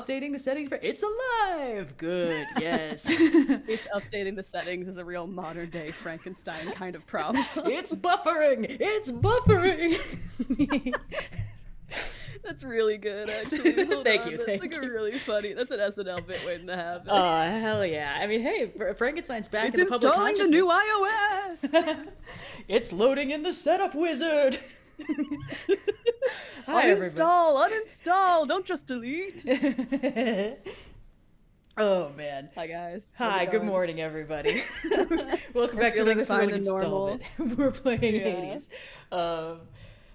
updating the settings for it's alive. Good, yes. It's updating the settings is a real modern day Frankenstein kind of problem. It's buffering. It's buffering. That's really good, actually. Thank you. That's Thank like you. a really funny. That's an SNL bit waiting to happen. Oh, hell yeah. I mean, hey, Frankenstein's back It's in the public installing the consciousness. new iOS. It's loading in the setup wizard. Hi, Uninstall. Don't just delete. Oh, man. Hi, guys. Hi, good morning, everybody. Welcome back to the third installment. We're playing Hades.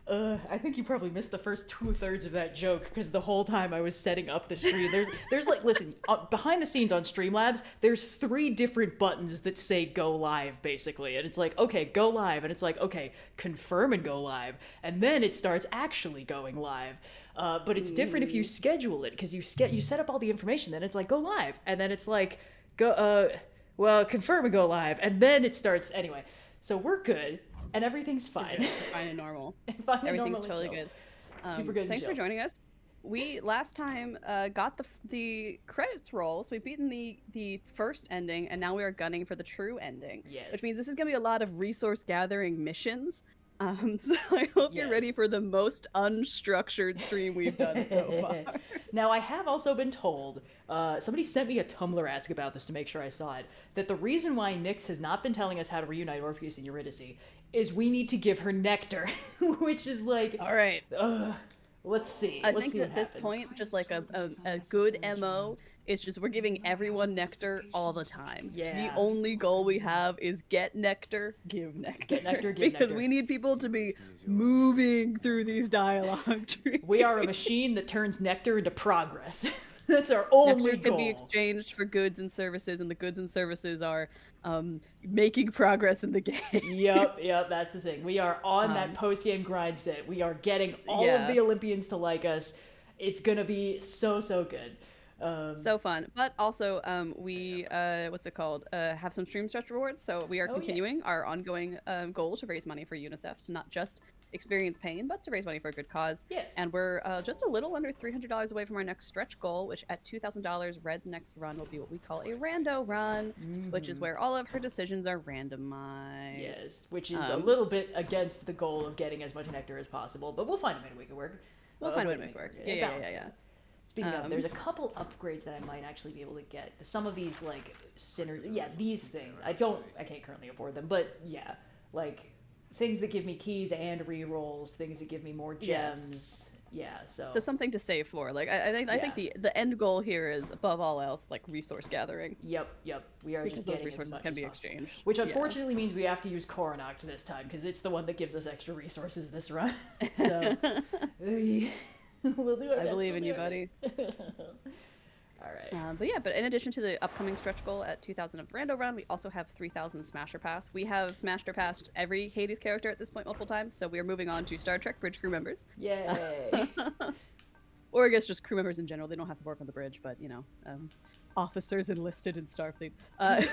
I think you probably missed the first 2/3 of that joke because the whole time I was setting up the stream, there's like, listen, behind the scenes on Streamlabs, there's 3 different buttons that say go live, basically. And it's like, okay, go live. And it's like, okay, confirm and go live. And then it starts actually going live. But it's different if you schedule it because you set up all the information, then it's like, go live. And then it's like, confirm and go live. And then it starts, anyway. So we're good. And everything's fine. Fine and normal. Everything's totally good. Super good. Thanks for joining us. We last time got the credits roll, so we've beaten the first ending, and now we are gunning for the true ending. Yes. Which means this is gonna be a lot of resource gathering missions. So I hope you're ready for the most unstructured stream we've done so far. Now, I have also been told, somebody sent me a Tumblr ask about this to make sure I saw it, that the reason why Nyx has not been telling us how to reunite Orpheus and Eurydice is we need to give her nectar, which is like... All right. Let's see. I think at this point, just like a good MO is just we're giving everyone nectar all the time. Yeah. The only goal we have is get nectar, give nectar. Get nectar, give because nectar. we need people to be moving through these dialogue trees. We are a machine that turns nectar into progress. That's our only nectar goal. can be exchanged for goods and services, and the goods and services are making progress in the game. Yep, that's the thing. We are on that post-game grind set. We are getting all of the Olympians to like us. It's gonna be so good. So fun. But also, we, what's it called? Have some stream stretch rewards. So we are continuing our ongoing goal to raise money for UNICEF, to not just experience pain, but to raise money for a good cause. Yes. And we're just a little under $300 away from our next stretch goal, which at $2,000, Red's next run will be what we call a rando run, which is where all of her decisions are randomized. Yes, which is a little bit against the goal of getting as much nectar as possible, but we'll find a way to make it work. We'll find a way to make it work. Yeah. Speaking of, there's a couple upgrades that I might actually be able to get. Some of these, like, these things. I can't currently afford them, but yeah, like, things that give me keys and rerolls, things that give me more gems. Yeah, so something to save for. Like, I think the end goal here is, above all else, like, resource gathering. Yep. We are because just those getting resources can be exchanged. Which unfortunately means we have to use Coronact this time, because it's the one that gives us extra resources this run. So... We'll do it. I believe in you, buddy. All right. But in addition to the upcoming stretch goal at 2,000 of Rando Run, we also have 3,000 Smasher Pass. We have smashed or passed every Hades character at this point multiple times, so we are moving on to Star Trek bridge crew members. Yay! Or I guess just crew members in general. They don't have to work on the bridge, but, you know, officers enlisted in Starfleet.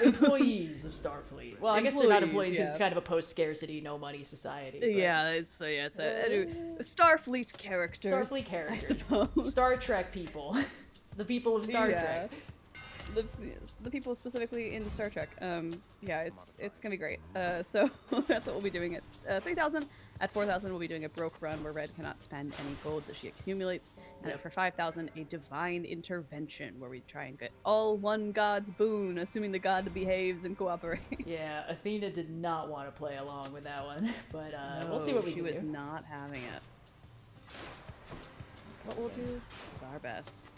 Employees of Starfleet. Well, I guess they're not employees because it's kind of a post-scarcity, no-money society. But... Yeah, it's a Starfleet characters. Starfleet characters. I suppose. Star Trek people. The people of Star Trek. The people specifically into Star Trek. It's gonna be great. So that's what we'll be doing at 3,000. At 4,000, we'll be doing a broke run where Red cannot spend any gold that she accumulates. And for 5,000, a divine intervention where we try and get all one god's boon, assuming the god behaves and cooperates. Yeah, Athena did not want to play along with that one, but we'll see what we can do. She was not having it. What we'll do is our best.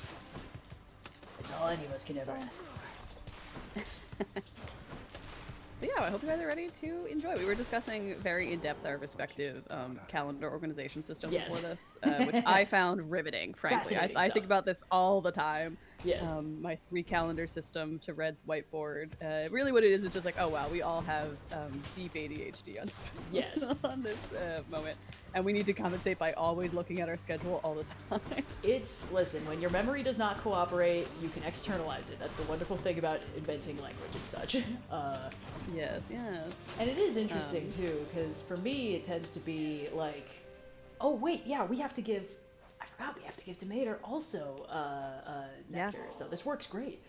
It's all any of us can ever ask for. But yeah, I hope you guys are ready to enjoy. We were discussing very in-depth our respective calendar organization systems before this, which I found riveting, frankly. I think about this all the time. Yes. My 3-calendar system to Red's whiteboard. Really what it is just like, oh wow, we all have deep ADHD on this moment. And we need to compensate by always looking at our schedule all the time. Listen, when your memory does not cooperate, you can externalize it. That's the wonderful thing about inventing language and such. Yes. And it is interesting, too, because for me, it tends to be like, oh, wait, yeah, we have to give... forgot we have to give to Mater also nectar, so this works great.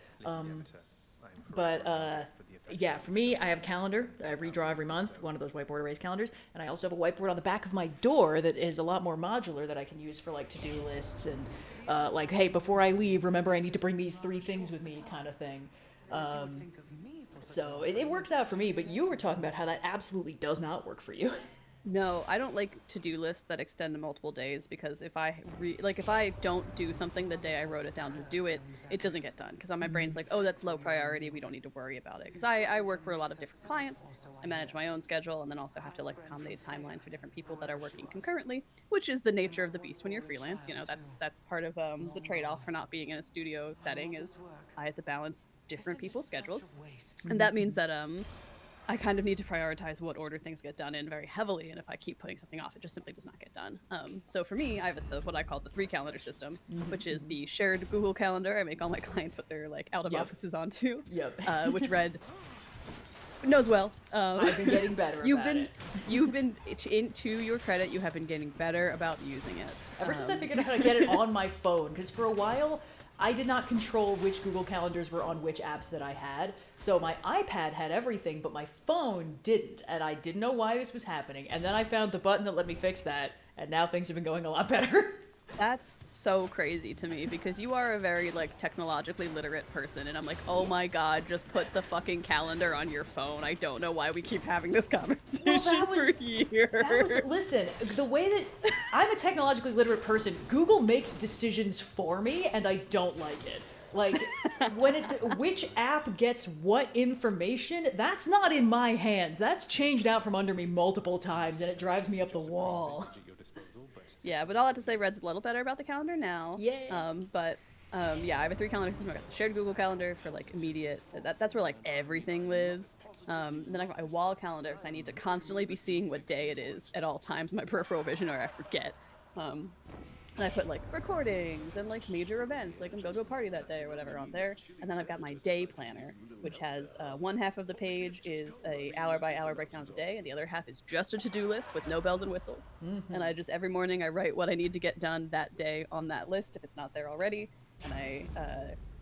Yeah, for me, I have a calendar that I redraw every month, one of those whiteboard erase calendars, and I also have a whiteboard on the back of my door that is a lot more modular that I can use for like to-do lists and like, hey, before I leave, remember I need to bring these 3 things with me kind of thing. So it works out for me, but you were talking about how that absolutely does not work for you. No, I don't like to-do lists that extend to multiple days, because if I if I don't do something the day I wrote it down to do it, it doesn't get done, because on my brain's like, oh, that's low priority, we don't need to worry about it. Because I work for a lot of different clients, I manage my own schedule, and then also have to like accommodate timelines for different people that are working concurrently, which is the nature of the beast when you're freelance. You know, that's part of the trade-off for not being in a studio setting, is I have to balance different people's schedules, and that means that I kind of need to prioritize what order things get done in very heavily, and if I keep putting something off, it just simply does not get done. So for me, I have what I call the 3 calendar system, which is the shared Google Calendar I make all my clients put their like out of offices onto, which Red knows well. I've been getting better. You've been, to your credit, you have been getting better about using it. Ever since I figured out how to get it on my phone, because for a while, I did not control which Google Calendars were on which apps that I had. So my iPad had everything, but my phone didn't, and I didn't know why this was happening. And then I found the button that let me fix that, and now things have been going a lot better. That's so crazy to me, because you are a very like technologically literate person, and I'm like, oh my god, just put the fucking calendar on your phone. I don't know why we keep having this conversation for years. Listen, the way that I'm a technologically literate person, Google makes decisions for me, and I don't like it. Like, which app gets what information, that's not in my hands. That's changed out from under me multiple times, and it drives me up the wall. Yeah, but all that to say, Red's a little better about the calendar now. Yeah. Yeah, I have a 3 calendar system. I got the shared Google Calendar for like immediate. That's where like everything lives. Then I got my wall calendar, because I need to constantly be seeing what day it is at all times in my peripheral vision, or I forget. And I put like recordings and like major events, like I'm going to a party that day or whatever, on there. And then I've got my day planner, which has one half of the page is a hour by hour breakdown of the day, and the other half is just a to-do list with no bells and whistles. And I just, every morning I write what I need to get done that day on that list if it's not there already, and I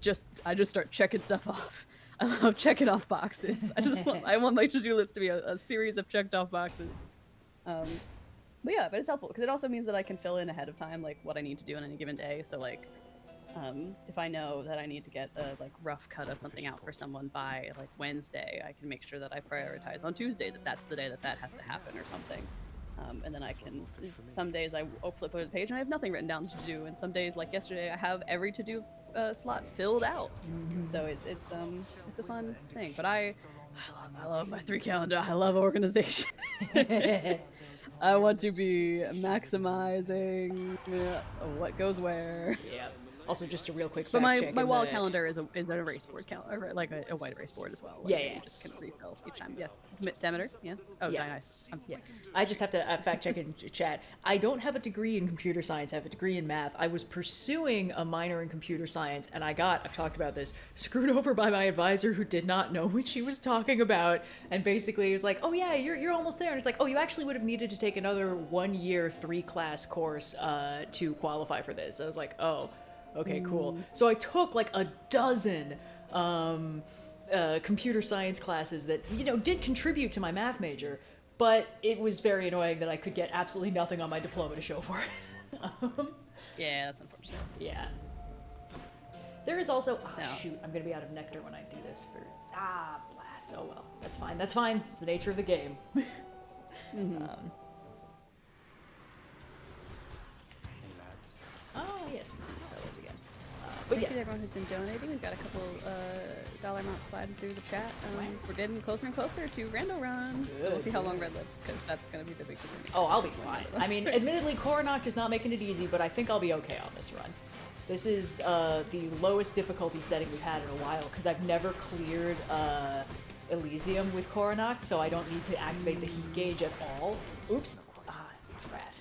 just start checking stuff off. I love checking off boxes. I want my to-do list to be a series of checked off boxes. But yeah, but it's helpful, because it also means that I can fill in ahead of time like what I need to do on any given day. So like, if I know that I need to get a like rough cut of something out for someone by like Wednesday, I can make sure that I prioritize on Tuesday that that's the day that has to happen or something. And then I can, some days I flip over the page and I have nothing written down to do, and some days like yesterday I have every to-do slot filled out. So it's a fun thing. But I love my 3 calendar. I love organization. I want to be maximizing what goes where. Yeah. Also, just a real quick but fact check. my wall calendar is an erase board calendar, like a white erase board as well. Yeah. You just can refill each time. Yes. Demeter? Yes. Oh, yeah. Nice. Yeah. I just have to fact check in chat. I don't have a degree in computer science. I have a degree in math. I was pursuing a minor in computer science, and I've talked about this, screwed over by my advisor who did not know what she was talking about. And basically he was like, oh yeah, you're almost there. And it's like, oh, you actually would have needed to take another 1-year 3-class course to qualify for this. I was like, oh, okay, cool. So I took like a dozen computer science classes that, did contribute to my math major, but it was very annoying that I could get absolutely nothing on my diploma to show for it. Yeah, that's unfortunate. Yeah. There is also, shoot, I'm gonna be out of nectar when I do this blast. Oh well, that's fine. It's the nature of the game. Oh yes, it's these fellows again. But Thank you to everyone who's been donating. We've got a couple dollar amounts sliding through the chat. We're getting closer and closer to Rando Run. So we'll see how long Red lives, because that's going to be the big thing. Oh, I'll be fine. I mean, admittedly, Coronach is not making it easy, but I think I'll be okay on this run. This is the lowest difficulty setting we've had in a while, because I've never cleared Elysium with Coronach, so I don't need to activate the heat gauge at all. Oops. Rat.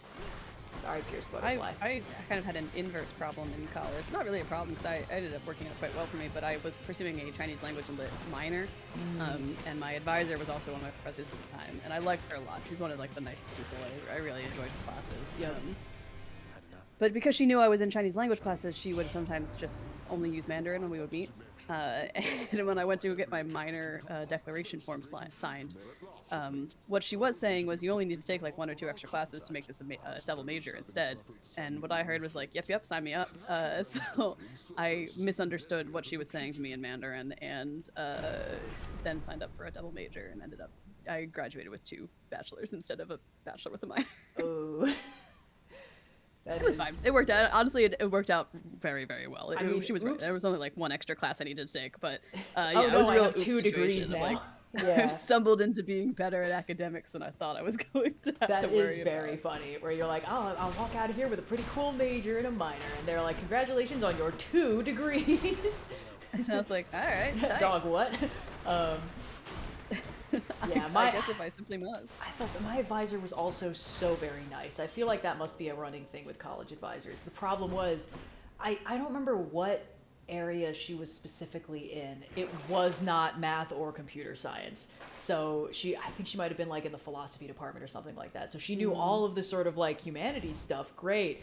Sorry, Pierce Butterfly. I kind of had an inverse problem in college. Not really a problem, because I ended up working out quite well for me, but I was pursuing a Chinese language and lit minor, and my advisor was also one of my professors at the time, and I liked her a lot. She's one of like the nicest people. I really enjoyed the classes. But because she knew I was in Chinese language classes, she would sometimes just only use Mandarin when we would meet. And when I went to get my minor declaration form signed, what she was saying was you only need to take like 1 or 2 extra classes to make this a double major instead. And what I heard was like, yep, sign me up. So I misunderstood what she was saying to me in Mandarin and then signed up for a double major and ended up, I graduated with 2 bachelors instead of a bachelor with a minor. Oh. It was fine. It worked out. Honestly, it worked out very, very well. I mean, she was right. There was only like 1 extra class I needed to take, but yeah, oh, no, it was a real I have 2 degrees now. Like, yeah. I stumbled into being better at academics than I thought I was going to have that to worry is very about. funny, where you're like, oh, I'll walk out of here with a pretty cool major and a minor, and they're like, congratulations on your 2 degrees. And I was like, all right, tight. Dog, what? Yeah, I guess if I simply must. I thought that my advisor was also so very nice. I feel like that must be a running thing with college advisors. The problem was, I don't remember what area she was specifically in. It was not math or computer science. So I think she might have been like in the philosophy department or something like that. So she knew all of the sort of like humanities stuff. Great.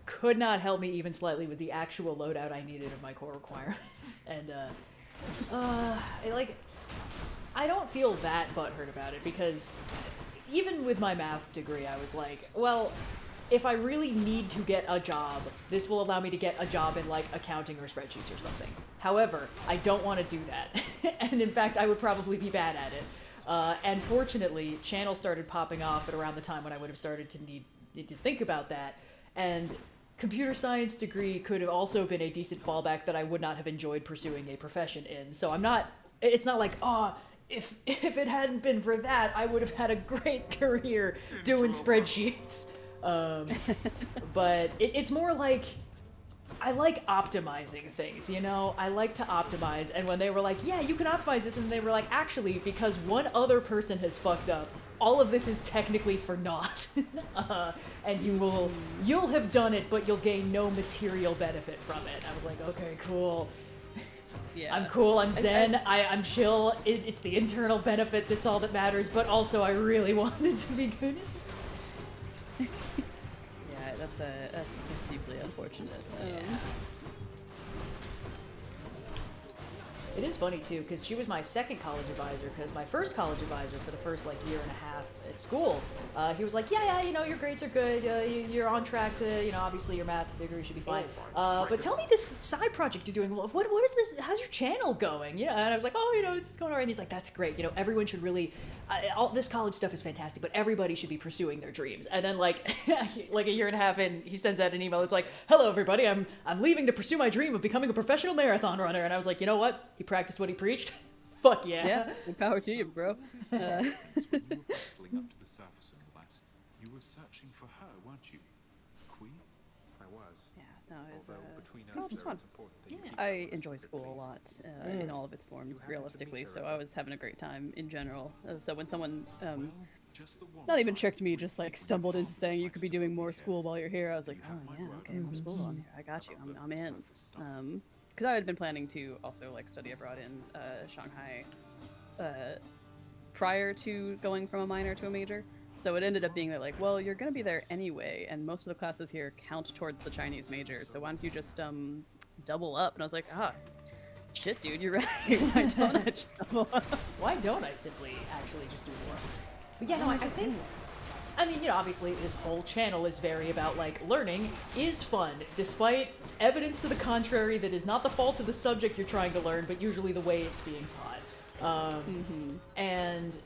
Could not help me even slightly with the actual loadout I needed of my core requirements. And, I don't feel that butthurt about it because even with my math degree, I was like, well, if I really need to get a job, this will allow me to get a job in like accounting or spreadsheets or something. However, I don't want to do that. And in fact, I would probably be bad at it. And fortunately, channels started popping off at around the time when I would have started to need to think about that. And computer science degree could have also been a decent fallback that I would not have enjoyed pursuing a profession in. So it's not like, oh, if it hadn't been for that, I would have had a great career doing spreadsheets. But it's more like, I like optimizing things, you know? I like to optimize, and when they were like, yeah, you can optimize this, and they were like, actually, because one other person has fucked up, all of this is technically for naught. And you'll have done it, but you'll gain no material benefit from it. I was like, okay, cool. Yeah. I'm cool, I'm zen, I'm chill, it's the internal benefit that's all that matters, but also I really wanted to be good at it. Yeah, that's just deeply unfortunate. Yeah. It is funny too, because she was my second college advisor, because my first college advisor for the first like year and a half at school, he was like, yeah, you know, your grades are good, you're on track to, you know, obviously your math degree should be fine, but tell me this side project you're doing, what is this, how's your channel going, you know, and I was like, oh, you know, it's going all right, and he's like, that's great, you know, everyone should really, all this college stuff is fantastic, but everybody should be pursuing their dreams. And then like like a year and a half in, he sends out an email. It's like, hello everybody, I'm leaving to pursue my dream of becoming a professional marathon runner. And I was like, you know what? He practiced what he preached. Fuck yeah. Yeah, good power to you, bro. You were up to the surface and all that. You were searching for her, weren't you? Queen? I was. Yeah, no, Although between no, us, it's fun. it's important that you keep I your enjoy promise to the school a police. lot in all of its forms, realistically, so I was having a great time in general. So when someone, Just the one. not even tricked me, just like stumbled into saying you could be doing more school while you're here, I was like, oh yeah, okay, more school while I'm here. I got you. I'm in. Because I had been planning to also like study abroad in Shanghai prior to going from a minor to a major. So it ended up being that like, well, you're gonna be there anyway, and most of the classes here count towards the Chinese major. So why don't you just double up? And I was like, shit, dude, you're right. Why don't I just double up? Why don't I simply actually just do more? But yeah, no, I think, I mean, you know, obviously this whole channel is very about, like, learning is fun, despite evidence to the contrary that is not the fault of the subject you're trying to learn, but usually the way it's being taught. And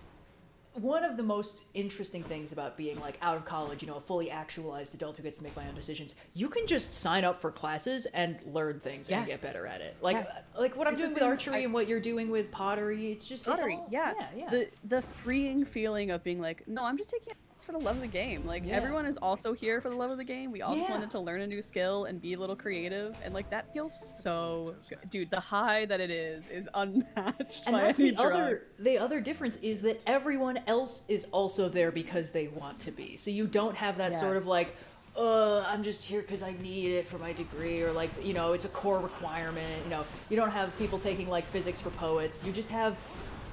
one of the most interesting things about being, like, out of college, you know, a fully actualized adult who gets to make my own decisions, you can just sign up for classes and learn things and get better at it. Like, like what I'm doing with archery and what you're doing with pottery, it's just pottery. It's all, yeah. The freeing feeling of being like, no, I'm just taking it for the love of the game. Like everyone is also here for the love of the game. We all just wanted to learn a new skill and be a little creative, and like that feels so good. Dude, the high that it is unmatched. And that's the other difference is that everyone else is also there because they want to be. So you don't have that sort of like, I'm just here because I need it for my degree, or like, you know, it's a core requirement. You know, you don't have people taking like physics for poets. You just have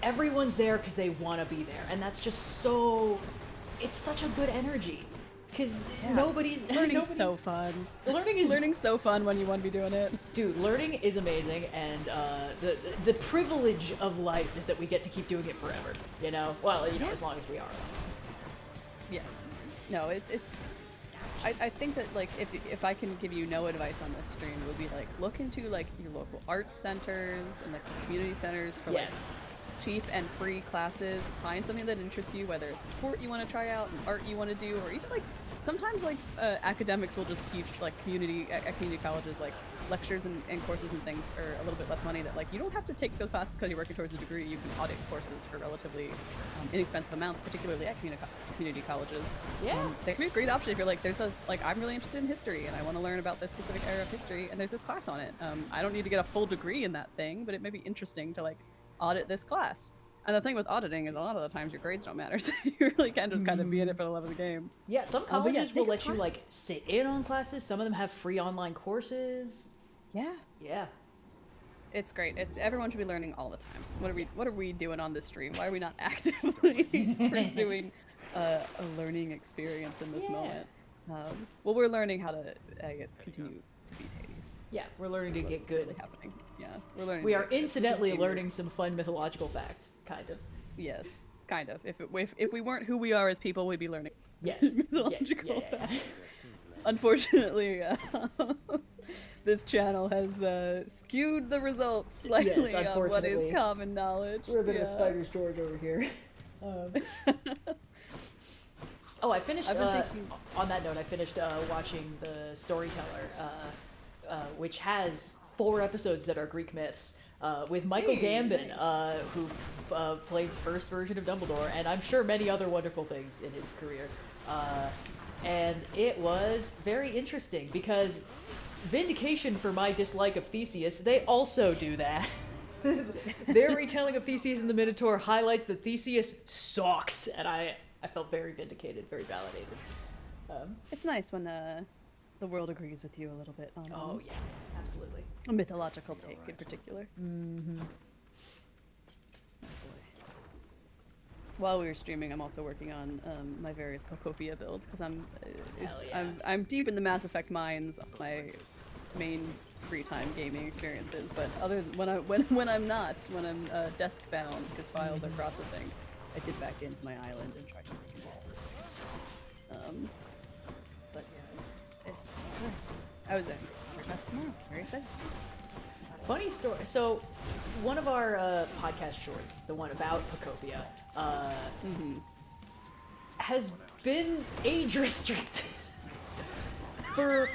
everyone's there because they want to be there, and that's just so. It's such a good energy. Because Yeah. nobody's Learning's so fun. Learning's so fun when you want to be doing it. Dude, learning is amazing, and the privilege of life is that we get to keep doing it forever. You know, well, you know, as long as we are. Yes. No, it's. I think that like if I can give you no advice on this stream, it would be like look into like your local arts centers and like community centers for like cheap and free classes. Find something that interests you, whether it's a sport you want to try out, an art you want to do, or even like sometimes like academics will just teach like community colleges like lectures and courses and things for a little bit less money that like you don't have to take those classes because you're working towards a degree. You can audit courses for relatively inexpensive amounts, particularly at community colleges. Yeah. They can be a great option if you're like, there's this, like, I'm really interested in history and I want to learn about this specific area of history and there's this class on it. I don't need to get a full degree in that thing, but it may be interesting to like audit this class. And the thing with auditing is a lot of the times your grades don't matter, so you really can just kind of be in it for the love of the game. Yeah, some colleges will let you like sit in on classes. Some of them have free online courses. Yeah. Yeah. It's great. Everyone should be learning all the time. What are we doing on this stream? Why are we not actively pursuing a learning experience in this moment? Well, we're learning how to, I guess, continue to be Hades. Yeah, we're learning to get good. Really happening. Yeah, we're learning. We are incidentally learning some fun mythological facts, kind of. Yes, kind of. If we weren't who we are as people, we'd be learning. Yes. Mythological facts. Unfortunately, this channel has skewed the results slightly on what is common knowledge. We're a bit of a Spider's George over here. Oh, I finished, on that note, I finished watching The Storyteller, which has 4 episodes that are Greek myths, with Michael Gambon, who played the first version of Dumbledore, and I'm sure many other wonderful things in his career. And it was very interesting, because vindication for my dislike of Theseus, they also do that. Their retelling of Theseus and the Minotaur highlights that Theseus sucks, and I felt very vindicated, very validated. It's nice when the world agrees with you a little bit on oh yeah, absolutely. A mythological take in particular. Mm-hmm. Oh boy. While we were streaming, I'm also working on my various PopTopia builds because I'm deep in the Mass Effect mines of my main free time gaming experiences. But when I'm not, when I'm desk bound because files are processing, I dip back into my island and try to make it. But yeah, it's I was there. Tomorrow. Very excited. Funny story. So, one of our podcast shorts, the one about PopTopia, has been age restricted. For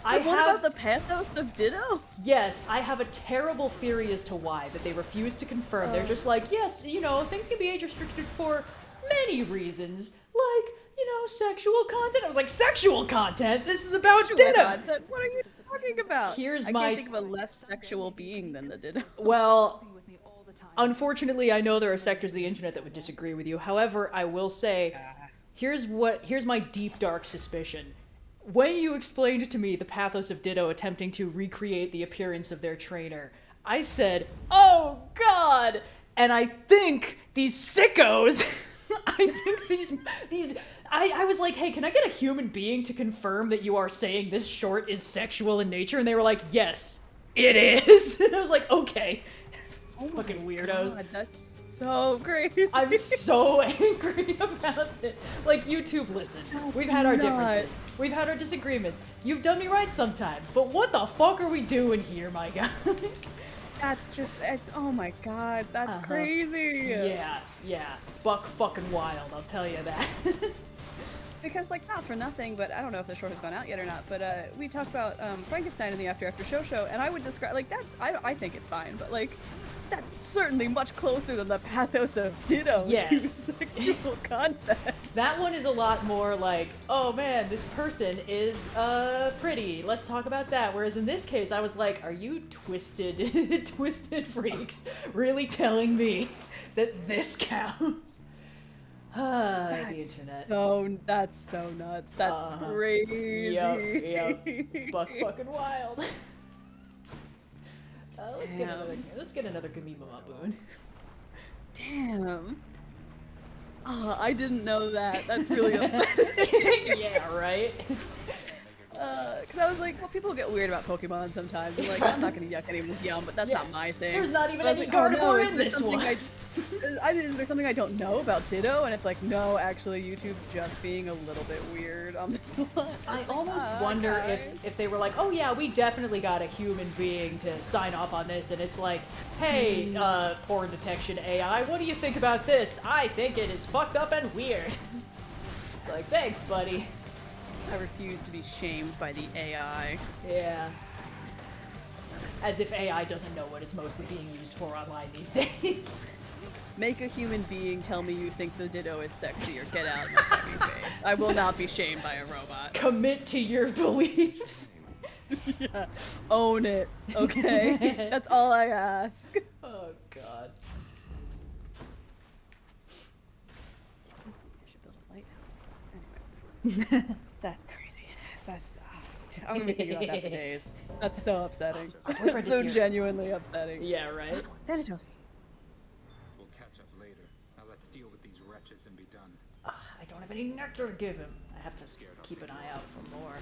What about the pathos of Ditto? Yes, I have a terrible theory as to why, but they refuse to confirm. They're just like, yes, you know, things can be age restricted for many reasons, like, you know, sexual content. I was like, sexual content? This is about Ditto! Content? What are you talking about? I can't think of a less sexual being than the Ditto. Well, unfortunately, I know there are sectors of the internet that would disagree with you. However, I will say, here's my deep, dark suspicion. When you explained to me the pathos of Ditto attempting to recreate the appearance of their trainer, I said, oh god! And I think these sickos, I was like, hey, can I get a human being to confirm that you are saying this short is sexual in nature? And they were like, yes, it is. And I was like, okay. Oh fucking weirdos. God, that's so crazy. I'm so angry about it. Like, YouTube, listen. We've had our differences. We've had our disagreements. You've done me right sometimes, but what the fuck are we doing here, my guy? It's, oh my god, that's crazy. Yeah. Buck fucking wild, I'll tell you that. Because, like, not for nothing, but I don't know if the short has gone out yet or not, but we talked about Frankenstein in the After show, and I would describe, like, that, I think it's fine, but, like, that's certainly much closer than the pathos of Ditto to sexual content. That one is a lot more like, oh man, this person is pretty. Let's talk about that. Whereas in this case, I was like, are you twisted freaks really telling me that this counts? The internet. That's so nuts. That's crazy. Yep. Buck fucking wild. Let's get another Gamima boon. Damn. I didn't know that. That's really upsetting. Yeah, right? Because I was like, well, people get weird about Pokemon sometimes. I'm like, I'm not gonna yuck anyone's yum, but that's Yeah. not my thing. There's not even But I was any like, oh, no, Gardevoir is in there this something one. Is there something I don't know about Ditto? And it's like, no, actually, YouTube's just being a little bit weird on this one. I almost wonder okay. if they were like, oh yeah, we definitely got a human being to sign off on this, and it's like, hey, porn detection AI, what do you think about this? I think it is fucked up and weird. It's like, thanks, buddy. I refuse to be shamed by the AI. Yeah. As if AI doesn't know what it's mostly being used for online these days. Make a human being tell me you think the Ditto is sexy or get out of my fucking face. I will not be shamed by a robot. Commit to your beliefs. Yeah. Own it, okay? That's all I ask. Oh, God. I should build a lighthouse. Anyway. That's crazy. I'm gonna be thinking about that for days. That's so upsetting. That's so genuinely upsetting. Yeah, right? Thanatos. We'll catch up later. Now let's deal with these wretches and be done. Ugh, I don't have any nectar to give him. I have to keep an eye out for more.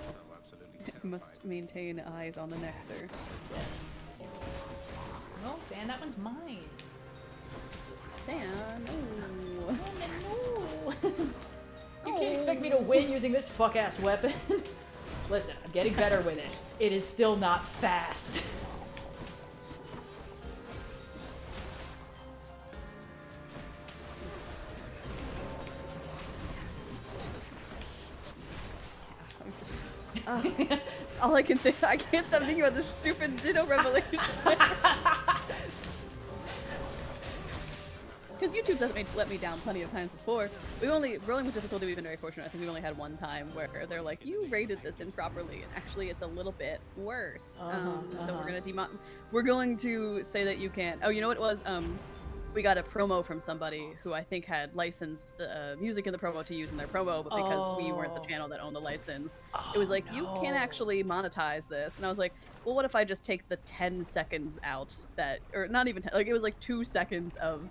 I'm absolutely terrified. Must maintain eyes on the nectar. Yes. Oh, Dan, that one's mine. Dan, no. No. You can't expect me to win using this fuck-ass weapon. Listen, I'm getting better with it. It is still not fast. All I can think, I can't stop thinking about this stupid Ditto revelation. Because YouTube doesn't let me down plenty of times before. Rolling with difficulty, we've been very fortunate. I think we've only had one time where they're like, you rated this improperly, and actually it's a little bit worse. So we're going to say that you can't. Oh, you know what it was? We got a promo from somebody who I think had licensed the music in the promo to use in their promo, but because we weren't the channel that owned the license, it was like, you can't actually monetize this. And I was like, well, what if I just take the 10 seconds out that, or not even 10, like it was like 2 seconds of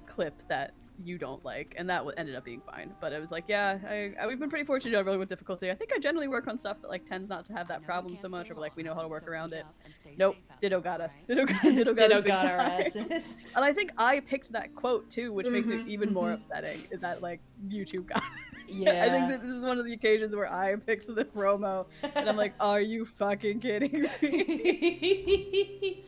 clip that you don't like, and that ended up being fine. But it was like, yeah, we've been pretty fortunate on Rolling with Difficulty. I think I generally work on stuff that like tends not to have that problem so much, or like we know how to work around it. Nope, Ditto got us. Ditto got our asses. And I think I picked that quote too, which makes me even more upsetting. Is that like YouTube got it. Yeah. I think that this is one of the occasions where I picked the promo, and I'm like, are you fucking kidding me?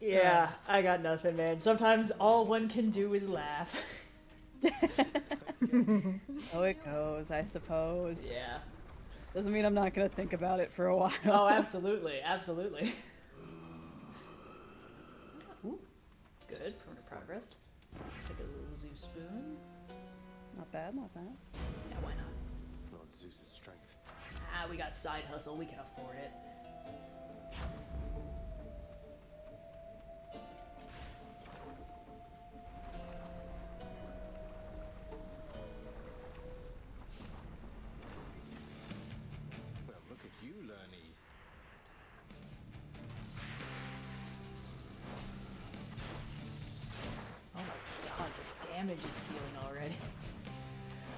Yeah, I got nothing, man. Sometimes all one can do is laugh. So it goes, I suppose. Yeah. Doesn't mean I'm not gonna think about it for a while. Oh, absolutely, absolutely. Ooh, good, progress. Take a little zoo spoon. Not bad, not bad. Yeah, why not? Lord Zeus's strength. Ah, we got side hustle, we can afford it. Well, look at you, Lerny. Oh my god, the damage it's dealing already.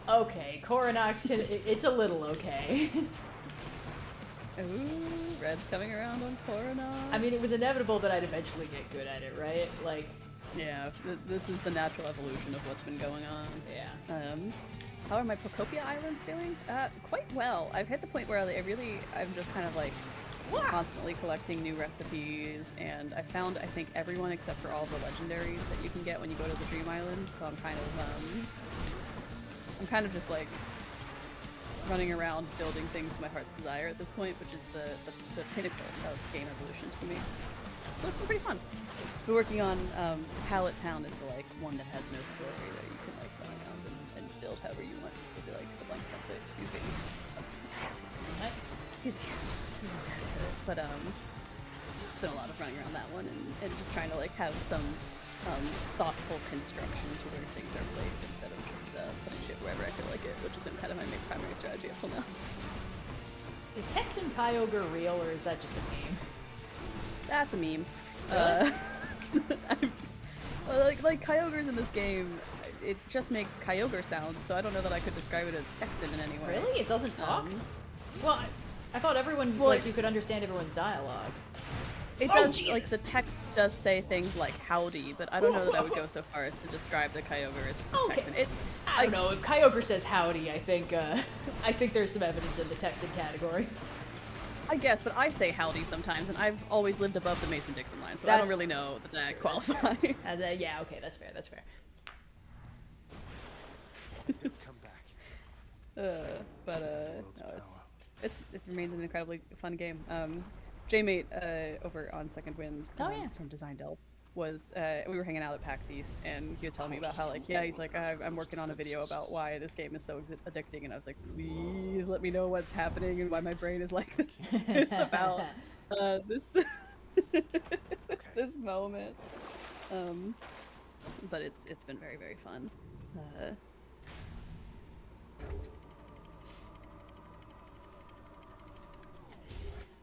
Okay, Coronax can. It's a little okay. Ooh, red's coming around on Coronax. I mean, it was inevitable that I'd eventually get good at it, right? Like, yeah, this is the natural evolution of what's been going on. yeah. How are my PopTopia islands doing? Quite well. I've hit the point where I'm just kind of like constantly collecting new recipes, and I found, I think, everyone except for all the legendaries that you can get when you go to the Dream Island, so I'm kind of just like running around building things to my heart's desire at this point, which is the pinnacle of game evolution to me. So it's been pretty fun. We're working on Pallet Town is the like one that has no story, that you can like run around and build however you want. It's supposed to be like a blank template. Excuse me. Excuse me. But it's been a lot of running around that one and just trying to like have some thoughtful construction to where things are placed instead of just putting shit wherever I feel like it, which has been kind of my main primary strategy up till now. Is Texan Kyogre real, or is that just a meme? That's a meme. Really? like Kyogre's in this game, it just makes Kyogre sounds, so I don't know that I could describe it as Texan in any way. Really? It doesn't talk? Well, I thought everyone, you could understand everyone's dialogue. It does, Jesus. Like, the text does say things like howdy, but I don't know that I would go so far as to describe the Kyogre as Texan. I don't know, if Kyogre says howdy, I think there's some evidence in the Texan category. I guess, but I say howdy sometimes, and I've always lived above the Mason-Dixon line, so I don't really know that qualifies. Yeah, okay, that's fair. Come back. No, it remains an incredibly fun game. J-Mate over on Second Wind from Design Delve was we were hanging out at PAX East, and he was telling me about how he's like I'm working on a video about why this game is so addicting, and I was like, please let me know what's happening and why my brain is like this about this this moment. But it's been very, very fun.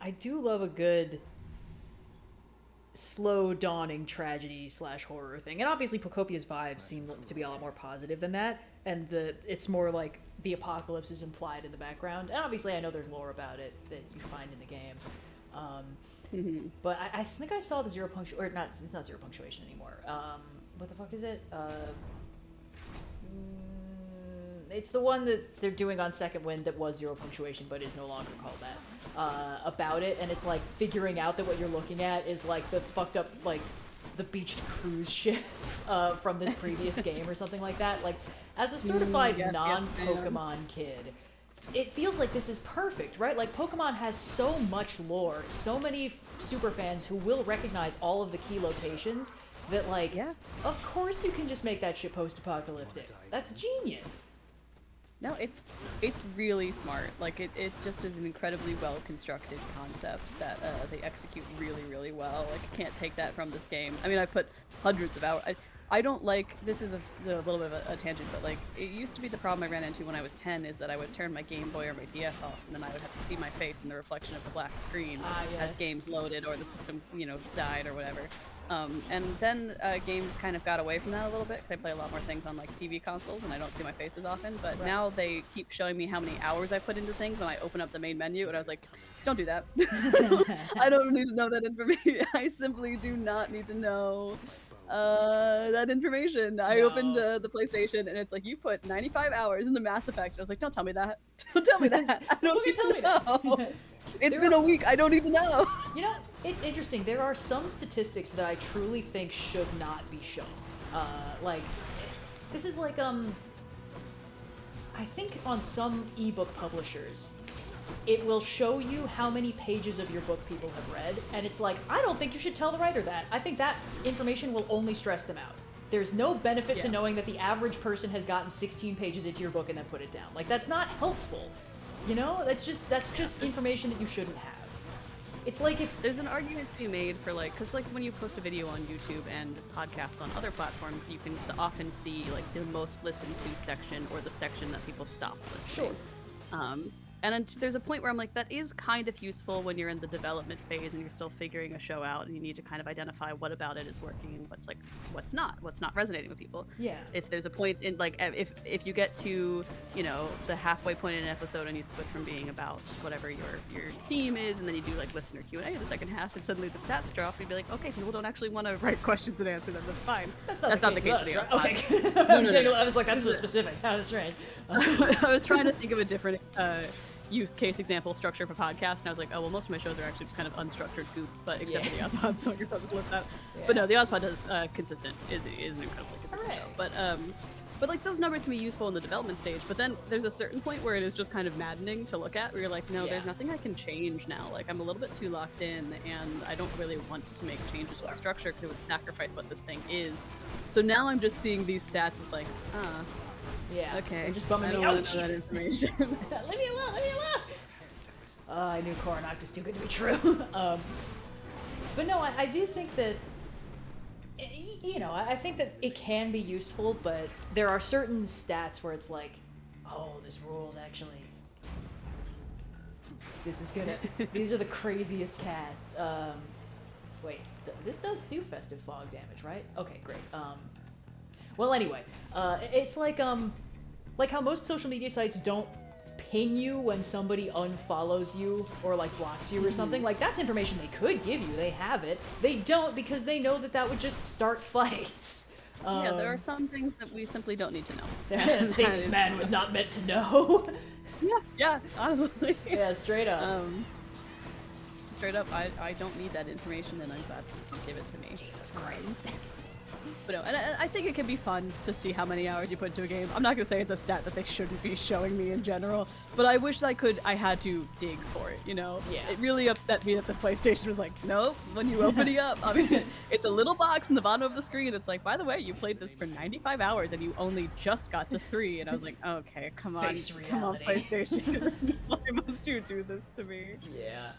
I do love a good slow dawning tragedy / horror thing, and obviously PopTopia's vibes seem to be a lot more positive than that, and it's more like the apocalypse is implied in the background, and obviously I know there's lore about it that you find in the game, but I think I saw the it's not zero punctuation anymore. What the fuck is it? It's the one that they're doing on Second Wind that was zero punctuation but is no longer called that, about it, and it's like figuring out that what you're looking at is like the fucked up, like the beached cruise ship from this previous game or something like that. Like, as a certified non-Pokemon kid, it feels like this is perfect, right? Like, Pokemon has so much lore, so many super fans who will recognize all of the key locations that, like, of course you can just make that shit post-apocalyptic. That's genius. No, it's really smart. Like, it just is an incredibly well-constructed concept that they execute really, really well. Like, I can't take that from this game. I mean, I put hundreds of hours. I don't like, this is a little bit of a tangent, but like, it used to be the problem I ran into when I was 10 is that I would turn my Game Boy or my DS off, and then I would have to see my face in the reflection of the black screen as games loaded or the system, died or whatever. And then games kind of got away from that a little bit, because I play a lot more things on like TV consoles and I don't see my face as often, but now they keep showing me how many hours I put into things when I open up the main menu, and I was like, don't do that. I don't need to know that information. I simply do not need to know that information. I opened the PlayStation and it's like, you put 95 hours into Mass Effect. I was like, don't tell me that. Don't tell me that. I don't need to know. It's been a week. I don't need to know. It's interesting. There are some statistics that I truly think should not be shown. Like, this is like, I think on some ebook publishers, it will show you how many pages of your book people have read, and it's like, I don't think you should tell the writer that. I think that information will only stress them out. There's no benefit to knowing that the average person has gotten 16 pages into your book and then put it down. Like, that's not helpful. That's just information that you shouldn't have. It's like if there's an argument to be made for like, because like when you post a video on YouTube and podcasts on other platforms, you can often see like the most listened to section or the section that people stop listening. Sure. And there's a point where I'm like, that is kind of useful when you're in the development phase and you're still figuring a show out, and you need to kind of identify what about it is working and what's not resonating with people. Yeah. If there's a point in like, if you get to, the halfway point in an episode and you switch from being about whatever your theme is, and then you do like listener Q&A in the second half, and suddenly the stats drop, you'd be like, okay, people don't actually want to write questions and answer them. That's fine. That's not the case with us, right? Okay. I was like, that's so specific. That was right. I was trying to think of a different use case example structure for podcast, and I was like, oh well, most of my shows are actually just kind of unstructured goop, but except for the Ozpod, so I guess I'll just list that. But no, the Ozpod does consistent is an incredibly consistent show. But like, those numbers can be useful in the development stage, but then there's a certain point where it is just kind of maddening to look at, where you're like, no, there's nothing I can change now. Like, I'm a little bit too locked in, and I don't really want to make changes to the structure because it would sacrifice what this thing is. So now I'm just seeing these stats as like, yeah. Okay. They're just bumming me out. That information. Leave me alone. Leave me alone. I knew Coronac was too good to be true. But no, I do think that, I think that it can be useful, but there are certain stats where it's like, oh, this rules actually. These are the craziest casts. Wait, this does do festive fog damage, right? Okay, great. Well, anyway, it's like how most social media sites don't ping you when somebody unfollows you or like blocks you or something. Like, that's information they could give you. They have it. They don't, because they know that would just start fights. Yeah, there are some things that we simply don't need to know. Things man was not meant to know. Yeah, honestly. Yeah, straight up. Straight up, I don't need that information, and I'm glad you give it to me. Jesus Christ. But no, and I think it can be fun to see how many hours you put into a game. I'm not gonna say it's a stat that they shouldn't be showing me in general, but I wish I had to dig for it, you know? Yeah. It really upset me that the PlayStation was like, nope, when you open it up, I mean, it's a little box in the bottom of the screen. It's like, by the way, you played this for 95 hours and you only just got to 3. And I was like, okay, come on, PlayStation. Why must you do this to me? Yeah.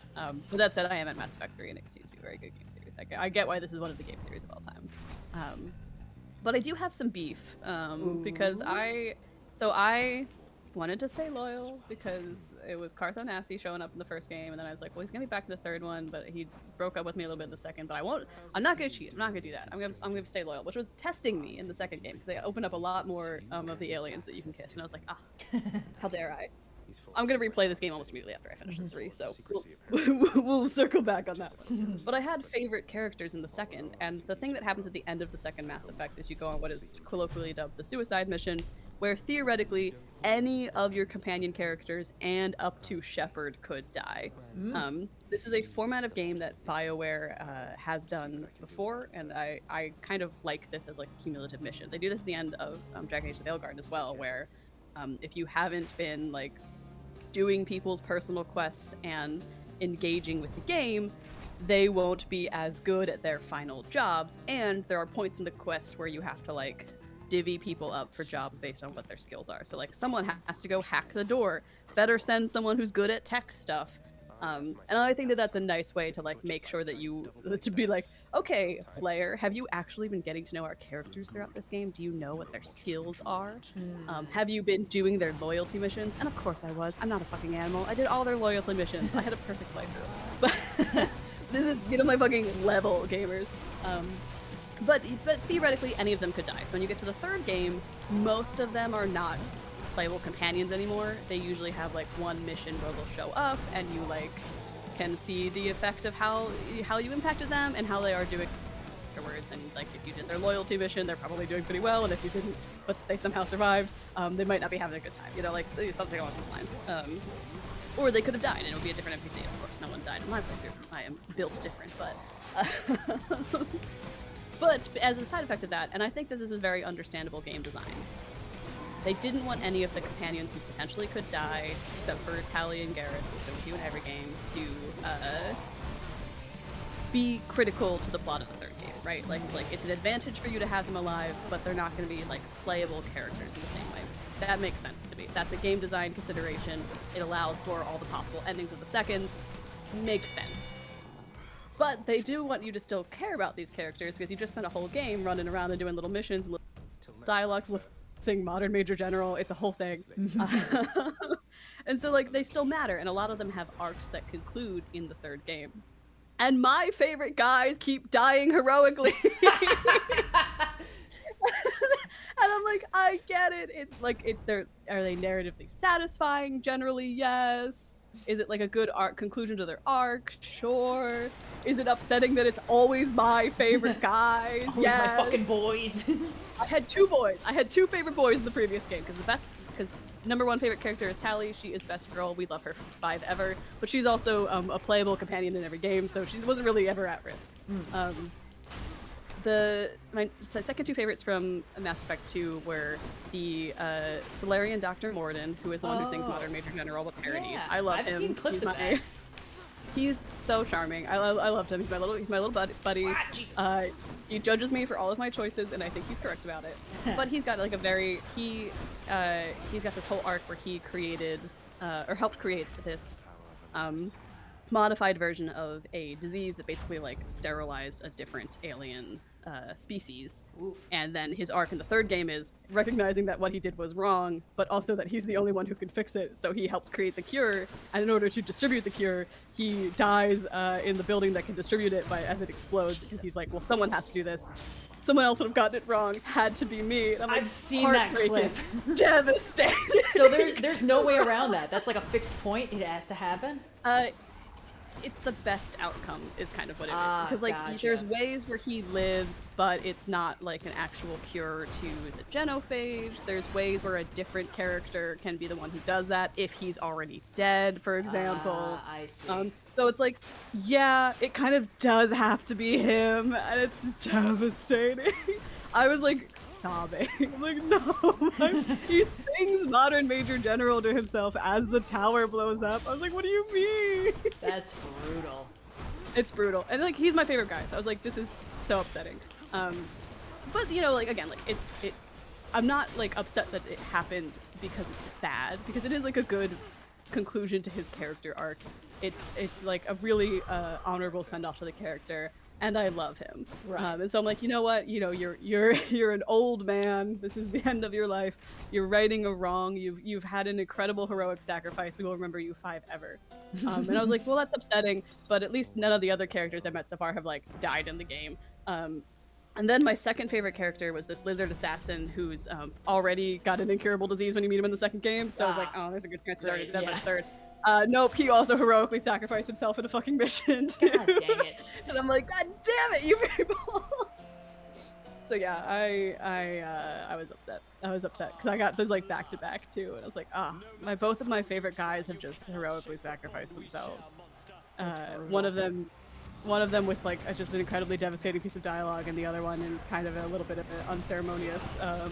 But that said, I am at Mass Effect 3 and it continues to be a very good game series. I get why this is one of the game series of all time. But I do have some beef, because I wanted to stay loyal because it was Cartho Nasty showing up in the first game, and then I was like, well, he's gonna be back in the third one, but he broke up with me a little bit in the second, but I'm not gonna cheat, I'm not gonna do that, I'm gonna stay loyal, which was testing me in the second game, because they opened up a lot more of the aliens that you can kiss, and I was like, how dare I. I'm gonna replay this game almost immediately after I finish the 3, so we'll circle back on that one. But I had favorite characters in the second, and the thing that happens at the end of the second Mass Effect is you go on what is colloquially dubbed the suicide mission, where theoretically any of your companion characters and up to Shepard could die. This is a format of game that BioWare has done before, and I kind of like this as like a cumulative mission. They do this at the end of Dragon Age: The Veilguard as well, where if you haven't been like doing people's personal quests and engaging with the game, they won't be as good at their final jobs, and there are points in the quest where you have to like divvy people up for jobs based on what their skills are. So like someone has to go hack the door, better send someone who's good at tech stuff. And I think that that's a nice way to like make sure that to be like, okay, player, have you actually been getting to know our characters throughout this game? Do you know what their skills are? Have you been doing their loyalty missions? And of course I was. I'm not a fucking animal. I did all their loyalty missions. I had a perfect playthrough. But this is, my fucking level, gamers. But theoretically, any of them could die. So when you get to the third game, most of them are not playable companions anymore. They usually have like one mission where they'll show up and you like can see the effect of how you impacted them and how they are doing afterwards. And like if you did their loyalty mission, they're probably doing pretty well, and if you didn't but they somehow survived, they might not be having a good time, like something along those lines. Or they could have died and it would be a different NPC. Of course no one died in my playthrough because I am built different, but but as a side effect of that, and I think that this is very understandable game design, they didn't want any of the companions who potentially could die, except for Tali and Garrus, which are with you in every game, to be critical to the plot of the third game, right? Like it's an advantage for you to have them alive, but they're not going to be like playable characters in the same way. That makes sense to me. That's a game design consideration. It allows for all the possible endings of the second. Makes sense. But they do want you to still care about these characters because you just spent a whole game running around and doing little missions, little dialogues with Modern Major General. It's a whole thing. And so like they still matter, and a lot of them have arcs that conclude in the third game. And my favorite guys keep dying heroically. And I'm like, I get it. It's like, are they narratively satisfying? Generally, yes. Is it like a good conclusion to their arc? Sure. Is it upsetting that it's always my favorite guys? Always my fucking boys. I had two boys. I had two favorite boys in the previous game because number one favorite character is Tali. She is best girl. We love her 5 ever. But she's also a playable companion in every game, so she wasn't really ever at risk. My second two favorites from Mass Effect 2 were the Solarian Dr. Morden, who is the one who sings Modern Major General, the parody. Yeah. I love him. I've seen clips of that. He's so charming. I loved him. He's my little buddy. Ah, Jesus. He judges me for all of my choices, and I think he's correct about it. But he's got like he's got this whole arc where he created or helped create this modified version of a disease that basically like sterilized a different alien species. Oof. And then his arc in the third game is recognizing that what he did was wrong, but also that he's the only one who can fix it. So he helps create the cure, and in order to distribute the cure, he dies in the building that can distribute it as it explodes, because he's like, well, someone has to do this. Someone else would have gotten it wrong. Had to be me. And I'm like, I've seen that clip. Devastating. So there's no way around that. That's like a fixed point. It has to happen. It's the best outcome is kind of what it is, because like gotcha. there's ways where he lives, but it's not like an actual cure to the genophage. There's ways where a different character can be the one who does that if he's already dead, for example. I see. So it's like, yeah, it kind of does have to be him, and it's devastating. I was like sobbing. I'm like, no, he sings Modern Major General to himself as the tower blows up. I was like, what do you mean? That's brutal. It's brutal. And like, he's my favorite guy, so I was like, this is so upsetting. But you know, like, again, like I'm not like upset that it happened because it's bad, because it is like a good conclusion to his character arc. It's like a really honorable send-off to the character, and I love him. Right. And so I'm like, you know what? You know, you're an old man. This is the end of your life. You're righting a wrong. You've had an incredible heroic sacrifice. We will remember you forever. And I was like, well, that's upsetting, but at least none of the other characters I've met so far have like died in the game. And then my second favorite character was this lizard assassin who's already got an incurable disease when you meet him in the second game. So I was like, oh, there's a good chance he's already dead by the third. Nope, he also heroically sacrificed himself in a fucking mission too. God dang it. And I'm like, God damn it, you people! So yeah, I was upset. I was upset because I got those like back to back too, and I was like, both of my favorite guys have just heroically sacrificed themselves. One of them with like just an incredibly devastating piece of dialogue, and the other one in kind of a little bit of an unceremonious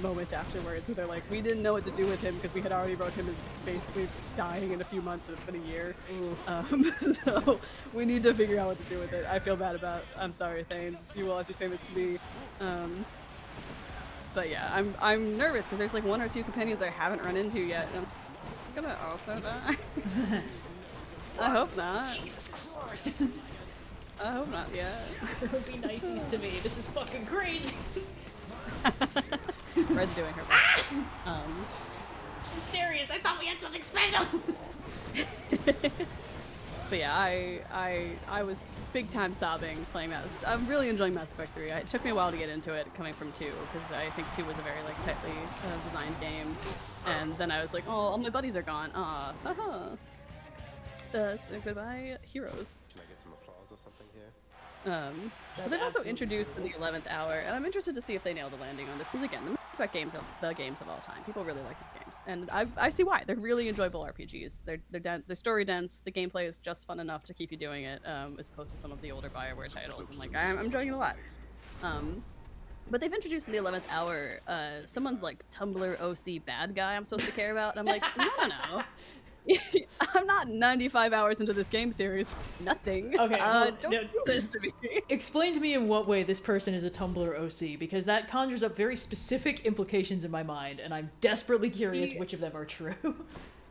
moment afterwards, where they're like, we didn't know what to do with him because we had already wrote him as basically dying in a few months, and it's been a year. So we need to figure out what to do with it. I feel bad about. I'm sorry, Thane. You will have to be famous to me. But yeah, I'm nervous because there's like one or two companions I haven't run into yet. And I'm gonna also die. I hope not. Jesus Christ. I hope not yet. There would be niceties to me. This is fucking crazy. Red's doing her best. Mysterious. I thought we had something special. But yeah, I was big time sobbing playing that. I'm really enjoying Mass Effect 3. It took me a while to get into it coming from 2, because I think 2 was a very like tightly designed game. And then I was like, oh, all my buddies are gone. Aw, haha. So goodbye, heroes. Can I get some applause or something here? But they've also introduced in the 11th hour, and I'm interested to see if they nail the landing on this, because again, the Mass Effect games are the games of all time. People really like these games, and I see why. They're really enjoyable RPGs. They're story dense. The gameplay is just fun enough to keep you doing it, as opposed to some of the older BioWare titles. And like, I'm enjoying it a lot. But they've introduced in the 11th hour someone's like Tumblr OC bad guy I'm supposed to care about, and I'm like, no. I'm not 95 hours into this game series. Nothing. Okay. Don't do this to me. Explain to me in what way this person is a Tumblr OC, because that conjures up very specific implications in my mind, and I'm desperately curious which of them are true.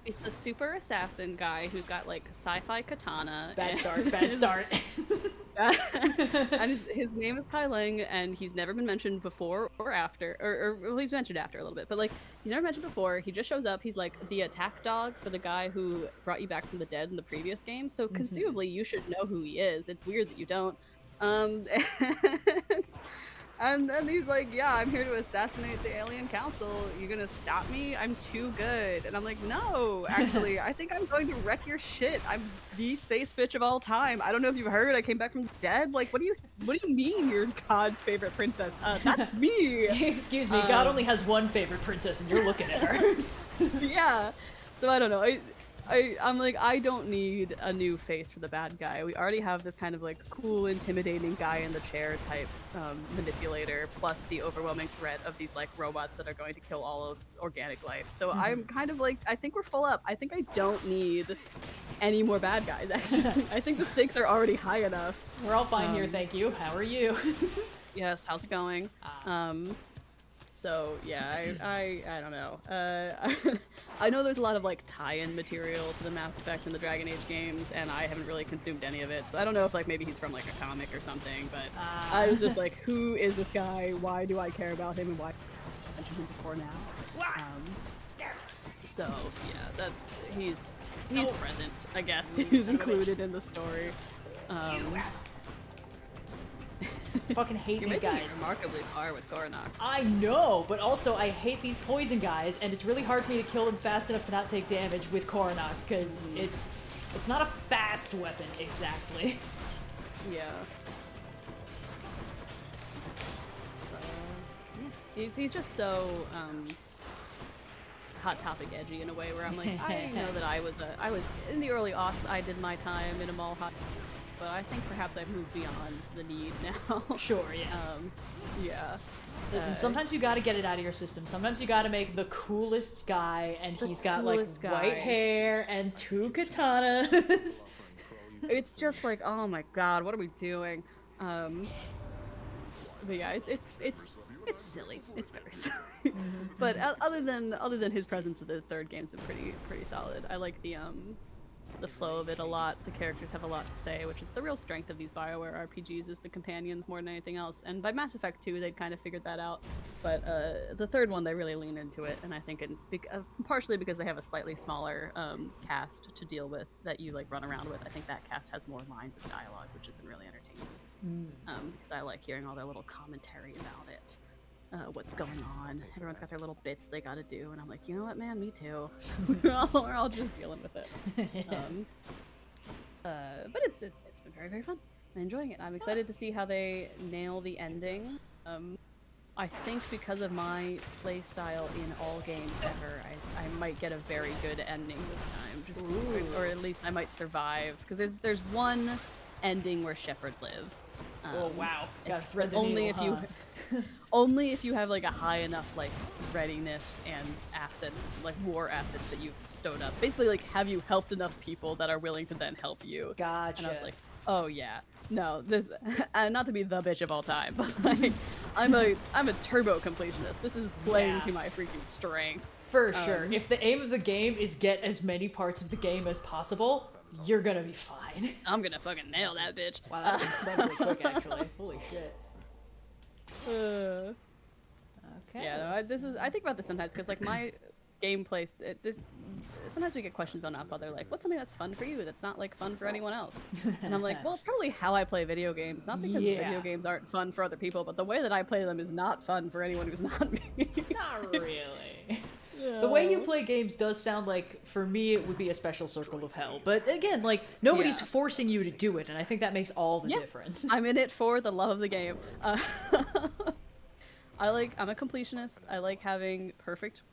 It's a super assassin guy who's got like sci-fi katana. Bad start. And his name is Kai Ling, and he's never been mentioned before or after, or well, he's mentioned after a little bit, but like he's never mentioned before. He just shows up. He's like the attack dog for the guy who brought you back from the dead in the previous game. So conceivably, you should know who he is. It's weird that you don't. And then he's like, yeah, I'm here to assassinate the alien council. You're gonna stop me? I'm too good. And I'm like, no, actually, I think I'm going to wreck your shit. I'm the space bitch of all time. I don't know if you've heard, I came back from the dead. Like, what do you mean you're God's favorite princess? That's me. Excuse me, God only has one favorite princess, and you're looking at her. Yeah. So I don't know. I'm like, I don't need a new face for the bad guy. We already have this kind of like cool, intimidating guy in the chair type manipulator, plus the overwhelming threat of these like robots that are going to kill all of organic life. So I'm kind of like, I think we're full up. I think I don't need any more bad guys, actually. I think the stakes are already high enough. We're all fine here, thank you. How are you? Yes, how's it going? So yeah, I don't know. I know there's a lot of like tie-in material to the Mass Effect and the Dragon Age games, and I haven't really consumed any of it. So I don't know if like maybe he's from like a comic or something. But I was just like, who is this guy? Why do I care about him? And why mention him before now? So yeah, he's present. I guess he's included in the story. Fucking hate You're these making guys. it remarkably far with Coronac. I know, but also I hate these poison guys, and it's really hard for me to kill them fast enough to not take damage with Coronac, because it's not a fast weapon exactly. Yeah. He's just so hot topic edgy in a way where I'm like, I know that I was in the early aughts. I did my time in a mall hot. But I think perhaps I've moved beyond the need now. Sure, yeah. Yeah. Listen, sometimes you gotta get it out of your system. Sometimes you gotta make the coolest guy, and he's got like white hair and 2 katanas. It's just like, oh my god, what are we doing? But yeah, it's silly. It's very silly. But other than his presence in the third game's been pretty solid. I like the flow of it a lot. The characters have a lot to say, which is the real strength of these BioWare RPGs, is the companions more than anything else. And by Mass Effect 2, they'd kind of figured that out. But the third one, they really lean into it, and I think partially because they have a slightly smaller cast to deal with that you like run around with. I think that cast has more lines of dialogue, which has been really entertaining. Because I like hearing all their little commentary about it. What's going on. Everyone's got their little bits they gotta do, and I'm like, you know what, man, me too. we're all just dealing with it. But it's been very, very fun. I'm enjoying it. I'm excited to see how they nail the ending. I think because of my play style in all games ever, I might get a very good ending this time. Or at least I might survive. Because there's one ending where Shepard lives. Oh wow, gotta thread the only needle, if you only if you have like a high enough like readiness and assets, like war assets that you've stowed up. Basically, like, have you helped enough people that are willing to then help you? Gotcha. And I was like, oh yeah, no, this, and not to be the bitch of all time, but like, I'm a turbo completionist. This is playing to my freaking strengths. For sure. If the aim of the game is get as many parts of the game as possible, you're gonna be fine. I'm gonna fucking nail that bitch. Wow, that was incredibly quick, actually. Holy shit. Okay. Yeah, no, I think about this sometimes because like my gameplay, sometimes we get questions on Outlaw. They're like, "What's something that's fun for you? That's not like fun for anyone else?" And I'm like, "Well, it's probably how I play video games. Not because video games aren't fun for other people, but the way that I play them is not fun for anyone who's not me." Not really. The way you play games does sound like, for me, it would be a special circle of hell. But again, like, nobody's forcing you to do it, and I think that makes all the difference. I'm in it for the love of the game. I'm a completionist. I like having perfect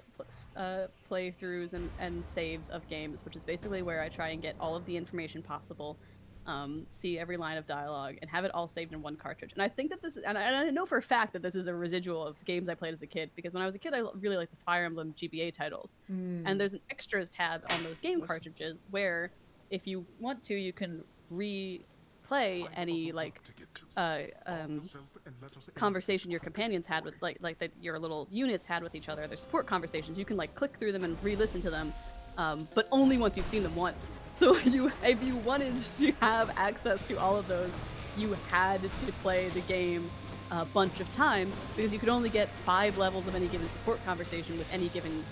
playthroughs and saves of games, which is basically where I try and get all of the information possible, see every line of dialogue, and have it all saved in one cartridge. And I think that this is, and I know for a fact that this is a residual of games I played as a kid, because when I was a kid, I really liked the Fire Emblem GBA titles. And there's an extras tab on those game cartridges where, if you want to, you can replay any like conversation your companions had with like that your little units had with each other, their support conversations. You can like click through them and re-listen to them, but only once you've seen them once. So if you wanted to have access to all of those, you had to play the game a bunch of times, because you could only get 5 levels of any given support conversation with any given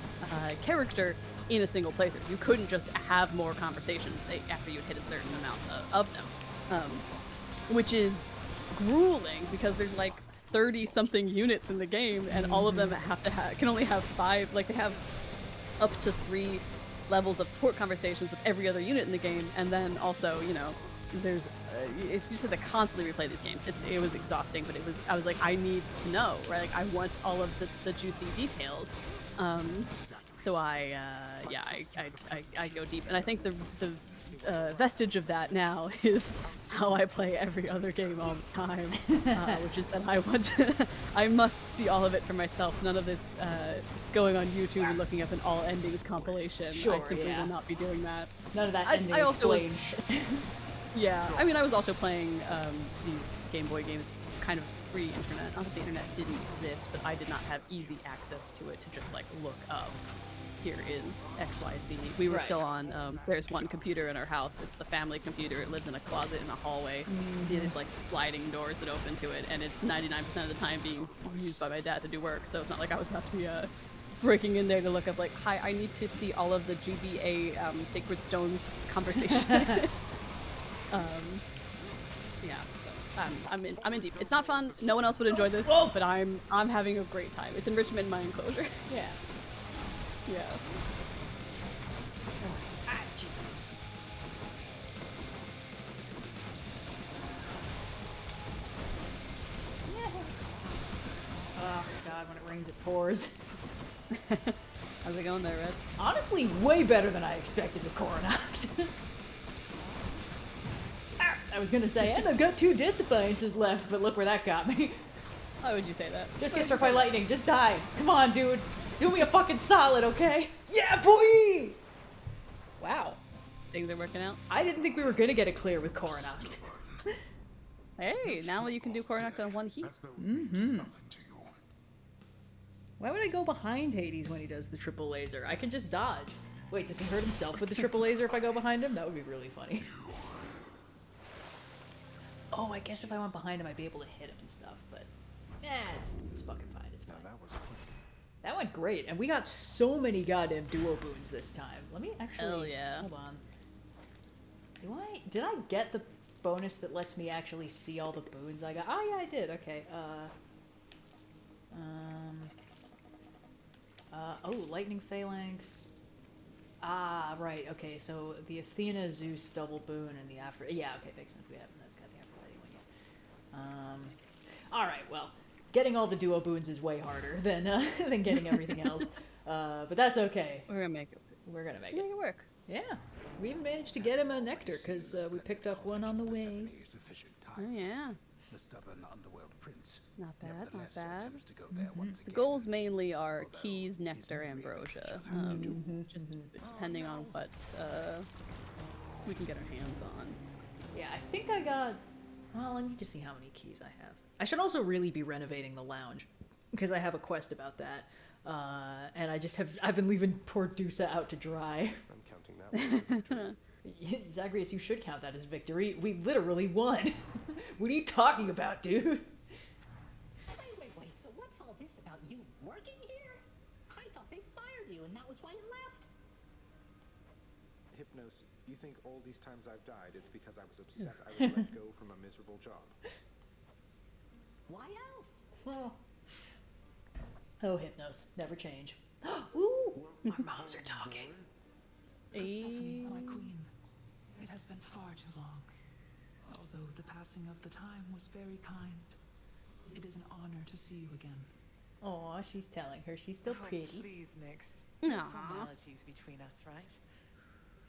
character in a single playthrough. You couldn't just have more conversations after you hit a certain amount of them, which is grueling because there's like 30-something units in the game, and all of them can only have 5. Like, they have up to 3 levels of support conversations with every other unit in the game, and then also, you know, there's it's just that they constantly replay these games. It was exhausting, but I was like, I need to know, right? Like, I want all of the juicy details. So I go deep, and I think the vestige of that now is how I play every other game all the time, which is that I must see all of it for myself. None of this going on YouTube and looking up an all endings compilation. Sure, I simply will not be doing that. None of that ending explain shit. Yeah, I mean, I was also playing these Game Boy games kind of pre-internet. Not that the internet didn't exist, but I did not have easy access to it to just like look up, here is X, Y, Z. We were still on, there's one computer in our house. It's the family computer. It lives in a closet in a hallway. There's like sliding doors that open to it, and it's 99% of the time being used by my dad to do work. So it's not like I was about to be breaking in there to look up like, hi, I need to see all of the GBA Sacred Stones conversation. Yeah, so I'm in deep. It's not fun. No one else would enjoy this, but I'm having a great time. It's enrichment in my enclosure. Yeah. Yeah. Ah, Jesus. Oh god, when it rains it pours. How's it going there, Red? Honestly, way better than I expected with Coronact. I was gonna say, and I've got 2 Death Defiances left, but look where that got me. Why would you say that? Just get struck by lightning, just die. Come on, dude. Do me a fucking solid, okay? Yeah, boy! Wow. Things are working out. I didn't think we were gonna get it clear with Coronact. Hey, now you can do Coronact on 1 heat. As though it means nothing to you. Why would I go behind Hades when he does the triple laser? I can just dodge. Wait, does he hurt himself with the triple laser if I go behind him? That would be really funny. Oh, I guess if I went behind him, I'd be able to hit him and stuff, but... it's fucking fine, it's fine. Now that was quick. That went great, and we got so many goddamn duo boons this time. Let me actually... Hell yeah. Hold on. Did I get the bonus that lets me actually see all the boons I got? Oh, yeah, I did. Okay, Lightning Phalanx. Ah, right, okay, so the Athena Zeus double boon and the Aphrodite... Yeah, okay, makes sense. We haven't got the Aphrodite one yet. Alright, well, getting all the duo boons is way harder than getting everything else. But that's okay. We're gonna make it. We're gonna make Make it. it work. Yeah, we even managed to get him a nectar, because we picked up one on the way. Oh yeah. The stubborn underworld prince. Not bad, not Nevertheless, bad. attempts to go there once The again. goals mainly are keys, nectar, ambrosia. Just depending on what we can get our hands on. Yeah, I think I got... Well, I need to see how many keys I have. I should also really be renovating the lounge, because I have a quest about that. And I've been leaving poor Dusa out to dry. I'm counting that one as a victory. Zagreus, you should count that as victory. We literally won. What are you talking about, dude? Wait, so what's all this about you working here? I thought they fired you and that was why you left. Hypnos, you think all these times I've died, it's because I was upset I was let go from a miserable job. Why else? Oh, Hypnos, never change. Ooh, our moms are talking. Hey. My queen, it has been far too long. Although the passing of the time was very kind, it is an honor to see you again. Aw, she's telling her she's still pretty. Please, Nyx. Aw. Formalities between us, right?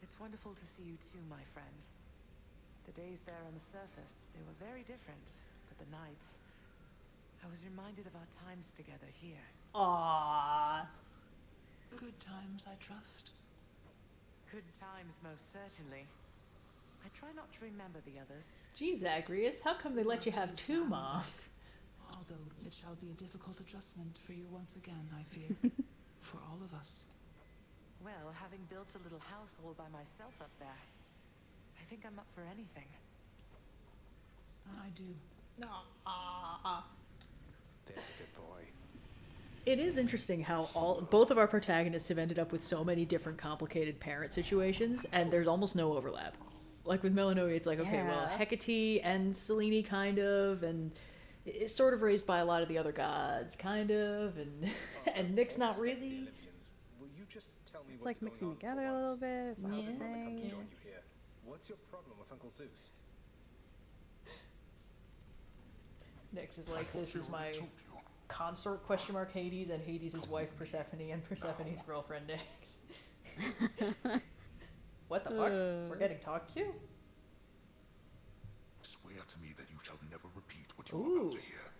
It's wonderful to see you too, my friend. The days there on the surface, they were very different, but the nights... I was reminded of our times together here. Aww. Good times, I trust. Good times, most certainly. I try not to remember the others. Geez, Zagreus, how come they let you have 2 moms? Although it shall be a difficult adjustment for you once again, I fear. For all of us. Well, having built a little house all by myself up there, I think I'm up for anything. I do. Aww. There's a good boy. It is interesting how both of our protagonists have ended up with so many different complicated parent situations, and there's almost no overlap. Like with Melanoia, it's like, okay, well, Yeah. Hecate and Selene kind of, and it's sort of raised by a lot of the other gods, kind of, and and Nyx not really. Will you just tell me It's what's like mixing going on together for a little once? bit. It's not How a did Mother come to thing. join you here? What's your problem with Uncle Zeus? Nyx is like, this is my consort question mark Hades, and Hades' wife Persephone, and Persephone's girlfriend Nyx. What the fuck? We're getting talked to? Swear to me that you shall never repeat what Ooh. you're about to hear.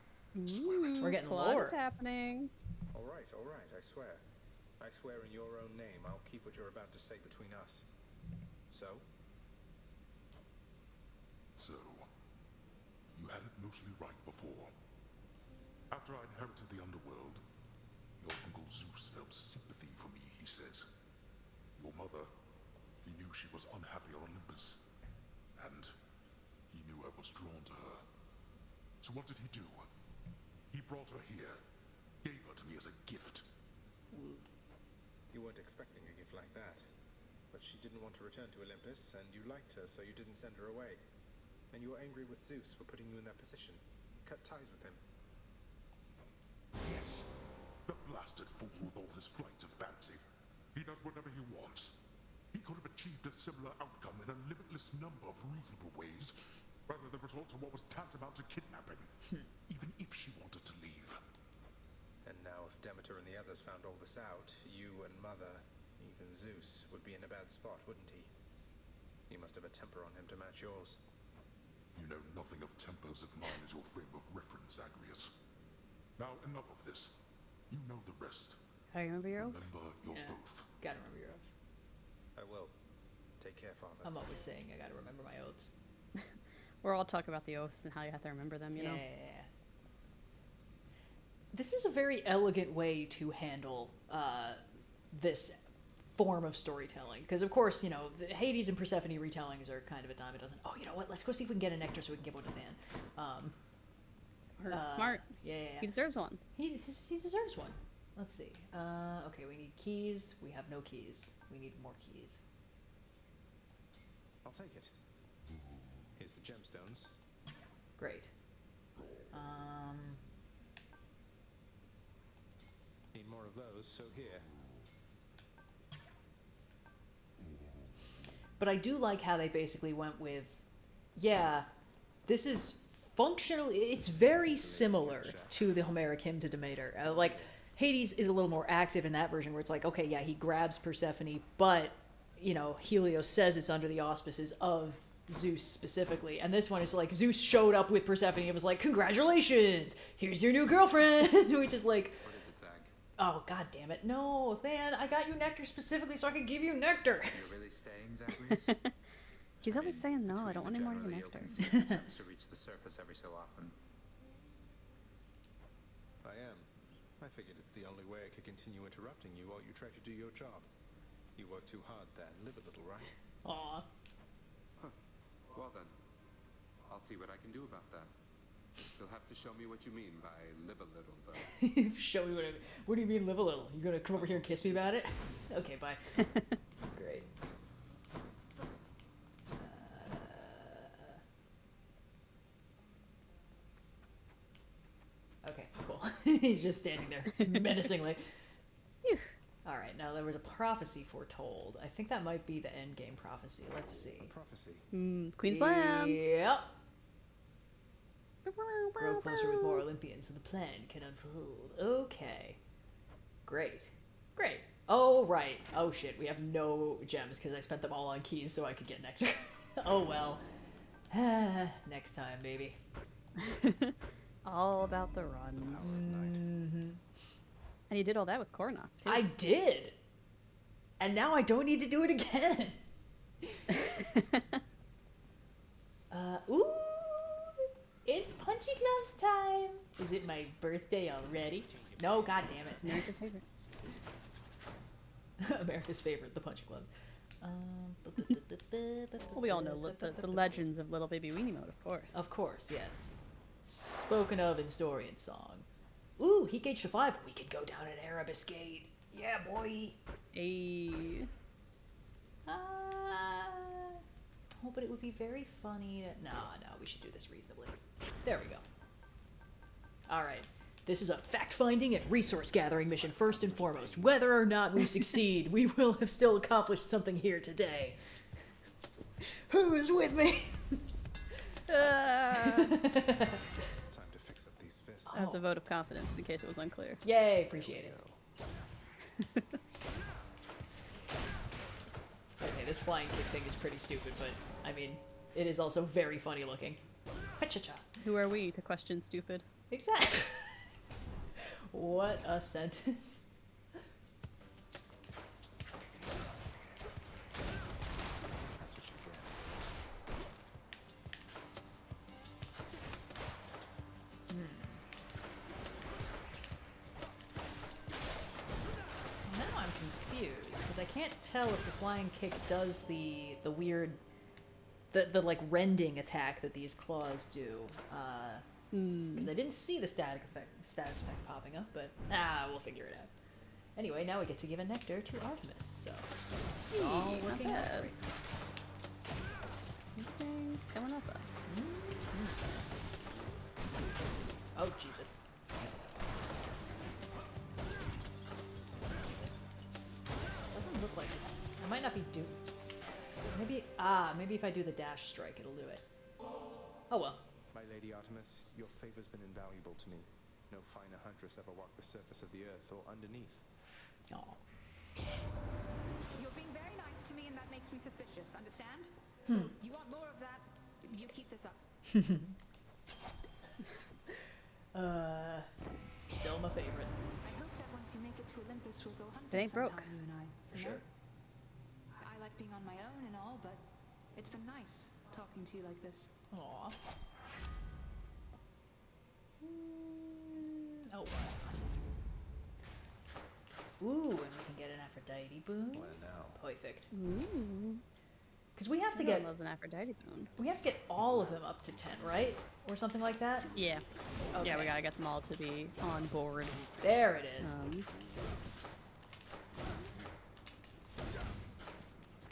Ooh, We're getting plot lower. is happening. All right, I swear. I swear in your own name, I'll keep what you're about to say between us. So? so. You had it mostly right before. After I inherited the underworld, your Uncle Zeus felt sympathy for me, he says. Your mother, he knew she was unhappy on Olympus, and he knew I was drawn to her. So what did he do? He brought her here, gave her to me as a gift. You weren't expecting a gift like that. But she didn't want to return to Olympus, and you liked her, so you didn't send her away. And you were angry with Zeus for putting you in that position. Cut ties with him. Yes. The blasted fool with all his flights of fancy. He does whatever he wants. He could have achieved a similar outcome in a limitless number of reasonable ways, rather than resort to what was tantamount to kidnapping, even if she wanted to leave. And now if Demeter and the others found all this out, you and Mother, even Zeus, would be in a bad spot, wouldn't he? You must have a temper on him to match yours. You know nothing of tempers if mine is your frame of reference, Agrius. Now, enough of this. You know the rest. I remember your oath. Remember your oath. Gotta remember your oath. I will. Take care, Father. I'm always saying I gotta remember my oaths. We're all talking about the oaths and how you have to remember them, you know? Yeah. This is a very elegant way to handle this form of storytelling. Because, of course, you know, the Hades and Persephone retellings are kind of a dime a dozen. Oh, you know what? Let's go see if we can get a nectar so we can give one to Than. Smart. Yeah. He deserves one. He deserves one. Let's see. Okay, we need keys. We have no keys. We need more keys. I'll take it. Here's the gemstones. Great. Need more of those, so here. But I do like how they basically went with, yeah, this is functionally, it's very similar to the Homeric hymn to Demeter. Like, Hades is a little more active in that version where it's like, okay, yeah, he grabs Persephone, but, you know, Helios says it's under the auspices of Zeus specifically. And this one is like, Zeus showed up with Persephone and was like, congratulations, here's your new girlfriend. Which is like, What is it, Zach? oh, god damn it. No, Than, I got you nectar specifically so I could give you nectar. You're really staying, Zacharias? He's always saying no, I don't want any more of your nectar. Attempts to reach the surface every so often. I am. I figured it's the only way I could continue interrupting you while you try to do your job. You work too hard, then. Live a little, right? Aw. Huh. Well then, I'll see what I can do about that. You'll have to show me what you mean by live a little, though. Show me what do you mean live a little? You gonna come over here and kiss me about it? Okay, bye. Great. Okay, cool. He's just standing there menacingly. Alright, now there was a prophecy foretold. I think that might be the end game prophecy. Let's see. A prophecy. Queen's plan. Yep. Grow closer with more Olympians so the plan can unfold. Okay. Great. Great. Oh, right. Oh, shit. We have no gems because I spent them all on keys so I could get nectar. Oh, well. Next time, baby. All about the runs. Mm-hmm. And you did all that with Kornak, too. I did! And now I don't need to do it again! Ooh! It's Punchy Gloves time! Is it my birthday already? No, god damn it. It's America's favorite. America's favorite, the Punchy Gloves. Well, we all know the legends of Little Baby Weenie Mode, of course. Of course, yes. Spoken of in story and song. Ooh, he gauged to 5. We could go down an Arabescade. Yeah, boy. Ayy. Oh, but it would be very funny to... No, we should do this reasonably. There we go. Alright. This is a fact-finding and resource-gathering mission first and foremost. Whether or not we succeed, we will have still accomplished something here today. Who is with me? Time to fix up these fists. That's a vote of confidence, in case it was unclear. Yay, appreciate it. Okay, this flying kick thing is pretty stupid, but, I mean, it is also very funny looking. Ha-cha-cha. Who are we to question stupid? Exactly. What a sentence. That's what you get. can't tell if the flying kick does the weird, the like rending attack that these claws do. Because I didn't see the status effect popping up, but we'll figure it out. Anyway, now we get to give a nectar to Artemis, so it's all working out great. Everything's coming up us. Oh, Jesus. Doesn't look like it's... I might not be doing... Maybe if I do the dash strike, it'll do it. Oh well. My Lady Artemis, your favor's been invaluable to me. No finer huntress ever walked the surface of the earth or underneath. Aw. You're being very nice to me and that makes me suspicious, understand? So you want more of that, you keep this up. Still my favorite. I hope that once you make it to Olympus, we'll go hunting It ain't broke. sometime, you and I. For sure. I like being on my own and all, but it's been nice talking to you like this. Aw. Oh. Ooh, and we can get an Aphrodite boon. Well, now. Perfect. Ooh. Because we have to Everyone get loves an Aphrodite boon. we have to get all of them up to 10, right? Or something like that. Yeah. Okay. Yeah, we gotta get them all to be on board. There it is.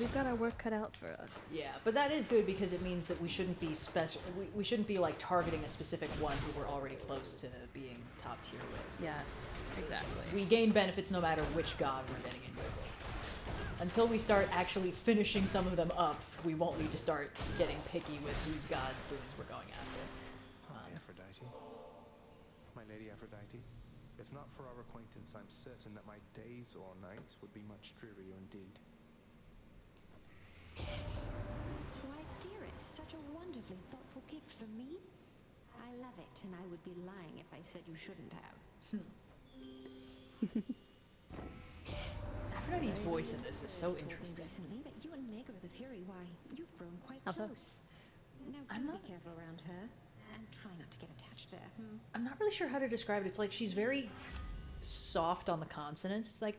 We've got our work cut out for us. Yeah, but that is good because it means that we shouldn't be special. We shouldn't be like targeting a specific one who we're already close to being top tier with. Yes, exactly. We gain benefits no matter which god we're getting into it with. Until we start actually finishing some of them up, we won't need to start getting picky with whose god boons we're going after. Aphrodite. My Lady Aphrodite. If not for our acquaintance, I'm certain that my days or nights would be much drearier indeed. Why, dearest, such a wonderfully thoughtful gift for me. I love it, and I would be lying if I said you shouldn't have. Aphrodite's voice in this is so interesting. Recently that you and Meg are the Fury, why, you've grown quite Also, close. Now do be careful around her, and try not to get attached there. I'm not really sure how to describe it. It's like she's very soft on the consonants. It's like,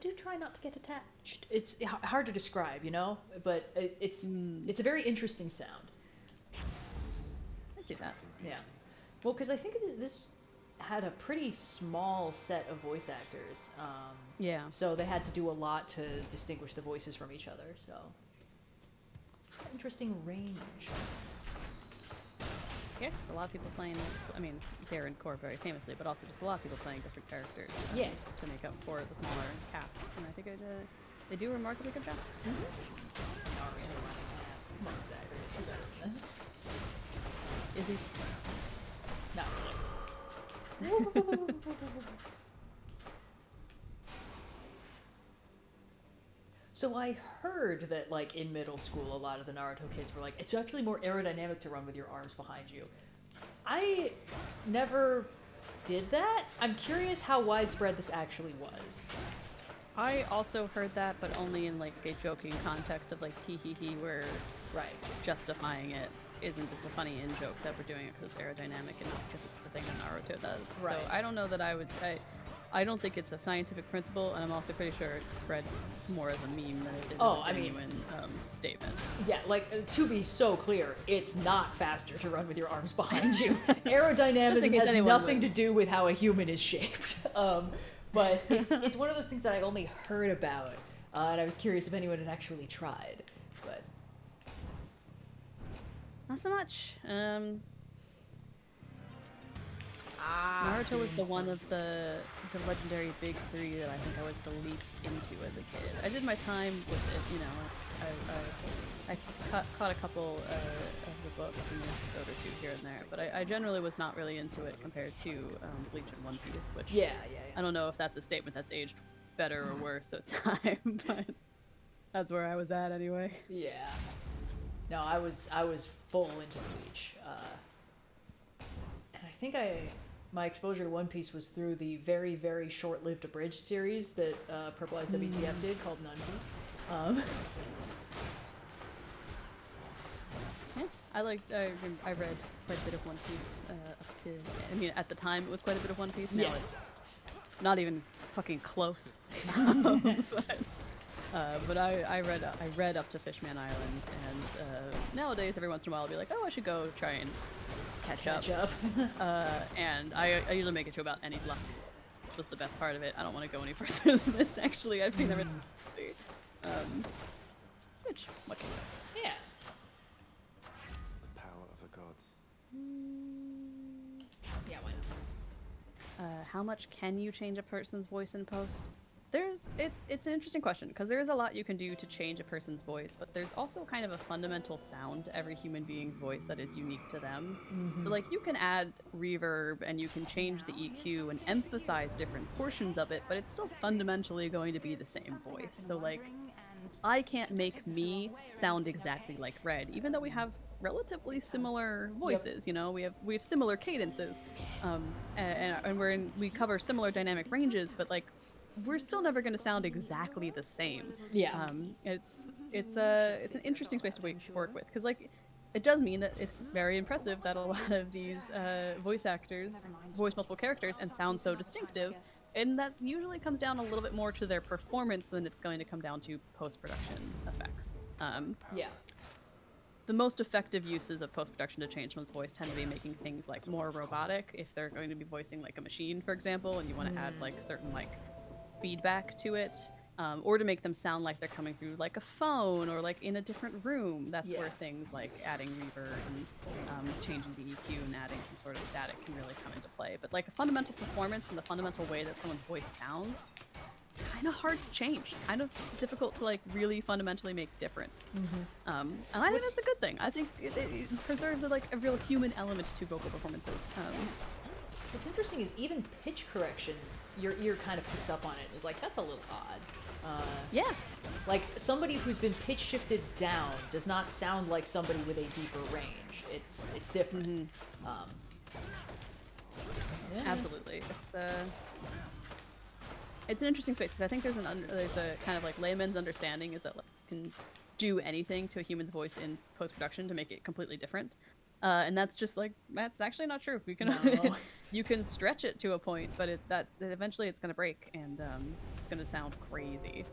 do try not to get attached. It's hard to describe, you know? But it's a very interesting sound. I see that. Yeah. Well, because I think this had a pretty small set of voice actors. Yeah. So they had to do a lot to distinguish the voices from each other, so... Interesting range. Yeah, a lot of people playing, I mean, Darren Core very famously, but also just a lot of people playing different characters. Yeah. To make up for the smaller cast. And I think they do a remarkably good job. Come on, Zachary, you're better than this. Is he? Not really. So I heard that, like, in middle school, a lot of the Naruto kids were like, it's actually more aerodynamic to run with your arms behind you. I never did that. I'm curious how widespread this actually was. I also heard that, but only in, like, a joking context of, like, tee-hee-hee, where justifying it isn't just a funny in-joke that we're doing it because it's aerodynamic and not because it's the thing that Naruto does. Right. So I don't know that I would... I don't think it's a scientific principle, and I'm also pretty sure it spread more as a meme than it did as a genuine statement. Yeah, like, to be so clear, it's not faster to run with your arms behind you. Aerodynamism has nothing to do with how a human is shaped. But it's one of those things that I only heard about, and I was curious if anyone had actually tried. But not so much. Naruto was the one of the legendary big three that I think I was the least into as a kid. I did my time with it, you know. I caught a couple of the books in an episode or two here and there, but I generally was not really into it compared to Bleach and One Piece, which I don't know if that's a statement that's aged better or worse at time, but that's where I was at anyway. Yeah. No, I was full into Bleach, and I think my exposure to One Piece was through the very, very short-lived abridged series that Purple Eyes WTF did called None Piece. Yeah, I read quite a bit of One Piece up to, I mean, at the time it was quite a bit of One Piece. Now it's not even fucking close. But But I read up to Fishman Island, and nowadays every once in a while I'll be like, oh, I should go try and catch up. And I usually make it to about Annie's Luck. This was the best part of it. I don't want to go any further than this. Actually, I've seen everything. Which what can I do? Yeah. The power of the gods. Yeah, why not? How much can you change a person's voice in post? It's an interesting question because there is a lot you can do to change a person's voice, but there's also kind of a fundamental sound to every human being's voice that is unique to them. So, like, you can add reverb and you can change the EQ and emphasize different portions of it, but it's still fundamentally going to be the same voice. So, like, I can't make me sound exactly like Red, even though we have relatively similar voices. You know, we have similar cadences, and we cover similar dynamic ranges, but like, we're still never going to sound exactly the same. Yeah. It's an interesting space to work with, because like, it does mean that it's very impressive that a lot of these voice actors voice multiple characters and sound so distinctive, and that usually comes down a little bit more to their performance than it's going to come down to post-production effects. Yeah. The most effective uses of post-production to change someone's voice tend to be making things like more robotic, if they're going to be voicing like a machine, for example, and you want to add like certain like feedback to it, or to make them sound like they're coming through like a phone or like in a different room. That's where things like adding reverb and changing the EQ and adding some sort of static can really come into play. But like a fundamental performance and the fundamental way that someone's voice sounds, kind of hard to change, kind of difficult to like really fundamentally make different. And I think that's a good thing. I think it preserves a real human element to vocal performances. What's interesting is even pitch correction, your ear kind of picks up on it. It's like, that's a little odd. Yeah. Like, somebody who's been pitch shifted down does not sound like somebody with a deeper range. It's different. Absolutely. It's an interesting space, because I think there's a kind of like layman's understanding is that like, you can do anything to a human's voice in post-production to make it completely different. And that's just like, that's actually not true. You can you can stretch it to a point, but eventually it's going to break, and it's going to sound crazy.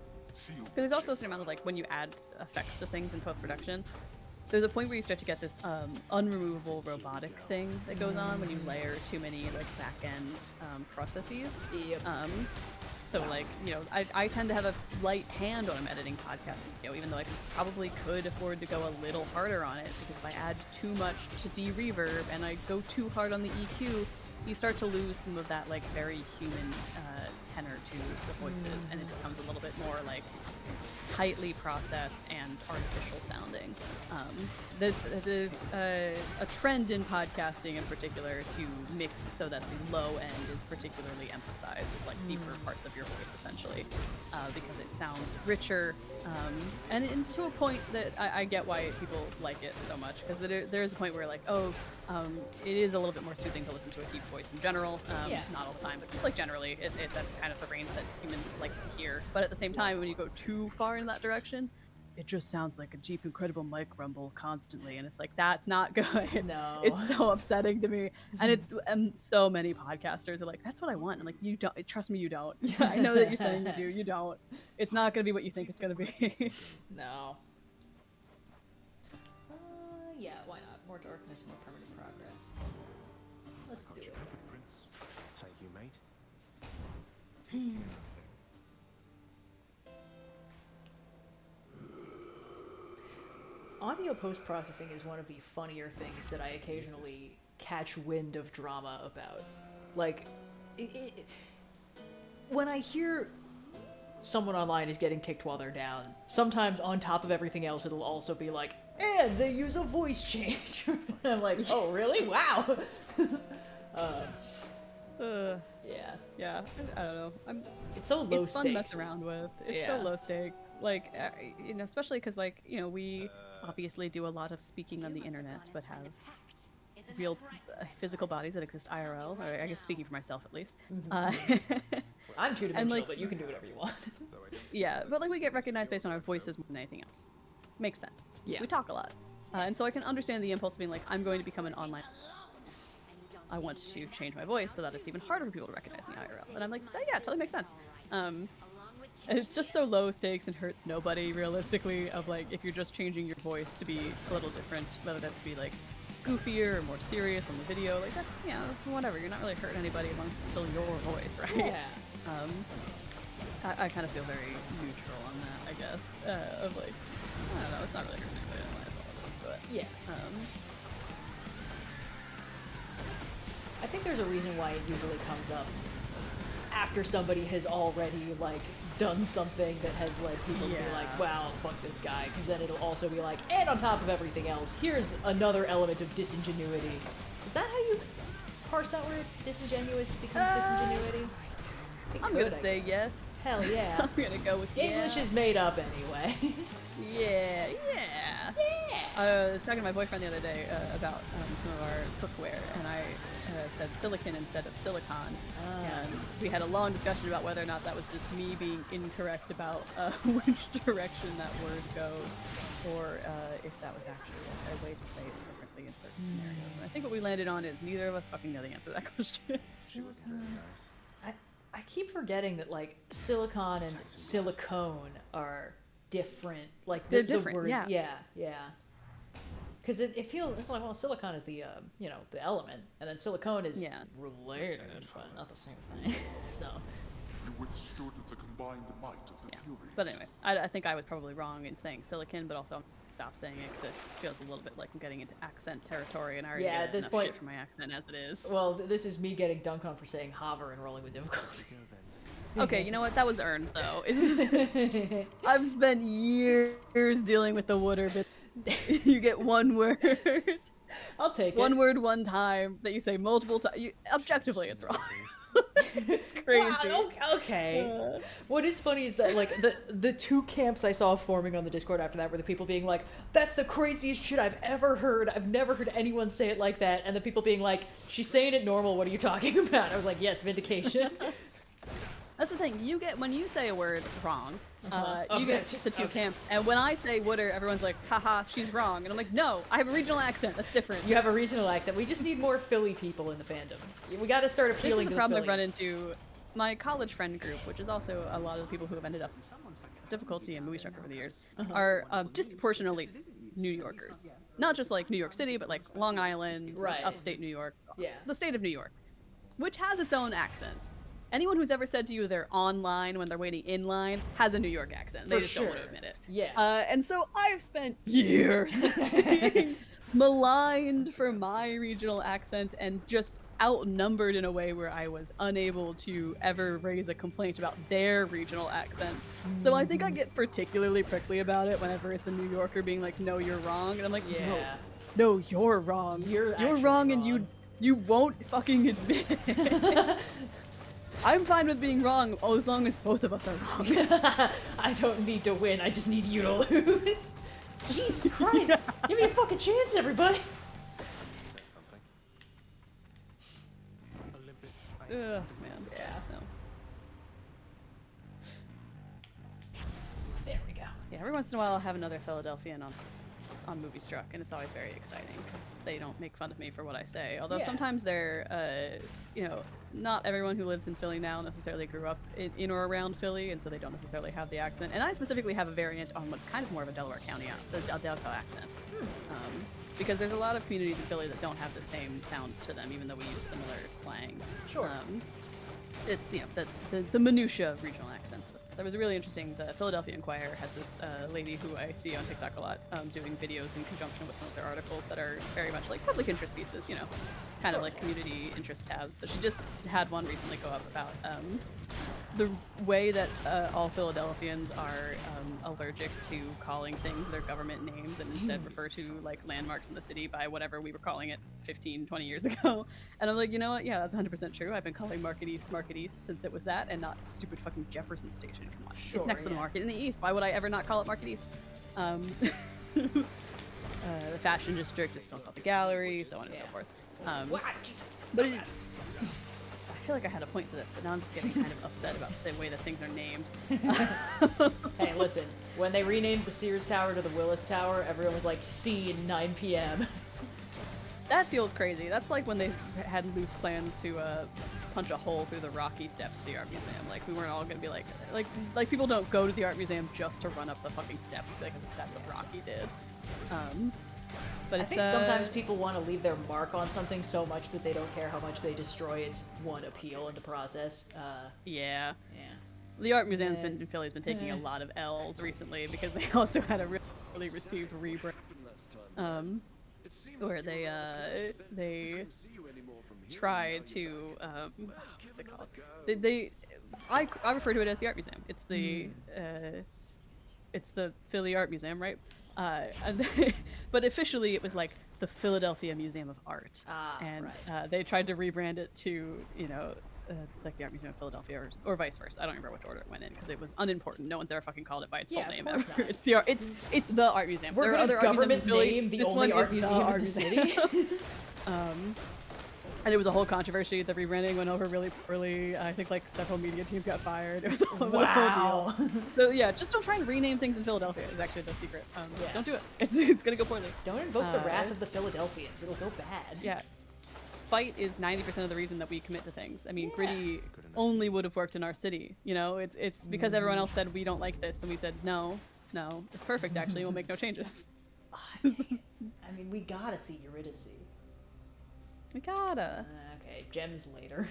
There's also a certain amount of like, when you add effects to things in post-production, there's a point where you start to get this unremovable robotic thing that goes on when you layer too many like back-end processes. So like, you know, I tend to have a light hand when I'm editing podcasts, you know, even though I probably could afford to go a little harder on it, because if I add too much to de-reverb and I go too hard on the EQ, you start to lose some of that like very human tenor to the voices, and it becomes a little bit more like tightly processed and artificial sounding. There's a trend in podcasting in particular to mix so that the low end is particularly emphasized with like deeper parts of your voice, essentially, because it sounds richer, and to a point that I get why people like it so much, because there is a point where like, it is a little bit more soothing to listen to a deep voice in general. Not all the time, but just like generally, that's kind of the range that humans like to hear. But at the same time, when you go too far in that direction, it just sounds like a Jeep Incredible mic rumble constantly, and it's like, that's not good. No. It's so upsetting to me. And so many podcasters are like, that's what I want. I'm like, you don't, trust me, you don't. I know that you're saying you do, you don't. It's not going to be what you think it's going to be. No. Yeah, why not? More darkness, more permanent progress. Let's do it. Prince. Thank you, mate. Audio post-processing is one of the funnier things that I occasionally catch wind of drama about. Like, when I hear someone online is getting kicked while they're down, sometimes on top of everything else it'll also be like, and they use a voice change. I'm like, oh really? Wow. Yeah, I don't know. It's so low it's stakes. Fun to mess around with. It's so low stake. Like, you know, especially because, like, you know, we obviously do a lot of speaking on the internet, but have real physical bodies that exist IRL. Or I guess speaking for myself, at least. I'm two-dimensional, but you can do whatever you want. Yeah, but like, we get recognized based on our voices more than anything else. Makes sense. Yeah. We talk a lot. And so I can understand the impulse of being like, I'm going to become an online. I want to change my voice so that it's even harder for people to recognize me IRL. And I'm like, oh, yeah, totally makes sense. And it's just so low stakes and hurts nobody, realistically, of like, if you're just changing your voice to be a little different, whether that's to be like goofier or more serious on the video, like that's, yeah, that's whatever. You're not really hurting anybody as long as it's still your voice, right? Yeah. I kind of feel very neutral on that, I guess, of like, I don't know, it's not really hurting anybody, I might as well, but yeah. I think there's a reason why it usually comes up after somebody has already like done something that has led people to be like, wow, fuck this guy, because then it'll also be like, and on top of everything else, here's another element of disingenuity. Is that how you parse that word? Disingenuous becomes disingenuity? I'm gonna say yes. Hell yeah. I'm gonna go with English is made up anyway. Yeah. I was talking to my boyfriend the other day about some of our cookware, and I said silicon instead of silicon, and we had a long discussion about whether or not that was just me being incorrect about which direction that word goes, or if that was actually a way to say it differently in certain scenarios. And I think what we landed on is neither of us fucking know the answer to that question. I keep forgetting that like silicon and silicone are different. Like they're the different. words, yeah. Because it feels, it's like, well, silicon is the you know, the element, and then silicone is related, but not the same thing. So You withstood the combined might of the Furies. But anyway, I think I was probably wrong in saying silicon, but also stop saying it because it feels a little bit like I'm getting into accent territory, and I already get at this enough point shit for my accent as it is. Well, this is me getting dunked on for saying hover and rolling with difficulty. Okay, you know what? That was earned, though. I've spent years dealing with the wooder, but you get one word. I'll take one word one time that you say multiple times. Objectively, it's wrong. It's crazy. Wow, okay. What is funny is that like the two camps I saw forming on the Discord after that were the people being like, "That's the craziest shit I've ever heard. I've never heard anyone say it like that," and the people being like, "She's saying it normal. What are you talking about?" I was like, "Yes, vindication." That's the thing. You get when you say a word wrong, you get the two camps. And when I say wooder, everyone's like, "Haha, she's wrong." And I'm like, "No, I have a regional accent. That's different." You have a regional accent. We just need more Philly people in the fandom. We got to start appealing to the problem Phillies. I've run into. My college friend group, which is also a lot of the people who have ended up difficulty in movie struck over the years, are disproportionately New Yorkers. Not just like New York City, but like Long Island, upstate New York, the state of New York, which has its own accent. Anyone who's ever said to you they're online when they're waiting in line has a New York accent. They just don't want to admit it. Yeah. And so I've spent years being maligned for my regional accent and just outnumbered in a way where I was unable to ever raise a complaint about their regional accent. So I think I get particularly prickly about it whenever it's a New Yorker being like, "No, you're wrong," and I'm like, "No, you're wrong. You're wrong, and you won't fucking admit it." I'm fine with being wrong as long as both of us are wrong. I don't need to win. I just need you to lose. Jesus Christ! Give me a fucking chance, everybody. That's something. Olympus. Ugh, man. Yeah. No. There we go. Yeah, every once in a while I'll have another Philadelphian on Movie Struck, and it's always very exciting because they don't make fun of me for what I say. Although sometimes they're, you know, not everyone who lives in Philly now necessarily grew up in or around Philly, and so they don't necessarily have the accent. And I specifically have a variant on what's kind of more of a Delaware County Delco accent. Because there's a lot of communities in Philly that don't have the same sound to them, even though we use similar slang. Sure. It's, you know, the minutiae of regional accents. That was really interesting. The Philadelphia Inquirer has this lady who I see on TikTok a lot, doing videos in conjunction with some of their articles that are very much like public interest pieces, you know, kind of like community interest tabs. But she just had one recently go up about the way that all Philadelphians are allergic to calling things their government names and instead refer to like landmarks in the city by whatever we were calling it 15, 20 years ago. And I'm like, you know what? Yeah, that's 100% true. I've been calling Market East since it was that and not stupid fucking Jefferson Station. Come on. Sure, it's next to the market in the east. Why would I ever not call it Market East? The fashion district is still called the Gallery, so on and so forth. But I feel like I had a point to this, but now I'm just getting kind of upset about the way that things are named. Hey, listen. When they renamed the Sears Tower to the Willis Tower, everyone was like, "C 9 p.m." That feels crazy. That's like when they had loose plans to punch a hole through the Rocky steps at the art museum. Like we weren't all gonna be like people don't go to the art museum just to run up the fucking steps because that's what Rocky did. But I think sometimes people want to leave their mark on something so much that they don't care how much they destroy its one appeal in the process. Yeah. The art museum's in Philly's been taking a lot of L's recently because they also had a really received rebrand. Where they tried to what's it called? I refer to it as the art museum. It's the Philly Art Museum, right? But officially it was like the Philadelphia Museum of Art, and they tried to rebrand it to like the Art Museum of Philadelphia or vice versa. I don't remember which order it went in because it was unimportant. No one's ever fucking called it by its full name ever. It's the art. It's the art museum. We're there are other government art museums in name the this only one art museum in the city. And it was a whole controversy. The rebranding went over really poorly. I think like several media teams got fired. It was a whole deal. So yeah, just don't try and rename things in Philadelphia. Is actually the secret. Don't do it. It's gonna go poorly. Don't invoke the wrath of the Philadelphians. It'll go bad. Yeah. Spite is 90% of the reason that we commit to things. I mean, Gritty only would have worked in our city. You know, it's because everyone else said we don't like this, and we said no, it's perfect. Actually, we'll make no changes. I mean, we gotta see Eurydice. We gotta. Okay, gems later.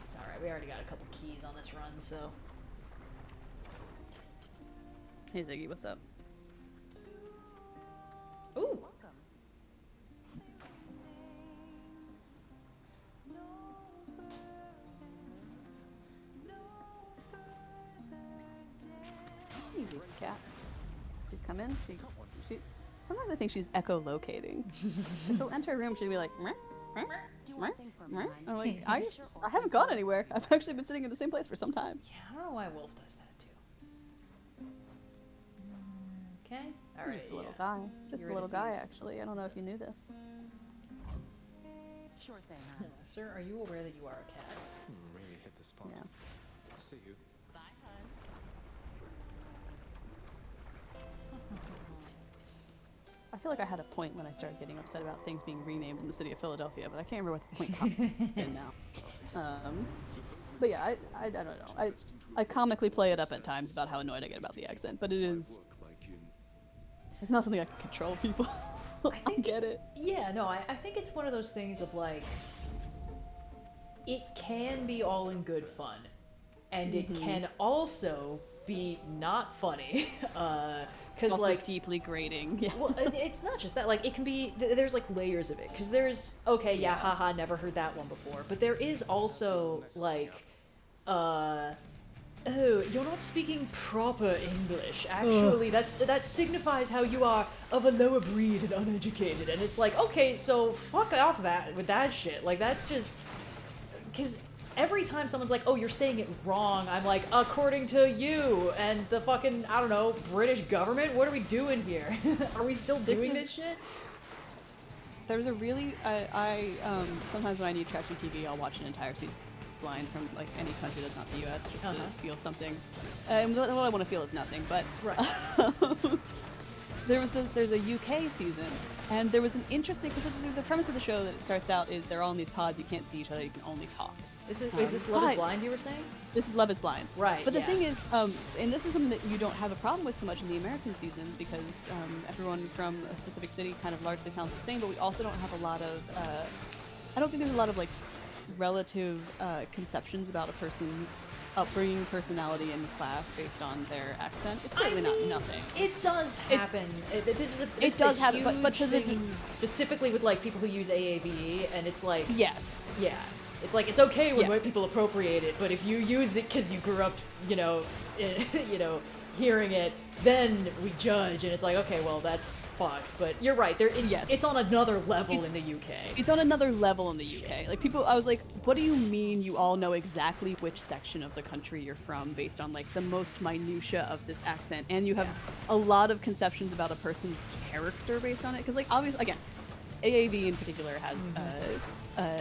It's alright, we already got a couple keys on this run, so. Hey Ziggy, what's up? Ooh! Easy, cat. She's come in. She sometimes I think she's echolocating. She'll enter a room, she'll be like, meh, meh, meh, meh. I'm like, I haven't gone anywhere. I've actually been sitting in the same place for some time. Yeah, I don't know why Wolf does that too. Okay, alright. Just a little guy. Just a little guy, actually. I don't know if you knew this. Sure thing, huh? Sir, are you aware that you are a cat? Really hit the spot. Yeah. See you. Bye, hun. I feel like I had a point when I started getting upset about things being renamed in the city of Philadelphia, but I can't remember what the point comes in now. But yeah, I don't know. I comically play it up at times about how annoyed I get about the accent, but it's not something I can control people. I get it. Yeah, no, I think it's one of those things of like, it can be all in good fun, and it can also be not funny. Because also like deeply grating. Yeah. Well, it's not just that. Like it can be. There's like layers of it. Because there's haha, never heard that one before. But there is also like, oh, you're not speaking proper English. Actually, that signifies how you are of a lower breed and uneducated. And it's like, okay, so fuck off with that shit. Like that's just because. Every time someone's like, oh, you're saying it wrong, I'm like, according to you and the fucking, I don't know, British government? What are we doing here? Are we still doing this shit? There's a really, sometimes when I need traction TV, I'll watch an entire season blind from like any country that's not the US just to feel something. And what I want to feel is nothing, but there's a UK season, and there was an interesting, because the premise of the show that it starts out is they're all in these pods, you can't see each other, you can only talk. Is this Love is Blind you were saying? This is Love is Blind. Right, But the thing is, and this is something that you don't have a problem with so much in the American seasons, because everyone from a specific city kind of largely sounds the same, but we also don't have a lot of, I don't think there's a lot of like relative conceptions about a person's upbringing, personality, and class based on their accent. It's certainly not nothing. It does happen. It does happen, but to thing specifically with like people who use AAVE, and it's like yes, yeah. It's like, it's okay when white people appropriate it, but if you use it because you grew up, hearing it, then we judge, and it's like, okay, well, that's fucked. But you're right, it's on another level in the UK. It's on another level in the UK. Like, people, I was like, what do you mean you all know exactly which section of the country you're from based on, like, the most minutia of this accent, and you have a lot of conceptions about a person's character based on it? Because, like, obviously, again, AAV in particular has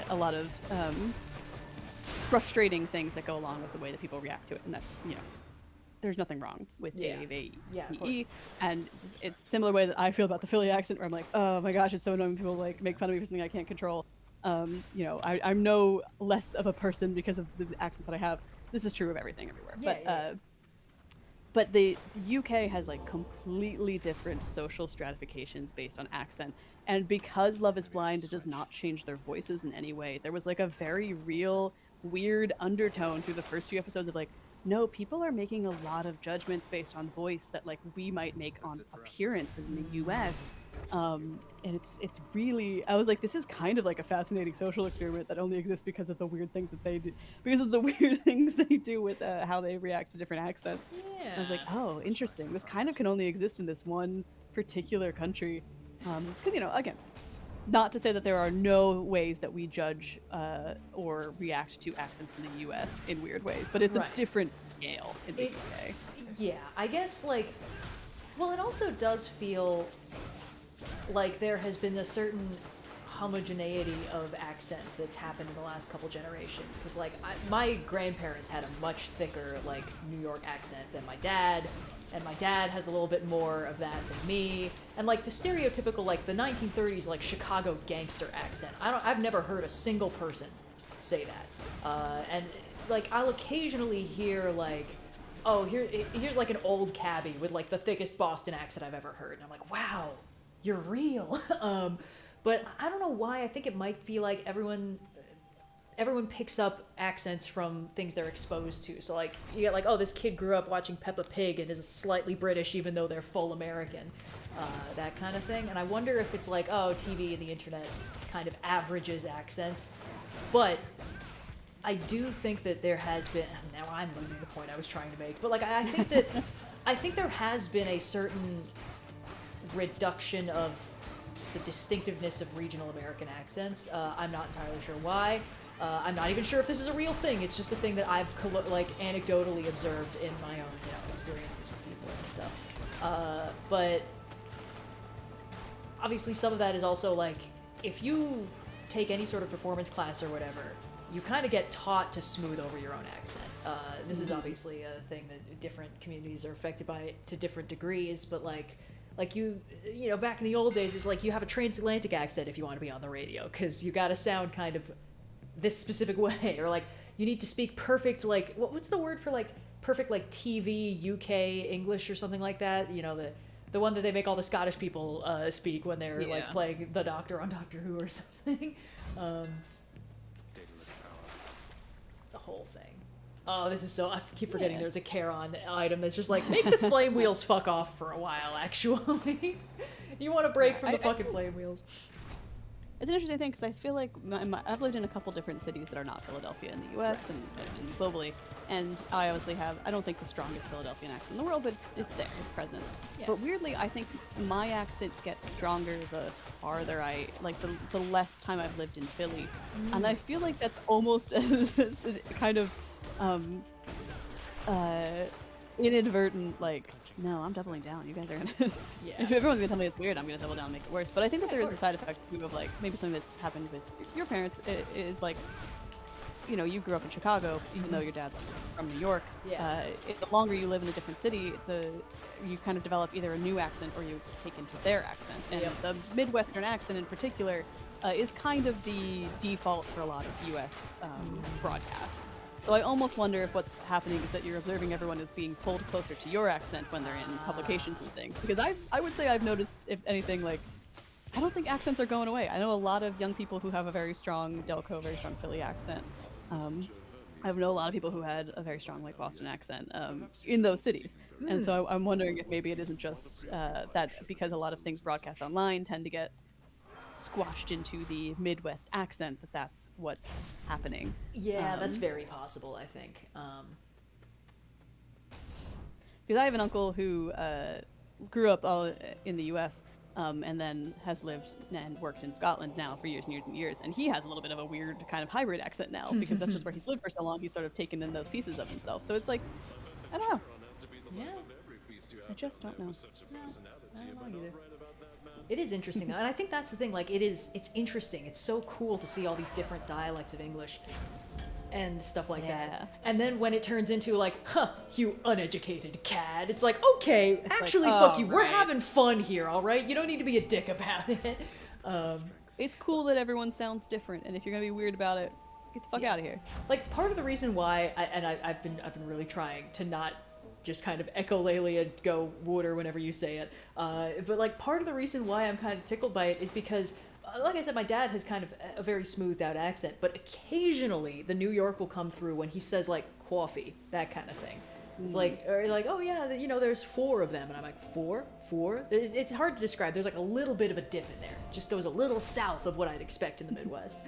a lot of frustrating things that go along with the way that people react to it, and that's, there's nothing wrong with Yeah. AAVE. And it's similar way that I feel about the Philly accent, where I'm like, oh my gosh, it's so annoying when people like make fun of me for something I can't control. You know, I'm no less of a person because of the accent that I have. This is true of everything everywhere. But the UK has like completely different social stratifications based on accent. And because Love is Blind does not change their voices in any way, there was like a very real, weird undertone through the first few episodes of like, no, people are making a lot of judgments based on voice that like we might make on appearance in the US. And it's really, I was like, this is kind of like a fascinating social experiment that only exists because of the weird things that they do, because of the weird things they do with how they react to different accents. Yeah. I was like, oh, interesting. This kind of can only exist in this one particular country. Because, you know, again, not to say that there are no ways that we judge or react to accents in the US in weird ways, but it's a different scale in the UK. Yeah, I guess, like, well, it also does feel like there has been a certain homogeneity of accent that's happened in the last couple generations. Because, like, my grandparents had a much thicker, like, New York accent than my dad, and my dad has a little bit more of that than me. And, like, the stereotypical, like, the 1930s, like, Chicago gangster accent. I've never heard a single person say that. And, like, I'll occasionally hear, like, oh, here's, like, an old cabbie with, like, the thickest Boston accent I've ever heard. And I'm like, wow, you're real. But I don't know why. I think it might be like everyone picks up accents from things they're exposed to. So like you get like, oh, this kid grew up watching Peppa Pig and is slightly British even though they're full American, that kind of thing. And I wonder if it's like, oh, TV and the internet kind of averages accents. But I do think that there has been, now I'm losing the point I was trying to make, but like I think there has been a certain reduction of the distinctiveness of regional American accents. I'm not entirely sure why. I'm not even sure if this is a real thing. It's just a thing that I've like anecdotally observed in my own experiences with people and stuff. But obviously some of that is also like, if you take any sort of performance class or whatever, you kind of get taught to smooth over your own accent. This is obviously a thing that different communities are affected by to different degrees, but like you know, back in the old days, it's like you have a transatlantic accent if you want to be on the radio, because you got to sound kind of this specific way, or like you need to speak perfect, like what's the word for like perfect, like TV UK English or something like that, you know, the one that they make all the Scottish people speak when they're like playing the Doctor on Doctor Who or something. It's a whole thing. Oh, this is so... I keep forgetting there's a Charon item that's just like, make the flame wheels fuck off for a while, actually. You want to break from the fucking flame wheels. It's an interesting thing, because I feel like I've lived in a couple different cities that are not Philadelphia in the US and globally, and I obviously have, I don't think the strongest Philadelphian accent in the world, but it's there, it's present. Yeah. But weirdly, I think my accent gets stronger the farther like the less time I've lived in Philly. And I feel like that's almost kind of inadvertent, like, no, I'm doubling down. You guys are gonna. If everyone's gonna tell me it's weird, I'm gonna double down and make it worse. But I think that there is a side effect too of like maybe something that's happened with your parents is like, you know, you grew up in Chicago, even though your dad's from New York. The longer you live in a different city, you kind of develop either a new accent or you take into their accent. And the Midwestern accent in particular is kind of the default for a lot of U.S. Broadcast. So I almost wonder if what's happening is that you're observing everyone as being pulled closer to your accent when they're in publications and things. Because I would say I've noticed, if anything, like, I don't think accents are going away. I know a lot of young people who have a very strong Delco, very strong Philly accent. I know a lot of people who had a very strong, like, Boston accent in those cities. And so I'm wondering if maybe it isn't just that because a lot of things broadcast online tend to get squashed into the Midwest accent, that's what's happening. Yeah, that's very possible, I think. Because I have an uncle who grew up all in the US and then has lived and worked in Scotland now for years and years and years, and he has a little bit of a weird kind of hybrid accent now, because that's just where he's lived for so long. He's sort of taken in those pieces of himself. So it's like, I don't know. Yeah. I just don't know. I don't know either. It is interesting, and I think that's the thing, like, it's interesting, it's so cool to see all these different dialects of English, and stuff like Yeah. that. And then when it turns into like, huh, you uneducated cad, it's like, okay, It's actually, like, fuck oh, you. We're right. having fun here, all right? You don't need to be a dick about it. It's cool that everyone sounds different, and if you're gonna be weird about it, get the fuck out of here. Like, part of the reason why, I've been really trying to not just kind of echolele and go water whenever you say it, but like part of the reason why I'm kind of tickled by it is because, like I said, my dad has kind of a very smoothed out accent, but occasionally the New York will come through when he says like coffee, that kind of thing. It's like, or like, oh yeah, you know, there's 4 of them, and I'm like, four? It's hard to describe. There's like a little bit of a dip in there. It just goes a little south of what I'd expect in the Midwest.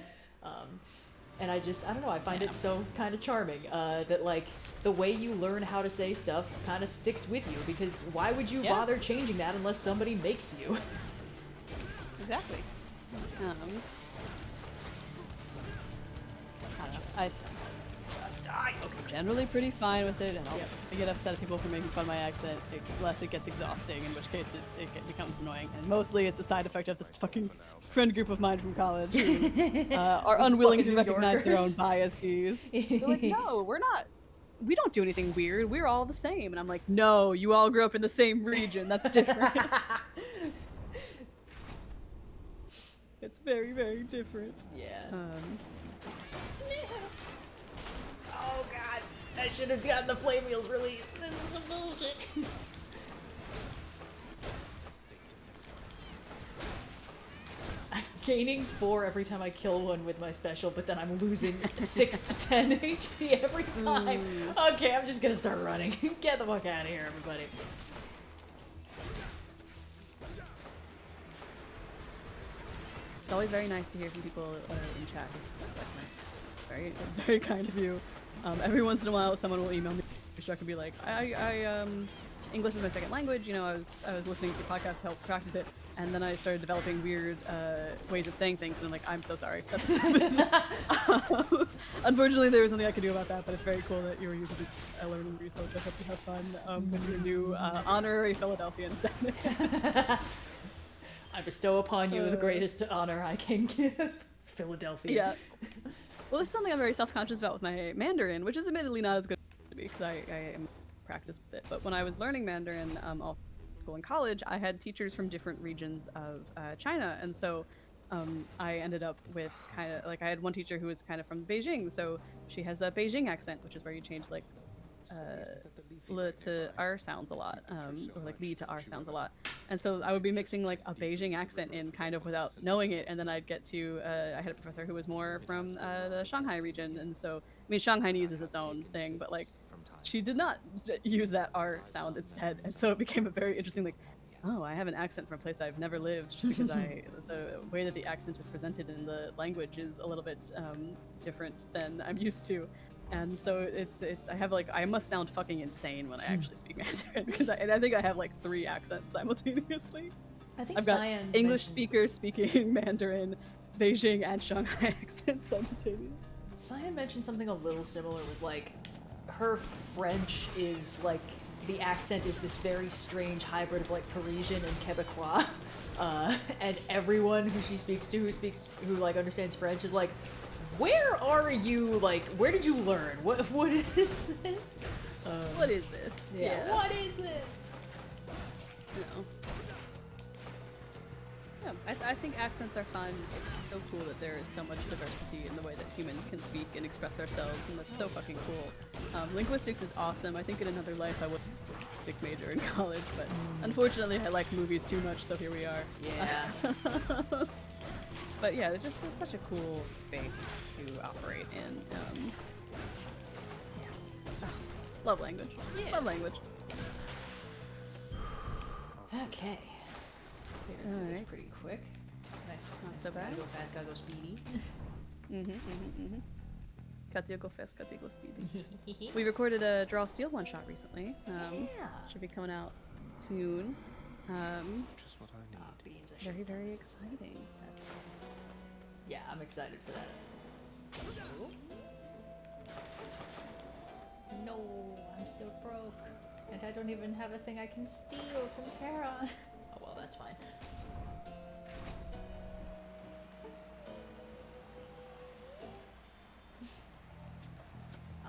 And I don't know, I find it so kind of charming that like the way you learn how to say stuff kind of sticks with you, because why would you bother changing that unless somebody makes you? Exactly. I don't know. I'm generally pretty fine with it, and I get upset at people for making fun of my accent, unless it gets exhausting, in which case it becomes annoying. And mostly it's a side effect of this fucking friend group of mine from college who are unwilling to recognize their own biases. They're like, no, we don't do anything weird, we're all the same. And I'm like, no, you all grew up in the same region, that's different. It's very, very different. Yeah. Oh god, I should have gotten the Flame Wheels release. This is some bullshit. I'm gaining 4 every time I kill one with my special, but then I'm losing 6 to 10 HP every time. Okay, I'm just gonna start running. Get the fuck out of here, everybody. It's always very nice to hear from people in chat. It's very kind of you. Every once in a while, someone will email me. I can be like, English is my second language. You know, I was listening to the podcast to help practice it, and then I started developing weird ways of saying things, and I'm like, I'm so sorry. Unfortunately, there was nothing I could do about that, but it's very cool that you were using a learning resource. I hope you have fun with your new honorary Philadelphian status. I bestow upon you the greatest honor I can give. Philadelphia. Yeah. Well, this is something I'm very self-conscious about with my Mandarin, which is admittedly not as good as it be because I am practiced with it. But when I was learning Mandarin, all school and college, I had teachers from different regions of China, and so I ended up with kind of like I had one teacher who was kind of from Beijing, so she has a Beijing accent, which is where you change like L to R sounds a lot, or like Li to R sounds a lot. And so I would be mixing like a Beijing accent in kind of without knowing it, and then I'd get to, I had a professor who was more from the Shanghai region, and so, I mean, Shanghainese is its own thing, but like, she did not use that R sound instead, and so it became a very interesting, like, oh, I have an accent from a place I've never lived, just because the way that the accent is presented in the language is a little bit different than I'm used to. And so I have like, I must sound fucking insane when I actually speak Mandarin, because I think I have like 3 accents simultaneously. I think I've got Cyan English speakers speaking Mandarin, Beijing and Shanghai accents simultaneous. Cyan mentioned something a little similar with like, her French is like, the accent is this very strange hybrid of like Parisian and Quebecois, and everyone who she speaks to who like understands French is like, where are you, like, where did you learn? What is this? What is this? Yeah. What is this? No. Yeah, I think accents are fun. It's so cool that there is so much diversity in the way that humans can speak and express ourselves, and that's so fucking cool. Linguistics is awesome. I think in another life I would be a linguistics major in college, but unfortunately I like movies too much, so here we are. Yeah. But yeah, it's just such a cool space to operate in. Yeah. Oh, love language. Yeah. Love language. Okay. Cleared these pretty quick. Nice. Not so bad. Gotta go fast, gotta go speedy. Gotta go fast, gotta go speedy. We recorded a Draw Steel one-shot recently. Should be coming out soon. Just what I need. Very, very exciting. That's cool. Yeah, I'm excited for that. No, I'm still broke. And I don't even have a thing I can steal from Kara. Oh well, that's fine.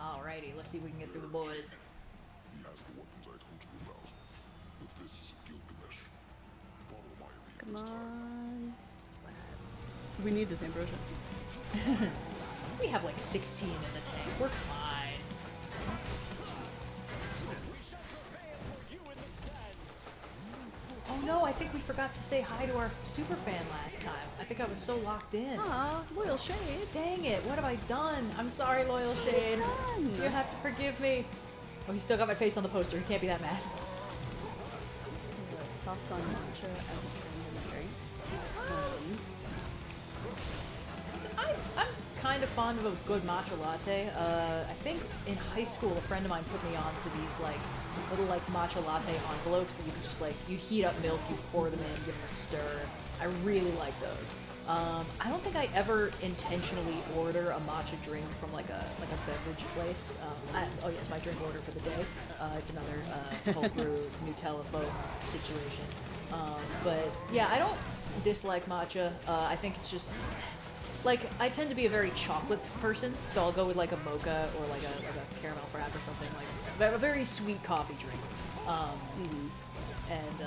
Alrighty, let's see if we can get through the boys. He has the weapons I told you about. The fists of Gilgamesh. Follow my lead. Come on. We need this ambrosia. We have like 16 in the tank. We're fine. Oh no, I think we forgot to say hi to our super fan last time. I think I was so locked in. Aw, Loyal Shade. Dang it, what have I done? I'm sorry, Loyal Shade. You have to forgive me. Oh, he still got my face on the poster. He can't be that mad. Thoughts on matcha as a trend in the drink? I'm kind of fond of a good matcha latte. I think in high school a friend of mine put me on to these like little like matcha latte envelopes that you could just like, you'd heat up milk, you pour them in, give them a stir. I really like those. I don't think I ever intentionally order a matcha drink from like a beverage place. Oh yes, my drink order for the day. It's another cold brew Nutella foam situation. But yeah, I don't dislike matcha. I think it's just like, I tend to be a very chocolate person, so I'll go with like a mocha or like a caramel frap or something, like a very sweet coffee drink. And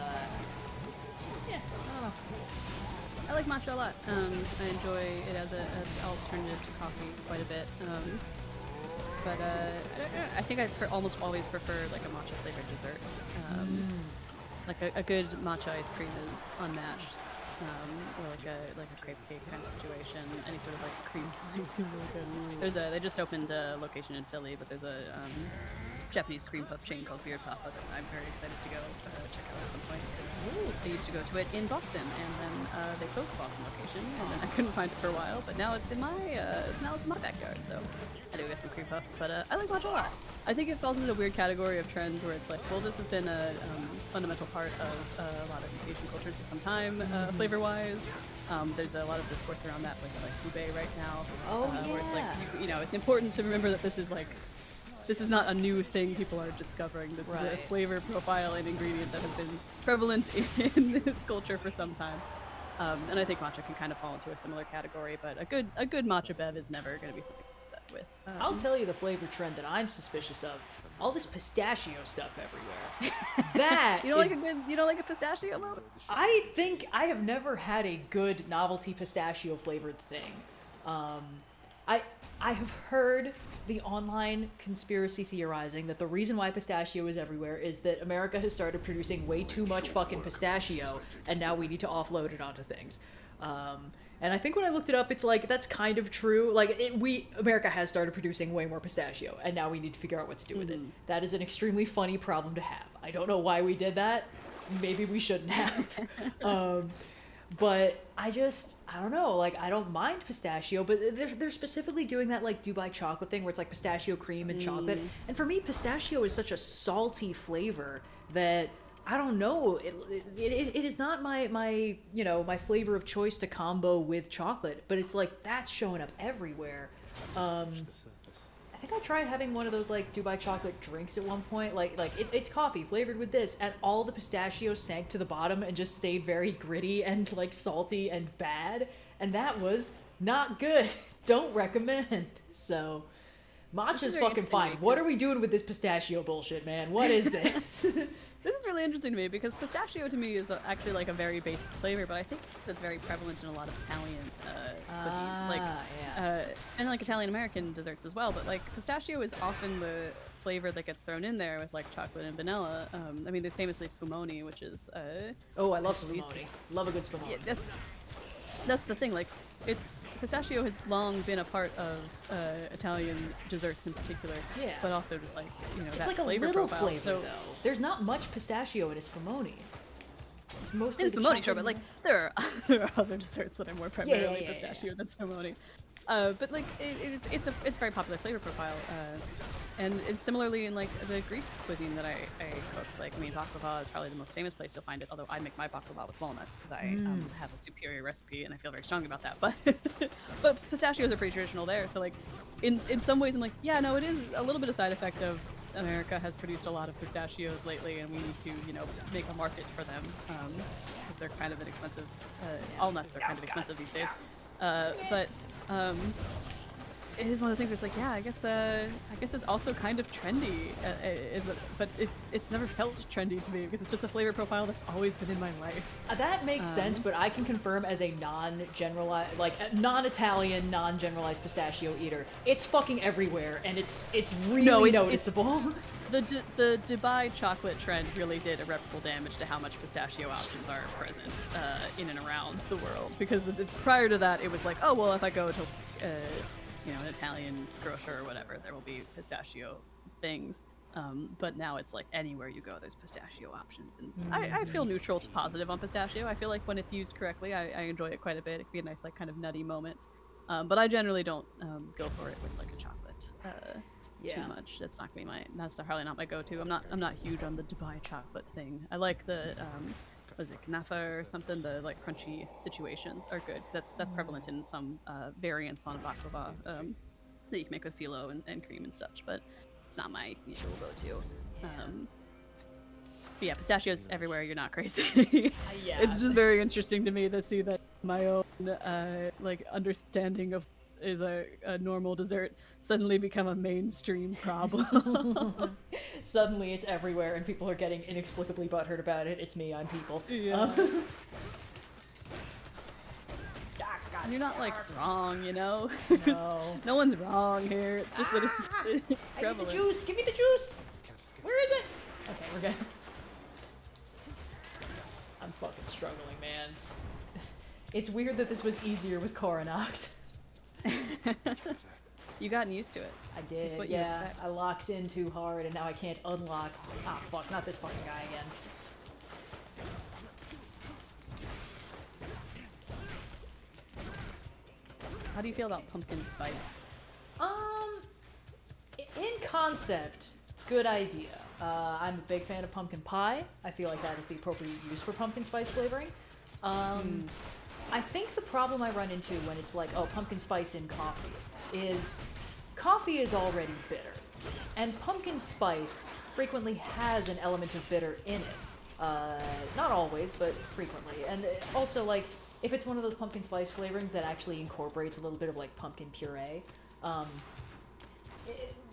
yeah, I don't know. I like matcha a lot. I enjoy it as an alternative to coffee quite a bit. But I think I almost always prefer like a matcha flavored dessert. Like a good matcha ice cream is unmatched. Or like a crepe cake kind of situation. Any sort of like cream pie. They just opened a location in Philly, but there's a Japanese cream puff chain called Beard Papa that I'm very excited to go check out at some point, because I used to go to it in Boston, and then they closed the Boston location, and then I couldn't find it for a while, but now it's in my backyard, so I do get some cream puffs. But I like matcha a lot. I think it falls into a weird category of trends where it's like, well, this has been a fundamental part of a lot of Asian cultures for some time, flavor-wise. There's a lot of discourse around that, like ube right now. Where it's like, you know, it's important to remember that this is not a new thing people are discovering. This is a flavor profile and ingredient that has been prevalent in this culture for some time. And I think matcha can kind of fall into a similar category, but a good matcha bev is never going to be something to set with. I'll tell you the flavor trend that I'm suspicious of. All this pistachio stuff everywhere. That you don't like a pistachio though? I think I have never had a good novelty pistachio flavored thing. I have heard the online conspiracy theorizing that the reason why pistachio is everywhere is that America has started producing way too much fucking pistachio, and now we need to offload it onto things. And I think when I looked it up, it's like, that's kind of true. Like, America has started producing way more pistachio, and now we need to figure out what to do with it. That is an extremely funny problem to have. I don't know why we did that. Maybe we shouldn't have. But I don't know, like, I don't mind pistachio, but they're specifically doing that, like, Dubai chocolate thing where it's, like, pistachio cream and chocolate. And for me, pistachio is such a salty flavor that, I don't know, it is not my you know, my flavor of choice to combo with chocolate, but it's, like, that's showing up everywhere. I think I tried having one of those like Dubai chocolate drinks at one point. It's coffee flavored with this, and all the pistachios sank to the bottom and just stayed very gritty and like salty and bad, and that was not good. Don't recommend. So matcha's fucking fine. What are we doing with this pistachio bullshit, man? What is this? This is really interesting to me because pistachio to me is actually like a very basic flavor, but I think that's very prevalent in a lot of Italian cuisine, and like Italian American desserts as well. But like pistachio is often the flavor that gets thrown in there with like chocolate and vanilla. I mean, there's famously spumoni, which is oh, I love spumoni. Love a good spumoni. Yeah, that's the thing. Like, pistachio has long been a part of Italian desserts in particular. Yeah. But also just like, you know, it's that like a flavor little profile. flavor though. There's not much pistachio in a spumoni. It's mostly it's spumoni, sure, but like there are other desserts that are more primarily pistachio than spumoni. But like it's a very popular flavor profile. And similarly in like the Greek cuisine that I cook, like, I mean, baklava is probably the most famous place you'll find it, although I make my baklava with walnuts because I have a superior recipe and I feel very strongly about that. But pistachios are pretty traditional there, so like in some ways I'm like, yeah, no, it is a little bit of side effect of America has produced a lot of pistachios lately, and we need to, you know, make a market for them because they're kind of inexpensive. All nuts are kind of expensive these days. it is one of those things where it's like, yeah, I guess it's also kind of trendy, but it's never felt trendy to me because it's just a flavor profile that's always been in my life. That makes sense, but I can confirm as a non-generalized, like non-Italian, non-generalized pistachio eater, it's fucking everywhere, and it's really noticeable. The Dubai chocolate trend really did irreparable damage to how much pistachio options are present in and around the world. Because prior to that, it was like, oh well, if I go to an Italian grocer or whatever, there will be pistachio things. But now it's like anywhere you go, there's pistachio options, and I feel neutral to positive on pistachio. I feel like when it's used correctly, I enjoy it quite a bit. It can be a nice like kind of nutty moment. But I generally don't go for it with like a chocolate. Too much. That's probably not my go-to. I'm not huge on the Dubai chocolate thing. I like the was it knafa or something? The like crunchy situations are good. That's prevalent in some variants on baklava that you can make with phyllo and cream and such, but it's not my usual go-to. But yeah, pistachios everywhere. You're not crazy. Yeah. It's just very interesting to me to see that my own like understanding of is a normal dessert suddenly become a mainstream problem. Suddenly it's everywhere and people are getting inexplicably butthurt about it. It's me, I'm people. Yeah. And you're not like wrong, you know? No. No one's wrong here. It's just that it's I need the juice! Give me the juice! Where is it? Okay, we're good. I'm fucking struggling, man. It's weird that this was easier with Coronacht. You gotten used to it. I did, what you yeah. expect. I locked in too hard and now I can't unlock. Ah, fuck, not this fucking guy again. How do you feel about pumpkin spice? In concept, good idea. I'm a big fan of pumpkin pie. I feel like that is the appropriate use for pumpkin spice flavoring. I think the problem I run into when it's like, oh, pumpkin spice in coffee is already bitter. And pumpkin spice frequently has an element of bitter in it. Not always, but frequently. And also, like, if it's one of those pumpkin spice flavorings that actually incorporates a little bit of, like, pumpkin puree.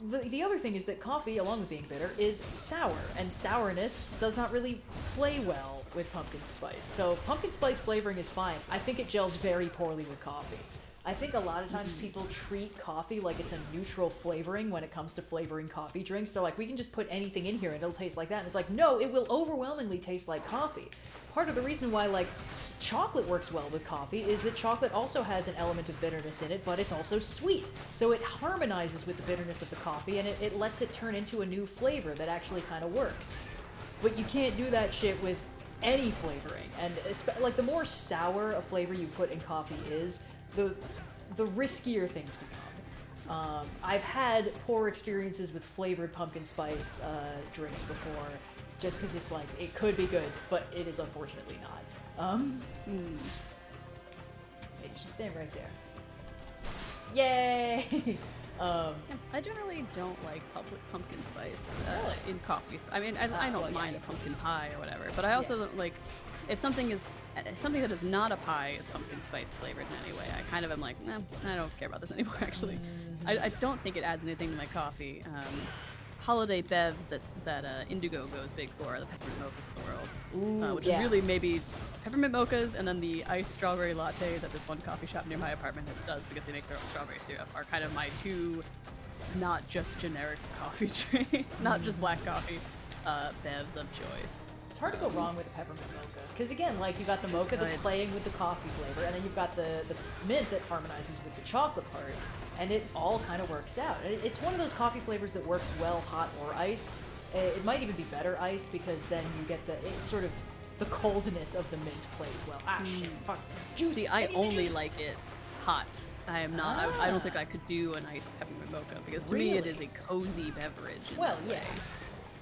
The other thing is that coffee, along with being bitter, is sour, and sourness does not really play well with pumpkin spice. So pumpkin spice flavoring is fine. I think it gels very poorly with coffee. I think a lot of times people treat coffee like it's a neutral flavoring when it comes to flavoring coffee drinks. They're like, we can just put anything in here and it'll taste like that. And it's like, no, it will overwhelmingly taste like coffee. Part of the reason why, like, chocolate works well with coffee is that chocolate also has an element of bitterness in it, but it's also sweet. So it harmonizes with the bitterness of the coffee, and it lets it turn into a new flavor that actually kind of works. But you can't do that shit with any flavoring. And, like, the more sour a flavor you put in coffee is, the riskier things become. I've had poor experiences with flavored pumpkin spice drinks before, just because it's like, it could be good, but it is unfortunately not. Hey, you should stand right there. Yay! I generally don't like pumpkin spice in coffee. I mean, I don't mind a pumpkin pie or whatever, but I also don't like if something that is not a pie is pumpkin spice flavored in any way. I kind of am like, nah, I don't care about this anymore. Actually, I don't think it adds anything to my coffee. Holiday bevs that Indigo goes big for, the peppermint mochas of the world, which is really maybe peppermint mochas, and then the iced strawberry latte that this one coffee shop near my apartment does because they make their own strawberry syrup are kind of my two, not just generic coffee drink, not just black coffee, bevs of choice. It's hard to go wrong with a peppermint mocha, because again, like, you got the mocha that's playing with the coffee flavor, and then you've got the mint that harmonizes with the chocolate part. And it all kind of works out. It's one of those coffee flavors that works well hot or iced. It might even be better iced because then you get the coldness of the mint plays well. Ah, shit, fuck. Juice! See, I only like it hot. I am not, I don't think I could do an iced peppermint mocha because to me it is a cozy beverage. Well, yeah.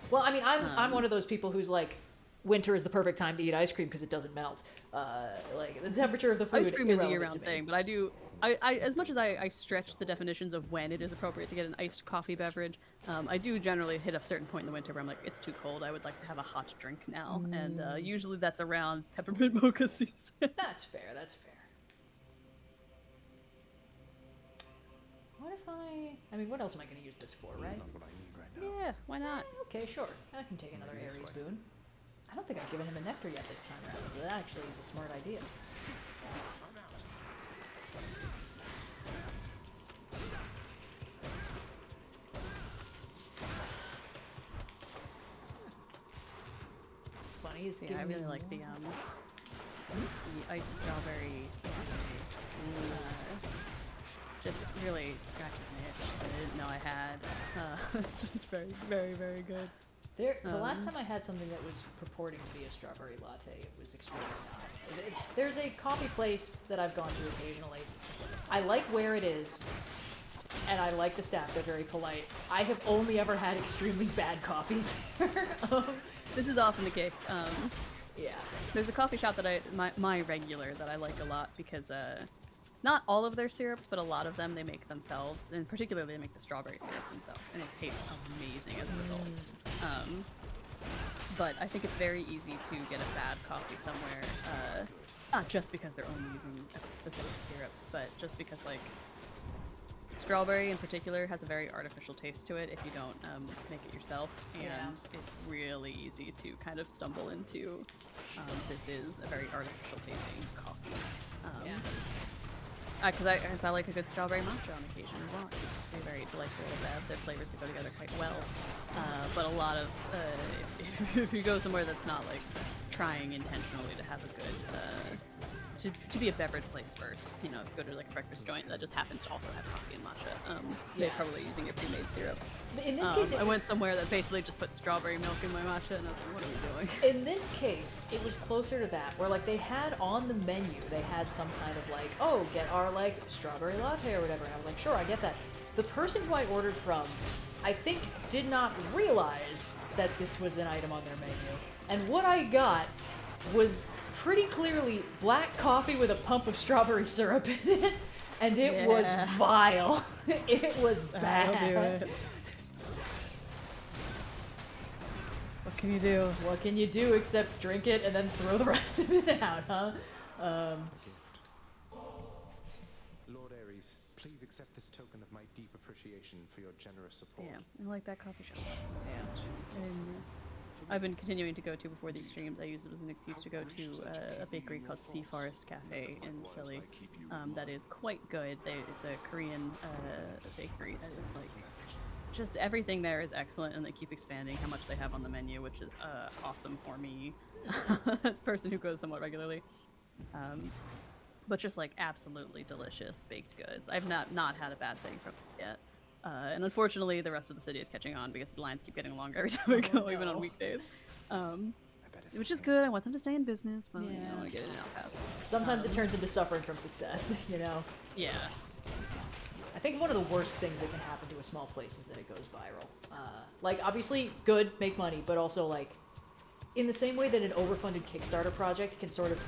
Well, I mean, I'm one of those people who's like, winter is the perfect time to eat ice cream because it doesn't melt. Like, the temperature of the food ice cream is a year-round to thing, but I as much as I stretch the definitions of when it is appropriate to get an iced coffee beverage, I do generally hit a certain point in the winter where I'm like, it's too cold, I would like to have a hot drink now, and usually that's around peppermint mocha season. That's fair, that's fair. What if I mean, what else am I going to use this for, right? Not what I need right now. Yeah, why not? Okay, sure. I can take another Maybe this Aries way. boon. I don't think I've given him a nectar yet this time around, so that actually is a smart idea. It's funny. It's Yeah, I really like the iced strawberry. Just really scratches an itch that I didn't know I had. It's just very, very, very good. The last time I had something that was purporting to be a strawberry latte, it was extremely not. There's a coffee place that I've gone to occasionally. I like where it is, and I like the staff. They're very polite. I have only ever had extremely bad coffees there. This is often the case. Yeah. There's a coffee shop that my regular that I like a lot because not all of their syrups, but a lot of them they make themselves. In particular, they make the strawberry syrup themselves, and it tastes amazing as a result. But I think it's very easy to get a bad coffee somewhere, not just because they're only using a specific syrup, but just because like strawberry in particular has a very artificial taste to it if you don't make it yourself, and it's really easy to kind of stumble into this is a very artificial tasting coffee. Because I like a good strawberry matcha on occasion as well. They're very delightful. They have their flavors that go together quite well. But a lot of, if you go somewhere that's not like trying intentionally to have a good, to be a beverage place first, you know, if you go to like a breakfast joint that just happens to also have coffee and matcha, they're probably using a pre-made syrup. In this case, I went somewhere that basically just put strawberry milk in my matcha, and I was like, what are we doing? In this case, it was closer to that, where like they had on the menu, they had some kind of like, oh, get our like strawberry latte or whatever, and I was like, sure, I get that. The person who I ordered from, I think, did not realize that this was an item on their menu, and what I got was pretty clearly black coffee with a pump of strawberry syrup in it, and it was vile. It was bad. That'll do it. What can you do? What can you do except drink it and then throw the rest of it out, huh? Lord Ares, please accept this token of my deep appreciation for your generous support. Yeah, I like that coffee shop. Yeah. And I've been continuing to go to before these streams. I use it as an excuse to go to a bakery called Sea Forest Cafe in Philly. That is quite good. It's a Korean bakery that is like just everything there is excellent, and they keep expanding how much they have on the menu, which is awesome for me as a person who goes somewhat regularly. But just like absolutely delicious baked goods. I've not had a bad thing from it yet. And unfortunately, the rest of the city is catching on because the lines keep getting longer every time I go, even on weekdays. Which is good. I want them to stay in business, but I don't want to get in and out fast. Sometimes it turns into suffering from success, you know? Yeah. I think one of the worst things that can happen to a small place is that it goes viral. Like, obviously, good, make money, but also, like, in the same way that an overfunded Kickstarter project can sort of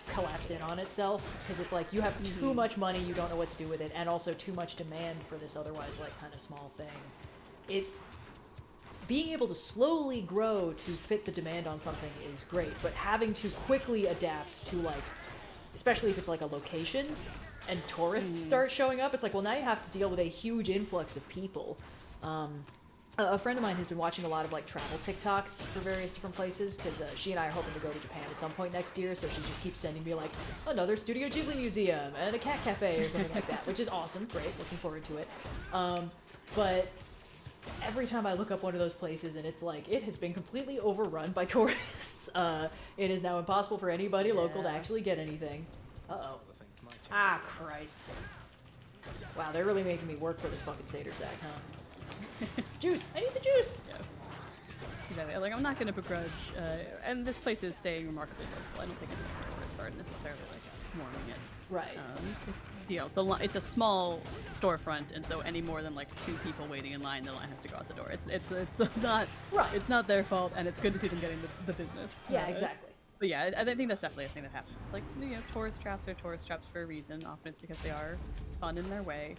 collapse in on itself, because it's like you have too much money, you don't know what to do with it, and also too much demand for this otherwise, like, kind of small thing. Being able to slowly grow to fit the demand on something is great, but having to quickly adapt to, like, especially if it's like a location, and tourists start showing up, it's like, well, now you have to deal with a huge influx of people. A friend of mine has been watching a lot of like travel TikToks for various different places, because she and I are hoping to go to Japan at some point next year, so she just keeps sending me like another Studio Ghibli museum and a cat cafe or something like that, which is awesome, great, looking forward to it. But every time I look up one of those places and it's like, it has been completely overrun by tourists. It is now impossible for anybody local to actually get anything. Uh-oh. Ah, Christ. Wow, they're really making me work for this fucking Seder sack, huh? Juice! I need the juice! Yeah. Exactly. Like, I'm not going to begrudge, and this place is staying remarkably local. I don't think it's like tourists are necessarily like warming it. Right. It's, you know, it's a small storefront, and so any more than like 2 people waiting in line, the line has to go out the door. It's not right. It's not their fault, and it's good to see them getting the business. Yeah, exactly. But yeah, I think that's definitely a thing that happens. It's like, you know, tourist traps are tourist traps for a reason. Often it's because they are fun in their way,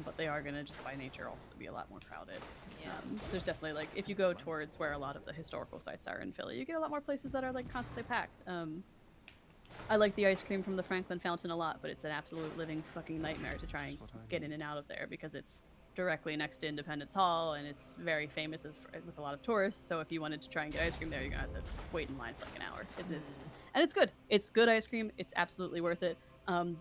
but they are going to just by nature also be a lot more crowded. Yeah. There's definitely like, if you go towards where a lot of the historical sites are in Philly, you get a lot more places that are like constantly packed. I like the ice cream from the Franklin Fountain a lot, but it's an absolute living fucking nightmare to try and get in and out of there because it's directly next to Independence Hall and it's very famous with a lot of tourists. So if you wanted to try and get ice cream there, you're gonna have to wait in line for like an hour. And it's good. It's good ice cream. It's absolutely worth it.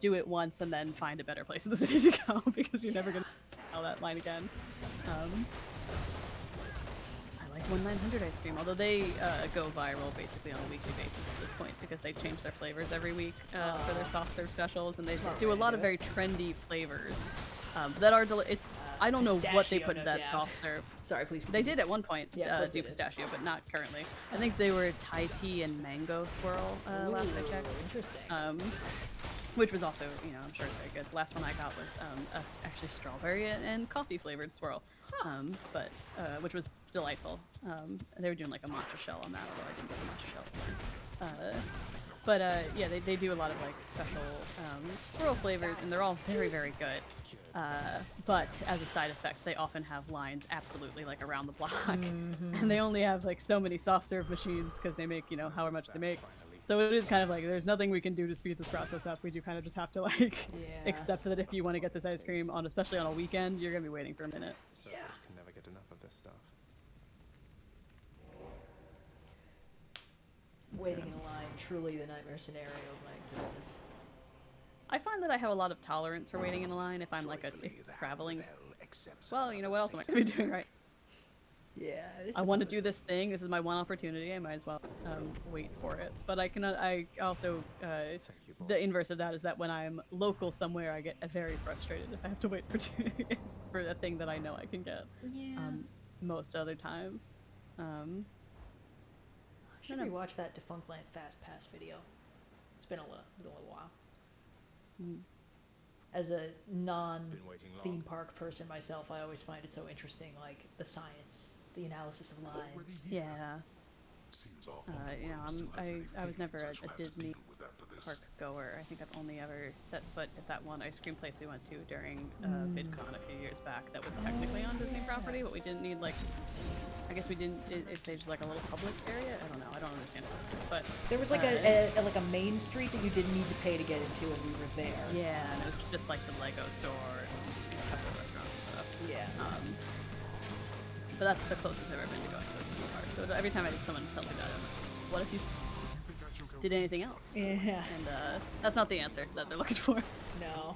Do it once and then find a better place in the city to go because you're never gonna tell that line again. I like 1-900 ice cream, although they go viral basically on a weekly basis at this point because they change their flavors every week for their soft serve specials, and they do a lot of very trendy flavors that are I don't know what they put in that soft serve. Sorry, please. They did at one point do pistachio, but not currently. I think they were Thai tea and mango swirl last I checked. Interesting. Which was also, you know, I'm sure it's very good. The last one I got was actually strawberry and coffee flavored swirl, which was delightful. They were doing like a matcha shell on that, although I didn't get the matcha shell. Yeah, they do a lot of like special swirl flavors, and they're all very, very good. But as a side effect, they often have lines absolutely like around the block, and they only have like so many soft serve machines because they make, you know, however much they make. So it is kind of like there's nothing we can do to speed this process up. We do kind of just have to like accept that if you want to get this ice cream on, especially on a weekend, you're gonna be waiting for a minute. Servers can never get enough of this stuff. Waiting in line, truly the nightmare scenario of my existence. I find that I have a lot of tolerance for waiting in a line if I'm like traveling. Well, you know, what else am I gonna be doing, right? Yeah. I want to do this thing. This is my one opportunity. I might as well wait for it. But I also the inverse of that is that when I'm local somewhere, I get very frustrated if I have to wait for a thing that I know I can get. Yeah. Most other times. I should rewatch that Defunctland Fast Pass video. It's been a little while. As a non-theme park person myself, I always find it so interesting, like the science, the analysis of lines. Yeah. I was never a Disney park goer. I think I've only ever set foot at that one ice cream place we went to during VidCon a few years back that was technically on Disney property, but we didn't need like, I guess we didn't, it's just like a little public area? I don't know, I don't understand it. But there was like a main street that you didn't need to pay to get into, and we were there. Yeah, and it was just like the Lego store and a couple of restaurants and stuff. Yeah. But that's the closest I've ever been to going to a theme park. So every time someone tells me that, I'm like, what if you did anything else? Yeah. And that's not the answer that they're looking for. No.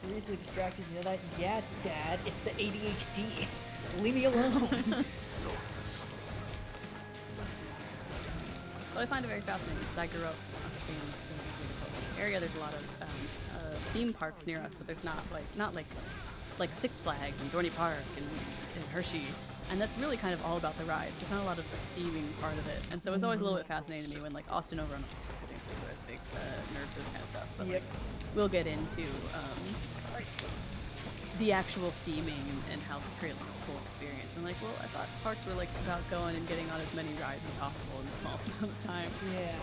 You're easily distracted, you know that? Yeah, Dad, it's the ADHD. Leave me alone. Well, I find it very fascinating because I grew up in the area. There's a lot of theme parks near us, but there's not like Six Flags and Dorney Park and Hershey, and that's really kind of all about the rides. There's not a lot of the theming part of it, and so it's always a little bit fascinating to me when like Austin over on a big nerd for this kind of stuff. But like, we'll get into Jesus Christ. The actual theming and how to create like a cool experience. And like, well, I thought parks were like about going and getting on as many rides as possible in the smallest amount of time. Yeah.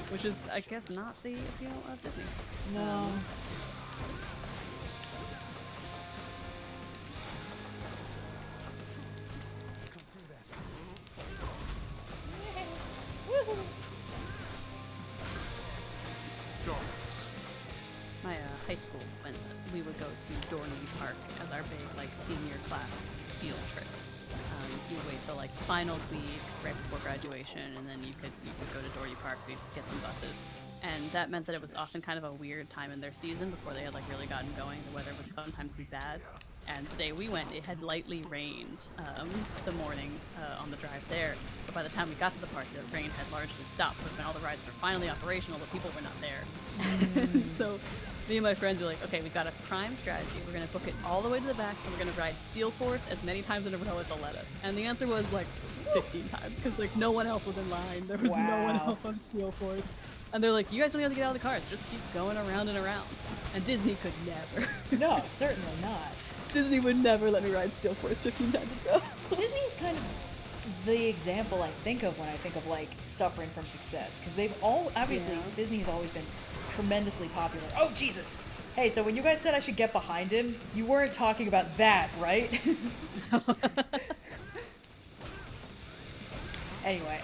Which is, I guess, not the appeal of Disney. No. My high school, when we would go to Dorney Park as our big like senior class field trip. You would wait till like finals week, right before graduation, and then you could go to Dorney Park. We'd get some buses, and that meant that it was often kind of a weird time in their season before they had like really gotten going. The weather would sometimes be bad, and the day we went, it had lightly rained the morning on the drive there. But by the time we got to the park, the rain had largely stopped. When all the rides were finally operational, the people were not there. So me and my friends were like, okay, we've got a prime strategy. We're going to book it all the way to the back, and we're going to ride Steel Force as many times in a row as they'll let us. And the answer was like 15 times, because like no one else was in line. There was no one else on Steel Force. And they're like, you guys don't have to get out of the cars. Just keep going around and around. And Disney could never. No, certainly not. Disney would never let me ride Steel Force 15 times in a row. Disney is kind of the example I think of when I think of like suffering from success, because they've obviously Disney has always been tremendously popular. Oh Jesus! Hey, so when you guys said I should get behind him, you weren't talking about that, right? Anyway,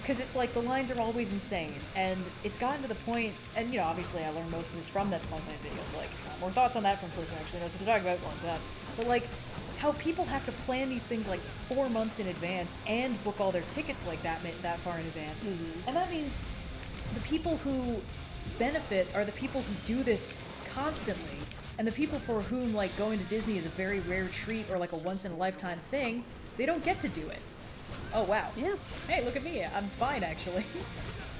because it's like the lines are always insane, and it's gotten to the point, and you know, obviously I learned most of this from that Fun Plan video, so like, if you want more thoughts on that from a person who actually knows what to talk about, go on to that. But like, how people have to plan these things like 4 months in advance and book all their tickets like that far in advance. And that means the people who benefit are the people who do this constantly, and the people for whom like going to Disney is a very rare treat or like a once in a lifetime thing, they don't get to do it. Oh wow. Yeah. Hey, look at me. I'm fine actually.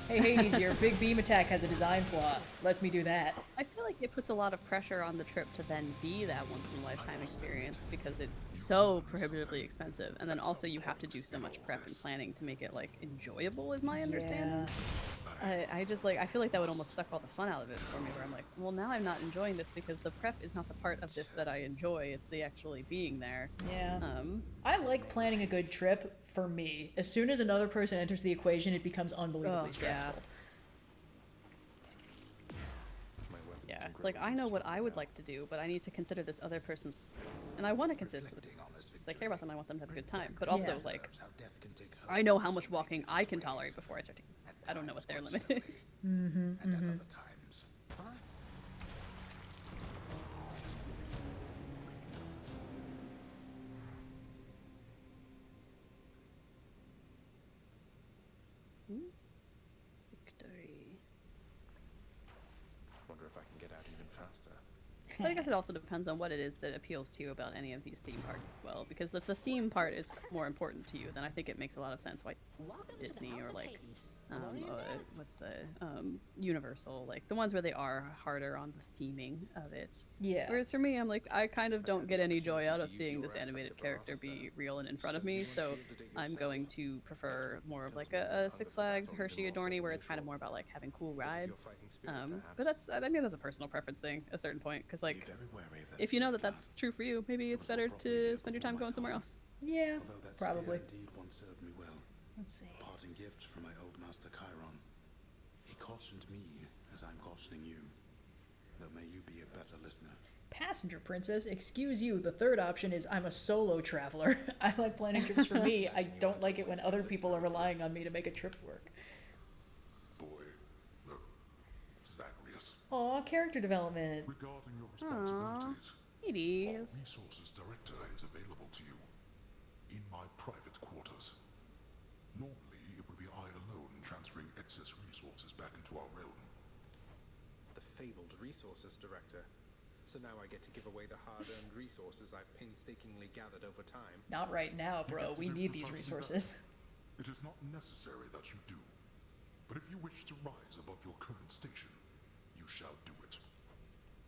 Hey Hades, your big beam attack has a design flaw. Lets me do that. I feel like it puts a lot of pressure on the trip to then be that once-in-a-lifetime experience because it's so prohibitively expensive, and then also you have to do so much prep and planning to make it like enjoyable, is my understanding. I just like, I feel like that would almost suck all the fun out of it for me, where I'm like, well, now I'm not enjoying this because the prep is not the part of this that I enjoy, it's the actually being there. Yeah. I like planning a good trip for me. As soon as another person enters the equation, it becomes unbelievably stressful. Yeah, it's like, I know what I would like to do, but I need to consider this other person's, and I want to consider this because I care about them, I want them to have a good time, but also like, I know how much walking I can tolerate before I start to, I don't know what their limit is. Victory. Wonder if I can get out even faster. But I guess it also depends on what it is that appeals to you about any of these theme parks as well, because if the theme part is more important to you, then I think it makes a lot of sense why Disney or like what's the Universal, like the ones where they are harder on the theming of it. Yeah. Whereas for me, I'm like, I kind of don't get any joy out of seeing this animated character be real and in front of me, so I'm going to prefer more of like a Six Flags, Hershey, Adorny, where it's kind of more about like having cool rides. But that's, I think that's a personal preference thing at a certain point, because like, if you know that that's true for you, maybe it's better to spend your time going somewhere else. Yeah, probably. Indeed once served me well. Let's see. Parting gift from my old master Chiron. He cautioned me as I'm cautioning you. Though may you be a better listener. Passenger princess, excuse you. The third option is I'm a solo traveler. I like planning trips for me. I don't like it when other people are relying on me to make a trip work. Boy, look, Zacharias. Aw, character development. Regarding your responsibilities, It is. Resources Director is available to you in my private quarters. Normally, it would be I alone transferring excess resources back into our realm. The fabled Resources Director. So now I get to give away the hard-earned resources I've painstakingly gathered over time. Not right now, bro. We need these resources. It is not necessary that you do. But if you wish to rise above your current station, you shall do it.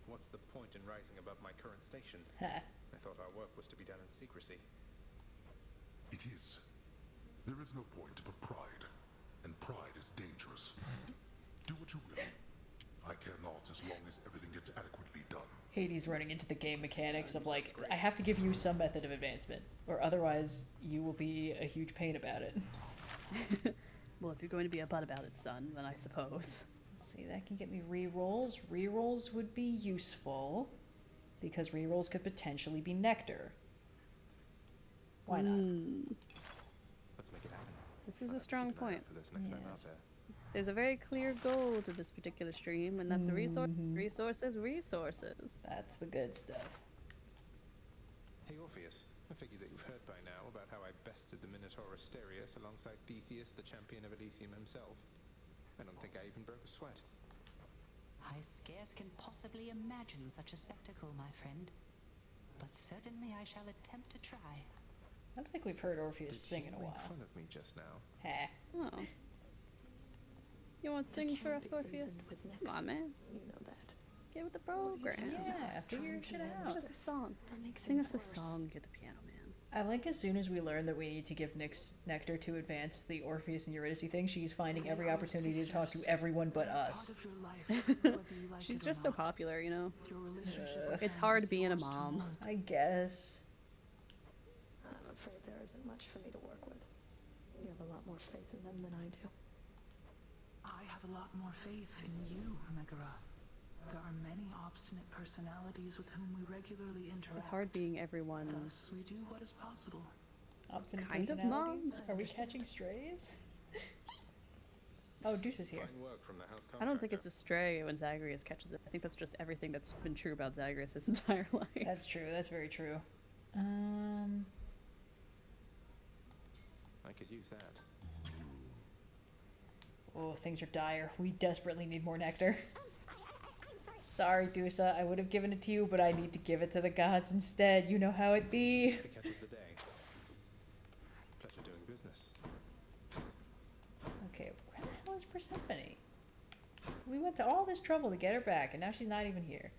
What's the point in rising above my current station? Ha. I thought our work was to be done in secrecy. It is. There is no point but pride, and pride is dangerous. Do what you will. I care not as long as everything gets adequately done. Hades running into the game mechanics of like, I have to give you some method of advancement, or otherwise you will be a huge pain about it. Well, if you're going to be a butt about it, son, then I suppose. Let's see, that can get me rerolls. Rerolls would be useful, because rerolls could potentially be nectar. Why not? Let's make it happen. This is a strong point. For this next time out there. There's a very clear goal to this particular stream, and that's a resource. Resources. That's the good stuff. Hey Orpheus, I figure that you've heard by now about how I bested the Minotaur Asterius alongside Theseus, the champion of Elysium himself. I don't think I even broke a sweat. I scarce can possibly imagine such a spectacle, my friend. But certainly I shall attempt to try. I don't think we've heard Orpheus sing in a while. Make fun of me just now. Ha. Oh. You want to sing for us, Orpheus? Come on, man. You know that. Get with the program. Yeah, figure your shit out. Give us a song. Sing us a song. Get the piano, man. I like as soon as we learn that we need to give Nyx nectar to advance the Orpheus and Eurydice thing, she's finding every opportunity to talk to everyone but us. She's just so popular, you know? It's hard being a mom. I guess. I'm afraid there isn't much for me to work with. You have a lot more faith in them than I do. I have a lot more faith in you, Megara. There are many obstinate personalities with whom we regularly interact. It's hard being everyone's. Thus, we do what is possible. Obstinate kind of personalities? mom. Are we catching strays? Oh, Deuce is here. Fine work from the house I don't think contractor. it's a stray when Zagreus catches it. I think that's just everything that's been true about Zagreus his entire life. That's true. That's very true. I could use that. Oh, things are dire. We desperately need more nectar. Sorry, Dusa. I would have given it to you, but I need to give it to the gods instead. You know how it be. The catch of the day. Pleasure doing business. Okay, where the hell is Persephone? We went to all this trouble to get her back, and now she's not even here.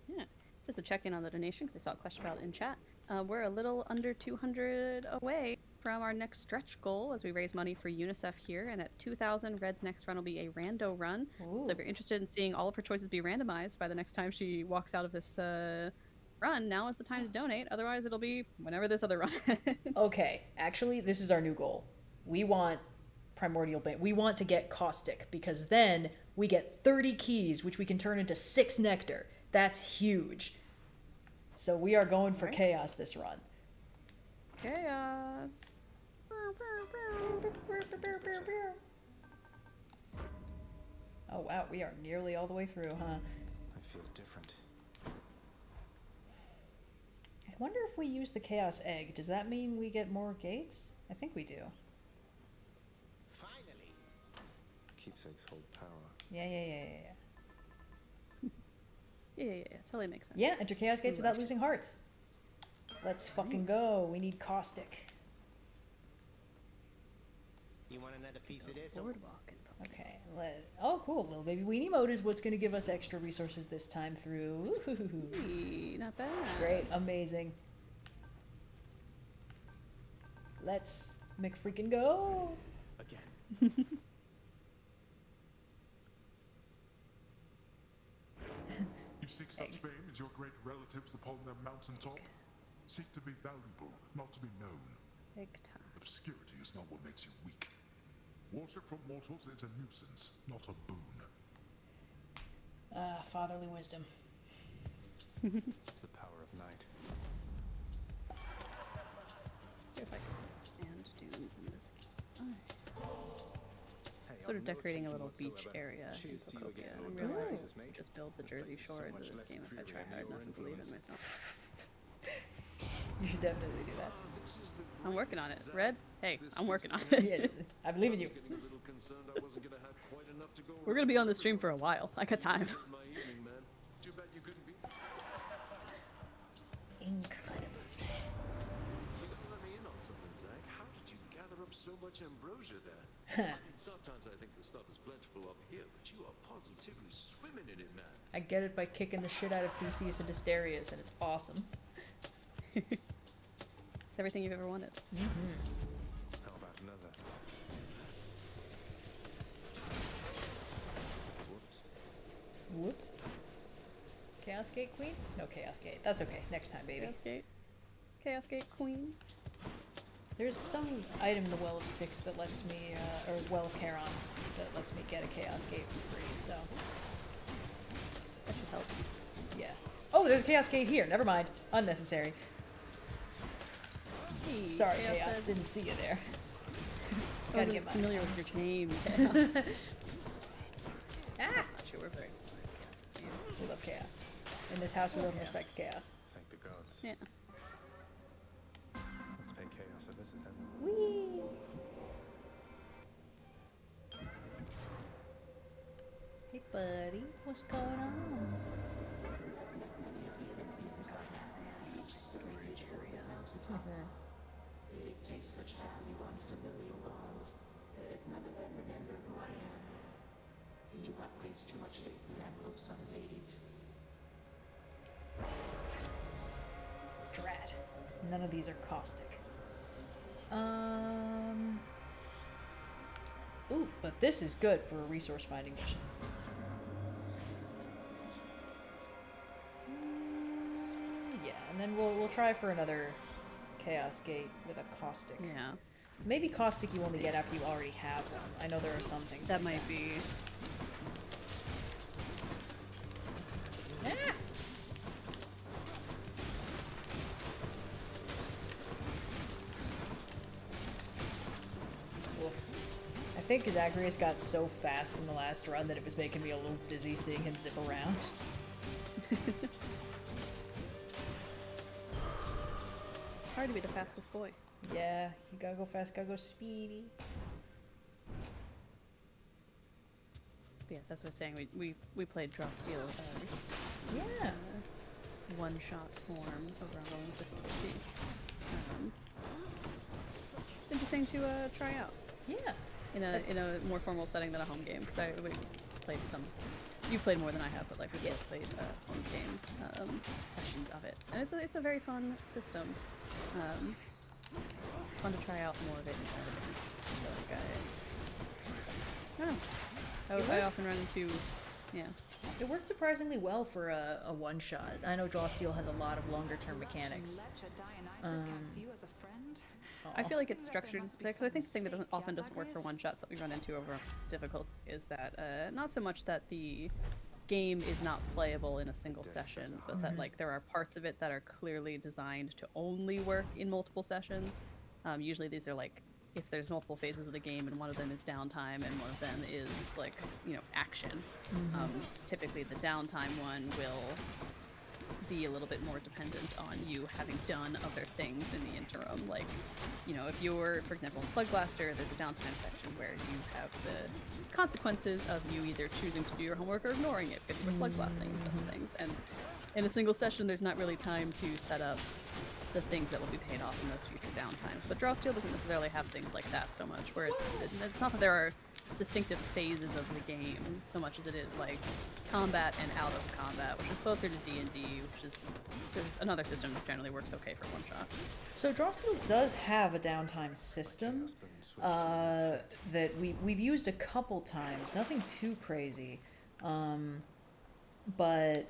Yeah, just to check in on the donation, because I saw a question about it in chat. We're a little under 200 away from our next stretch goal as we raise money for UNICEF here, and at 2,000, Red's next run will be a rando run. Ooh. So if you're interested in seeing all of her choices be randomized by the next time she walks out of this run, now is the time to donate. Otherwise, it'll be whenever this other run ends. Okay, actually, this is our new goal. We want Primordial Bank. We want to get Caustic, because then we get 30 keys, which we can turn into 6 nectar. That's huge. So we are going for chaos this run. Chaos. Oh wow, we are nearly all the way through, huh? I feel different. I wonder if we use the Chaos Egg, does that mean we get more gates? I think we do. Finally. Keepsakes hold power. Yeah. Yeah, totally makes sense. Yeah, enter Chaos Gates without losing hearts. Let's fucking go. We need Caustic. You want another piece of this? Boardwalking. Okay, oh cool, little baby weenie mode is what's gonna give us extra resources this time through. Hey, not bad. Great, amazing. Let's McFreaking go. Again. You seek such fame as your great relatives upon their mountaintop? Seek to be valuable, not to be known. Big time. Obscurity is not what makes you weak. Worship from mortals is a nuisance, not a boon. Fatherly wisdom. The power of night. If I can and dunes in this. Hey, Sort of on no decorating a occasion little beach whatsoever. area in Cheers to you Poptopia. again, I Lord realized Beverage. I could just build the This Jersey place is Shore so into much this less game if I dreary try under hard your enough and believe in influence. myself. You should definitely do that. I'm working on it. Red? Hey, I'm working on it. Yes, I believe in you. We're gonna be on the stream for a while. I got time. Incredible. You gotta let me in on something, Zach. How did you gather up so much ambrosia there? Sometimes I think the stuff is plentiful up here, but you are positively swimming in it, man. I get it by kicking the shit out of Theseus and Asterius, and it's awesome. It's everything you've ever wanted. How about another? Whoops. Chaos Gate Queen? No Chaos Gate. That's okay. Next time, baby. Chaos Gate. Chaos Gate Queen. There's some item in the Well of Styx that lets me, or Well of Charon, that lets me get a Chaos Gate for free, so. That should help. Yeah. Oh, there's a Chaos Gate here. Never mind. Unnecessary. Hey, Sorry, Chaos Chaos. said- Didn't see you there. I Gotta wasn't get my familiar with your name. Chaos. Ah! That's not true. We're very We love chaos. In this house, we love and respect chaos. Thank the gods. Yeah. Let's pay chaos a visit then. Whee! Hey, buddy. What's going on? They place such value on familial bonds that none of them remember who I am. And do not place too much faith in that little son of Hades. Drat. None of these are caustic. Ooh, but this is good for a resource finding mission. Yeah, and then we'll try for another Chaos Gate with a caustic. Yeah. Maybe caustic you only get after you already have one. I know there are some things That like might be. Ah! Oof. I think Zacharias got so fast in the last run that it was making me a little dizzy seeing him zip around. Hard to be the fastest boy. Yeah, you gotta go fast, gotta go speedy. Yes, that's what I was saying. We played Draw Steel recently. Yeah. One-shot form of Rando and difficulty. It's interesting to try out. Yeah. In a more formal setting than a home game, because we played some. You played more than I have, but like we both played home game sessions of it, and it's a very fun system. Fun to try out more of it in other games. So like I don't know. I often run into, yeah. It worked surprisingly well for a one-shot. I know Draw Steel has a lot of longer-term mechanics. I feel like it's structured, because I think the thing that often doesn't work for one-shots that we run into over difficult is that not so much that the game is not playable in a single session, but that like there are parts of it that are clearly designed to only work in multiple sessions. Usually these are like, if there's multiple phases of the game and one of them is downtime and one of them is like, you know, action. Typically the downtime one will be a little bit more dependent on you having done other things in the interim. Like, you know, if you're, for example, in Slug Blaster, there's a downtime section where you have the consequences of you either choosing to do your homework or ignoring it because you were slug blasting and some things. And in a single session, there's not really time to set up the things that will be paid off in those future downtimes. But Draw Steel doesn't necessarily have things like that so much, where it's not that there are distinctive phases of the game so much as it is like combat and out of combat, which is closer to D&D, which is another system that generally works okay for one shot. So Draw Steel does have a downtime system that we've used a couple times, nothing too crazy, but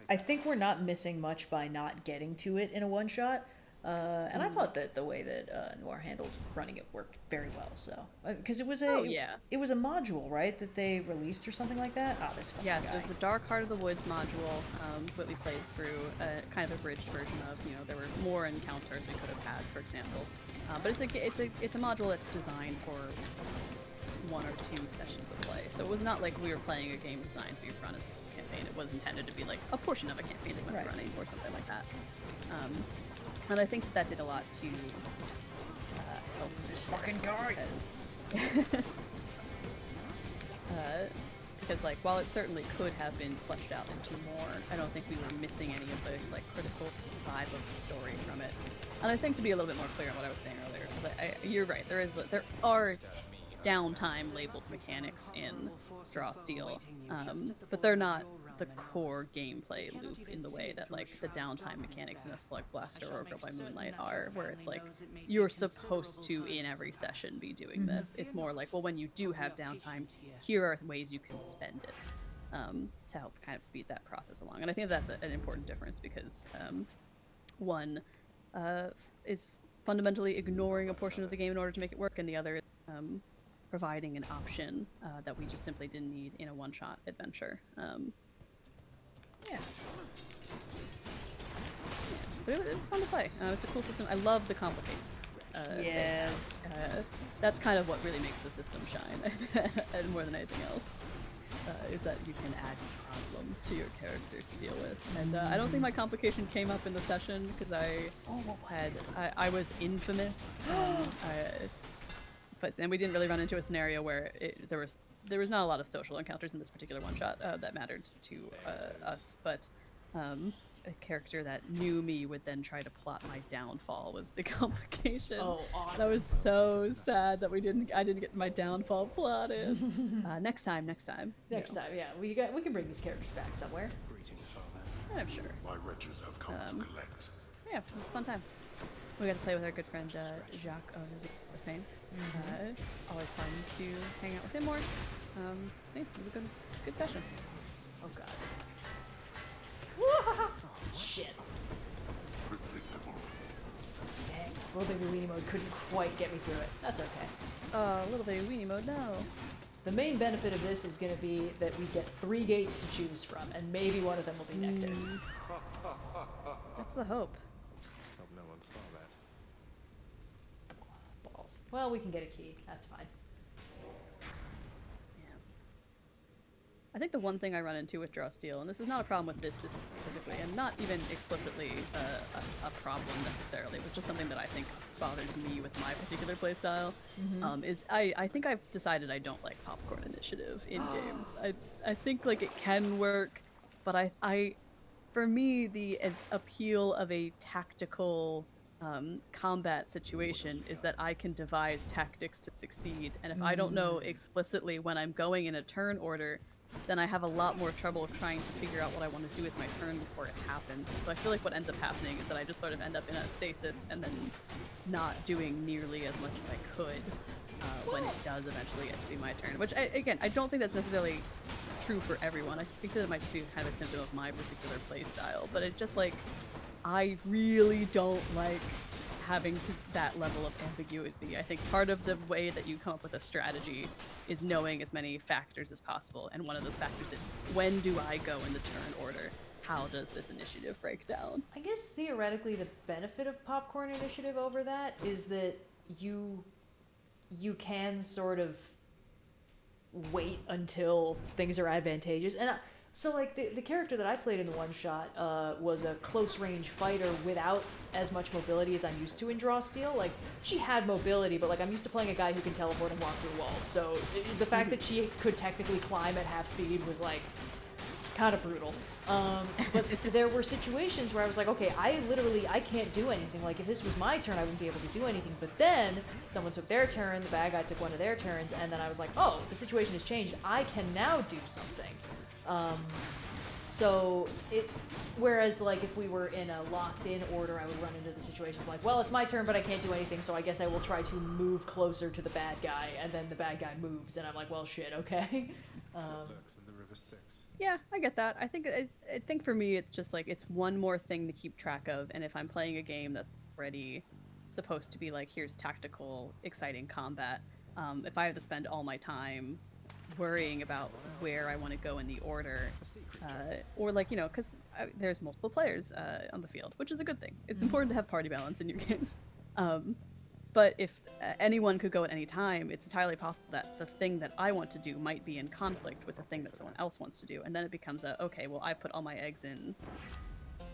I think we're not missing much by not getting to it in a one shot. And I thought that the way that Noir handled running it worked very well. So, because it was it was a module, right, that they released or something like that. Ah, this fucking guy. There's the Dark Heart of the Woods module that we played through, kind of a bridged version of. You know, there were more encounters we could have had, for example. But it's a module that's designed for 1 or 2 sessions of play. So it was not like we were playing a game designed for you to run as a campaign. It was intended to be like a portion of a campaign that went running or something like that. And I think that did a lot to help this fucking guy. Because like while it certainly could have been fleshed out into more, I don't think we were missing any of the like critical vibe of the story from it. And I think to be a little bit more clear on what I was saying earlier, because you're right, there are downtime labeled mechanics in Draw Steel, but they're not the core gameplay loop in the way that like the downtime mechanics in a Slug Blaster or Girl by Moonlight are, where it's like you're supposed to in every session be doing this. It's more like, well, when you do have downtime, here are ways you can spend it to help kind of speed that process along. And I think that's an important difference because one is fundamentally ignoring a portion of the game in order to make it work, and the other is providing an option that we just simply didn't need in a one-shot adventure. Yeah. But it's fun to play. It's a cool system. I love the complicate. Yes. That's kind of what really makes the system shine, and more than anything else, is that you can add problems to your character to deal with. And I don't think my complication came up in the session because I was infamous. And we didn't really run into a scenario where there was not a lot of social encounters in this particular one shot that mattered to us, but a character that knew me would then try to plot my downfall was the complication. Oh, awesome. That was so sad that I didn't get my downfall plotted. Next time. Next time, yeah. We can bring these characters back somewhere. Greetings, Father. I'm sure. My wretches have come to collect. Yeah, it was a fun time. We got to play with our good friend Jacques of the fame. Always fun to hang out with him more. So yeah, it was a good session. Oh god. Oh, shit. Predictable. Dang, Little Baby Weenie Mode couldn't quite get me through it. That's okay. Little Baby Weenie Mode, no. The main benefit of this is going to be that we get 3 gates to choose from, and maybe one of them will be Nectar. That's the hope. Hope no one saw that. Balls. Well, we can get a key. That's fine. I think the one thing I run into with Draw Steel, and this is not a problem with this system specifically, and not even explicitly a problem necessarily, but just something that I think bothers me with my particular playstyle, is I think I've decided I don't like popcorn initiative in games. I think like it can work, but I for me the appeal of a tactical combat situation is that I can devise tactics to succeed, and if I don't know explicitly when I'm going in a turn order, then I have a lot more trouble trying to figure out what I want to do with my turn before it happens. So I feel like what ends up happening is that I just sort of end up in a stasis and then not doing nearly as much as I could when it does eventually get to be my turn. Which, again, I don't think that's necessarily true for everyone. I think that it might just be kind of a symptom of my particular play style. But it just, like, I really don't like having that level of ambiguity. I think part of the way that you come up with a strategy is knowing as many factors as possible, and one of those factors is, when do I go in the turn order? How does this initiative break down? I guess theoretically the benefit of popcorn initiative over that is that you can sort of wait until things are advantageous. And so, like, the character that I played in the one-shot was a close-range fighter without as much mobility as I'm used to in Draw Steel. Like, she had mobility, but, like, I'm used to playing a guy who can teleport and walk through walls. So the fact that she could technically climb at half speed was, like, kind of brutal. But there were situations where I was like, okay, I can't do anything. Like, if this was my turn, I wouldn't be able to do anything. But then someone took their turn, the bad guy took one of their turns, and then I was like, oh, the situation has changed. I can now do something. Whereas, like, if we were in a locked-in order, I would run into the situation of, like, well, it's my turn, but I can't do anything, so I guess I will try to move closer to the bad guy, and then the bad guy moves, and I'm like, well, shit, okay. Yeah, I get that. I think for me, it's just, like, it's one more thing to keep track of, and if I'm playing a game that's already supposed to be, like, here's tactical, exciting combat, if I have to spend all my time worrying about where I want to go in the order, or, like, you know, because there's multiple players on the field, which is a good thing. It's important to have party balance in your games. But if anyone could go at any time, it's entirely possible that the thing that I want to do might be in conflict with the thing that someone else wants to do, and then it becomes okay, well, I put all my eggs in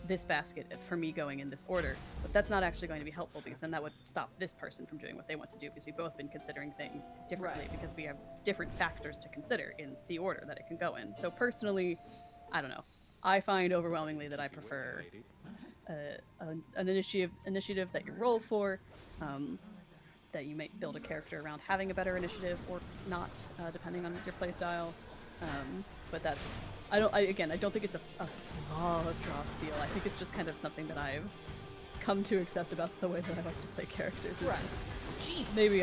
this basket for me going in this order, but that's not actually going to be helpful, because then that would stop this person from doing what they want to do, because we've both been considering things differently, because we have different factors to consider in the order that it can go in. So personally, I don't know. I find overwhelmingly that I prefer an initiative that you roll for, that you might build a character around having a better initiative or not, depending on your playstyle. But that's, I don't think it's a flaw of Draw Steel. I think it's just kind of something that I've come to accept about the way that I like to play characters. Right. Jesus. Maybe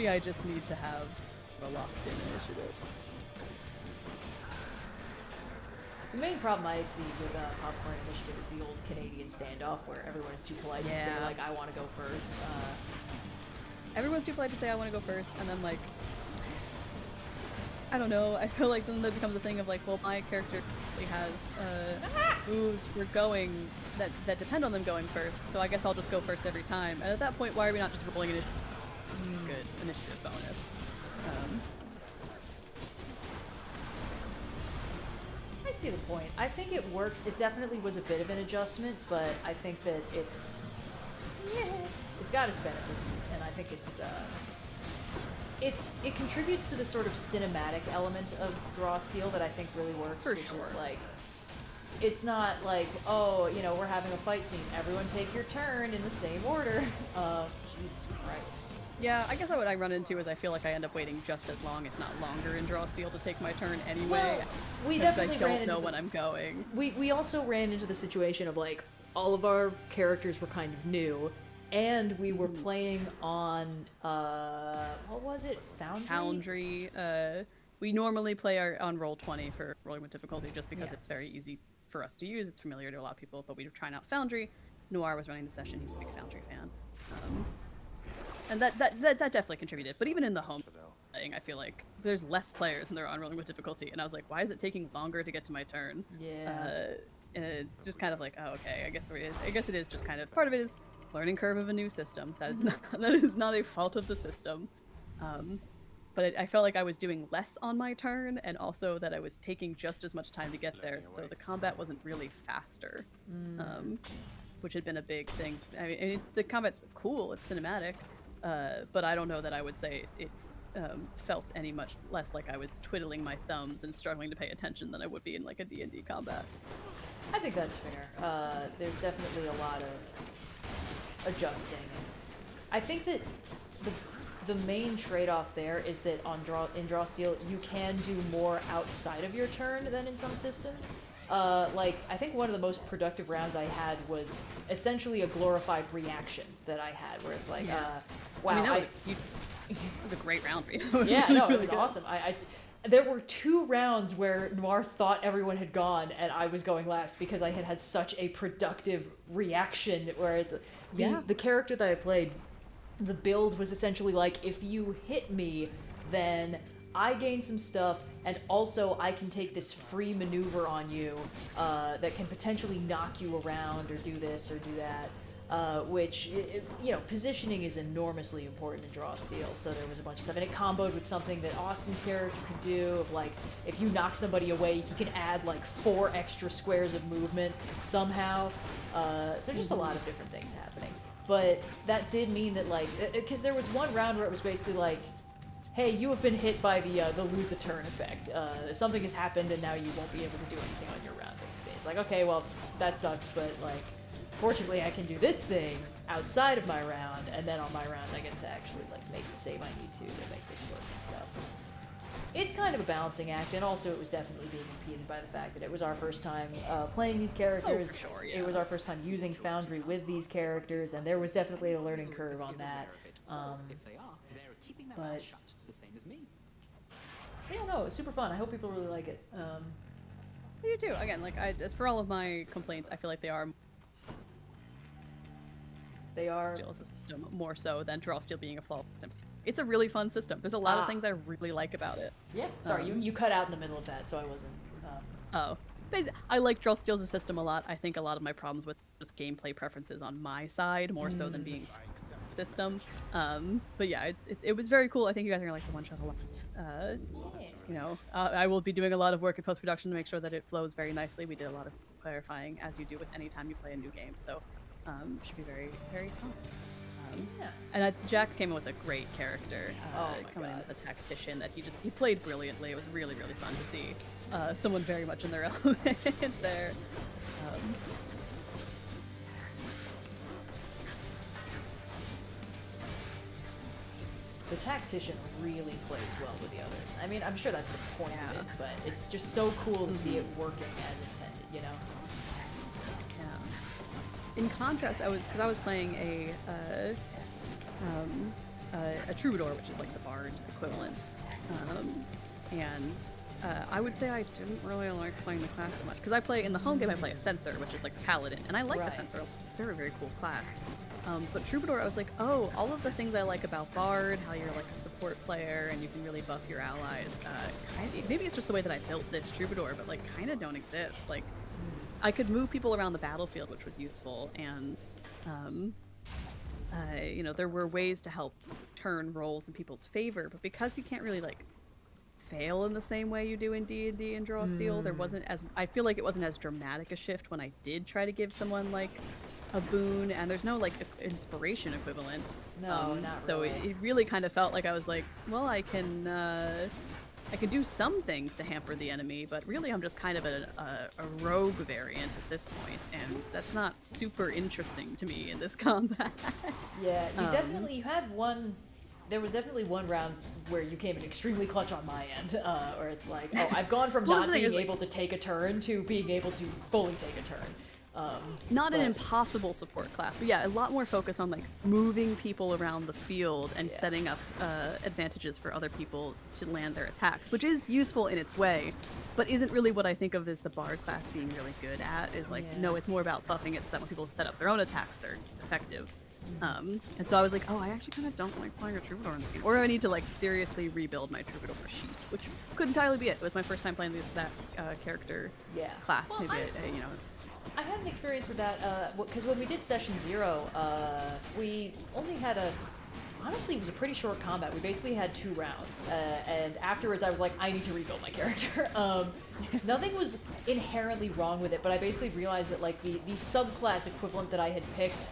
I just need to have a locked-in initiative. The main problem I see with popcorn initiative is the old Canadian standoff, where everyone is too polite to say, like, I want to go first. Everyone's too polite to say I want to go first, and then, like, I don't know, I feel like then that becomes a thing of, like, well, my character has moves that depend on them going first, so I guess I'll just go first every time. And at that point, why are we not just rolling good initiative bonus? I see the point. I think it works. It definitely was a bit of an adjustment, but I think that it's got its benefits, and I think it contributes to the sort of cinematic element of Draw Steel that I think really works, which is like, it's not like, oh, you know, we're having a fight scene, everyone take your turn in the same order. Jesus Christ. Yeah, I guess what I run into is I feel like I end up waiting just as long, if not longer, in Draw Steel to take my turn anyway. Well, we definitely I don't know when I'm going. We also ran into the situation of, like, all of our characters were kind of new, and we were playing on what was it? Foundry? We normally play on Roll20 for rolling with difficulty, just because it's very easy for us to use. It's familiar to a lot of people, but we were trying out Foundry. Noir was running the session. He's a big Foundry fan. And that definitely contributed. But even in the home playing, I feel like there's less players and they're on rolling with difficulty. And I was like, why is it taking longer to get to my turn? Yeah. And it's just kind of like, oh, okay. I guess it is just kind of, part of it is learning curve of a new system. That is not a fault of the system. But I felt like I was doing less on my turn, and also that I was taking just as much time to get there, so the combat wasn't really faster, which had been a big thing. I mean, the combat's cool, it's cinematic, but I don't know that I would say it's felt any much less like I was twiddling my thumbs and struggling to pay attention than I would be in like a D&D combat. I think that's fair. There's definitely a lot of adjusting. I think that the main trade-off there is that in Draw Steel you can do more outside of your turn than in some systems. Like, I think one of the most productive rounds I had was essentially a glorified reaction that I had, where it's like, wow, I mean, that was a great round for you. Yeah, no, it was awesome. There were 2 rounds where Noir thought everyone had gone, and I was going last because I had had such a productive reaction. Where the character that I played, the build was essentially like, if you hit me, then I gain some stuff, and also I can take this free maneuver on you that can potentially knock you around or do this or do that. Which, you know, positioning is enormously important in Draw Steel, so there was a bunch of stuff. And it comboed with something that Austin's character could do, of like, if you knock somebody away, he can add like 4 extra squares of movement somehow. So just a lot of different things happening. But that did mean that, like, because there was one round where it was basically like, hey, you have been hit by the lose a turn effect. Something has happened and now you won't be able to do anything on your round, basically. It's like, okay, well, that sucks, but like, fortunately, I can do this thing outside of my round, and then on my round, I get to actually like make the save I need to make this work and stuff. It's kind of a balancing act, and also it was definitely being impeded by the fact that it was our first time playing these characters. Oh, for sure, yeah. It was our first time using Foundry with these characters, and there was definitely a learning curve on that. If they are, they're keeping their mouth shut, the same as me. I don't know. It's super fun. I hope people really like it. I do too. Again, like, as for all of my complaints, I feel like they are Steel system more so than Draw Steel being a flawless system. It's a really fun system. There's a lot of things I really like about it. Yeah, sorry, you cut out in the middle of that, so I wasn't. Oh, I like Draw Steel as a system a lot. I think a lot of my problems with just gameplay preferences on my side more so than being system. But yeah, it was very cool. I think you guys are gonna like the one shot a lot. You know, I will be doing a lot of work in post production to make sure that it flows very nicely. We did a lot of clarifying, as you do with any time you play a new game. So. Should be very, very fun. And Jack came in with a great character, coming in with a tactician that he played brilliantly. It was really, really fun to see someone very much in their element there. The tactician really plays well with the others. I mean, I'm sure that's the point of it, but it's just so cool to see it working as intended, you know? In contrast, I was playing a Troubadour, which is like the Bard equivalent, and I would say I didn't really like playing the class so much because I play in the home game. I play a Censor, which is like the Paladin, and I like the Censor. Very, very cool class. But Troubadour, I was like, oh, all of the things I like about Bard, how you're like a support player and you can really buff your allies. Maybe it's just the way that I built this Troubadour, but like kind of don't exist. Like. I could move people around the battlefield, which was useful, and you know, there were ways to help turn rolls in people's favor, but because you can't really like fail in the same way you do in D&D and Draw Steel, there wasn't as I feel like it wasn't as dramatic a shift when I did try to give someone like a boon, and there's no like inspiration equivalent. No, not so really. it really kind of felt like I was like, well, I can do some things to hamper the enemy, but really I'm just kind of a rogue variant at this point, and that's not super interesting to me in this combat. Yeah, there was definitely one round where you came in extremely clutch on my end, where it's like, oh, I've gone from not being able to take a turn to being able to fully take a turn. Not an impossible support class, but yeah, a lot more focus on like moving people around the field and setting up advantages for other people to land their attacks, which is useful in its way, but isn't really what I think of as the Bard class being really good at. Is like, no, it's more about buffing it so that when people set up their own attacks, they're effective. And so I was like, oh, I actually kind of don't like playing a Troubadour in this game, or I need to like seriously rebuild my Troubadour sheet, which could entirely be it. It was my first time playing that character class. Well, maybe you know. I had an experience with that because when we did session 0, we only had honestly, it was a pretty short combat. We basically had 2 rounds, and afterwards I was like, I need to rebuild my character. Nothing was inherently wrong with it, but I basically realized that like the subclass equivalent that I had picked,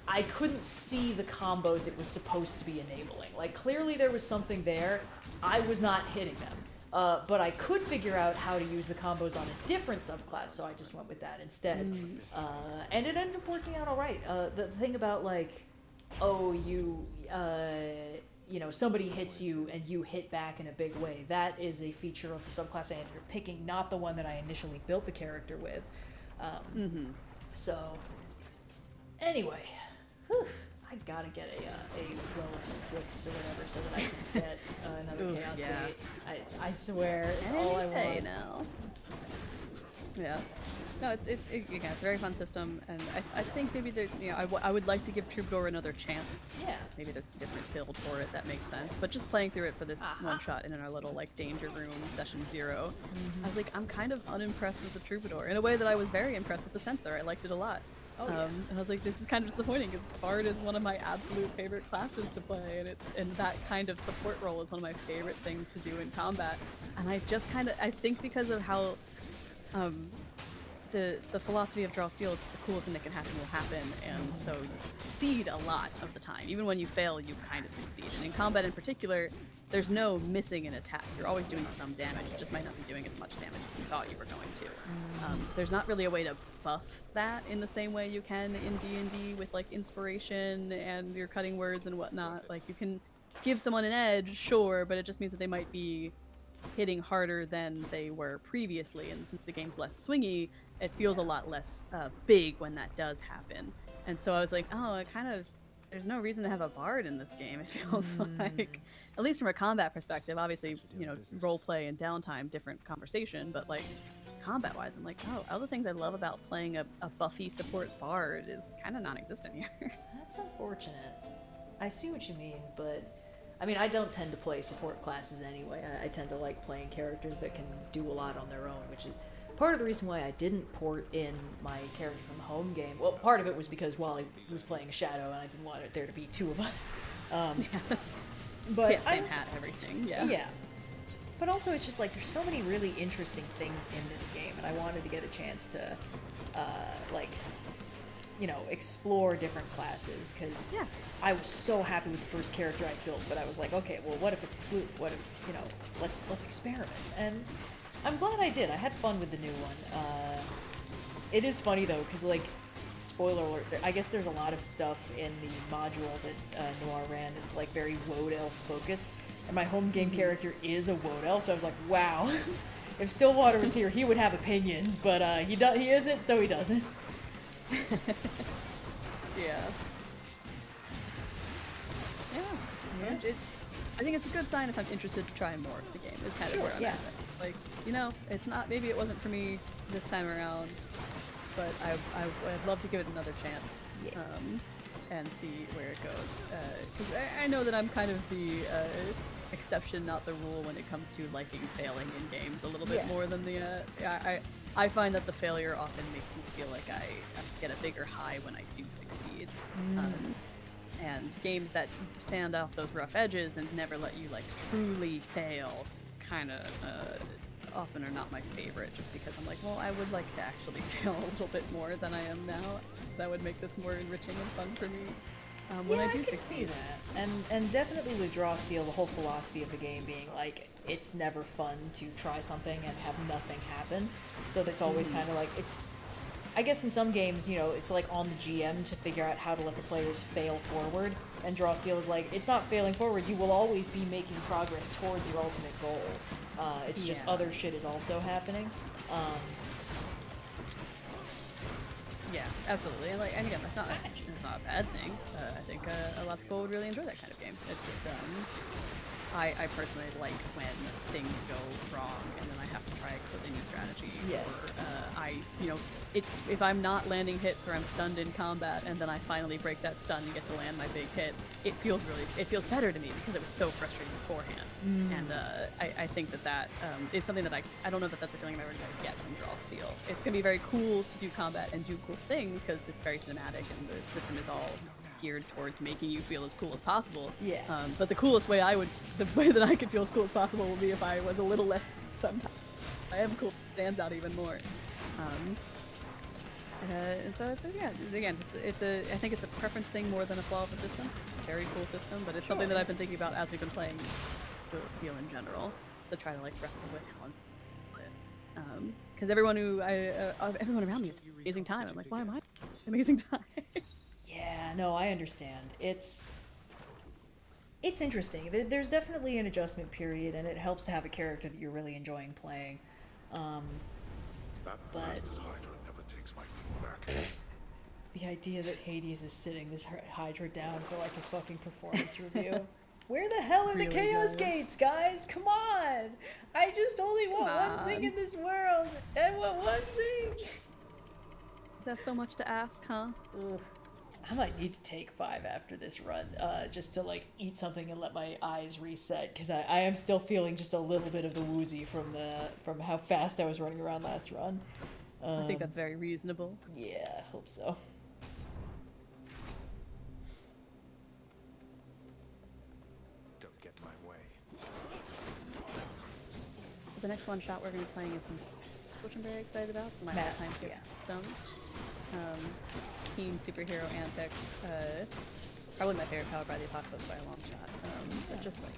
I couldn't see the combos it was supposed to be enabling. Like, clearly there was something there. I was not hitting them. But I could figure out how to use the combos on a different subclass, so I just went with that instead. And it ended up working out alright. The thing about, like, oh, you know, somebody hits you and you hit back in a big way, that is a feature of the subclass I ended up picking, not the one that I initially built the character with. So, anyway, whew, I gotta get a row of sticks or whatever so that I can get another Chaos Gate. I swear, it's all I want. Now. Yeah. No, it's a very fun system, and I think maybe there, you know, I would like to give Troubadour another chance. Yeah. Maybe there's a different build for it that makes sense. But just playing through it for this one shot and in our little like danger room session 0, I was like, I'm kind of unimpressed with the Troubadour in a way that I was very impressed with the Censor. I liked it a lot. And I was like, this is kind of disappointing because Bard is one of my absolute favorite classes to play, and that kind of support role is one of my favorite things to do in combat. And I just kind of, I think because of how the philosophy of draw steal is the coolest thing that can happen will happen, and so you succeed a lot of the time. Even when you fail, you kind of succeed. And in combat in particular, there's no missing an attack. You're always doing some damage. You just might not be doing as much damage as you thought you were going to. There's not really a way to buff that in the same way you can in D&D with like inspiration and your cutting words and whatnot. Like, you can give someone an edge, sure, but it just means that they might be hitting harder than they were previously, and since the game's less swingy, it feels a lot less big when that does happen. And so I was like, oh, it kind of, there's no reason to have a bard in this game. It feels like, at least from a combat perspective, obviously, you know, roleplay and downtime, different conversation, but like combat-wise, I'm like, oh, all the things I love about playing a buffy support bard is kind of non-existent here. That's unfortunate. I see what you mean, but I mean, I don't tend to play support classes anyway. I tend to like playing characters that can do a lot on their own, which is part of the reason why I didn't port in my character from the home game. Well, part of it was because while I was playing a Shadow and I didn't want there to be 2 of us. But same hat, everything, Yeah. But also, it's just like there's so many really interesting things in this game, and I wanted to get a chance to, like, you know, explore different classes, because I was so happy with the first character I built, but I was like, okay, well, what if it's a flute? What if, you know, let's experiment. And I'm glad I did. I had fun with the new one. It is funny, though, because, like, spoiler alert, I guess there's a lot of stuff in the module that Noir ran that's, like, very Woad Elf focused, and my home game character is a Woad Elf, so I was like, wow. If Stillwater was here, he would have opinions, but he isn't, so he doesn't. Yeah. I think it's a good sign if I'm interested to try more of the game, is kind of where I'm at. Like, you know, it's not, maybe it wasn't for me this time around, but I'd love to give it another chance. And see where it goes. Because I know that I'm kind of the exception, not the rule, when it comes to liking failing in games a little bit more than the... I find that the failure often makes me feel like I get a bigger high when I do succeed. And games that sand off those rough edges and never let you like truly fail kind of often are not my favorite, just because I'm like, well, I would like to actually fail a little bit more than I am now. That would make this more enriching and fun for me. When I do can see that. And definitely with Draw Steal, the whole philosophy of the game being like, it's never fun to try something and have nothing happen. So that's always kind of like, it's, I guess in some games, you know, it's like on the GM to figure out how to let the players fail forward. And Draw Steal is like, it's not failing forward, you will always be making progress towards your ultimate goal. It's just other shit is also happening. Yeah, absolutely. And again, that's not a bad thing. I think a lot of people would really enjoy that kind of game. It's just, I personally like when things go wrong and then I have to try a completely new strategy. Yes. Or, if I'm not landing hits or I'm stunned in combat and then I finally break that stun and get to land my big hit, it feels better to me because it was so frustrating beforehand. And I think that is something that I don't know that that's a feeling I'm ever going to get from Draw Steal. It's going to be very cool to do combat and do cool things because it's very cinematic and the system is all geared towards making you feel as cool as possible. Yeah. But the way that I could feel as cool as possible would be if I was a little less sometimes. I am cool, stands out even more. So it's I think it's a preference thing more than a flaw of the system. It's a very cool system, but it's something that I've been thinking about as we've been playing Steel in general, to try to like wrestle with how it. Because everyone around me is amazing time. I'm like, why am I amazing time? Yeah, no, I understand. It's interesting. There's definitely an adjustment period, and it helps to have a character that you're really enjoying playing. But never takes my food back. The idea that Hades is sitting this Hydra down for like his fucking performance review. Where the hell are the Chaos Gates, guys? Come on! I just only want one thing in this world. I want one thing. Is that so much to ask, huh? Ugh. I might need to take 5 after this run, just to like eat something and let my eyes reset, because I am still feeling just a little bit of the woozy from how fast I was running around last run. I think that's very reasonable. Yeah, I hope so. Don't get in my way. The next one shot we're going to be playing is which I'm very excited about. My all-time favorite systems. Teen superhero antics. Probably my favorite Powered by the Apocalypse by a long shot. But just like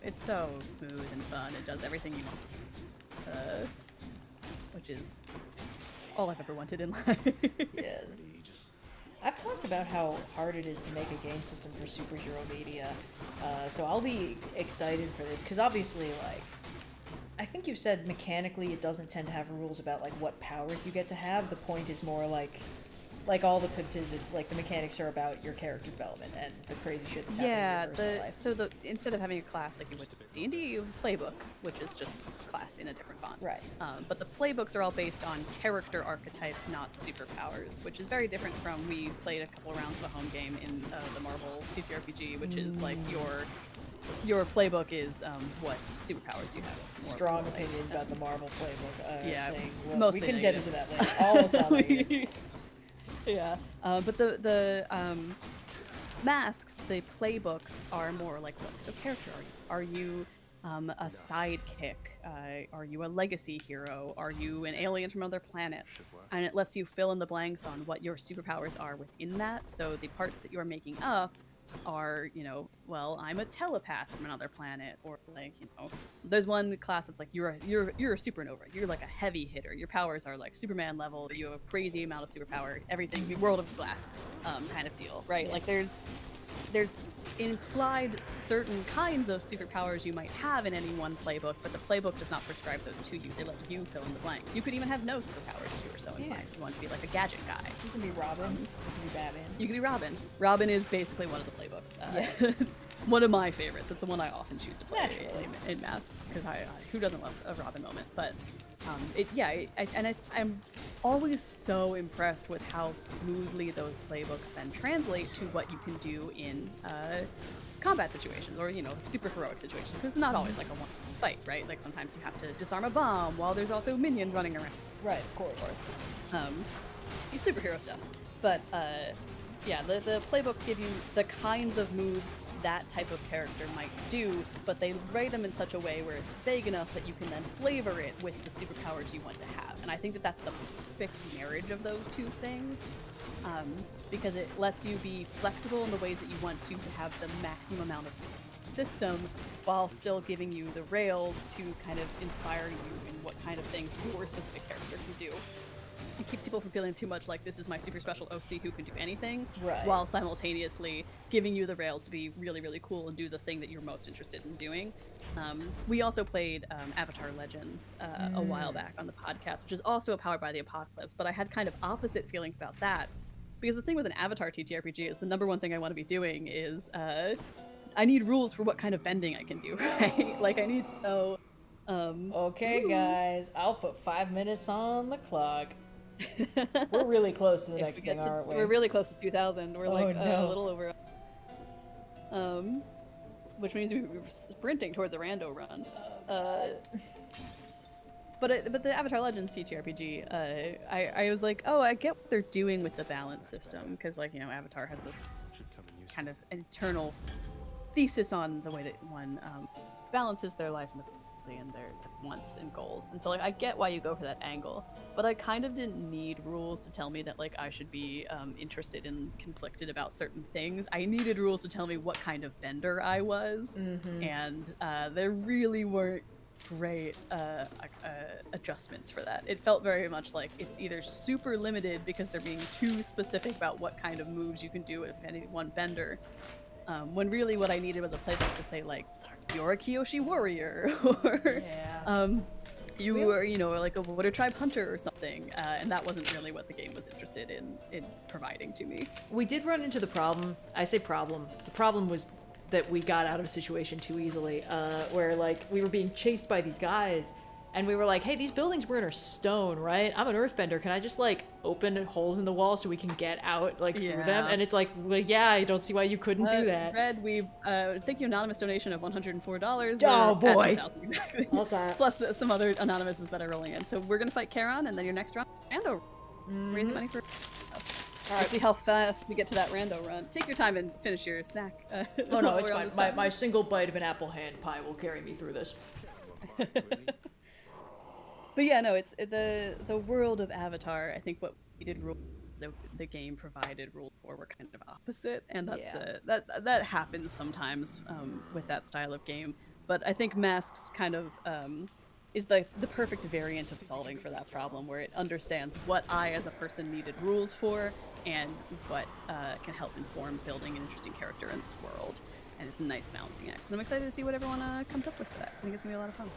it's so smooth and fun. It does everything you want. Which is all I've ever wanted in life. Yes. I've talked about how hard it is to make a game system for superhero media, so I'll be excited for this, because obviously, like, I think you've said mechanically it doesn't tend to have rules about, like, what powers you get to have. The point is more like all the PIPTs, it's like the mechanics are about your character development and the crazy shit that's happening in your personal life. So instead of having a class like you would D&D, you have a playbook, which is just a class in a different font. Right. But the playbooks are all based on character archetypes, not superpowers, which is very different from, we played a couple rounds of a home game in the Marvel TTRPG, which is like your playbook is what superpowers do you have. Strong opinions about the Marvel playbook. Yeah, we can get into that later. Almost all negative. Yeah, but the masks, the playbooks are more like, what type of character are you? Are you a sidekick? Are you a legacy hero? Are you an alien from another planet? And it lets you fill in the blanks on what your superpowers are within that. So the parts that you're making up are, well, I'm a telepath from another planet, or like, there's one class that's like you're a supernova. You're like a heavy hitter. Your powers are like Superman level. You have a crazy amount of superpower. Everything, world of glass, kind of deal, right? Like there's implied certain kinds of superpowers you might have in any one playbook, but the playbook does not prescribe those to you. They let you fill in the blanks. You could even have no superpowers if you were so inclined. You want to be like a gadget guy. You can be Robin. You can be Batman. You can be Robin. Robin is basically one of the playbooks. Yes. One of my favorites. It's the one I often choose to play in masks, because who doesn't love a Robin moment? But I'm always so impressed with how smoothly those playbooks then translate to what you can do in combat situations, or super heroic situations. It's not always like a one fight, right? Like sometimes you have to disarm a bomb while there's also minions running around. Right, of course. Superhero stuff. But the playbooks give you the kinds of moves that type of character might do, but they write them in such a way where it's vague enough that you can then flavor it with the superpowers you want to have. And I think that that's the perfect marriage of those two things, because it lets you be flexible in the ways that you want to have the maximum amount of system, while still giving you the rails to kind of inspire you in what kind of things your specific character can do. It keeps people from feeling too much like this is my super special OC who can do anything, right, while simultaneously giving you the rails to be really, really cool and do the thing that you're most interested in doing. We also played Avatar Legends a while back on the podcast, which is also a Powered by the Apocalypse, but I had kind of opposite feelings about that, because the thing with an Avatar TTRPG is the number one thing I want to be doing is I need rules for what kind of bending I can do, right? Like I need to know... okay, guys, I'll put 5 minutes on the clock. We're really close to the next thing, aren't we? We're really close to 2,000. We're like a little over. Which means we were sprinting towards a Rando run. but the Avatar Legends TTRPG, I was like, oh, I get what they're doing with the balance system, because like, you know, Avatar has the kind of internal thesis on the way that one balances their life and their wants and goals. And so like, I get why you go for that angle, but I kind of didn't need rules to tell me that like I should be interested and conflicted about certain things. I needed rules to tell me what kind of bender I was, and there really weren't great adjustments for that. It felt very much like it's either super limited because they're being too specific about what kind of moves you can do with any one bender, when really what I needed was a playbook to say like, you're a Kyoshi warrior, or you were, you know, like a water tribe hunter or something, and that wasn't really what the game was interested in providing to me. We did run into the problem. I say problem. The problem was that we got out of a situation too easily, where like we were being chased by these guys, and we were like, hey, these buildings were in our stone, right? I'm an earthbender. Can I just like open holes in the wall so we can get out like through them? And it's like, well, yeah, I don't see why you couldn't do that. Red, we thank you, anonymous donation of $104. Oh boy. Exactly. Okay. Plus some other anonymouses that are rolling in. So we're gonna fight Charon, and then your next round, Rando. Raising money for. All right, see how fast we get to that Rando run. Take your time and finish your snack. Oh no, it's fine. My single bite of an apple hand pie will carry me through this. But yeah, no, it's the world of Avatar. I think what we did the game provided rules for were kind of opposite, and that's that happens sometimes with that style of game. But I think Masks kind of is the perfect variant of solving for that problem, where it understands what I as a person needed rules for, and what can help inform building an interesting character in this world. And it's a nice balancing act. And I'm excited to see what everyone comes up with for that. I think it's gonna be a lot of fun.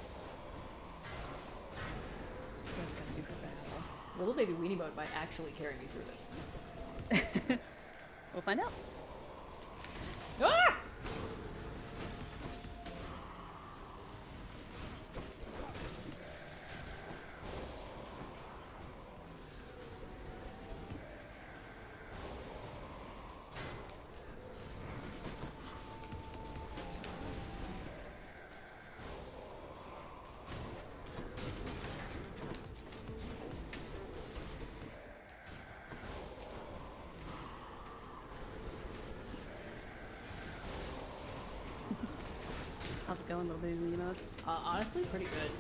That's gotta do for battle. Little baby weenie mode might actually carry me through this. We'll find out. Ah! How's it going, Little Baby Weenie Mode? Honestly, pretty good.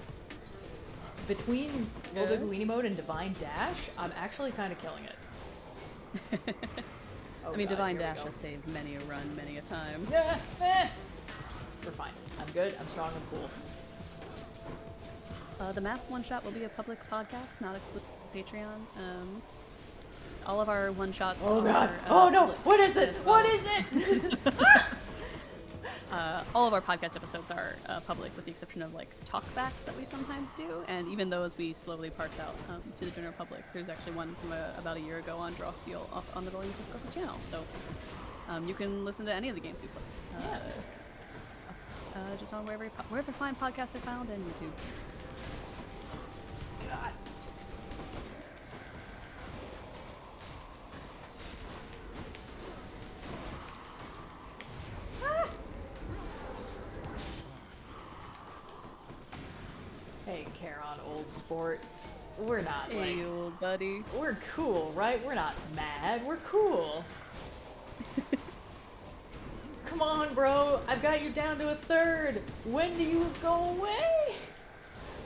Between Little Baby Weenie Mode and Divine Dash, I'm actually kind of killing it. I mean, Divine Dash has saved many a run, many a time. We're fine. I'm good. I'm strong. I'm cool. The Mass One Shot will be a public podcast, not exclusive to Patreon. All of our one shots. Oh god! Are, oh no! What is this? Well. What is this? All of our podcast episodes are public, with the exception of like talkbacks that we sometimes do, and even those we slowly parse out to the general public. There's actually one from about a year ago on Draw Steel on the Linguistic channel, so you can listen to any of the games we play. Just on wherever fine podcasts are found, and YouTube. God. Hey, Charon, old sport. We're not hey, old buddy. We're cool, right? We're not mad. We're cool. Come on, bro. I've got you down to a third. When do you go away?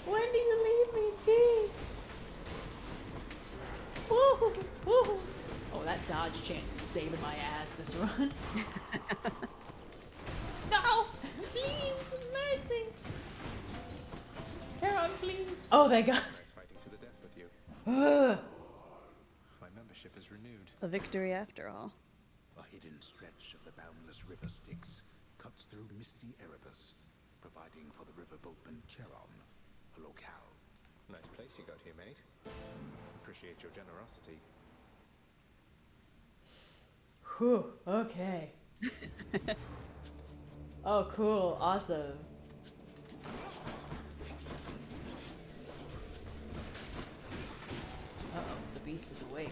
When do you leave me in peace? Woo, woo. Oh, that dodge chance is saving my ass this run. No! Please, mercy. Charon, please. Oh, thank God. Fighting to the death with you. My membership is renewed. A victory after all. A hidden stretch of the boundless river Styx cuts through misty Erebus, providing for the river boatman Charon, a locale. Nice place you got here, mate. Appreciate your generosity. Whew, okay. Oh, cool, awesome. Uh-oh, the beast is awake.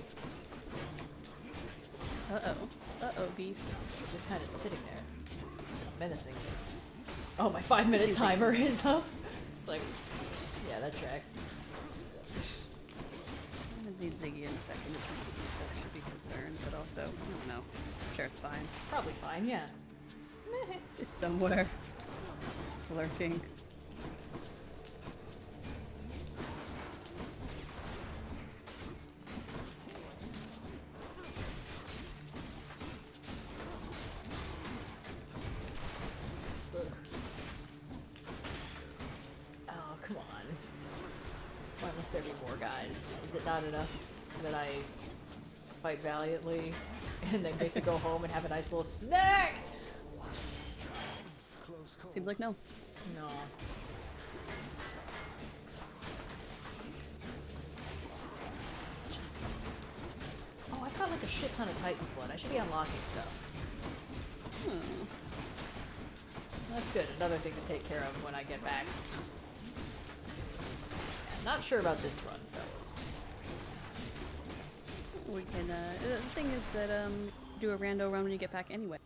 Uh-oh, beast. He's just kind of sitting there, menacing. Oh, my 5-minute timer is up. It's like, yeah, that tracks. I'm gonna need Ziggy in a second. I should be concerned, but also, I don't know. I'm sure it's fine. Probably fine, yeah. Just somewhere. Lurking. Oh, come on. Why must there be more guys? Is it not enough that I fight valiantly and then get to go home and have a nice little snack? Seems like no. No. Jesus. Oh, I've got like a shit ton of Titan's blood. I should be unlocking stuff. That's good. Another thing to take care of when I get back. Yeah, not sure about this run, fellas. We can, the thing is that, do a rando run when you get back anyway.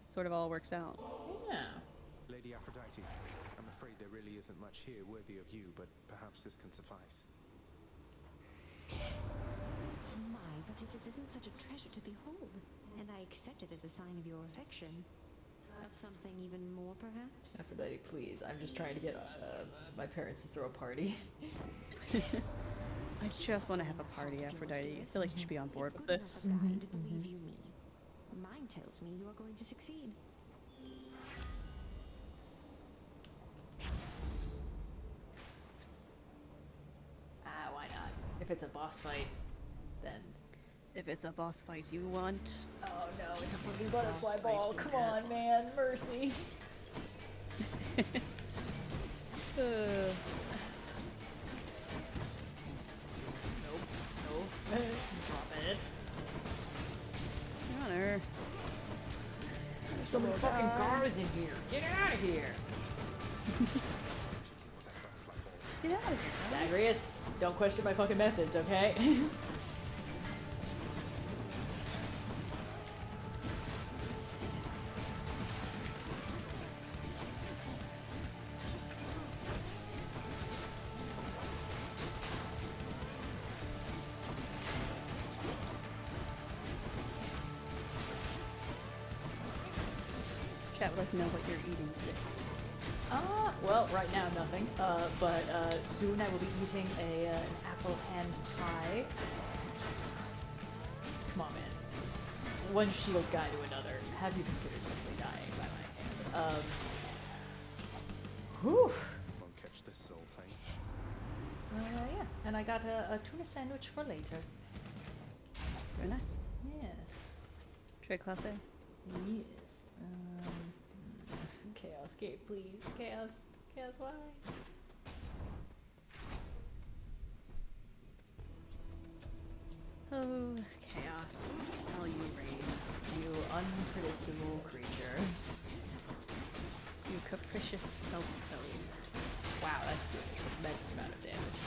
Sort of all works out. Yeah. Lady Aphrodite, I'm afraid there really isn't much here worthy of you, but perhaps this can suffice. My, but if this isn't such a treasure to behold, and I accept it as a sign of your affection. Of something even more, perhaps? Aphrodite, please. I'm just trying to get my parents to throw a party. I just want to have a party, Aphrodite. I feel like you should be on board with this. Believe you me. Mine tells me you are going to succeed. Why not? If it's a boss fight, then... If it's a boss fight you want. Oh no, it's a fucking butterfly ball. Come on, man. Mercy. Nope. Nope. Drop it. Honor. There's so many fucking cars in here. Get out of here. Get out of here. Zagreus, don't question my fucking methods, okay? Chat would like to know what you're eating today. Well, right now nothing. But soon I will be eating an apple hand pie. Jesus Christ. Come on, man. One shield guy to another. Have you considered simply dying by my hand? Whew. Won't catch this soul, thanks. Yeah. And I got a tuna sandwich for later. Very nice. Yes. Très classé. Yes. Chaos gate, please. Chaos. Chaos, why? Oh, chaos. How you reign. You unpredictable creature. You capricious so-and-so. Wow, that's doing a tremendous amount of damage.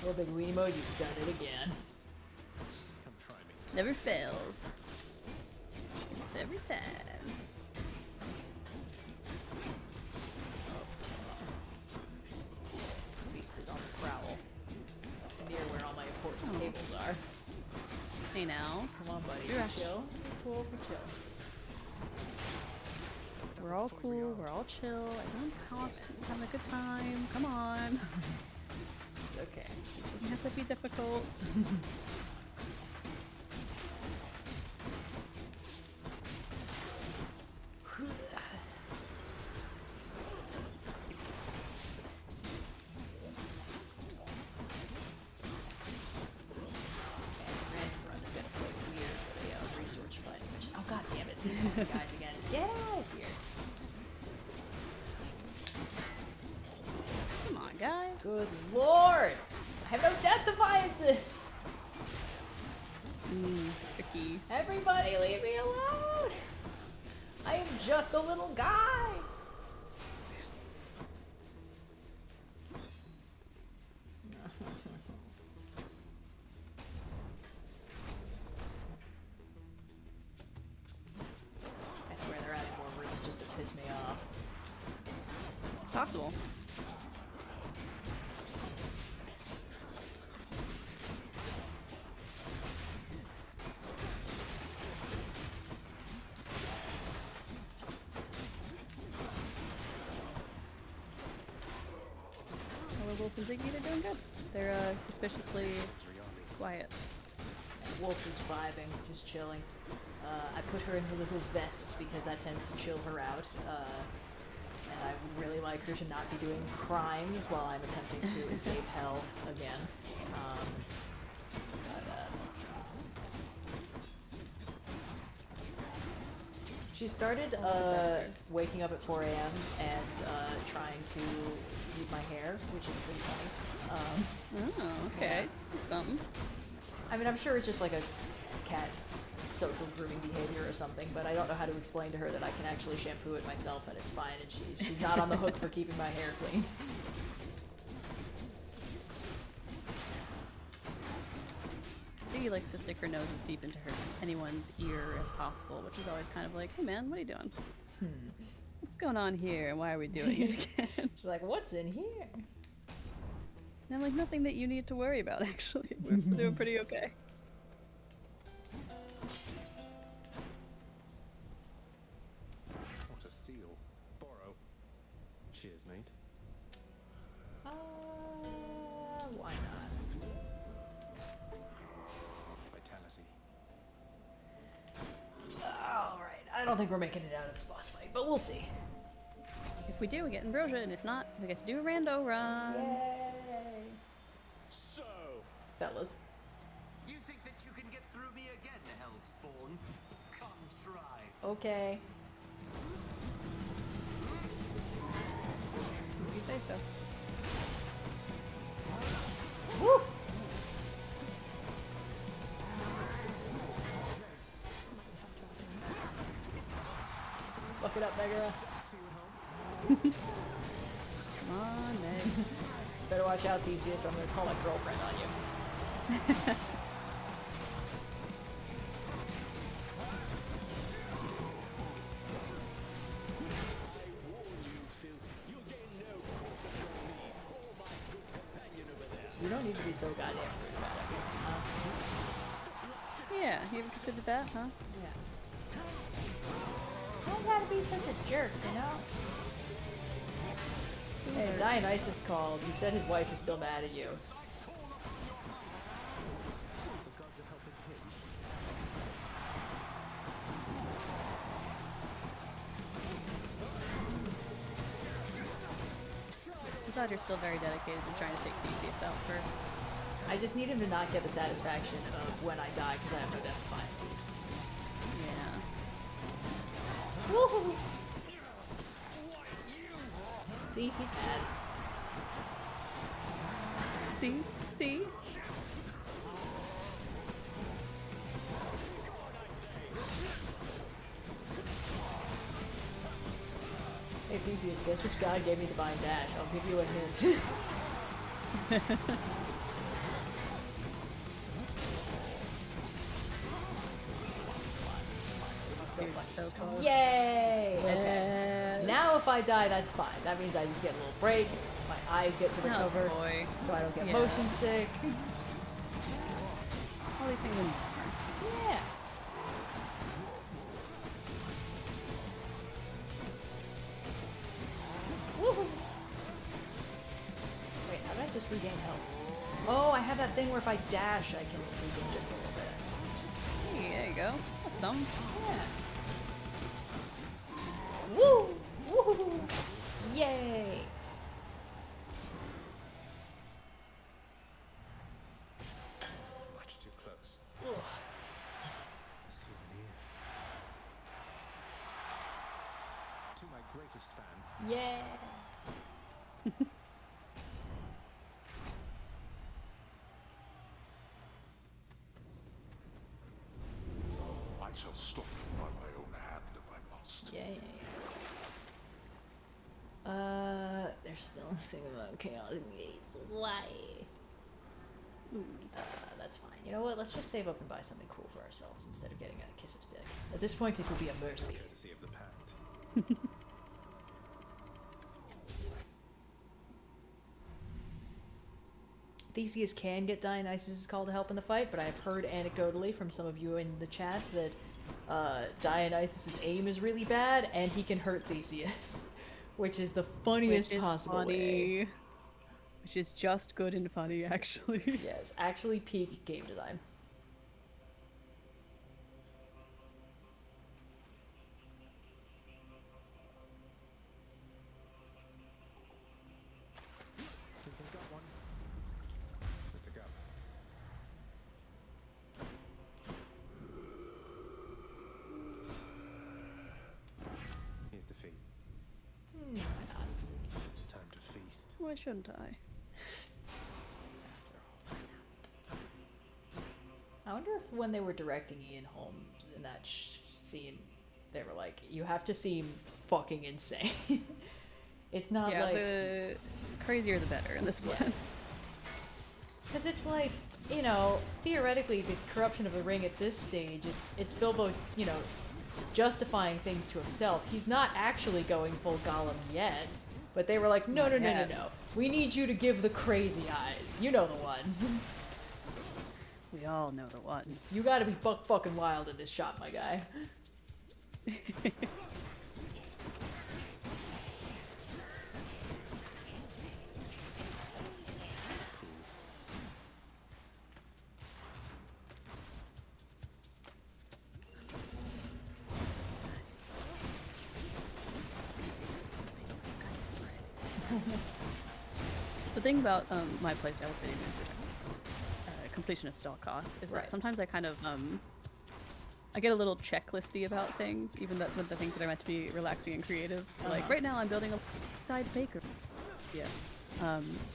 Well, big weenie mode, you've done it again. Come try me. Never fails. It's every time. Beast is on the prowl. Near where all my important cables are. Hey now. Come on, buddy. You're chill. Cool, chill. We're all cool, we're all chill, everyone's constant, having a good time. Come on. Okay. It has to be difficult. These fucking guys again. Get out of here. Come on, guys. Good lord. I have no death defiances. Tricky. Everybody leave me alone. I am just a little guy. I swear they're adding more rooms just to piss me off. Possible. Wolf and Ziggy, they're doing good. They're suspiciously quiet. Wolf is vibing, just chilling. I put her in her little vest because that tends to chill her out. And I would really like her to not be doing crimes while I'm attempting to escape hell again. She started waking up at 4 a.m. and trying to eat my hair, which is pretty funny. Oh, okay. That's something. I mean, I'm sure it's just like a cat social grooming behavior or something, but I don't know how to explain to her that I can actually shampoo it myself and it's fine, and she's not on the hook for keeping my hair clean. Ziggy likes to stick her nose as deep into anyone's ear as possible, which is always kind of like, hey man, what are you doing? What's going on here and why are we doing it again? She's like, what's in here? And I'm like, nothing that you need to worry about, actually. We're doing pretty okay. What a steal. Borrow. Cheers, mate. Why not? Vitality. Alright, I don't think we're making it out of this boss fight, but we'll see. If we do, we get ambrosia, and if not, we get to do a rando run. Yay! So, Fellas. you think that you can get through me again, Hellspawn? Come try. Okay. You say so. Woof! Fuck it up, Megara. Come on, Meg. Better watch out, Theseus, or I'm gonna call my girlfriend on you. You don't need to be so goddamn rude about everything, huh? Yeah, you ever considered that, huh? Yeah. Don't gotta be such a jerk, you know? Hey, Dionysus called. He said his wife is still mad at you. I'm glad you're still very dedicated to trying to take Theseus out first. I just need him to not get the satisfaction of when I die because I have no death defiances. Yeah. Woohoo! See? He's mad. See? See? Hey Theseus, guess which god gave me divine dash? I'll give you a hint. So close. Yay! Okay. Now if I die, that's fine. That means I just get a little break. My eyes get to recover, so I don't get motion sick. All these things in Yeah. Woohoo! Wait, how did I just regain health? Oh, I have that thing where if I dash, I can regain just a little bit. Hey, there you go. That's some. Yeah. Woo! Woo! Yay! Much too close. Ugh. A souvenir. To my greatest fan. Yeah! I shall stop you by my own hand if I must. Yay. There's still a thing about chaotic gaze. Why? That's fine. You know what? Let's just save up and buy something cool for ourselves instead of getting a kiss of sticks. At this point, it will be a mercy. Courtesy of the pact. Theseus can get Dionysus' call to help in the fight, but I have heard anecdotally from some of you in the chat that Dionysus' aim is really bad and he can hurt Theseus, which is the funniest possible way. which is just good and funny, actually. Yes, actually peak game design. Think I've got one. Let's go. Here's the feed. Why not? Time to feast. Why shouldn't I? I wonder if when they were directing Ian Holm in that scene, they were like, you have to seem fucking insane. It's not like... the crazier the better in this one. Because it's like, you know, theoretically, the corruption of the ring at this stage, it's Bilbo, you know, justifying things to himself. He's not actually going full Gollum yet. But they were like, no. We need you to give the crazy eyes. You know the ones. We all know the ones. You gotta be buck fucking wild in this shot, my guy. The thing about my playstyle with video games, completionist at all costs, is that sometimes I kind of I get a little checklisty about things, even the things that are meant to be relaxing and creative. Like right now, I'm building a side baker. Yeah.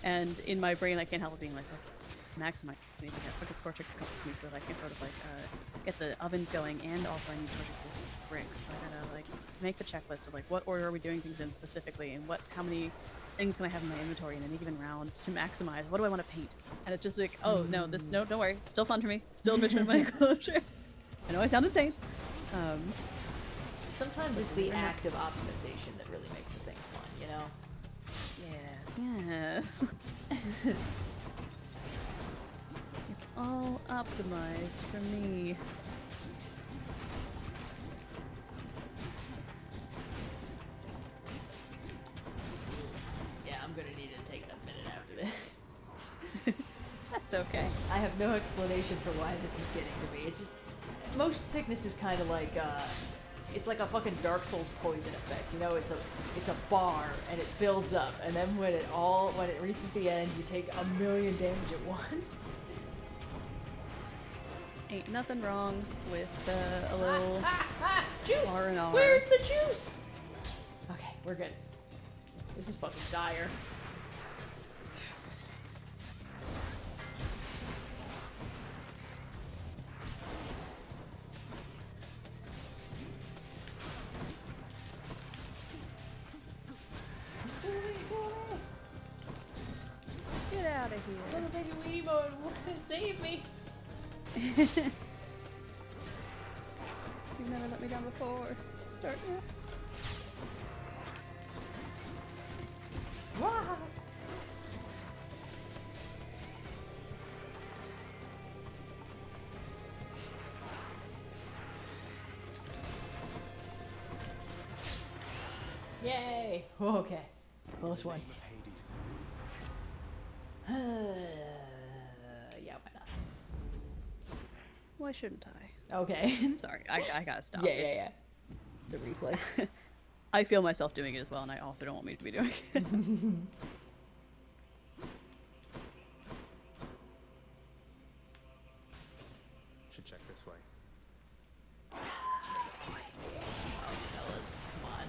And in my brain, I can't help being like, maximize. I need to get quick torch to come with me so that I can sort of like get the ovens going, and also I need torch bricks. So I gotta like make the checklist of like what order are we doing things in specifically, and how many things can I have in my inventory in any given round to maximize. What do I want to paint? And it's just like, oh no, don't worry, still fun for me, still mission my closure. I know I sound insane. Sometimes it's the act of optimization that really makes a thing fun, you know? Yes. It's all optimized for me. Yeah, I'm gonna need to take a minute after this. That's okay. I have no explanation for why this is getting to me. It's just motion sickness is kind of like it's like a fucking Dark Souls poison effect. You know, it's a bar and it builds up, and then when it reaches the end, you take 1,000,000 damage at once. Ain't nothing wrong with a little juice. R&R. Where's the juice? Okay, we're good. This is fucking dire. Get out of here. Little baby Weenie mode, save me. You've never let me down before. Start now. Wow. Yay! Okay, close one. Yeah, why not? Why shouldn't I? Okay. Sorry, I gotta stop. Yeah. It's a reflex. I feel myself doing it as well, and I also don't want me to be doing it. Should check this way. Oh, fellas, come on.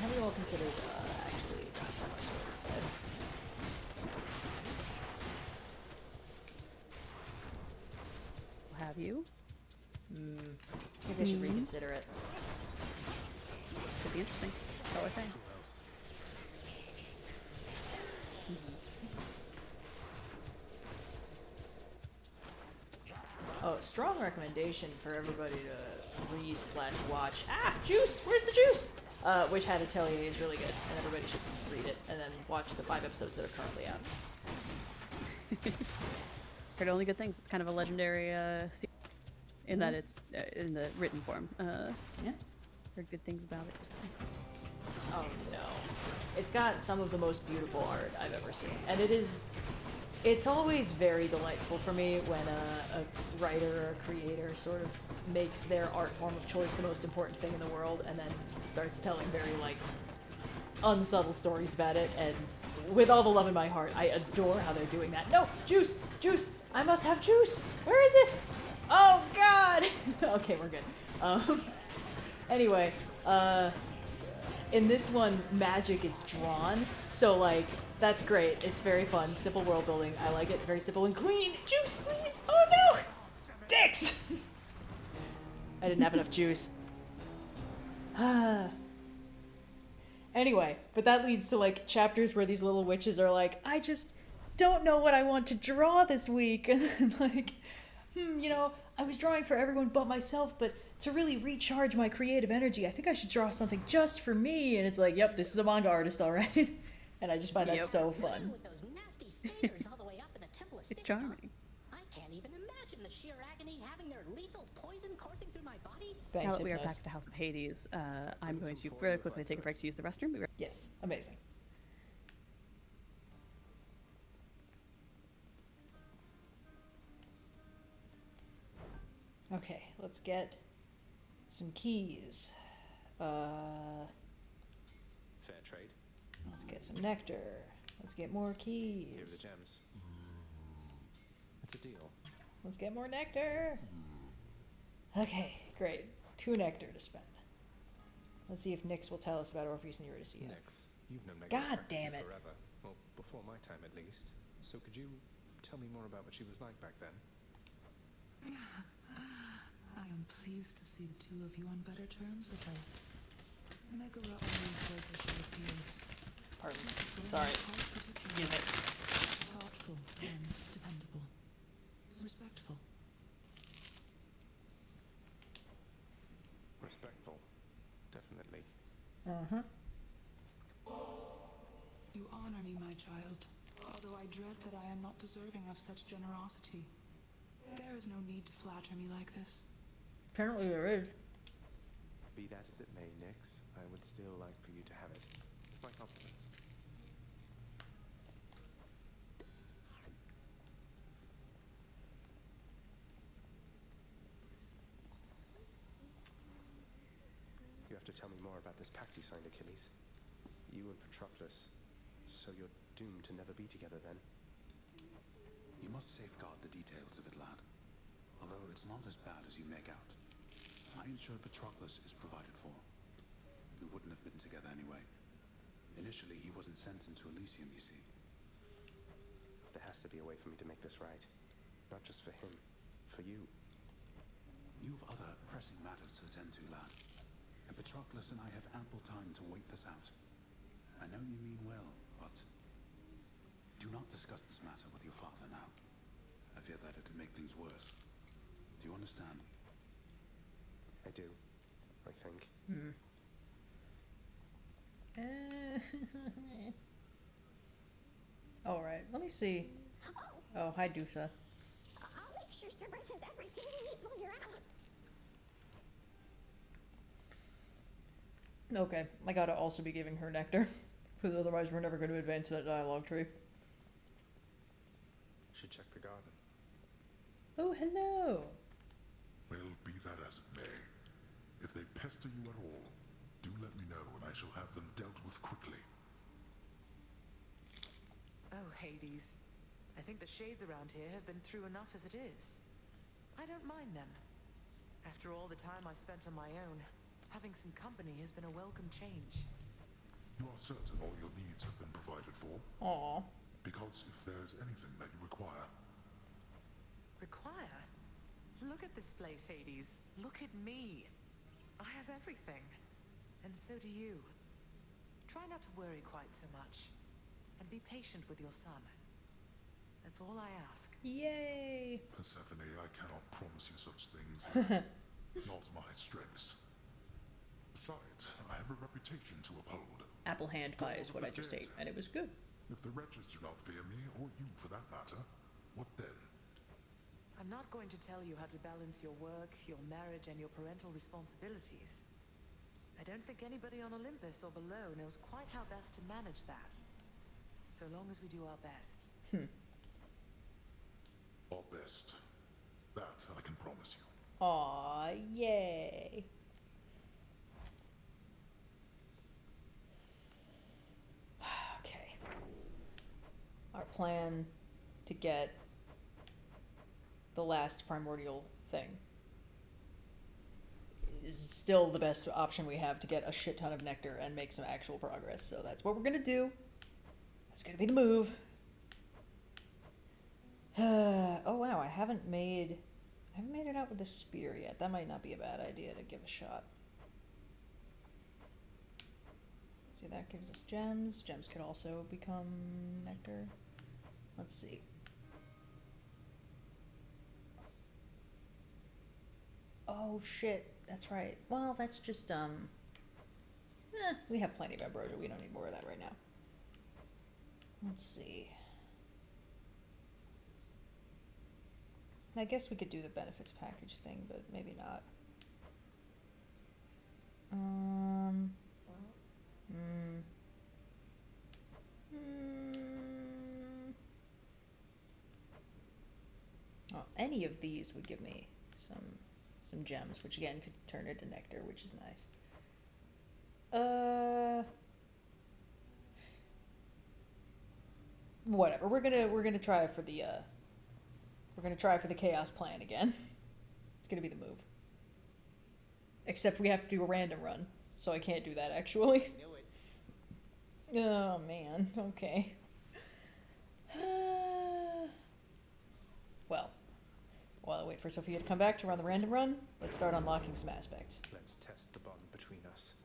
Have you all considered actually not that much of instead? Have you? I think I should reconsider it. Could be interesting. That's all I say. Oh, strong recommendation for everybody to read/watch. Juice! Where's the juice? Which Hat Atelier is really good, and everybody should read it, and then watch the 5 episodes that are currently out. Heard only good things. It's kind of a legendary series in that it's in the written form. Yeah. Heard good things about it. Oh no. It's got some of the most beautiful art I've ever seen. And it's always very delightful for me when a writer or a creator sort of makes their art form of choice the most important thing in the world and then starts telling very, like, unsubtle stories about it. And with all the love in my heart, I adore how they're doing that. No! Juice! Juice! I must have juice! Where is it? Oh, God! Okay, we're good. Anyway, in this one, magic is drawn, so, like, that's great. It's very fun. Simple world building. I like it. Very simple and clean. Juice, please! Oh, no! Dicks! I didn't have enough juice. Anyway, but that leads to, like, chapters where these little witches are like, I just don't know what I want to draw this week. And then, like, you know, I was drawing for everyone but myself, but to really recharge my creative energy, I think I should draw something just for me. And it's like, yep, this is a manga artist, all right? And I just find that so fun. It's charming. I can't even imagine the sheer agony having their lethal poison coursing through my body. Now that we are back at the House of Hades, I'm going to really quickly take a break to use the restroom. Yes, amazing. Okay, let's get some keys. Fair trade. Let's get some nectar. Let's get more keys. Here are the gems. It's a deal. Let's get more nectar. Okay, great. 2 nectar to spend. Let's see if Nyx will tell us about Orpheus and Eurydice. Nyx, you've known Megan God damn it. forever. Well, before my time at least. So could you tell me more about what she was like back then? I am pleased to see the two of you on better terms of late. Megara always was as she appears. Pardon me. Sorry. Give it. Thoughtful and dependable. Respectful. Respectful. Definitely. Uh-huh. You honor me, my child, although I dread that I am not deserving of such generosity. There is no need to flatter me like this. Apparently there is. Be that as it may, Nyx, I would still like for you to have it. My compliments. You have to tell me more about this pact you signed, Achilles. You and Patroclus. So you're doomed to never be together then? You must safeguard the details of it, lad. Although it's not as bad as you make out. I ensure Patroclus is provided for. We wouldn't have been together anyway. Initially, he wasn't sent into Elysium, you see. There has to be a way for me to make this right. Not just for him, for you. You've other pressing matters to attend to, lad. And Patroclus and I have ample time to wait this out. I know you mean well, but do not discuss this matter with your father now. I fear that it could make things worse. Do you understand? I do, I think. Alright, let me see. Oh, hi, Dusa. I'll make sure Cerberus has everything he needs while you're out. Okay, I gotta also be giving her nectar, because otherwise we're never going to advance that dialogue tree. Should check the garden. Oh, hello. Well, be that as it may. If they pester you at all, do let me know and I shall have them dealt with quickly. Oh, Hades. I think the shades around here have been through enough as it is. I don't mind them. After all the time I spent on my own, having some company has been a welcome change. You are certain all your needs have been provided for? Aww. Because if there's anything that you require... Require? Look at this place, Hades. Look at me. I have everything. And so do you. Try not to worry quite so much. And be patient with your son. That's all I ask. Yay! Persephone, I cannot promise you such things. Not my strengths. Besides, I have a reputation to uphold. Apple hand pie is what I just ate, and it was good. If the wretches do not fear me, or you for that matter, what then? I'm not going to tell you how to balance your work, your marriage, and your parental responsibilities. I don't think anybody on Olympus or below knows quite how best to manage that. So long as we do our best. Our best. That I can promise you. Aw, yay. Okay. Our plan to get the last primordial thing is still the best option we have to get a shit ton of nectar and make some actual progress. So that's what we're gonna do. That's gonna be the move. Oh wow, I haven't made it out with the spear yet. That might not be a bad idea to give a shot. See, that gives us gems. Gems could also become nectar. Let's see. Oh shit, that's right. Well, that's just we have plenty of ambrosia. We don't need more of that right now. Let's see. I guess we could do the benefits package thing, but maybe not. Oh, any of these would give me some gems, which again could turn into nectar, which is nice. Whatever. We're gonna try for the chaos plan again. It's gonna be the move. Except we have to do a random run, so I can't do that actually. Oh man. Okay. Well, while I wait for Sophia to come back to run the random run, let's start unlocking some aspects. Let's test the bond between us.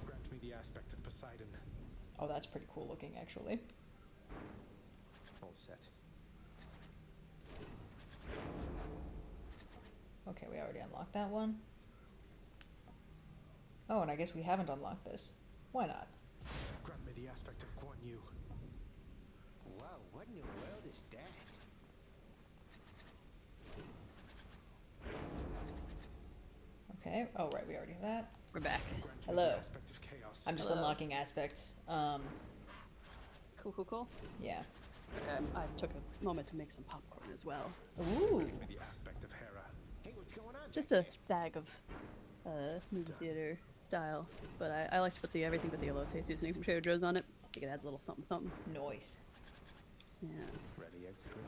Grant me the aspect of Poseidon. Oh, that's pretty cool looking, actually. All set. Okay, we already unlocked that one. Oh, and I guess we haven't unlocked this. Why not? Grant me the aspect of Guan Yu. Wow, what in the world is that? Okay. Oh, right, we already have that. We're back. Hello. Aspect of chaos. I'm just unlocking aspects. Cool. Yeah. I took a moment to make some popcorn as well. Ooh. The aspect of Hera. Hey, what's going on? Just a bag of movie theater style, but I like to put everything but the elote seasoning from Trader Joe's on it. I think it adds a little something something. Nice. Yes. Ready, execute.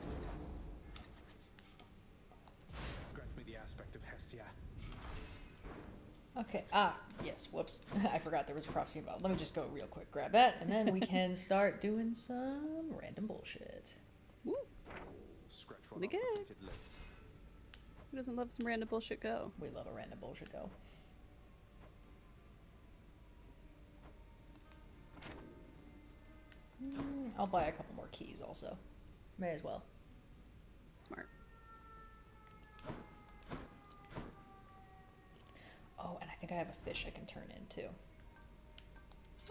Grant me the aspect of Hestia. Okay. Ah, yes. Whoops. I forgot there was a prophecy involved. Let me just go real quick, grab that, and then we can start doing some random bullshit. Woo. Scratch one Pretty off the good. completed list. Who doesn't love some random bullshit go? We love a random bullshit go. I'll buy a couple more keys also. May as well. Smart. Oh, and I think I have a fish I can turn into.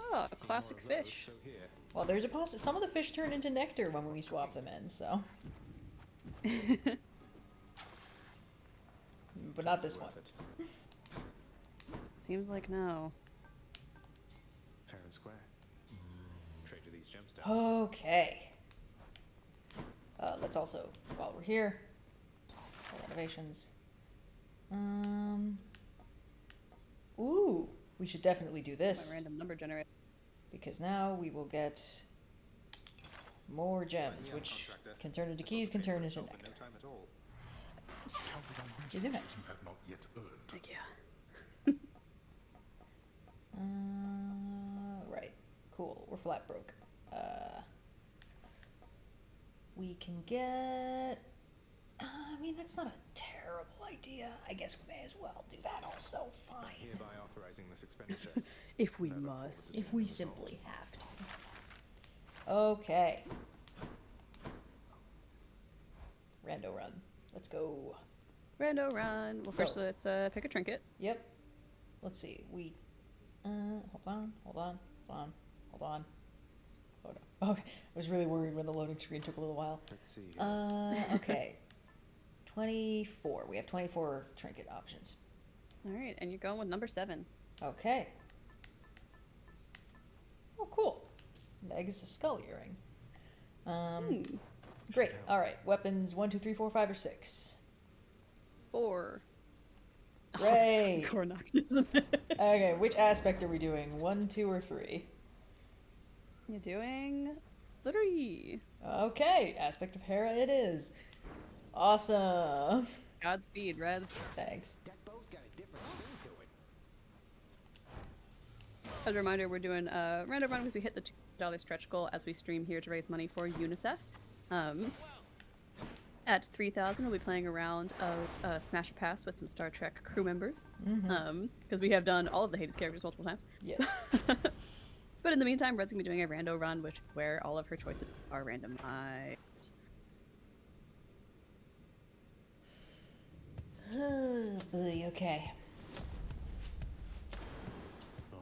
Oh, a classic fish. Well, there's a possibility. Some of the fish turn into nectar when we swap them in, so. But not this one. Seems like no. Fair and square. Trade you these gemstones. Okay. Let's also, while we're here, renovations. Ooh, we should definitely do this. My random number generator. Because now we will get more gems, which can turn into keys, can turn into nectar. No time at all. Isn't it? You have not yet earned. Thank you. Right. Cool. We're flat broke. We can get... I mean, that's not a terrible idea. I guess we may as well do that also. Fine. Hereby authorizing this expenditure. If we must. If we simply have to. Okay. Rando run. Let's go. Rando run. Well, first let's pick a trinket. Yep. Let's see. We... hold on. Oh, no. Okay. I was really worried when the loading screen took a little while. Let's see. Okay. 24. We have 24 trinket options. All right, and you're going with number 7. Okay. Oh, cool. Meg is a skull earring. Great. All right. Weapons 1, 2, 3, 4, 5, or 6. 4. Great. Oh, isn't it? Okay. Which aspect are we doing? 1, 2, or 3? You're doing 3. Okay. Aspect of Hera it is. Awesome. Godspeed, Red. Thanks. As a reminder, we're doing a random run because we hit the $2 stretch goal as we stream here to raise money for UNICEF. At 3,000, we'll be playing a round of Smash or Pass with some Star Trek crew members. Because we have done all of the Hades characters multiple times. Yes. But in the meantime, Red's going to be doing a rando run, where all of her choices are randomized. Oh boy, okay.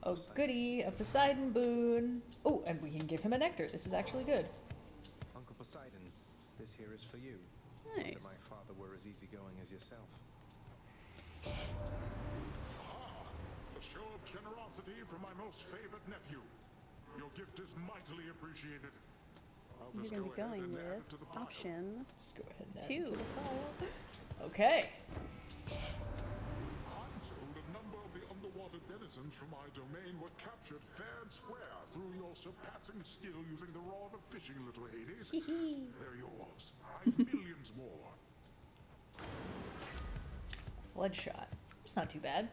Oh goody, a Poseidon boon. Oh, and we can give him a nectar. This is actually good. Uncle Poseidon, this here is for you. Nice. That my father were as easygoing as yourself. A show of generosity from my most favored nephew. Your gift is mightily appreciated. I'll You're just going to go be ahead going and add with it to the pile. option Just go ahead and add 2. it to the pile. Okay. I'm told a number of the underwater denizens from my domain were captured fair and square through your surpassing skill using the rod of fishing, little Hades. They're yours. I've millions more. Flood shot. It's not too bad.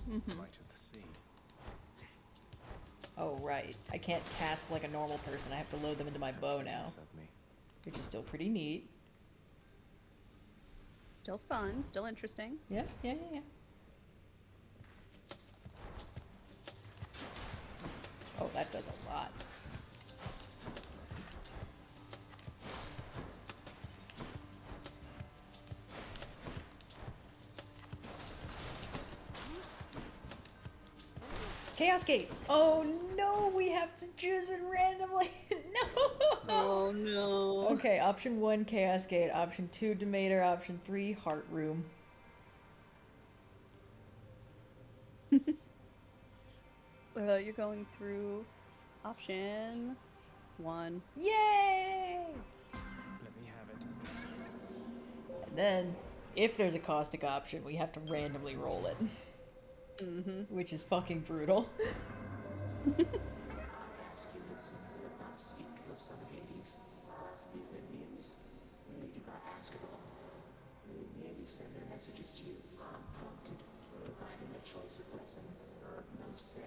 Light of the sea. Oh, right. I can't cast like a normal person. I have to load them into my bow now. Which is still pretty neat. Still fun, still interesting. Yeah. Oh, that does a lot. Chaos Gate! Oh no, we have to choose it randomly! No! Oh no. Okay, option 1, Chaos Gate. Option 2, Demeter. Option 3, Heart Room. You're going through option 1. Yay! Let me have it. And then, if there's a caustic option, we have to randomly roll it. Which is fucking brutal. I ask you listen, but not speak, O son of Hades. Ask the Olympians. They do not ask at all. They merely send their messages to you, unprompted, providing a choice of blessing, no say.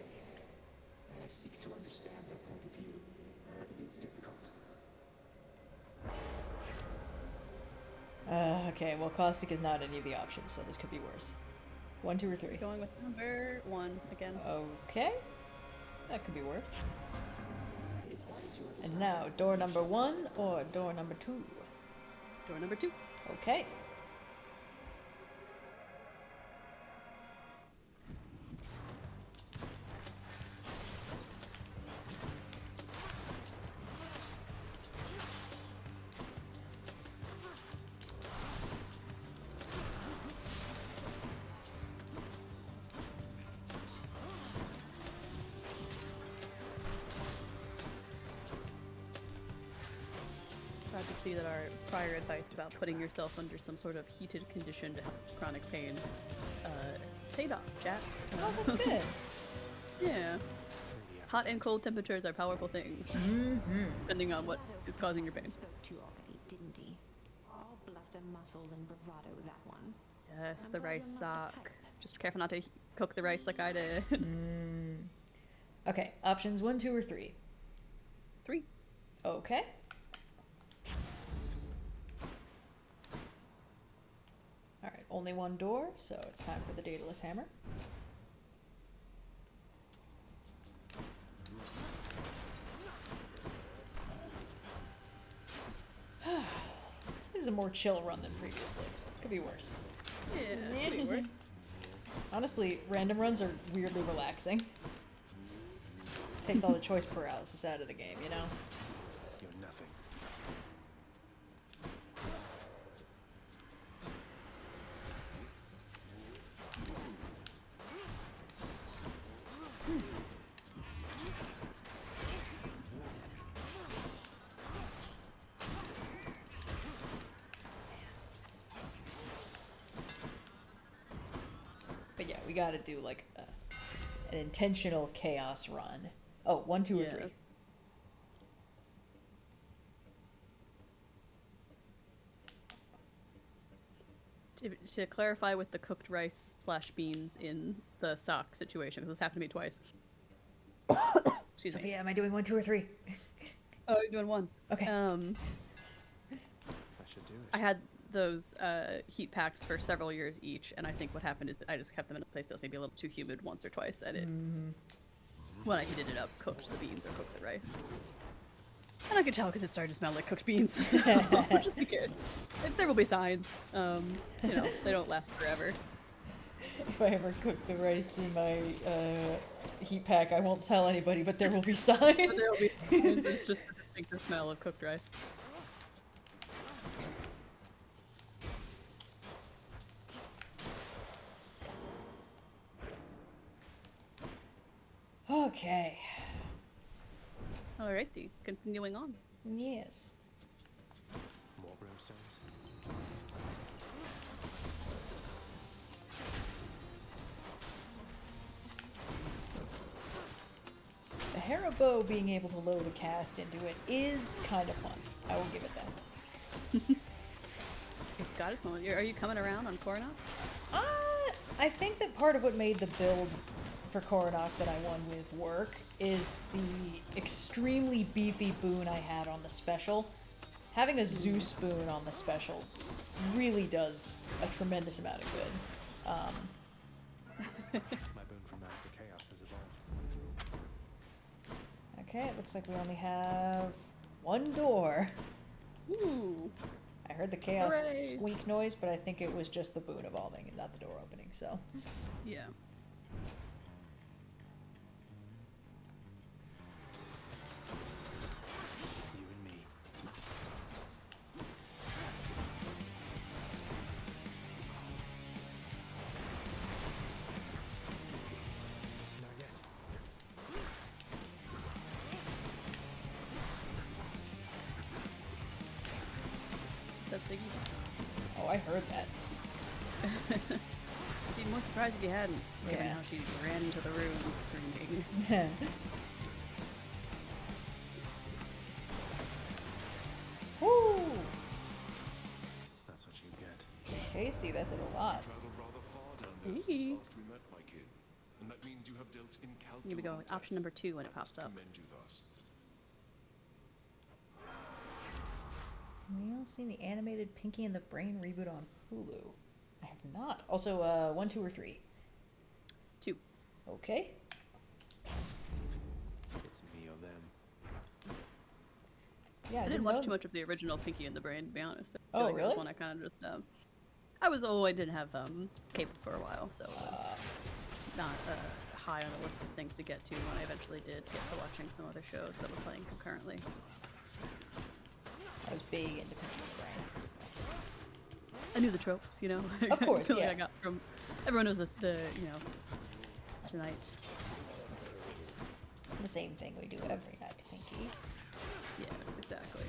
I seek to understand their point of view, but it is difficult. Okay, well, caustic is not any of the options, so this could be worse. 1, 2, or 3? Going with number 1 again. Okay. That could be worse. And now, door number 1 or door number 2? Door number 2. Okay. Glad to see that our prior advice about putting yourself under some sort of heated condition to help chronic pain paid off, chat. Oh, that's good. Yeah. Hot and cold temperatures are powerful things, depending on what is causing your pain. Spoke to you already, didn't he? All bluster, muscles, and bravado, that one. Yes, the rice sock. Just careful not to cook the rice like I did. Okay, options 1, 2, or 3? 3. Okay. Alright, only one door, so it's time for the Daedalus Hammer. This is a more chill run than previously. Could be worse. Yeah, could be worse. Honestly, random runs are weirdly relaxing. Takes all the choice paralysis out of the game, you know? You're nothing. But yeah, we gotta do like an intentional chaos run. Oh, 1, 2, or 3. To clarify with the cooked rice / beans in the sock situation, because this happened to me twice. Excuse Sophia, me. am I doing 1, 2, or 3? Oh, you're doing 1. Okay. That should do it. I had those heat packs for several years each, and I think what happened is that I just kept them in a place that was maybe a little too humid once or twice, and it, when I heated it up, cooked the beans or cooked the rice. And I could tell because it started to smell like cooked beans. So just be good. There will be signs. You know, they don't last forever. If I ever cook the rice in my heat pack, I won't tell anybody, but there will be signs. But there will be signs. It's just the distinctive smell of cooked rice. Okay. Alrighty, continuing on. Yes. More brimstones. The Haribo being able to load a cast into it is kind of fun. I will give it that. It's got its moment. Are you coming around on Coronach? I think that part of what made the build for Coronach that I won with work is the extremely beefy boon I had on the special. Having a Zeus boon on the special really does a tremendous amount of good. My boon from Master Chaos has evolved. Okay, it looks like we only have 1 door. Ooh. I heard the chaos Hooray. squeak noise, but I think it was just the boon evolving and not the door opening, so. Yeah. You and me. Not yet. What's up, Siggy? Oh, I heard that. I'd be more surprised if you hadn't, given Yeah. how she ran into the room screaming. Woo! That's what you get. Tasty, that did a lot. Traveled rather far down there since Eee. last we met, my kid. And that means you have dealt incalculable Here we go. death. Option number 2 when it pops up. Commend you thus. Have you all seen the animated Pinky and the Brain reboot on Hulu? I have not. Also, 1, 2, or 3? 2. Okay. It's me or them. Yeah, I didn't know watch too much of the original Pinky and the Brain, to be honest. I Oh, feel like really? This one I kind of just, I didn't have cable for a while, so it was not high on the list of things to get to when I eventually did get to watching some other shows that were playing concurrently. I was big into Pinky and the Brain. I knew the tropes, you know. Of course, I feel like yeah. I got from everyone knows the you know, tonight. The same thing we do every night, Pinky. Yes, exactly.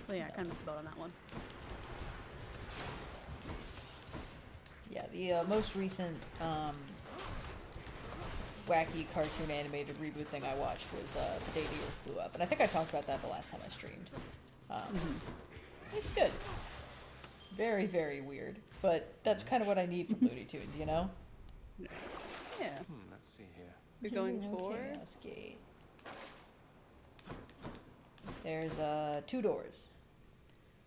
Well, yeah, I kind of missed the boat on that one. Yeah, the most recent wacky cartoon animated reboot thing I watched was The Day the Earth Blew Up, and I think I talked about that the last time I streamed. It's good. Very, very weird, but that's kind of what I need from Looney Tunes, you know? Yeah. Let's see here. You're going Hello, for Chaos Gate. There's 2 doors.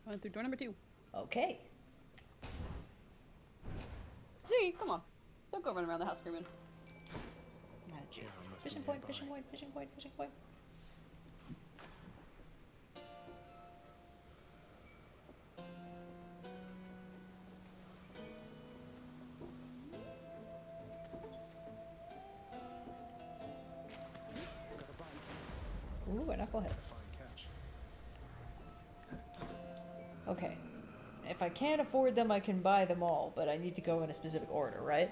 going through door number 2. Okay. Gee, come on. Don't go running around the house screaming. Fishing point, fishing point, fishing point, fishing point. Ooh, a knucklehead. Okay. If I can't afford them, I can buy them all, but I need to go in a specific order, right?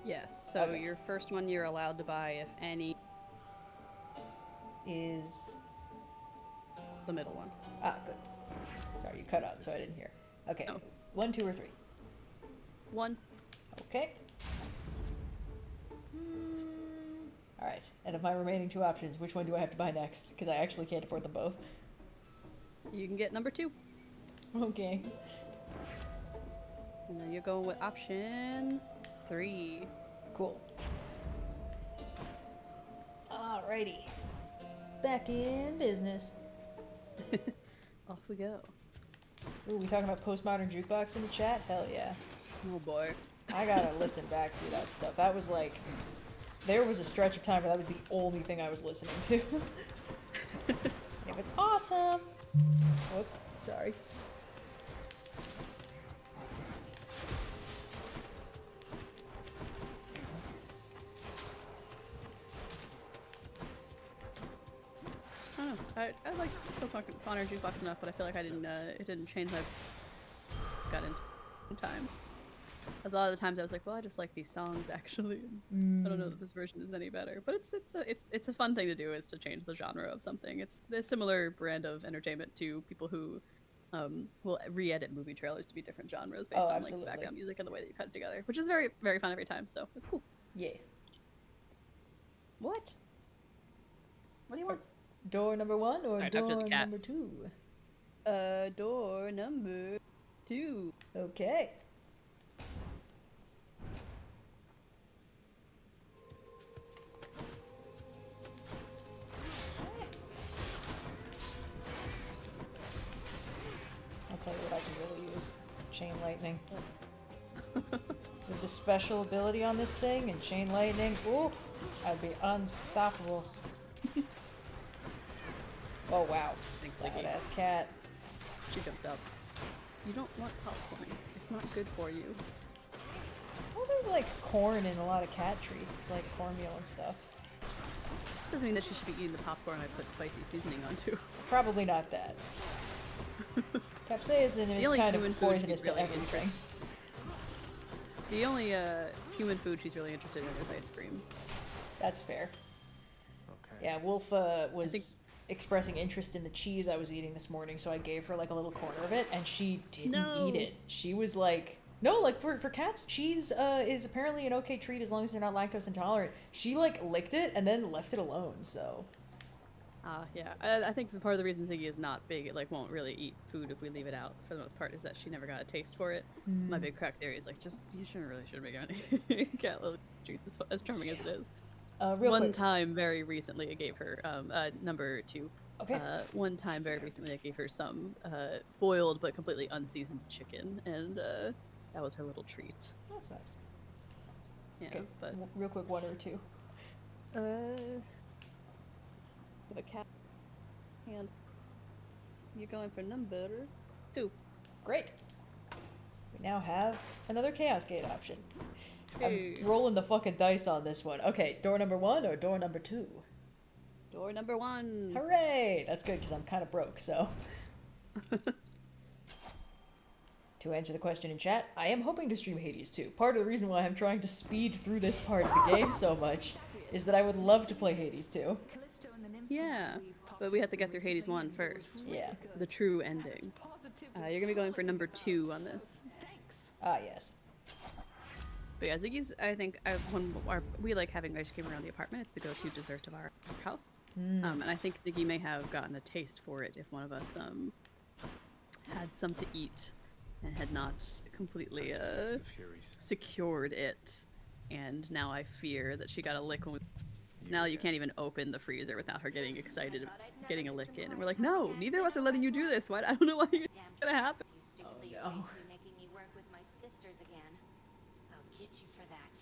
Yes, so Okay. your first one you're allowed to buy, if any, is the middle one. Ah, good. Sorry, you cut out, so I didn't hear. Okay. Oh. 1, 2, or 3? 1. Okay. Alright, and of my remaining 2 options, which one do I have to buy next? Because I actually can't afford them both. You can get number 2. Okay. And then you're going with option 3. Cool. Alrighty. Back in business. Off we go. Ooh, we talking about postmodern jukebox in the chat? Hell yeah. Oh boy. I gotta listen back through that stuff. That was like... There was a stretch of time where that was the only thing I was listening to. It was awesome! Whoops, sorry. I don't know. I like postmodern jukebox enough, but I feel like I didn't. It didn't change my got into time. A lot of the times I was like, well, I just like these songs actually. I don't know that this version is any better, but it's a fun thing to do, is to change the genre of something. It's a similar brand of entertainment to people who will re-edit movie trailers to be different genres based on like the background music and the way that you cut it together, which is very, very fun every time. So it's cool. Yes. What? What do you want? Door number 1 or right, door number 2? Door number 2. Okay. I'll tell you what I can really use. Chain lightning. With the special ability on this thing and chain lightning, ooh, I'd be unstoppable. Oh wow. Loud ass cat. She jumped up. You don't want popcorn. It's not good for you. Well, there's like corn in a lot of cat treats. It's like cornmeal and stuff. Doesn't mean that she should be eating the popcorn I put spicy seasoning onto. Probably not that. Capsaicin is kind of poisonous to everything. The only human food she's really interested in is ice cream. That's fair. Okay. Yeah, Wolf was expressing interest in the cheese I was eating this morning, so I gave her like a little corner of it, and she didn't eat it. She was like, no, like for cats, cheese is apparently an okay treat as long as they're not lactose intolerant. She like licked it and then left it alone, so. Yeah, I think part of the reason Ziggy is not big, it like won't really eat food if we leave it out for the most part, is that she never got a taste for it. My big crack theory is like, just, you shouldn't be going any cat little treats as charming as it is. One time very recently I gave her, number 2. Okay. One time very recently I gave her some boiled but completely unseasoned chicken, and that was her little treat. That's nice. Yeah, okay, but real quick, 1 or 2? The cat and you're going for number 2. Great. We now have another Chaos Gate option. Hey. I'm rolling the fucking dice on this one. Okay, door number 1 or door number 2? Door number 1. Hooray! That's good because I'm kind of broke, so. To answer the question in chat, I am hoping to stream Hades 2. Part of the reason why I'm trying to speed through this part of the game so much is that I would love to play Hades 2. Yeah, but we have to get through Hades 1 first. Yeah. The true ending. You're gonna be going for number 2 on this. Yes. But yeah, Ziggy's, I think, we like having ice cream around the apartment. It's the go-to dessert of our house. And I think Ziggy may have gotten a taste for it if one of us had some to eat and had not completely secured it. And now I fear that she got a lick when we... Now you can't even open the freezer without her getting excited, getting a lick in. And we're like, no, neither of us are letting you do this. What? I don't know why it's gonna happen. Oh no. Making me work with my sisters again. I'll get you for that.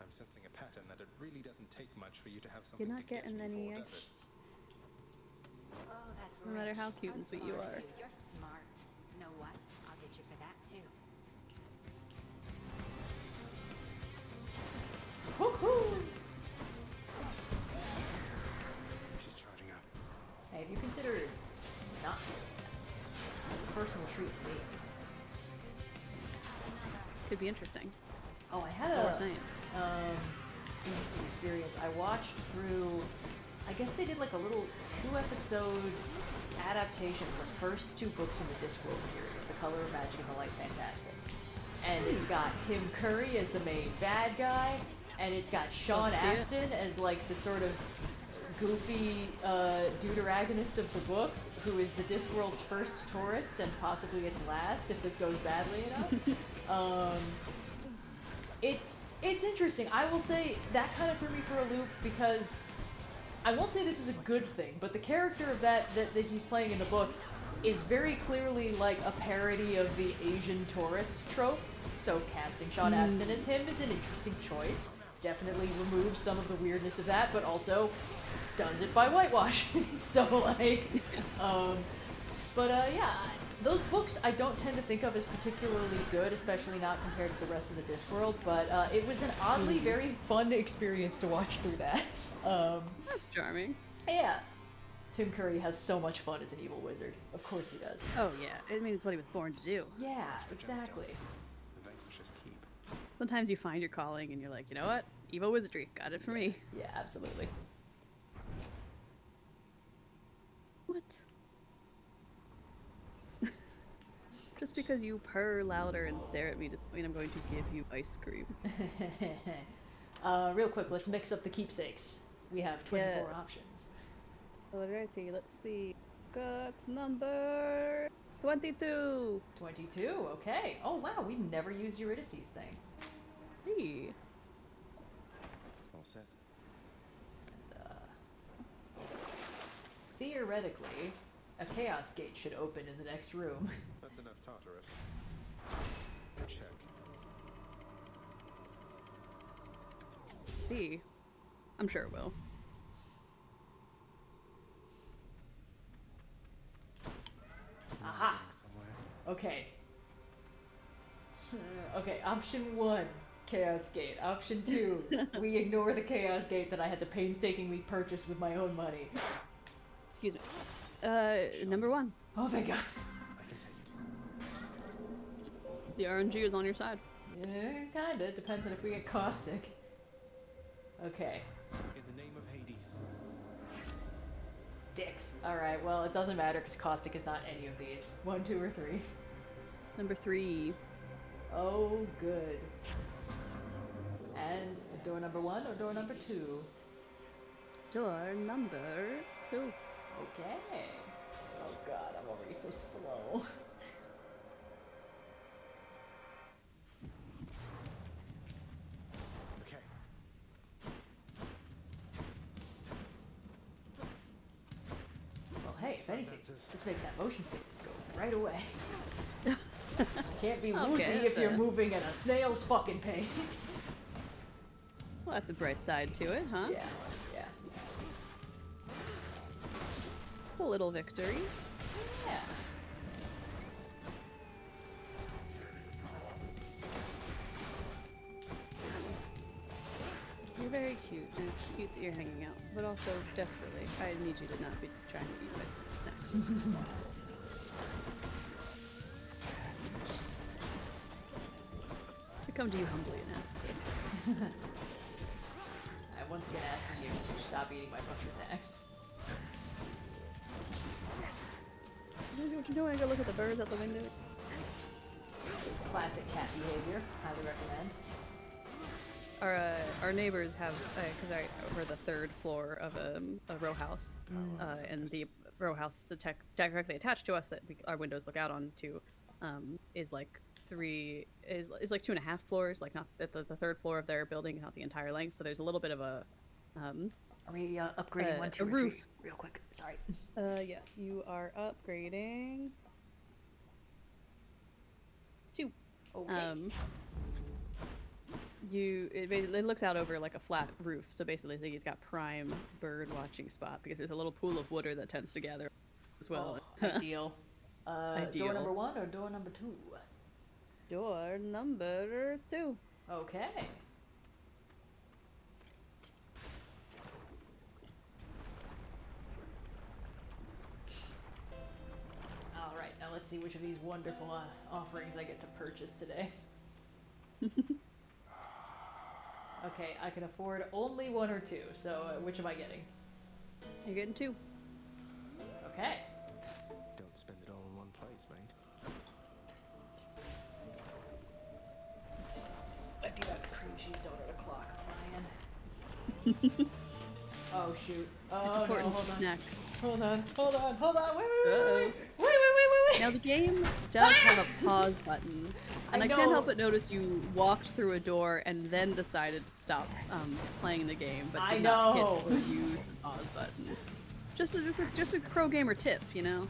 I'm sensing a pattern that it really doesn't take much for you to have something You're not to getting get you any for, ice. does it? Oh, that's No matter how cute and sweet you are. You're smart. You know what? I'll get you for that too. Woohoo! She's charging up. Hey, if you consider not doing it, it's a personal treat to me. Could be interesting. Oh, I had That's all we're saying. Interesting experience. I watched through, I guess they did like a little 2-episode adaptation of the first 2 books in the Discworld series, The Color of Magic and The Light Fantastic. and it's got Tim Curry as the main bad guy, and it's got Sean Astin as like the sort of goofy deuteragonist of the book, who is the Discworld's first tourist and possibly its last if this goes badly enough. It's interesting. I will say that kind of threw me for a loop because I won't say this is a good thing, but the character of that he's playing in the book is very clearly like a parody of the Asian tourist trope. So casting Sean Astin as him is an interesting choice. Definitely removes some of the weirdness of that, but also does it by whitewashing. So like, yeah, those books I don't tend to think of as particularly good, especially not compared to the rest of the Discworld, but it was an oddly very fun experience to watch through that. That's charming. Yeah. Tim Curry has so much fun as an evil wizard. Of course he does. Oh yeah, I mean it's what he was born to do. Yeah, exactly. Sometimes you find your calling and you're like, you know what? Evil wizardry, got it for me. Yeah, absolutely. What? Just because you purr louder and stare at me doesn't mean I'm going to give you ice cream. Real quick, let's mix up the keepsakes. We have 24 options. Alrighty, let's see. Got number 22. 22, okay. Oh wow, we've never used Eurydice's thing. Hey. All set. And, theoretically, a chaos gate should open in the next room. That's enough Tartarus. Check. See. I'm sure it will. Aha! Okay. Okay, option 1, Chaos Gate. Option 2, we ignore the Chaos Gate that I had to painstakingly purchase with my own money. Excuse me. Number 1. Oh thank God. I can take it. The RNG is on your side. Yeah, kinda. Depends on if we get caustic. Okay. In the name of Hades. Dicks. Alright, well, it doesn't matter because caustic is not any of these. 1, 2, or 3. Number 3. Oh, good. And door number 1 or door number 2? Door number 2. Okay. Oh god, I'm already so slow. Okay. Well, hey, if anything, this makes that motion sickness go right away. Can't be woozy if you're moving at a snail's fucking pace. Well, that's a bright side to it, huh? Yeah, yeah. It's a little victories. Yeah. You're very cute, and it's cute that you're hanging out, but also desperately, I need you to not be trying to eat my snacks. I come to you humbly and ask this. I once again ask you to stop eating my fucking snacks. You know what you're doing? Go look at the birds out the window. It's classic cat behavior. Highly recommend. Our neighbors have, because we're the 3rd floor of a row house, and the row house directly attached to us that our windows look out onto, is like 2.5 floors, like not the 3rd floor of their building, not the entire length. So there's a little bit of a. Are we upgrading 1, 2, or 3 real quick? Sorry. Yes, you are upgrading 2. Okay. It looks out over like a flat roof, so basically Ziggy's got prime bird watching spot because there's a little pool of water that tends to gather as well. Oh, ideal. Ideal. Door number 1 or door number 2? Door number 2. Okay. All right, now let's see which of these wonderful offerings I get to purchase today. Okay, I can afford only 1 or 2, so which am I getting? You're getting 2. Okay. Don't spend it all in one place, mate. cheese donut o'clock, Ryan. Oh shoot. Oh no, hold on. Snack. Hold on. Wait. Now the game does have a pause button, and I can't help but notice you walked through a door and then decided to stop playing the game, but did not hit or use the pause button. Just a pro gamer tip, you know.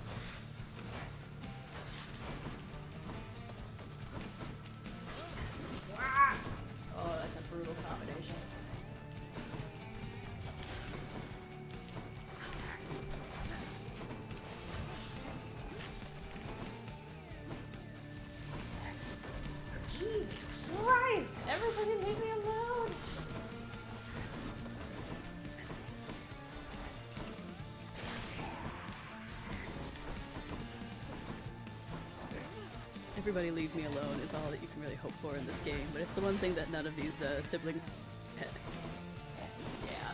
Oh, that's a brutal combination. Jesus Christ! Everybody leave me alone! Everybody leave me alone is all that you can really hope for in this game, but it's the one thing that none of these siblings had. Yeah.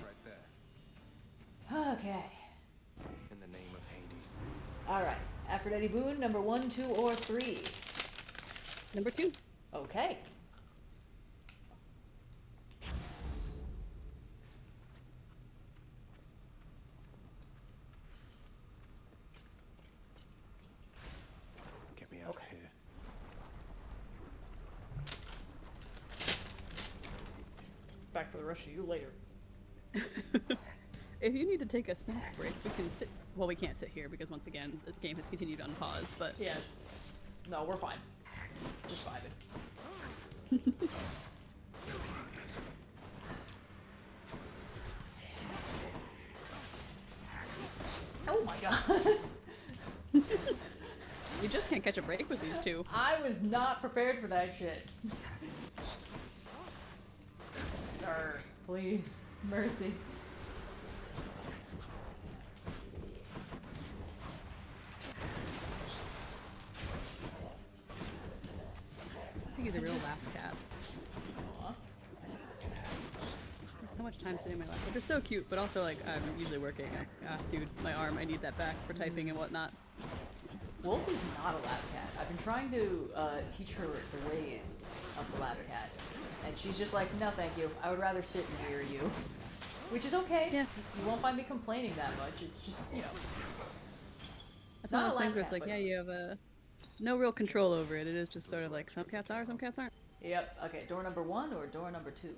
Right there. Okay. In the name of Hades. Alright. Aphrodite Boone, number 1, 2, or 3? Number 2. Okay. Get me out of here. Back for the rest of you later. If you need to take a snack break, we can sit. Well, we can't sit here because once again, the game has continued on pause, but... Yeah. No, we're fine. Just vibing. Oh my god. You just can't catch a break with these two. I was not prepared for that shit. Sir, please. Mercy. I think he's a real laugh cat. Aww. There's so much time sitting in my lap, which is so cute, but also like I'm usually working. Like, dude, my arm, I need that back for typing and whatnot. Wolf is not a lab cat. I've been trying to teach her the ways of the lab cat, and she's just like, no thank you, I would rather sit and hear you. Which is okay. Yeah. You won't find me complaining that much, it's just, you know. That's one of those things where it's like, yeah, you have no real control over it. It is just sort of like, some cats are, some cats aren't. Yep, okay, door number 1 or door number 2?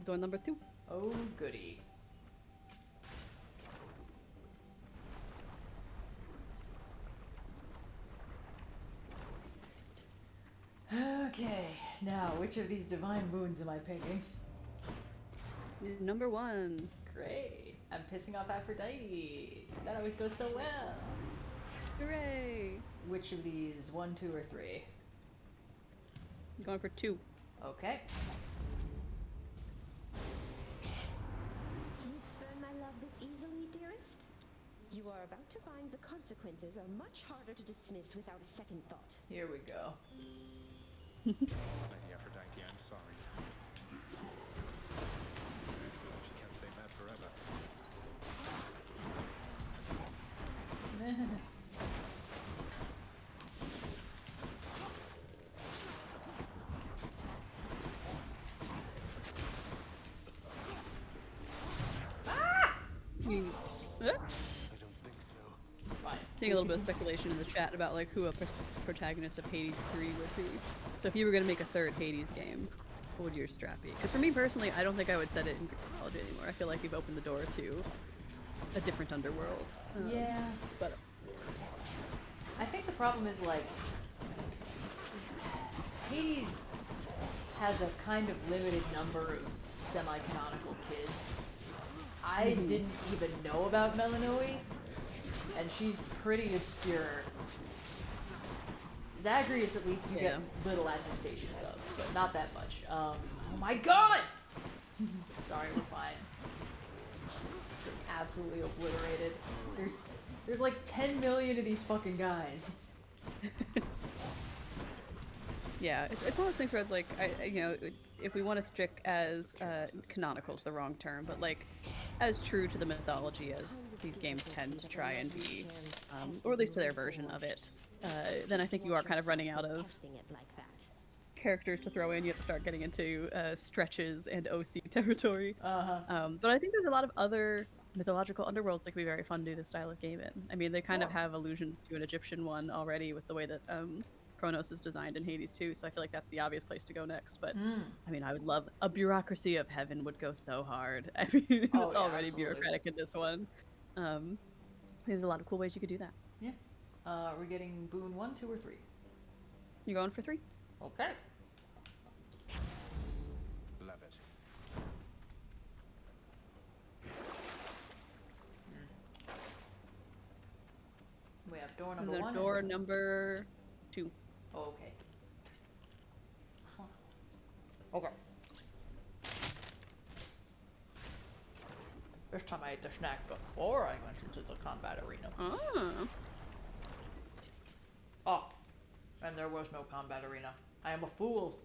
Door number 2. Oh, goody. Okay, now which of these divine boons am I picking? Number 1. Great. I'm pissing off Aphrodite. That always goes so well. Hooray! Which of these? 1, 2, or 3? I'm going for 2. Okay. You'd spurn my love this easily, dearest? You are about to find the consequences are much harder to dismiss without a second thought. Here we go. Lady Aphrodite, I'm sorry. She can't stay mad forever. I don't think so. Fine. Seeing a little bit of speculation in the chat about like who a protagonist of Hades 3 would be. So if you were going to make a third Hades game, what would your strat be? Because for me personally, I don't think I would set it in Greek anymore. I feel like you've opened the door to a different underworld. Yeah. But I think the problem is like Hades has a kind of limited number of semi-canonical kids. I didn't even know about Melanoe, and she's pretty obscure. Zagreus, at least, you get little attestations of, but not that much. Oh my god! Sorry, we're fine. Absolutely obliterated. There's like 10 million of these fucking guys. yeah, it's one of those things where it's like, you know, if we want to stick as canonical is the wrong term, but like as true to the mythology as these games tend to try and be, or at least to their version of it, then I think you are kind of running out of characters to throw in, you have to start getting into stretches and OC territory. But I think there's a lot of other mythological underworlds that could be very fun to do this style of game in. I mean, they kind of have allusions to an Egyptian one already with the way that Kronos is designed in Hades too, so I feel like that's the obvious place to go next. But I mean, I would love a bureaucracy of heaven would go so hard. I mean, it's already absolutely. bureaucratic in this one. There's a lot of cool ways you could do that. Yeah. We're getting boon 1, 2, or 3. You going for 3? Okay. Love it. We have door number 1. Door number 2. Oh, okay. Okay. This time I ate the snack before I went into the combat arena. Oh, and there was no combat arena. I am a fool.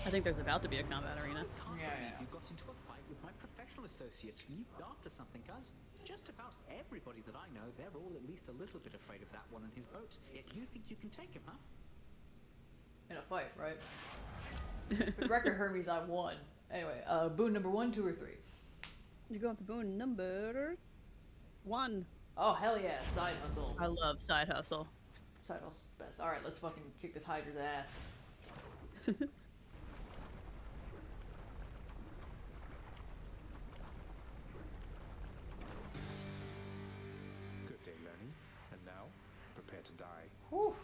I think there's about to be a combat arena. Yeah. You got into a fight with my professional associates and you after something, cuz. Just about everybody that I know, they're all at least a little bit afraid of that one and his boat. Yet you think you can take him, huh? In a fight, right? For the record, Hermes, I won. Anyway, boon number 1, 2, or 3. You're going for boon number 1. Oh, hell yeah, side hustle. I love side hustle. Side hustle's the best. Alright, let's fucking kick this Hydra's ass. Good day, learning. And now, prepare to die. Whew.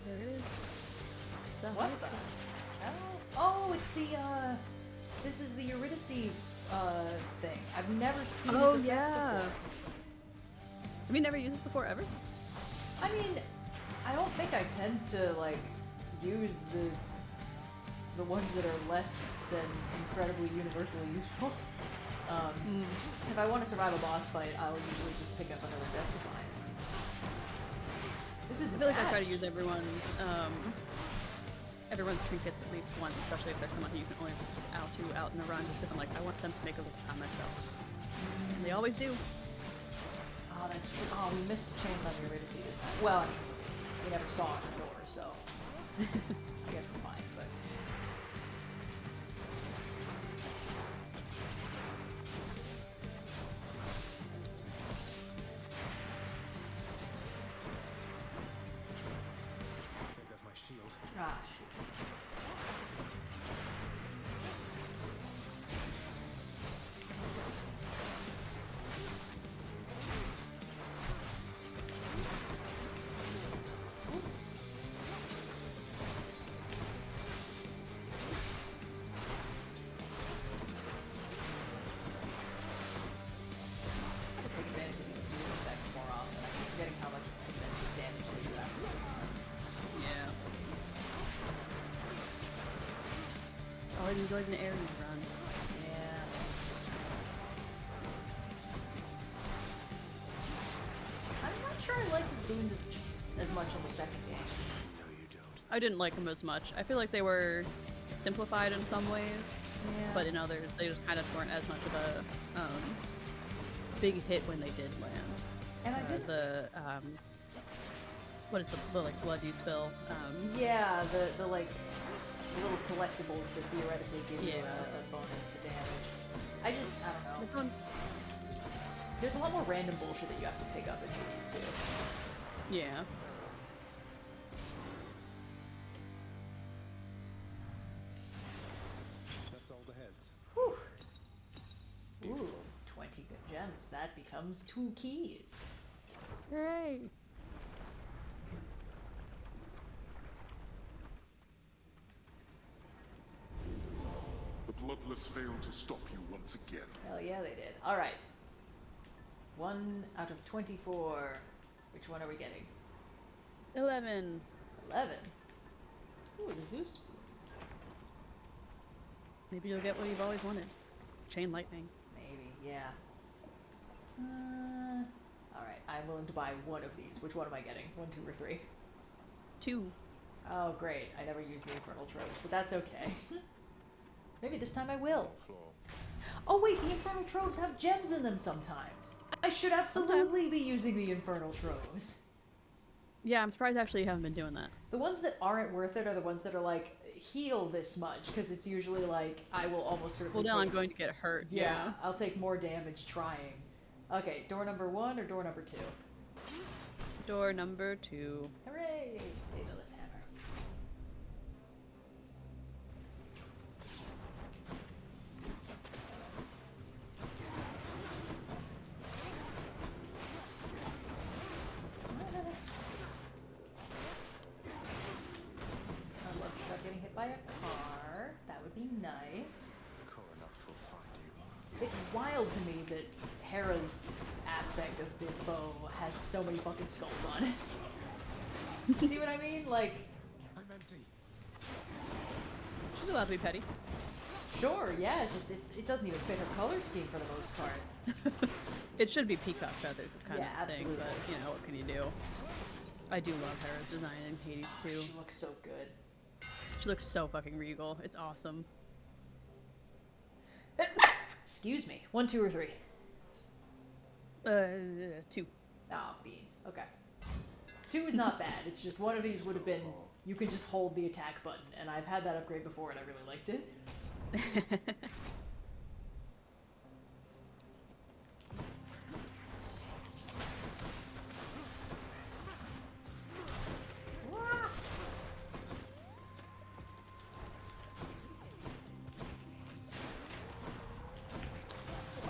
There it is. What the hell? Oh, it's the, this is the Eurydice, thing. I've never seen this effect before. Have you never used this before, ever? I mean, I don't think I tend to, like, use the ones that are less than incredibly universally useful. If I want to survive a boss fight, I'll usually just pick up another Death Defiance. This is I feel like I try to use everyone's trinkets at least once, especially if there's someone who you can only out in a run, just because I'm like, I want them to make a look on myself. And they always do. Oh, that's true. Oh, we missed the chance on Eurydice this time. Well, I mean, we never saw her door, so I guess we're fine, but... There goes my shield. Ah, shit. I enjoyed an area run. Yeah. I'm not sure I like his boons as much on the second game. No, you don't. I didn't like them as much. I feel like they were simplified in some ways, but in others they just kind of weren't as much of a big hit when they did land. And I did what is the like blood you spill? Yeah, the like little collectibles that theoretically give you a bonus to damage. I don't know. There's a lot more random bullshit that you have to pick up in Hades too. Yeah. That's all the heads. Whew. Ooh, 20 good gems. That becomes 2 keys. Hooray! The Bloodless failed to stop you once again. Hell yeah, they did. Alright. 1 out of 24. Which one are we getting? 11. 11? Ooh, the Zeus. Maybe you'll get what you've always wanted. Chain lightning. Maybe, yeah. Alright, I'm willing to buy one of these. Which one am I getting? 1, 2, or 3? 2. Oh, great. I never used the Infernal Tropes, but that's okay. Maybe this time I will. Oh wait, the Infernal Troves have gems in them sometimes. I should absolutely be using the Infernal Troves. Yeah, I'm surprised actually you haven't been doing that. The ones that aren't worth it are the ones that are like, heal this much, because it's usually like, I will almost certainly Well, now I'm going to get hurt. Yeah, I'll take more damage trying. Okay, door number 1 or door number 2? Door number 2. Hooray! Daedalus hammer. I'd love to start getting hit by a car. That would be nice. It's wild to me that Hera's aspect of the bow has so many fucking skulls on it. You see what I mean? Like, I'm empty. She's allowed to be petty. Sure, yeah, it's just it doesn't even fit her color scheme for the most part. It should be peacock feathers, is kind Yeah, of the thing, absolutely. but you know, what can you do? I do love Hera's design in Hades too. She looks so good. She looks so fucking regal. It's awesome. Excuse me. 1, 2, or 3? 2. Oh, beans. Okay. 2 is not bad. It's just one of these would have been, you can just hold the attack button, and I've had that upgrade before and I really liked it.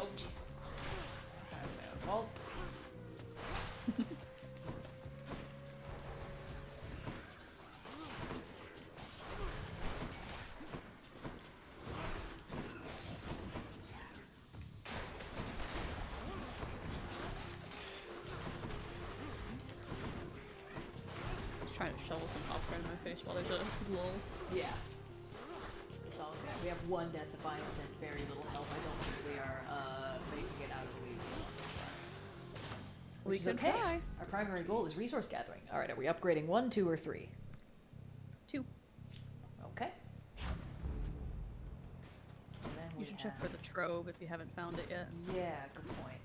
Oh, Jesus. That's my own fault. Trying to shovel some popcorn in my face while there's a lull. Yeah. It's all good. We have 1 death defiance and very little health. I don't think we are making it out of the lead on this one. Which is okay. Try. Our primary goal is resource gathering. Alright, are we upgrading 1, 2, or 3? 2. Okay. And then You should check for the trove if you haven't found it yet. Yeah, good point.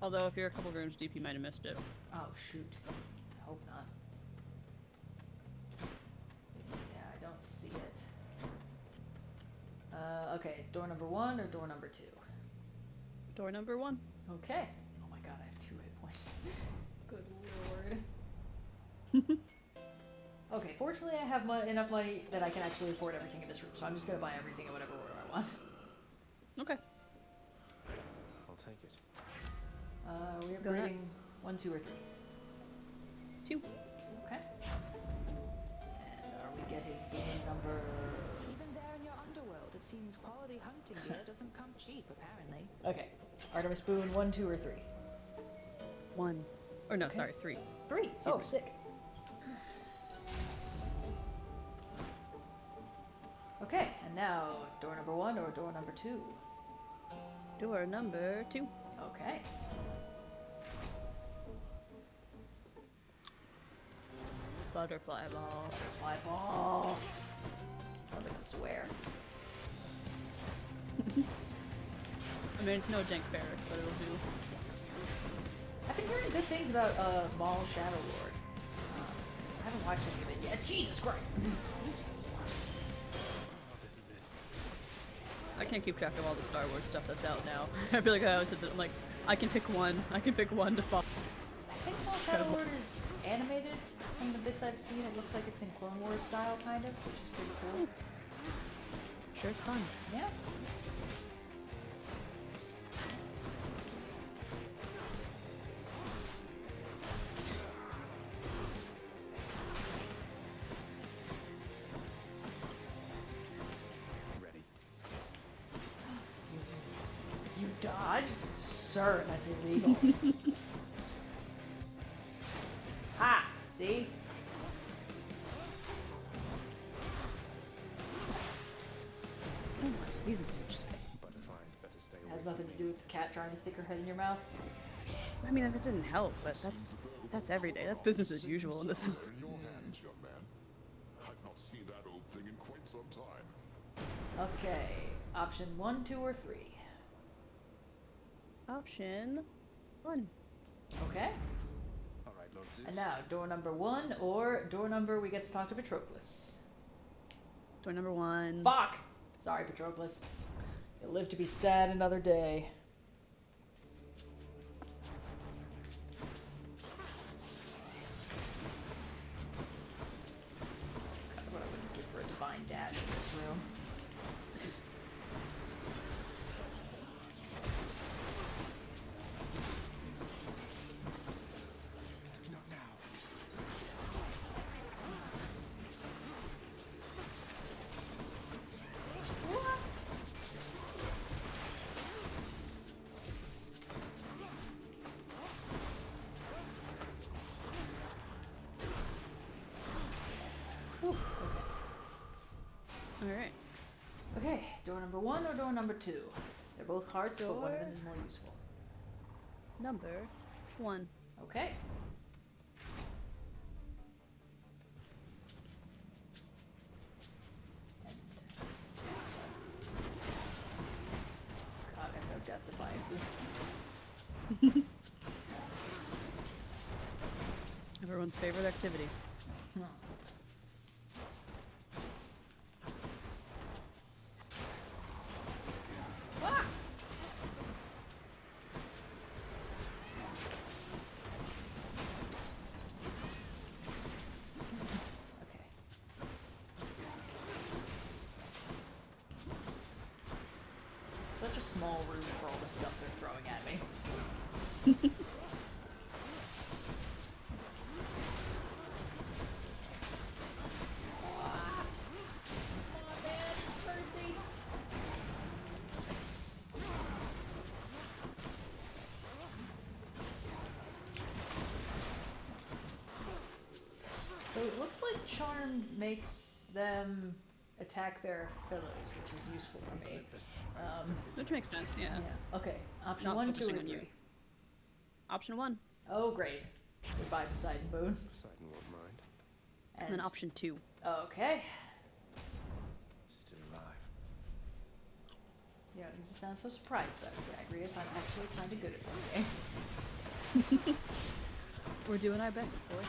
Although if you're a couple rooms deep, you might have missed it. Oh, shoot. I hope not. Yeah, I don't see it. Okay, door number 1 or door number 2? Door number 1. Okay. Oh my god, I have 2 hit points. Good lord. Okay, fortunately I have enough money that I can actually afford everything in this room, so I'm just gonna buy everything in whatever order I want. Okay. I'll take it. We are Go grading nuts. 1, 2, or 3? 2. Okay. And are we getting game number... Even there in your underworld, it seems quality hunting gear doesn't come cheap, apparently. Okay. Artemis Spoon, 1, 2, or 3? 1. Or no, Okay. sorry, 3. 3? Excuse Oh, me. sick. Okay, and now door number 1 or door number 2? Door number 2. Okay. Butterfly ball. Butterfly ball. Sounds like a swear. I mean, it's no Jank Ferris, but it'll do. I've been hearing good things about Maul Shadow Lord. I haven't watched any of it yet. Jesus Christ! I can't keep track of all the Star Wars stuff that's out now. I feel like I always said that I'm like, I can pick one. I can pick one to follow. I think Maul Shadow Lord is animated from the bits I've seen. It looks like it's in Clone Wars style, kind of, which is pretty cool. Sure, it's fun. Yeah. Ready. You dodged? Sir, that's illegal. Ha! See? Oh, I'm sneezing so much today. Butterflies better stay away. Has nothing to do with the cat trying to stick her head in your mouth. I mean, that didn't help, but that's every day. That's business as usual in this house. In your hands, young man. I've not seen that old thing in quite some time. Okay. Option 1, 2, or 3? Option 1. Okay. All right, Lord Zeus. And now, door number 1 or door number we get to talk to Patroclus. Door number 1. Fuck! Sorry, Patroclus. You'll live to be sad another day. God, what I wouldn't give for a divine dash in this room. Alright. Okay, door number 1 or door number 2? They're both hearts, but one of them is more useful. Number 1. Okay. God, I have no death defiances. Everyone's favorite activity. Such a small room for all the stuff they're throwing at me. So it looks like Charm makes them attack their fellows, which is useful for me. Which makes sense, yeah. Okay, option Not 1, 2, or focusing on 3. you. Option 1. Oh, great. Goodbye, Poseidon Boon. Poseidon won't mind. And then option 2. Okay. Still alive. You know, you sound so surprised about it, Zagreus. I'm actually kind of good at this game. We're doing our best, boy.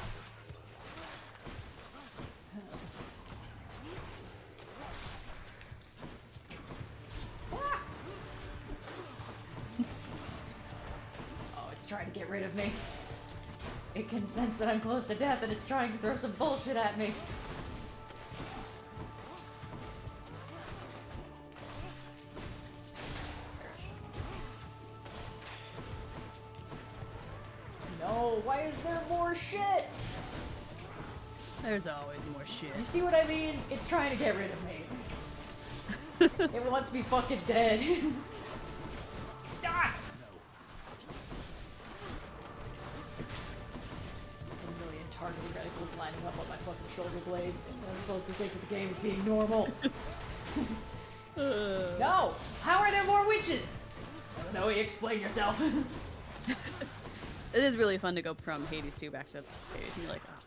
Trying to get rid of me. It can sense that I'm close to death and it's trying to throw some bullshit at me. No, why is there more shit? There's always more shit. You see what I mean? It's trying to get rid of me. It wants me fucking dead. Die! Targeted reticles lining up on my fucking shoulder blades. I'm supposed to think of the game as being normal. No! How are there more witches? I don't know, you explain yourself. It is really fun to go from Hades 2 back to Hades and you're like, oh,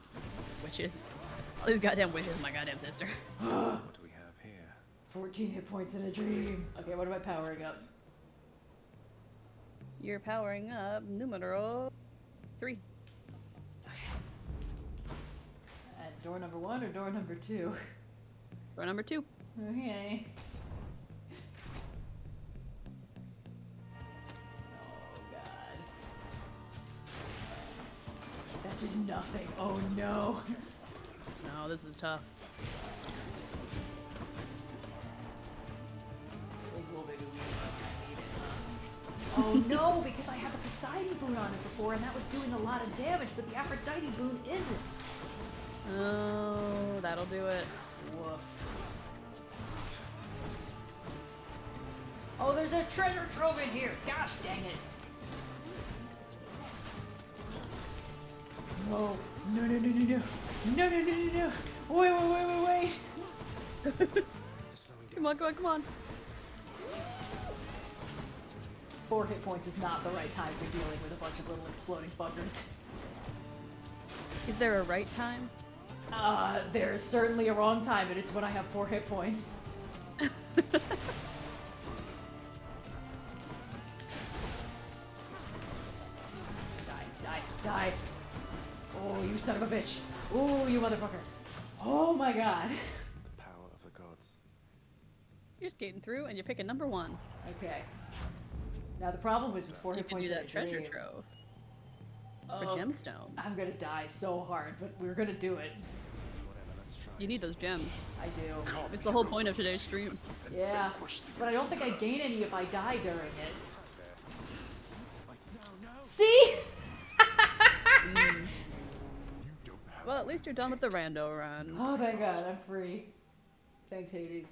witches. All these goddamn witches, my goddamn sister. What do we have here? 14 hit points in a dream. Okay, what am I powering up? You're powering up numero 3. Door number 1 or door number 2? Door number 2. Okay. Oh god. That did nothing. Oh no. No, this is tough. There's a little bit of weed, I need it, huh? Oh no, because I had the Poseidon boon on it before and that was doing a lot of damage, but the Aphrodite boon isn't. Oh, that'll do it. Woof. Oh, there's a treasure trove in here. Gosh dang it. No. No, no, no, no, no. No, no, no, no, no. Wait, wait, wait, wait, wait. Come on, come on, come on. 4 hit points is not the right time for dealing with a bunch of little exploding fuckers. Is there a right time? There's certainly a wrong time, but it's when I have 4 hit points. Die, die, die. you son of a bitch. Ooh, you motherfucker. Oh my god. The power of the gods. You're skating through and you're picking number 1. Okay. Now the problem was with 4 You hit can do points that in a treasure dream. trove. Oh, For gemstones. I'm gonna die so hard, but we're gonna do it. Whatever, let's try. You need those gems. I do. It's the whole point of today's stream. Yeah, but I don't think I gain any if I die during it. See? Well, at least you're done with the rando run. Oh, thank God, I'm free. Thanks, Hades.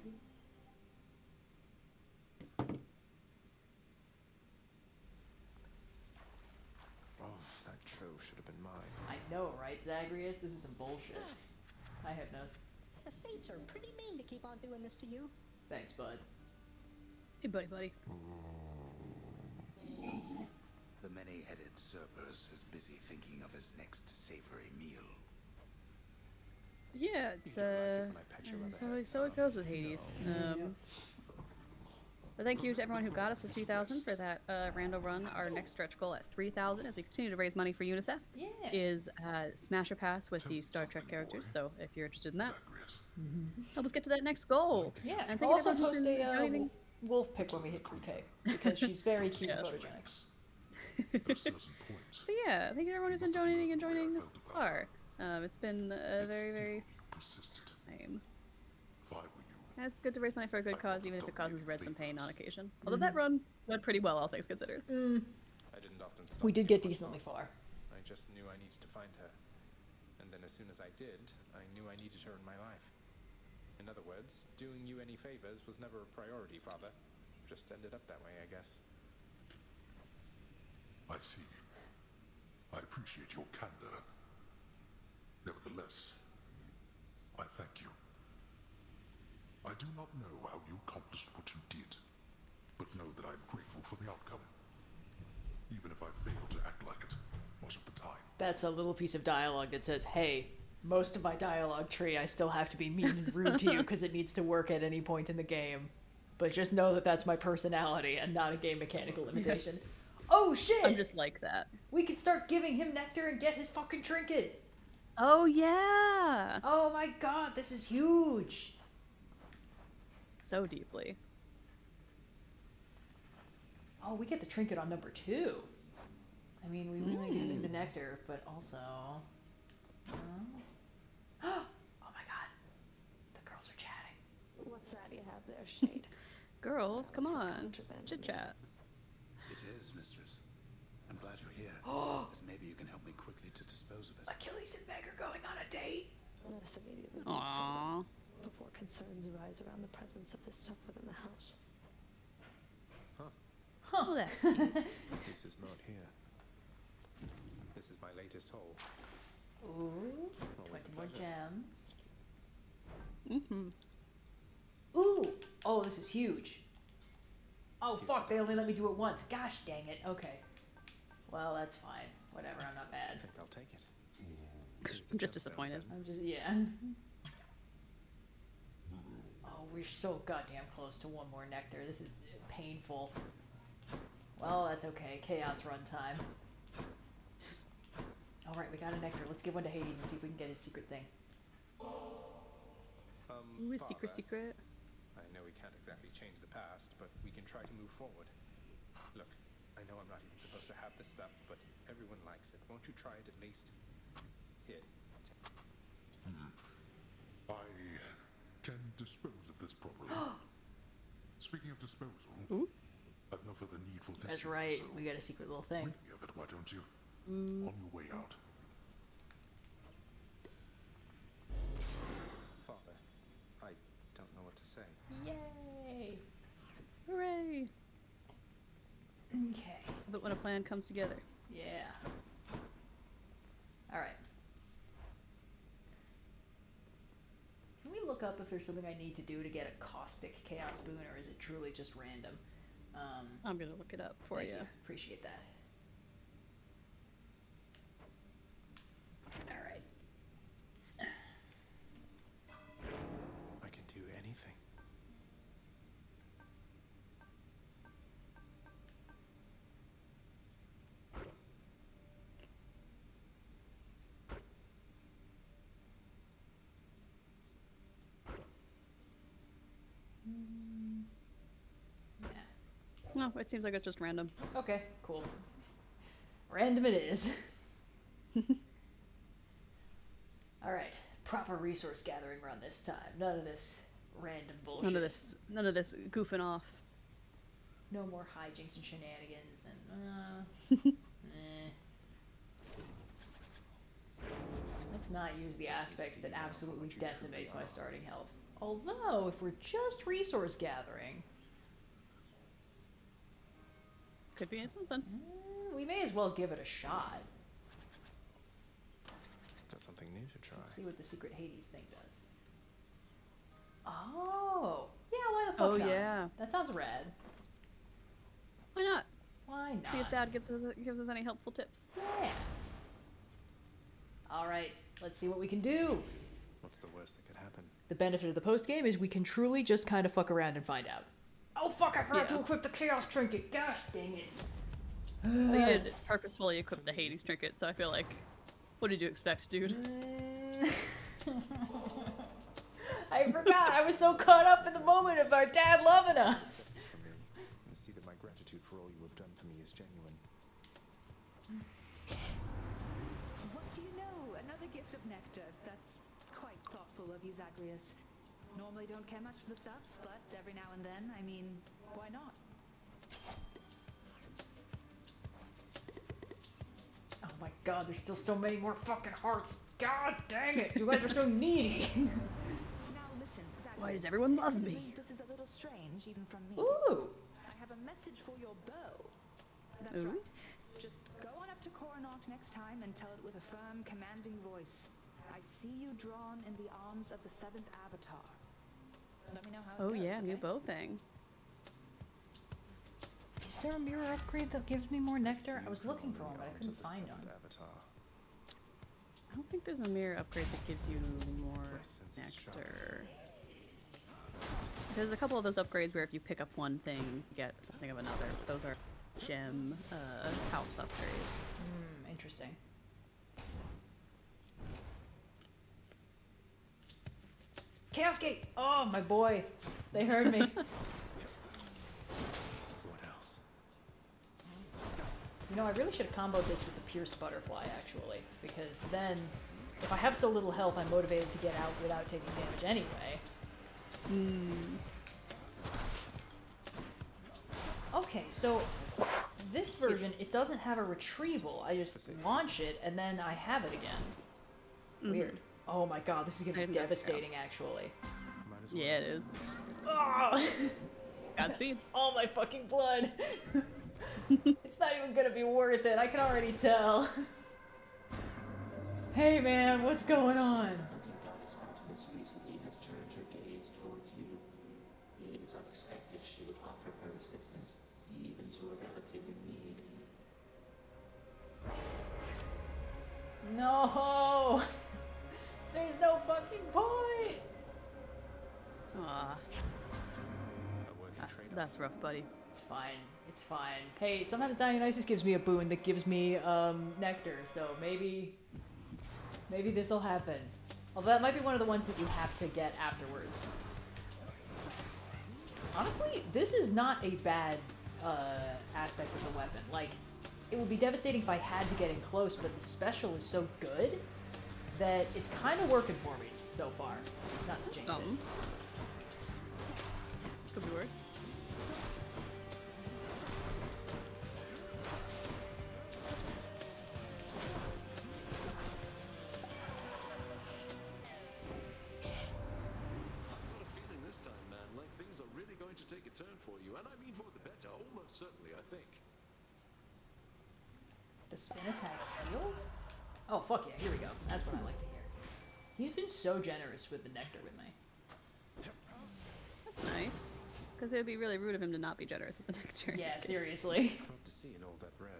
Oh, that trove should have been mine. I know, right, Zagreus? This is some bullshit. Hi, Hypnos. The fates are pretty mean to keep on doing this to you. Thanks, bud. Hey, buddy. The many-headed Cerberus is busy thinking of his next savory meal. Yeah, it's so it goes with Hades. But thank you to everyone who got us to 2,000 for that rando run. Our next stretch goal at 3,000, as we continue to raise money for UNICEF, is Smasher Pass with the Star Trek characters. So if you're interested in that, help us get to that next goal. Yeah, and we'll also everyone post who's been a donating. wolf pic when we hit 3K because she's very cute and photogenic. But yeah, thank you to everyone who's been donating and joining this far. It's been a very, very time. And it's good to raise money for a good cause, even if it causes Red some pain on occasion. Although that run went pretty well, all things considered. I didn't often stop We did to get do decently myself. far. I just knew I needed to find her. And then as soon as I did, I knew I needed her in my life. In other words, doing you any favors was never a priority, Father. Just ended up that way, I guess. I see. I appreciate your candor. Nevertheless, I thank you. I do not know how you accomplished what you did, but know that I'm grateful for the outcome. Even if I fail to act like it much of the time. That's a little piece of dialogue that says, hey, most of my dialogue tree I still have to be mean and rude to you because it needs to work at any point in the game. But just know that that's my personality and not a game mechanical limitation. Oh shit! I'm just like that. We can start giving him nectar and get his fucking trinket! Oh yeah! Oh my god, this is huge! So deeply. Oh, we get the trinket on number 2. I mean, we really do need the nectar, but also... Oh my god. The girls are chatting. What's that you have there, Shade? Girls, come on. Chit-chat. It is, mistress. I'm glad you're here. As maybe you can help me quickly to dispose of it. Achilles and Meg are going on a date. Let us immediately do Aww. so before concerns arise around the presence of this stuff within the house. Oh, that's cute. This is not here. This is my latest haul. Ooh, Always 20 a more pleasure. gems. Ooh! Oh, this is huge. Oh fuck, they only let me do it once. Gosh dang it. Okay. Well, that's fine. Whatever, I'm not mad. I think I'll take it. I'm just disappointed. I'm just, yeah. Oh, we're so goddamn close to one more nectar. This is painful. Well, that's okay. Chaos run time. Alright, we got a nectar. Let's give one to Hades and see if we can get his secret thing. Ooh, Father, secret. I know we can't exactly change the past, but we can try to move forward. Look, I know I'm not even supposed to have this stuff, but everyone likes it. Won't you try it at least? Here. I can dispose of this properly. Speaking of disposal, I've no further need for this. That's here, right. so We got a secret little thing. rid me of it, why don't you? On your way out. Father, I don't know what to say. Yay! Hooray! Okay. But when a plan comes together. Yeah. Alright. Can we look up if there's something I need to do to get a caustic chaos boon, or is it truly just random? I'm gonna look it up for Thank you. Appreciate that. Alright. I can do anything. No, it seems like it's just random. Okay, cool. Random it is. Alright, proper resource gathering run this time. None of this random bullshit. None of this goofing off. No more hijinks and shenanigans and Let's not use the aspect that absolutely decimates my starting health. Although, if we're just resource gathering, could be something. We may as well give it a shot. Got something new to try. Let's see what the secret Hades thing does. Oh, yeah, why the fuck not? Yeah. That sounds rad. Why not? Why not? See if Dad gives us any helpful tips. Yeah. All right, let's see what we can do. What's the worst that could happen? The benefit of the post game is we can truly just kind of fuck around and find out. Oh fuck! I forgot to equip the chaos trinket. Gosh dang it! Well, you did purposefully equip the Hades trinket, so I feel like, what did you expect, dude? I forgot. I was so caught up in the moment of our dad loving us. And see that my gratitude for all you have done for me is genuine. What do you know? Another gift of nectar. That's quite thoughtful of you, Zagreus. Normally don't care much for the stuff, but every now and then, I mean, why not? Oh my god, there's still so many more fucking hearts. God dang it, you guys are so needy. Now listen, Zagreus. Why does everyone love I me? think this is a little strange, even from me. Ooh. I have a message for your bow. That's Ooh. right. Just go on up to Coronach next time and tell it with a firm, commanding voice. I see you drawn in the arms of the 7th Avatar. Let me know how it Oh goes, yeah, new okay? bow thing. Is there a mirror upgrade that gives me more nectar? I was looking for one, but I couldn't find one. I don't think there's a mirror upgrade that gives you more nectar. There's a couple of those upgrades where if you pick up one thing, you get something of another. Those are gem house upgrades. Interesting. Chaos Gate! Oh, my boy. They heard me. What else? You know, I really should have comboed this with the Pierced Butterfly, actually. Because then, if I have so little health, I'm motivated to get out without taking damage anyway. Okay, so this version, it doesn't have a retrieval. I just launch it, and then I have it again. Weird. Oh my god, this is gonna be devastating, actually. Yeah, it is. Oh! Godspeed. All my fucking blood. It's not even gonna be worth it. I can already tell. Hey man, what's going on? Recently has turned her gaze towards you. It is unexpected she would offer her assistance, even to a relative in need. No! There's no fucking point! Aw. That's rough, buddy. It's fine. It's fine. Hey, sometimes Dionysus gives me a boon that gives me nectar, so maybe this'll happen. Although that might be one of the ones that you have to get afterwards. Honestly, this is not a bad aspect of the weapon. Like, it would be devastating if I had to get in close, but the special is so good that it's kind of working for me so far. Not to jinx it. Could be worse. Going to take a turn for you, and I mean for the better, almost certainly, I think. The spin attack heals? Oh, fuck yeah, here we go. That's what I like to hear. He's been so generous with the nectar with me. That's nice. Because it would be really rude of him to not be generous with the nectar. Yeah, seriously. Hard to see in all that red.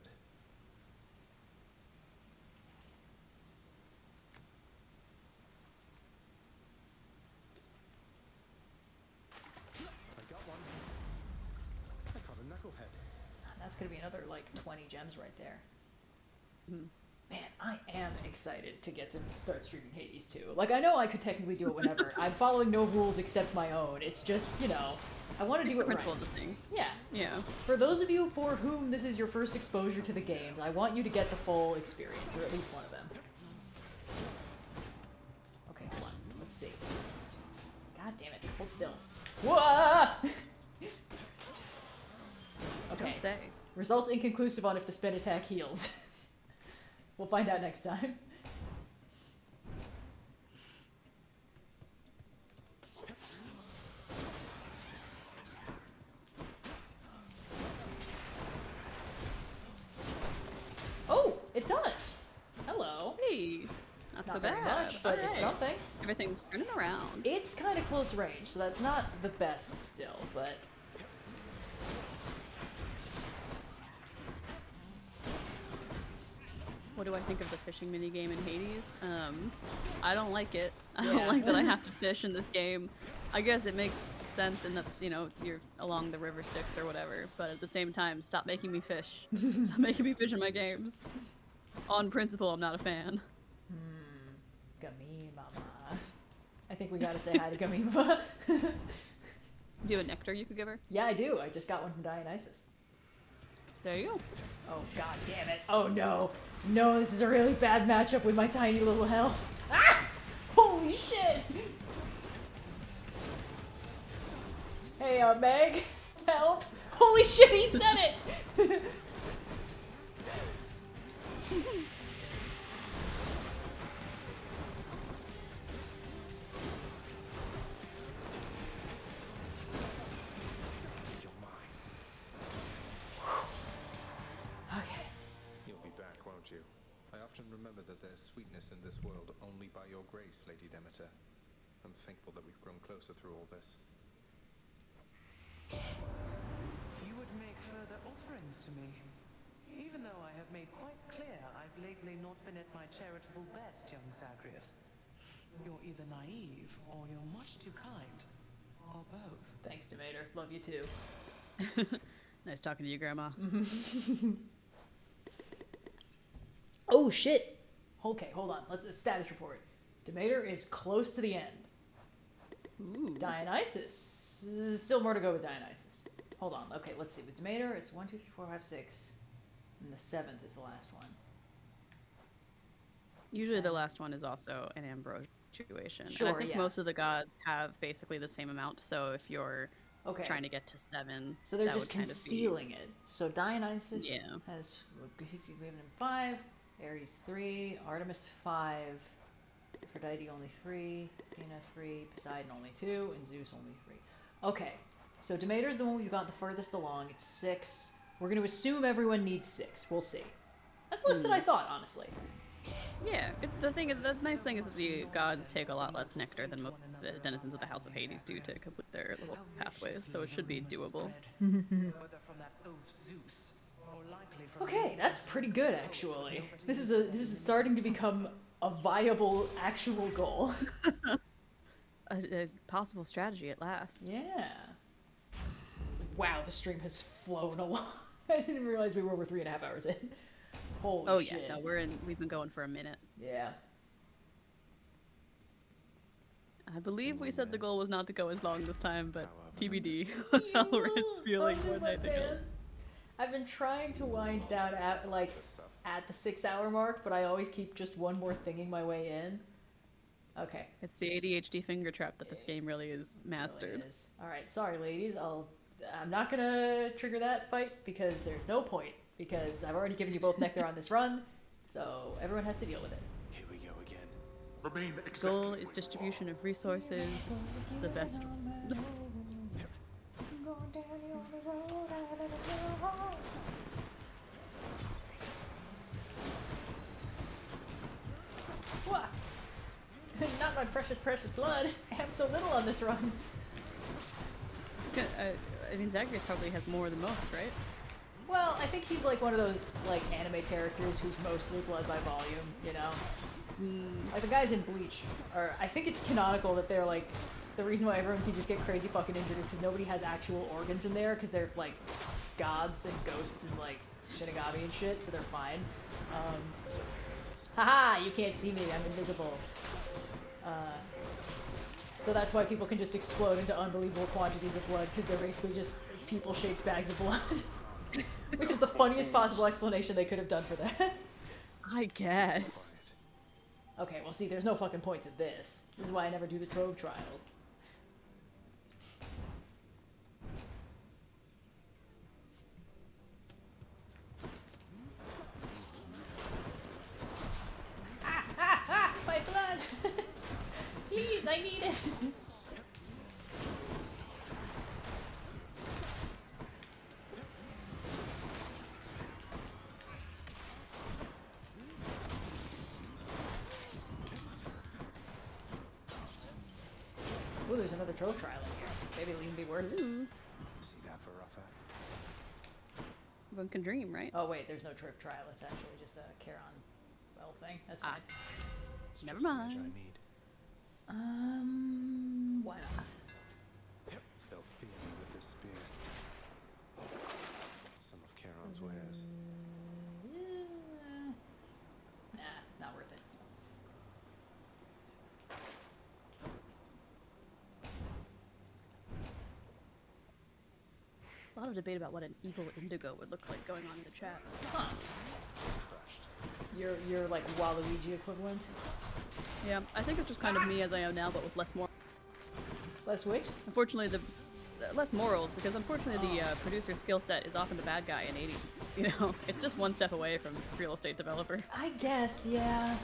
That's gonna be another, like, 20 gems right there. Man, I am excited to get to start streaming Hades too. Like, I know I could technically do it whenever. I'm following no rules except my own. It's just, you know, I want to do it right. Principle of the thing. Yeah, Yeah. For those of you for whom this is your first exposure to the games, I want you to get the full experience, or at least one of them. Okay, hold on. Let's see. God damn it. Hold still. Whoa! Okay. Don't say. Results inconclusive on if the spin attack heals. We'll find out next time. Oh, it does. Hello. Hey. Not so very bad. much, but it's something. Everything's turning around. It's kind of close range, so that's not the best still, but... What do I think of the fishing minigame in Hades? I don't like it. I Yeah. don't like that I have to fish in this game. I guess it makes sense in that, you know, you're along the river Styx or whatever, but at the same time, stop making me fish. Stop making me fish in my games. On principle, I'm not a fan. Gamima. I think we gotta say hi to Gamima. Do you have a nectar you could give her? Yeah, I do. I just got one from Dionysus. There you go. Oh, god damn it. Oh no. No, this is a really bad matchup with my tiny little health. Ah! Holy shit! Hey, Meg. Help. Holy shit, he said it! Okay. You'll be back, won't you? I often remember that there's sweetness in this world only by your grace, Lady Demeter. I'm thankful that we've grown closer through all this. You would make further offerings to me, even though I have made quite clear I've lately not been at my charitable best, young Zagreus. You're either naive or you're much too kind, or both. Thanks, Tomater. Love you too. Nice talking to you, Grandma. Oh shit! Okay, hold on. Let's status report. Demeter is close to the end. Ooh. Dionysus. Still more to go with Dionysus. Hold on. Okay, let's see. With Demeter, it's 1, 2, 3, 4, 5, 6. And the 7th is the last one. Usually the last one is also an Ambrose situation. Sure, and I think yeah. most of the gods have basically the same amount, so if you're trying to get to 7, So they're that just would kind of concealing it. So Dionysus Yeah. has given him 5, Ares 3, Artemis 5, Aphrodite only 3, Athena 3, Poseidon only 2, and Zeus only 3. Okay, so Demeter's the one we've got the furthest along. It's 6. We're going to assume everyone needs 6. We'll see. That's less than I thought, honestly. Yeah, the nice thing is that the gods take a lot less nectar than the denizens of the House of Hades do to complete their little pathways, so it should be doable. Okay, that's pretty good actually. This is starting to become a viable actual goal. a possible strategy at last. Yeah. Wow, the stream has flown along. I didn't realize we were over 3.5 hours in. Holy shit. Yeah, no, we've been going for a minute. Yeah. I believe we said the goal was not to go as long this time, but TBD. Halloran's feeling when I think I've been trying to wind down at the 6-hour mark, but I always keep just one more thinging my way in. Okay. It's the ADHD finger trap that this game really is mastered. Really is. All right, sorry ladies. I'm not gonna trigger that fight because there's no point. Because I've already given you both nectar on this run, so everyone has to deal with it. Here we go again. Remain Goal is distribution of resources. The best. What? Not my precious, precious blood. I have so little on this run. I mean, Zagreus probably has more than most, right? Well, I think he's like one of those like anime characters who's mostly blood by volume, you know? Like the guys in Bleach are, I think it's canonical that they're like, the reason why everyone can just get crazy fucking injured is because nobody has actual organs in there because they're like gods and ghosts and like Shinigami and shit, so they're fine. Haha, you can't see me, I'm invisible. So that's why people can just explode into unbelievable quantities of blood because they're basically just people-shaped bags of blood. Which is the funniest possible explanation they could have done for that. I guess. Okay, well see, there's no fucking point to this. This is why I never do the Trove trials. My blood! Please, I need it! Ooh, there's another Trove trial in here. Maybe it'll even be worth it. See that for Rafa? One can dream, right? Oh wait, there's no Trove trial. It's actually just a Charon well thing. That's fine. It's Never just the edge mind. I need. Why not? They'll fear me with this spear. Some of Charon's wares. Nah, not worth it. A lot of debate about what an evil indigo would look like going on in the chat. Huh. You're like Waluigi equivalent? Yeah, I think it's just kind of me as I am now, but with less more. Less which? Unfortunately, the less morals, because unfortunately the producer skill set is often the bad guy in 80. You know, it's just one step away from real estate developer. I guess, yeah.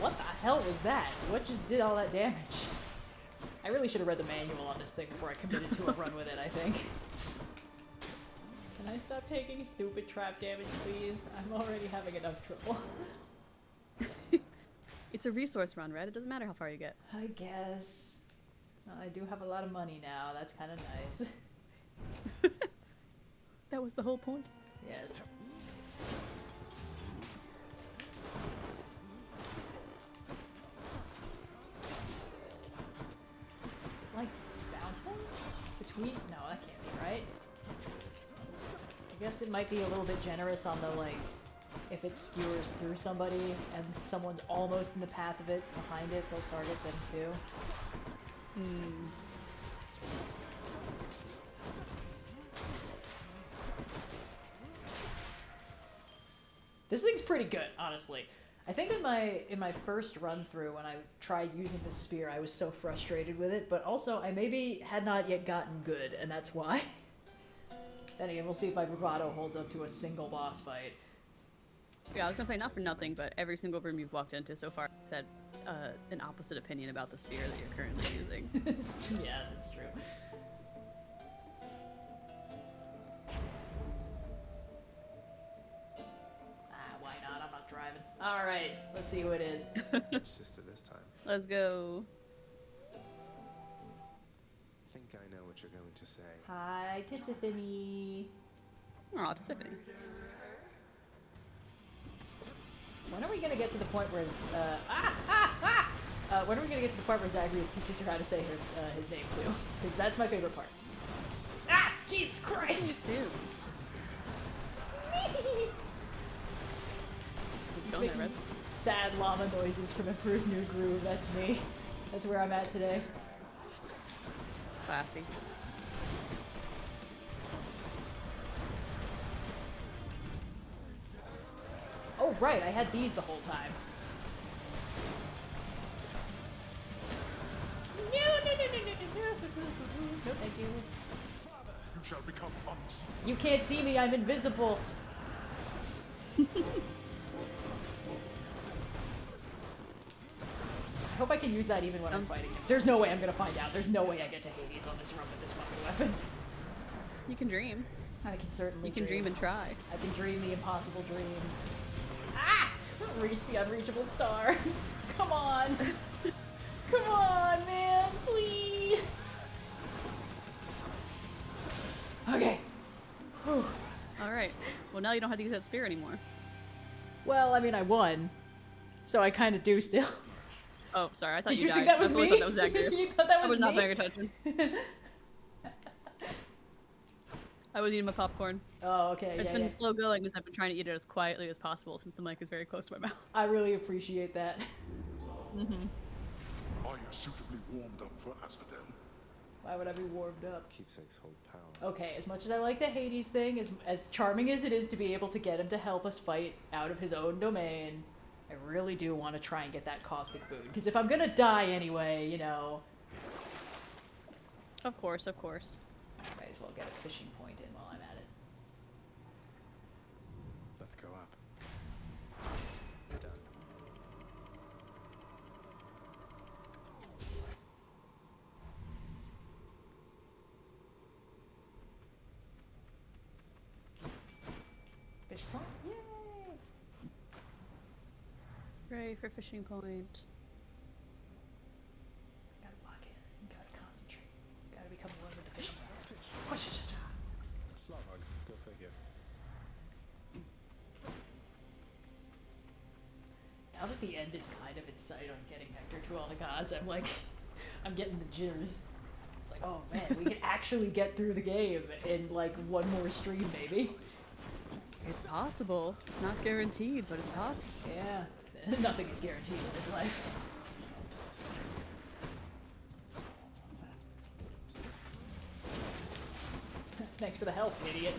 What the hell was that? What just did all that damage? I really should have read the manual on this thing before I committed to a run with it, I think. Can I stop taking stupid trap damage, please? I'm already having enough trouble. It's a resource run, Red. It doesn't matter how far you get. I guess. I do have a lot of money now. That's kind of nice. That was the whole point. Yes. Is it like bouncing between? No, that can't be right. I guess it might be a little bit generous on the like, if it skewers through somebody and someone's almost in the path of it behind it, they'll target them too. This thing's pretty good, honestly. I think in my first run through when I tried using the spear, I was so frustrated with it, but also I maybe had not yet gotten good, and that's why. Then again, we'll see if my bravado holds up to a single boss fight. Yeah, I was gonna say not for nothing, but every single room you've walked into so far said an opposite opinion about the spear that you're currently using. Yeah, that's true. Why not? I'm not driving. All right, let's see who it is. Sister this time. Let's go. Think I know what you're going to say. Hi, Tiffany. Aw, Tiffany. When are we gonna get to the point where when are we gonna get to the part where Zagreus teaches her how to say his name too? Because that's my favorite part. Ah! Jesus Christ! He's making sad llama noises from Emperor's New Groove. That's me. That's where I'm at today. Classy. Oh right, I had these the whole time. No, thank you. You shall become unseen. You can't see me, I'm invisible. I hope I can use that even when I'm fighting him. There's no way I'm gonna find out. There's no way I get to Hades on this run with this fucking weapon. You can dream. I can certainly You can dream and try. I can dream the impossible dream. Ah! Reach the unreachable star. Come on. Come on, man, please. Okay. Whew. All right. Well, now you don't have to use that spear anymore. Well, I mean, I won, so I kind of do still. Oh, sorry. I thought Did you you died. think that was I totally me? thought that was Zagreus. You thought that was I was not me? paying attention. I was eating my popcorn. Oh, okay. It's yeah, been yeah. slow going because I've been trying to eat it as quietly as possible since the mic is very close to my mouth. I really appreciate that. Are you suitably warmed up for Asphodel? Why would I be warmed up? Keepsakes hold power. Okay, as much as I like the Hades thing, as charming as it is to be able to get him to help us fight out of his own domain, I really do want to try and get that caustic boon. Because if I'm gonna die anyway, you know... Of course, of course. Might as well get a fishing point in while I'm at it. Let's go up. Fish point? Yay! Hooray for fishing point. Gotta lock in. Gotta concentrate. Gotta become one with the fishing rod. Slavog, go figure. Now that the end is kind of in sight on getting nectar to all the gods, I'm like, I'm getting the jitters. It's like, oh man, we can actually get through the game in like one more stream maybe. It's possible. It's not guaranteed, but it's possible. Yeah, nothing is guaranteed in this life. Thanks for the help, idiot.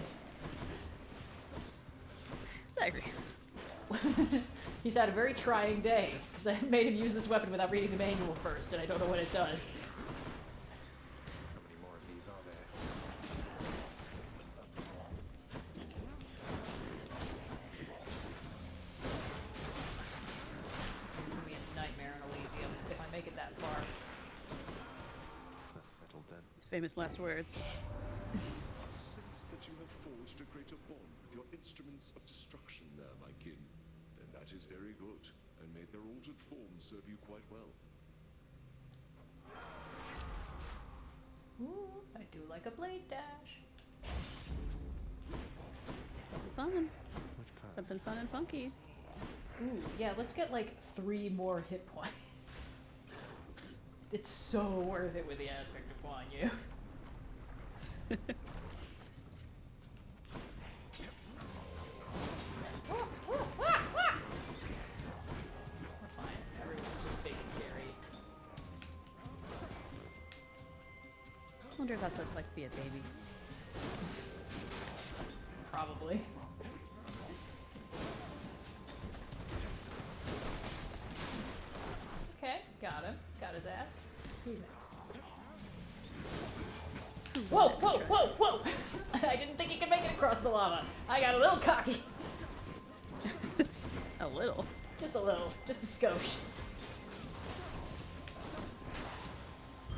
Zagreus. He's had a very trying day, because I made him use this weapon without reading the manual first, and I don't know what it does. How many more of these are there? This thing's gonna be a nightmare in Elysium, if I make it that far. That's settled then. It's famous last words. Sense that you have forged a greater bond with your instruments of destruction there, my kin. And that is very good, and may their altered forms serve you quite well. Ooh, I do like a blade dash. Something fun. Which part? Something fun and funky. Ooh, yeah, let's get like 3 more hit points. It's so worth it with the aspect of Guan Yu. We're fine. Everyone's just big and scary. I wonder if that's what it's like to be a baby. Probably. Okay, got him. Got his ass. Who's next? Whoa, whoa, whoa, whoa! I didn't think he could make it across the lava. I got a little cocky. A little? Just a little. Just a skosh.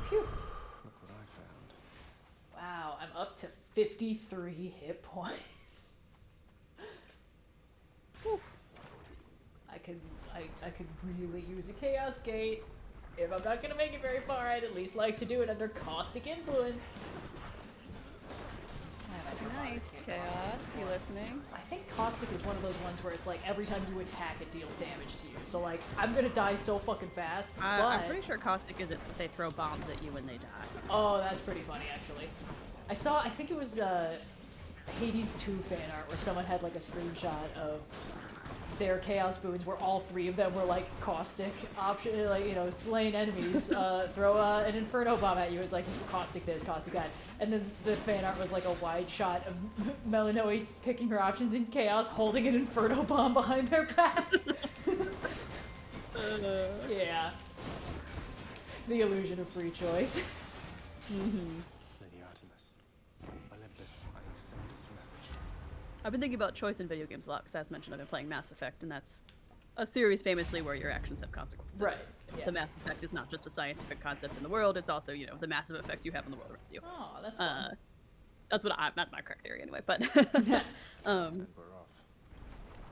Phew. Look what I found. Wow, I'm up to 53 hit points. Whew. I could really use a Chaos Gate. If I'm not gonna make it very far, I'd at least like to do it under Caustic Influence. Nice, Chaos. You listening? I think Caustic is one of those ones where it's like every time you attack, it deals damage to you. So like, I'm gonna die so fucking fast, but... I'm pretty sure Caustic is it that they throw bombs at you when they die. Oh, that's pretty funny, actually. I think it was Hades 2 fan art where someone had like a screenshot of their Chaos Boons where all 3 of them were like Caustic option, like, you know, slain enemies, throw an Inferno Bomb at you. It's like Caustic this, Caustic that. And then the fan art was like a wide shot of Melanoe picking her options in Chaos, holding an Inferno Bomb behind their back. Yeah. The illusion of free choice. Lady Artemis. Olympus, I accept this message. I've been thinking about choice in video games a lot because, as mentioned, I've been playing Mass Effect, and that's a series famously where your actions have consequences. Right. Yeah. The Mass Effect is not just a scientific concept in the world; it's also, you know, the massive effect you have on the world around you. Oh, that's fun. That's what that's my correct theory anyway. But We're off.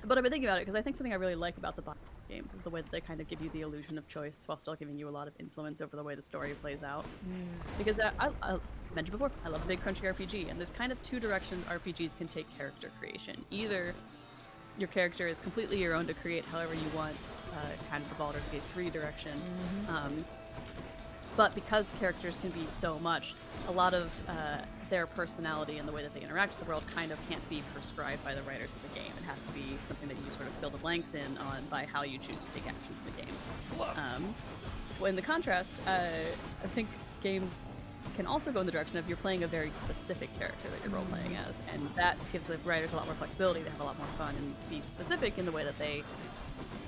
but I've been thinking about it because I think something I really like about the games is the way that they kind of give you the illusion of choice while still giving you a lot of influence over the way the story plays out. Because I mentioned before, I love a big crunchy RPG, and there's kind of 2 directions RPGs can take character creation. Either your character is completely your own to create however you want, kind of the Baldur's Gate 3 direction. But because characters can be so much, a lot of their personality and the way that they interact with the world kind of can't be prescribed by the writers of the game. It has to be something that you sort of fill the blanks in on by how you choose to take actions in the game. Well, in the contrast, I think games can also go in the direction of you're playing a very specific character that you're role-playing as, and that gives the writers a lot more flexibility to have a lot more fun and be specific in the way that they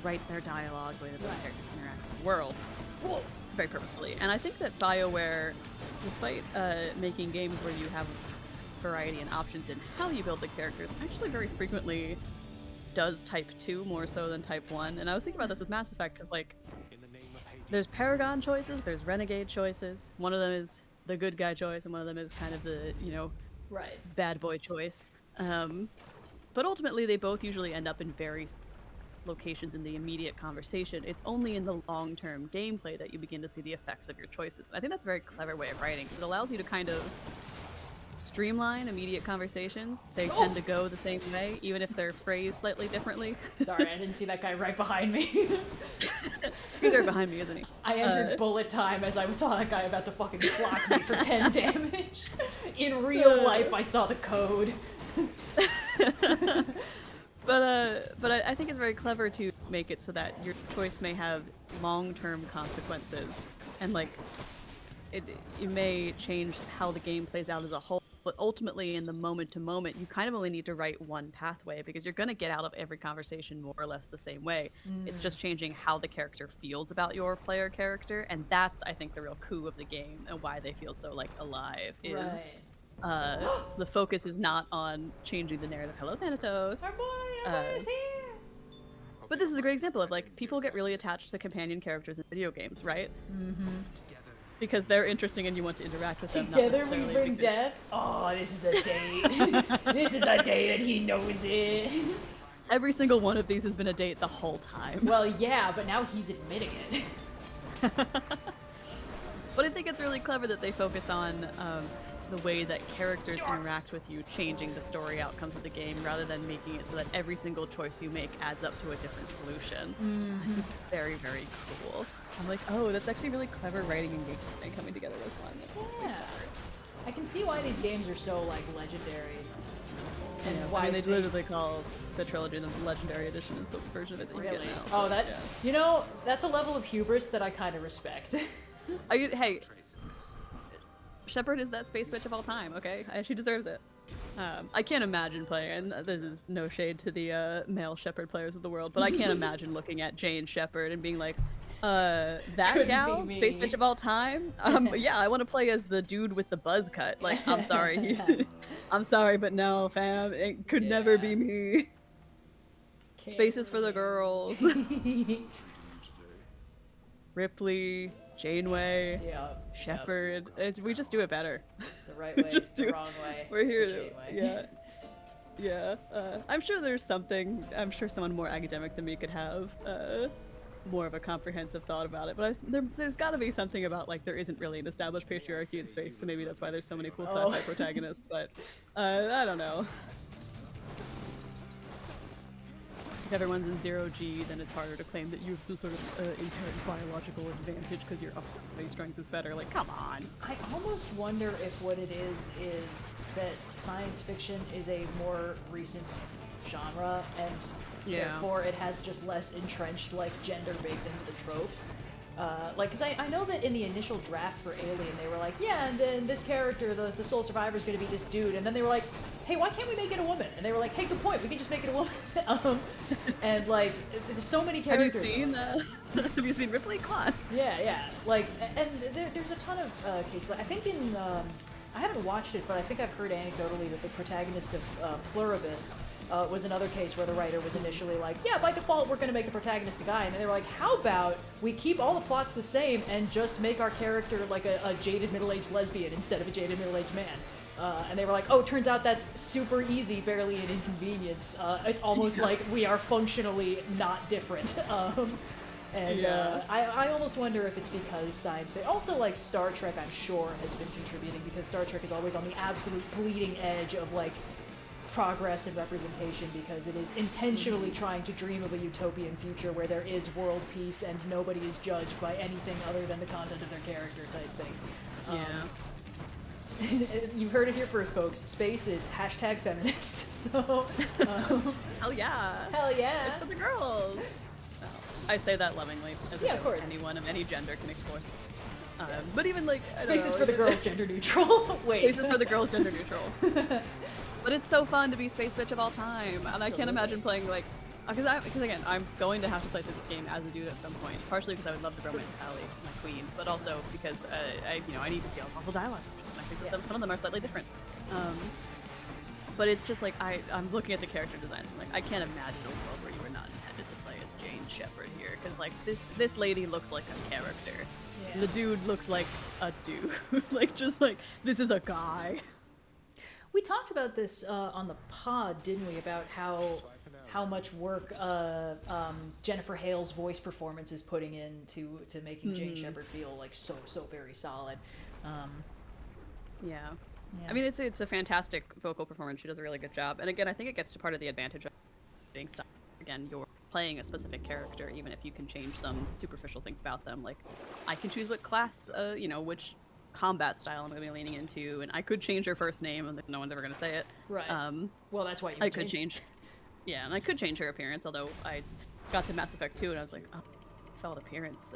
write their dialogue, the way that those characters interact with the world. Whoa. Very purposefully. And I think that BioWare, despite making games where you have variety and options in how you build the characters, actually very frequently does Type 2 more so than Type 1. And I was thinking about this with Mass Effect, because, like, there's Paragon choices, there's Renegade choices. One of them is the good guy choice, and one of them is kind of the, you know, bad boy choice. But ultimately, they both usually end up in very locations in the immediate conversation. It's only in the long-term gameplay that you begin to see the effects of your choices. I think that's a very clever way of writing, because it allows you to kind of streamline immediate conversations. They tend to go the same way, even if they're phrased slightly differently. Sorry, I didn't see that guy right behind me. He's right behind me, isn't he? I entered bullet time as I saw that guy about to fucking clock me for 10 damage. In real life, I saw the code. But I think it's very clever to make it so that your choice may have long-term consequences, and like it may change how the game plays out as a whole. But ultimately, in the moment-to-moment, you kind of only need to write one pathway, because you're going to get out of every conversation more or less the same way. It's just changing how the character feels about your player character, and that's, I think, the real coup of the game and why they feel so like alive. Is the focus is not on changing the narrative. Hello, Thanatos. Our boy is here. But this is a great example of, like, people get really attached to companion characters in video games, right? Because they're interesting and you want to interact with them. Together we bring death. Oh, this is a date. This is a date and he knows it. Every single one of these has been a date the whole time. Well, yeah, but now he's admitting it. But I think it's really clever that they focus on the way that characters interact with you, changing the story outcomes of the game, rather than making it so that every single choice you make adds up to a different solution. I think it's very, very cool. I'm like, oh, that's actually really clever writing and gameplay coming together with one. Yeah. I can see why these games are so, like, legendary. And why they literally call the trilogy the Legendary Edition is the version of it that you get now. Oh, that, you know, that's a level of hubris that I kind of respect. Hey, Shepard is that space bitch of all time, okay? She deserves it. I can't imagine playing, and this is no shade to the male Shepard players of the world, but I can't imagine looking at Jane Shepard and being like, that gal? Space bitch of all time? Yeah, I want to play as the dude with the buzz cut. Like, I'm sorry. I'm sorry, but no, fam. It could never be me. Space is for the girls. Ripley, Janeway, Shepard. We just do it better. It's the right way, it's the wrong way. We're here to, yeah. I'm sure there's something, I'm sure someone more academic than me could have more of a comprehensive thought about it, but there's got to be something about, like, there isn't really an established patriarchy in space, so maybe that's why there's so many cool sci-fi protagonists, but I don't know. If everyone's in 0G, then it's harder to claim that you have some sort of inherent biological advantage because your body strength is better. Like, come on. I almost wonder if what it is that science fiction is a more recent genre, and therefore it has just less entrenched, like, gender baked into the tropes. Like, because I know that in the initial draft for Alien, they were like, yeah, and then this character, the sole survivor, is going to be this dude, and then they were like, hey, why can't we make it a woman? And they were like, hey, good point, we can just make it a woman. And, like, there's so many characters. Have you seen Ripley? Come on. Yeah. Like, and there's a ton of cases. I think in, I haven't watched it, but I think I've heard anecdotally that the protagonist of Pluribus was another case where the writer was initially like, yeah, by default, we're going to make the protagonist a guy. And then they were like, how about we keep all the plots the same and just make our character like a jaded middle-aged lesbian instead of a jaded middle-aged man? And they were like, oh, turns out that's super easy, barely an inconvenience. It's almost like we are functionally not different. I almost wonder if it's because science fiction. Also, like, Star Trek, I'm sure, has been contributing, because Star Trek is always on the absolute bleeding edge of, like, progress and representation, because it is intentionally trying to dream of a utopian future where there is world peace and nobody is judged by anything other than the content of their character type thing. You've heard it here first, folks. Space is #feminist, so... Hell yeah. Hell yeah. It's for the girls. I say that lovingly, as of course. anyone of any gender can explore. But even like Spaces for the girls, gender neutral. Wait. Spaces for the girls, gender neutral. But it's so fun to be space bitch of all time, and I can't imagine playing like, because again, I'm going to have to play through this game as a dude at some point. Partially because I would love to romance Tally, my queen, but also because I need to see all possible dialogue. I think that some of them are slightly different. But it's just like I'm looking at the character designs. I'm like, I can't imagine a world where you were not intended to play as Jane Shepherd here, because like this lady looks like a character. Yeah. The dude looks like a dude. Like just like this is a guy. We talked about this on the pod, didn't we? About how much work Jennifer Hale's voice performance is putting into making Jane Shepherd feel like so very solid. Yeah. I mean, it's a fantastic vocal performance. She does a really good job. And again, I think it gets to part of the advantage of being stuck. Again, you're playing a specific character, even if you can change some superficial things about them. Like, I can choose what class, which combat style I'm going to be leaning into, and I could change her first name, and no one's ever going to say it. Right. Well, that's why you I could change. Yeah, and I could change her appearance, although I got to Mass Effect 2, and I was like, oh, felt appearance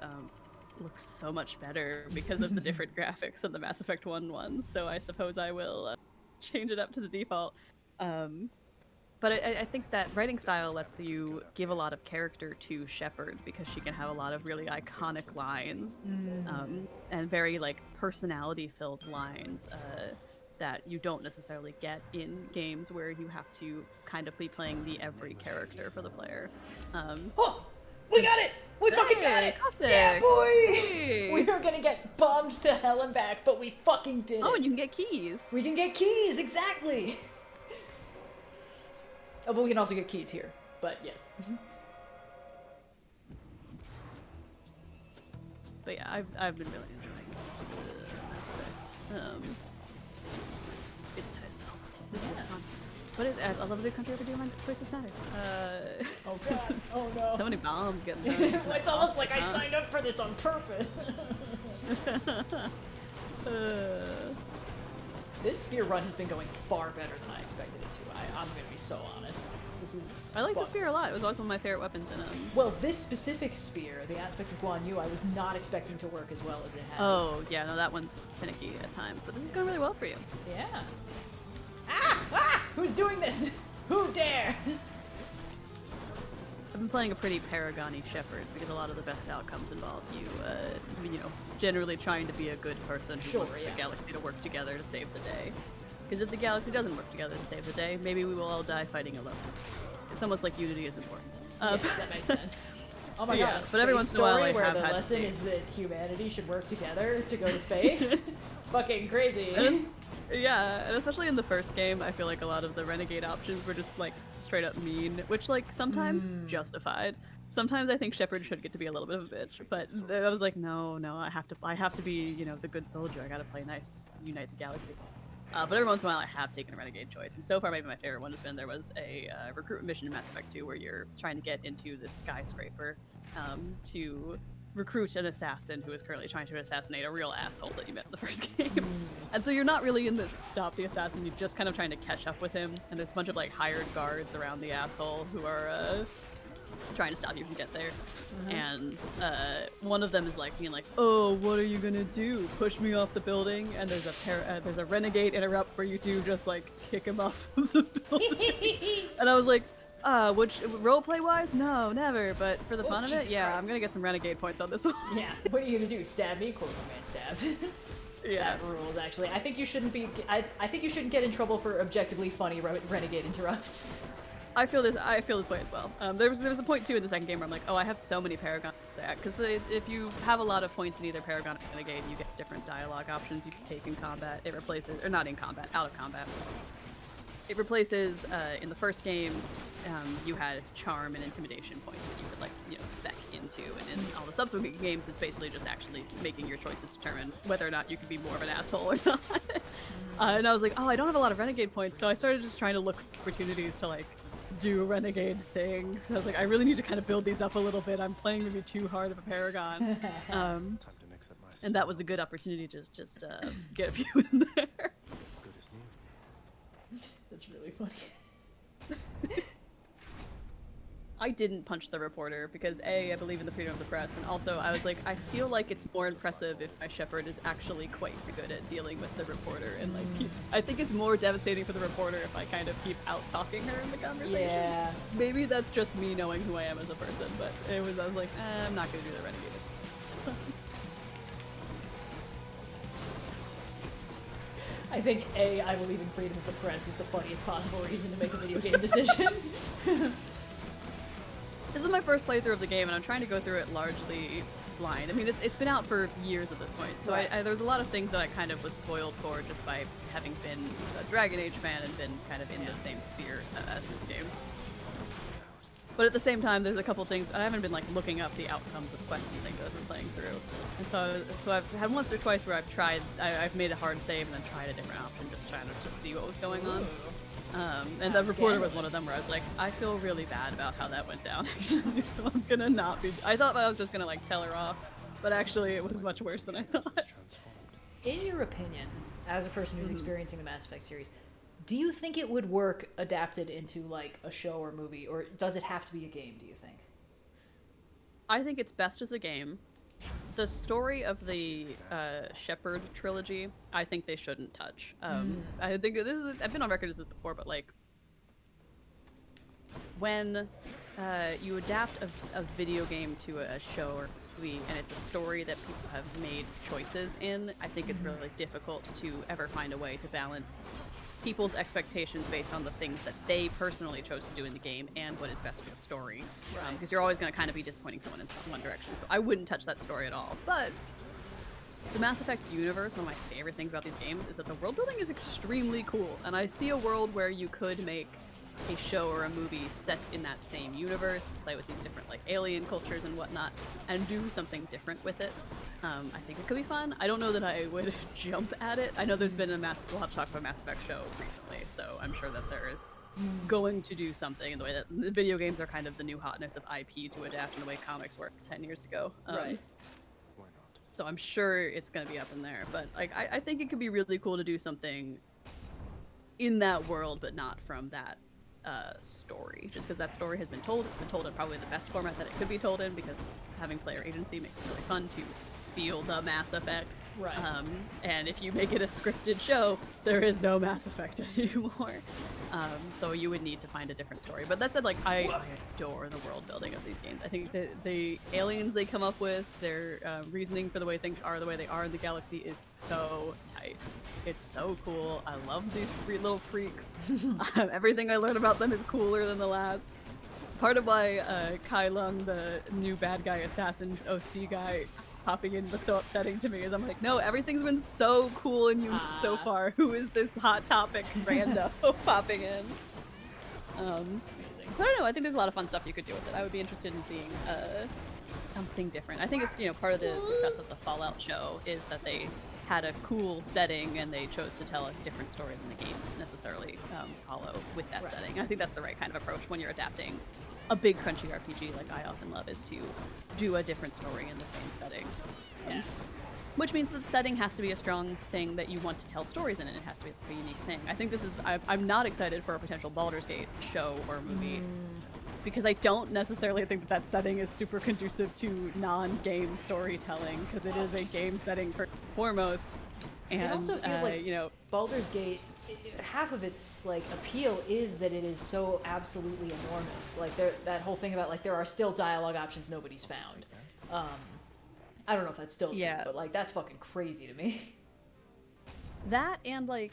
looks so much better because of the different graphics of the Mass Effect 1 ones, so I suppose I will change it up to the default. But I think that writing style lets you give a lot of character to Shepard because she can have a lot of really iconic lines and very like personality-filled lines that you don't necessarily get in games where you have to kind of be playing the every character for the player. Oh, we got it! We fucking got it! Caustic. Yeah, boy! Hey. We were gonna get bombed to hell and back, but we fucking did it. Oh, and you can get keys. We can get keys, exactly! Oh, but we can also get keys here, but yes. But yeah, I've been really enjoying Mass Effect. It's tight as hell. Yeah. But I love a big country over doing my choices matter. Oh god, oh no. So many bombs getting thrown. It's almost like I signed up for this on purpose. This spear run has been going far better than I expected it to. I'm gonna be so honest. I like the spear a lot. It was always one of my favorite weapons in Well, this specific spear, the aspect of Guan Yu, I was not expecting to work as well as it has. Oh, yeah, no, that one's finicky at times. But this is going really well for you. Yeah. Ah! Who's doing this? Who dares? I've been playing a pretty Paragon-y Shepherd because a lot of the best outcomes involve you, generally trying to be a good person who wants the galaxy to work together to save the day. Because if the galaxy doesn't work together to save the day, maybe we will all die fighting alone. It's almost like unity is important. Yes, that makes sense. Oh my god, but every once in a while I where have the had lesson is that humanity should work together to go to space. Fucking crazy. Yeah, and especially in the first game, I feel like a lot of the renegade options were just like straight up mean, which like sometimes justified. Sometimes I think Shepard should get to be a little bit of a bitch, but I was like, no, I have to be, the good soldier. I gotta play nice, unite the galaxy. But every once in a while I have taken a renegade choice, and so far maybe my favorite one has been there was a recruitment mission in Mass Effect 2 where you're trying to get into this skyscraper to recruit an assassin who is currently trying to assassinate a real asshole that you met in the first game. And so you're not really in this stop the assassin, you're just kind of trying to catch up with him, and there's a bunch of like hired guards around the asshole who are trying to stop you from get there. And one of them is like being like, oh, what are you gonna do? Push me off the building? And there's a renegade interrupt where you do just like kick him off of the building. And I was like, which roleplay wise? No, never. But for the fun of it, yeah, I'm gonna get some renegade points on this one. Yeah. What are you gonna do? Stab me? Cool, man, stabbed. Yeah. That rules, actually. I think you shouldn't be. I think you shouldn't get in trouble for objectively funny renegade interrupts. I feel this way as well. There was a point too in the second game where I'm like, oh, I have so many Paragon because if you have a lot of points in either Paragon or Renegade, you get different dialogue options you can take in combat. It replaces, or not in combat, out of combat. It replaces in the first game, you had charm and intimidation points that you could spec into, and in all the subsequent games, it's basically just actually making your choices determine whether or not you can be more of an asshole or not. And I was like, oh, I don't have a lot of Renegade points, so I started just trying to look for opportunities to do renegade things. So I was like, I really need to kind of build these up a little bit. I'm playing maybe too hard of a Paragon. Time to mix up my and that was a good opportunity to just get a few in there. Good as new. That's really funny. I didn't punch the reporter because A, I believe in the freedom of the press, and also I was like, I feel like it's more impressive if my shepherd is actually quite good at dealing with the reporter and like keeps. I think it's more devastating for the reporter if I kind of keep out talking her in the conversation. Yeah. Maybe that's just me knowing who I am as a person, but I was like, I'm not gonna do the renegade. I think I believe in freedom of the press is the funniest possible reason to make a video game decision. This is my first playthrough of the game, and I'm trying to go through it largely blind. I mean, it's been out for years at this point, so right. there's a lot of things that I kind of was spoiled for just by having been a Dragon Age fan and been kind of in the same sphere as this game. But at the same time, there's a couple things, I haven't been like looking up the outcomes of quests and things as I'm playing through. And so I've had once or twice where I've made a hard save and then tried a different option, just trying to just see what was going on. And the reporter was one of them where I was like, I feel really bad about how that went down, actually, so I'm gonna not be. I thought I was just gonna like tell her off, but actually it was much worse than I thought. In your opinion, as a person who's experiencing the Mass Effect series, do you think it would work adapted into like a show or movie, or does it have to be a game, do you think? I think it's best as a game. The story of the Shepard trilogy, I think they shouldn't touch. I think this is, I've been on record as this before, but like when you adapt a video game to a show or movie and it's a story that people have made choices in, I think it's really difficult to ever find a way to balance people's expectations based on the things that they personally chose to do in the game and what is best for the story. Because you're always going to kind of be disappointing someone in one direction. So I wouldn't touch that story at all. But the Mass Effect universe, one of my favorite things about these games is that the world building is extremely cool. And I see a world where you could make a show or a movie set in that same universe, play with these different like alien cultures and whatnot, and do something different with it. I think it could be fun. I don't know that I would jump at it. I know there's been a lot of talk about Mass Effect show recently, so I'm sure that there is going to do something in the way that the video games are kind of the new hotness of IP to adapt in the way comics worked 10 years ago. Right. So I'm sure it's going to be up in there, but like I think it could be really cool to do something in that world, but not from that story, just because that story has been told. It's been told in probably the best format that it could be told in, because having player agency makes it really fun to feel the Mass Effect. Right. And if you make it a scripted show, there is no Mass Effect anymore. So you would need to find a different story. But that said, like, I adore the world building of these games. I think that the aliens they come up with, their reasoning for the way things are the way they are in the galaxy is so tight. It's so cool. I love these little freaks. Everything I learn about them is cooler than the last. Part of why Kai Lung, the new bad guy assassin OC guy, popping in was so upsetting to me is I'm like, no, everything's been so cool and unique so far. Who is this hot topic rando popping in? I don't know. I think there's a lot of fun stuff you could do with it. I would be interested in seeing something different. I think it's, you know, part of the success of the Fallout show is that they had a cool setting and they chose to tell a different story than the games necessarily follow with that setting. I think that's the right kind of approach when you're adapting a big crunchy RPG like I often love, is to do a different story in the same setting. Which means that the setting has to be a strong thing that you want to tell stories in, and it has to be a unique thing. I think this is, I'm not excited for a potential Baldur's Gate show or movie, because I don't necessarily think that that setting is super conducive to non-game storytelling, because it is a game setting first and foremost. And it also feels like, you know, Baldur's Gate, half of its like appeal is that it is so absolutely enormous. Like that whole thing about like there are still dialogue options nobody's found. I don't know if that's still true, but like that's fucking crazy to me. That and like,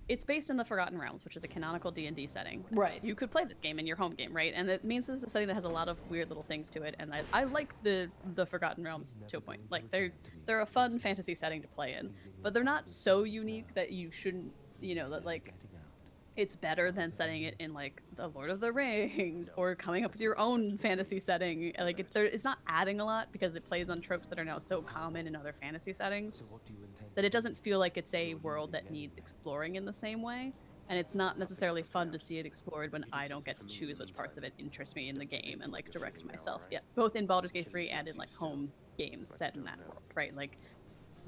it's based in the Forgotten Realms, which is a canonical D&D setting. Right. You could play this game in your home game, right? And it means this is a setting that has a lot of weird little things to it, and I like the Forgotten Realms to a point. Like, they're a fun fantasy setting to play in, but they're not so unique that you shouldn't, you know, that like, it's better than setting it in like the Lord of the Rings or coming up with your own fantasy setting. Like it's not adding a lot because it plays on tropes that are now so common in other fantasy settings that it doesn't feel like it's a world that needs exploring in the same way. And it's not necessarily fun to see it explored when I don't get to choose which parts of it interest me in the game and like direct myself. Yeah, both in Baldur's Gate 3 and in like home games set in that world, right? Like,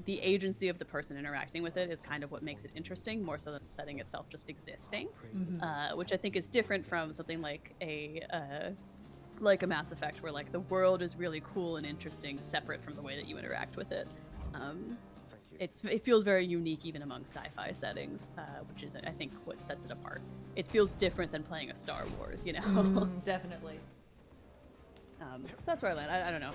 the agency of the person interacting with it is kind of what makes it interesting, more so than the setting itself just existing, which I think is different from something like a like a Mass Effect, where like the world is really cool and interesting, separate from the way that you interact with it. It feels very unique even among sci-fi settings, which is, I think, what sets it apart. It feels different than playing a Star Wars, you know? Definitely. So that's where I land. I don't know.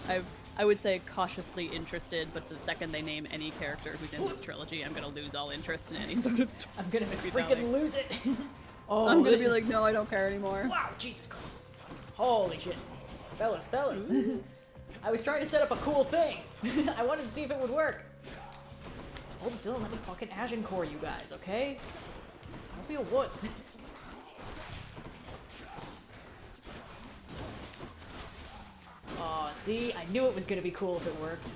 I would say cautiously interested, but the second they name any character who's in this trilogy, I'm gonna lose all interest in any sort of story. I'm gonna freaking lose it. Oh, I'm gonna be like, no, I don't care anymore. Wow, Jesus Christ. Holy shit. Fellas. I was trying to set up a cool thing. I wanted to see if it would work. Hold still and let me fucking Ashen Core you guys, okay? Don't be a wuss. Aw, see? I knew it was gonna be cool if it worked.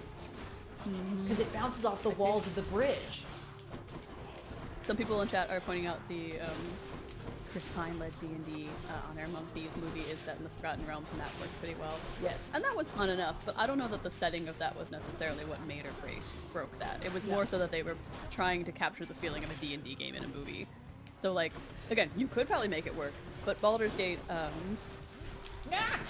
Because it bounces off the walls of the bridge. Some people in chat are pointing out the Chris Pine-led D&D Honor Among Thieves movie is set in the Forgotten Realms, and that worked pretty well. Yes. And that was fun enough, but I don't know that the setting of that was necessarily what made or broke that. It was more so that they were trying to capture the feeling of a D&D game in a movie. So, like, again, you could probably make it work, but Baldur's Gate,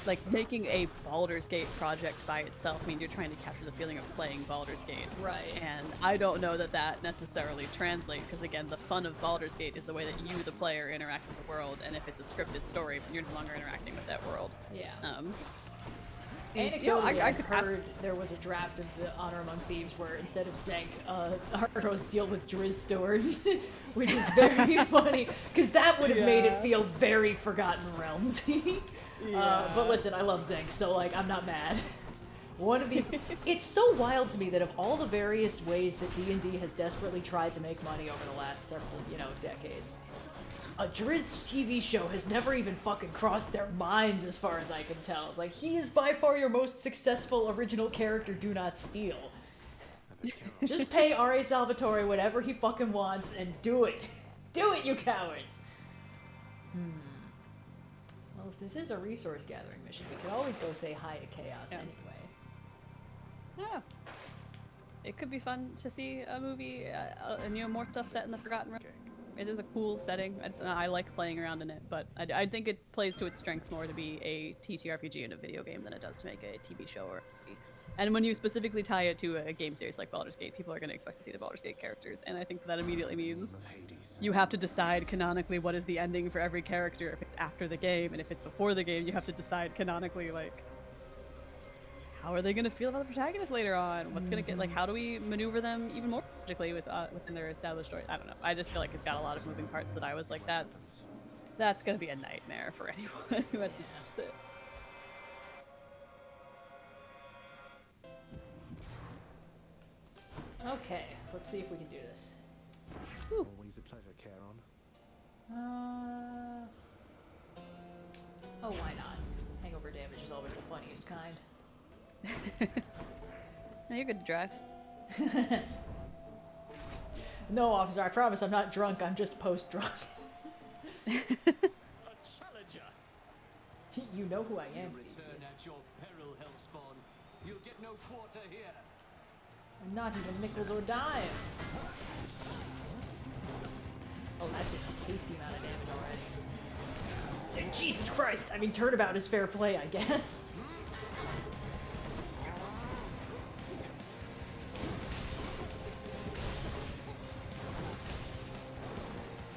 like, making a Baldur's Gate project by itself means you're trying to capture the feeling of playing Baldur's Gate. Right. And I don't know that that necessarily translates, because again, the fun of Baldur's Gate is the way that you, the player, interact with the world, and if it's a scripted story, you're no longer interacting with that world. Yeah. Anecdotally, I've heard there was a draft of the Honor Among Thieves where instead of Zank, our heroes deal with Drizzt, which is very funny, because that would have made it feel very Forgotten Realms-y. But listen, I love Zank, so like, I'm not mad. One of these, it's so wild to me that of all the various ways that D&D has desperately tried to make money over the last several, decades, a Drizzt TV show has never even fucking crossed their minds as far as I can tell. It's like, he is by far your most successful original character, do not steal. Just pay R.A. Salvatore whatever he fucking wants and do it. Do it, you cowards! Well, if this is a resource gathering mission, we could always go say hi to Chaos anyway. Yeah. It could be fun to see a movie, more stuff set in the Forgotten Realms. It is a cool setting. I like playing around in it, but I think it plays to its strengths more to be a TTRPG in a video game than it does to make a TV show or a movie. And when you specifically tie it to a game series like Baldur's Gate, people are going to expect to see the Baldur's Gate characters, and I think that immediately means you have to decide canonically what is the ending for every character. If it's after the game, and if it's before the game, you have to decide canonically, like, how are they going to feel about the protagonist later on? What's going to get, like, how do we maneuver them even more logically within their established story? I don't know. I just feel like it's got a lot of moving parts that I was like, that's going to be a nightmare for anyone who has to do it. Okay, let's see if we can do this. Always a pleasure, Charon. Oh, why not? Hangover damage is always the funniest kind. No, you're good to drive. No, officer, I promise I'm not drunk, I'm just post-drunk. A challenger. You know who I am, Return at your peril, Hellspawn. You'll get no quarter here. And not even nickels or dimes. Oh, that did a tasty amount of damage already. And Jesus Christ! I mean, turnabout is fair play, I guess.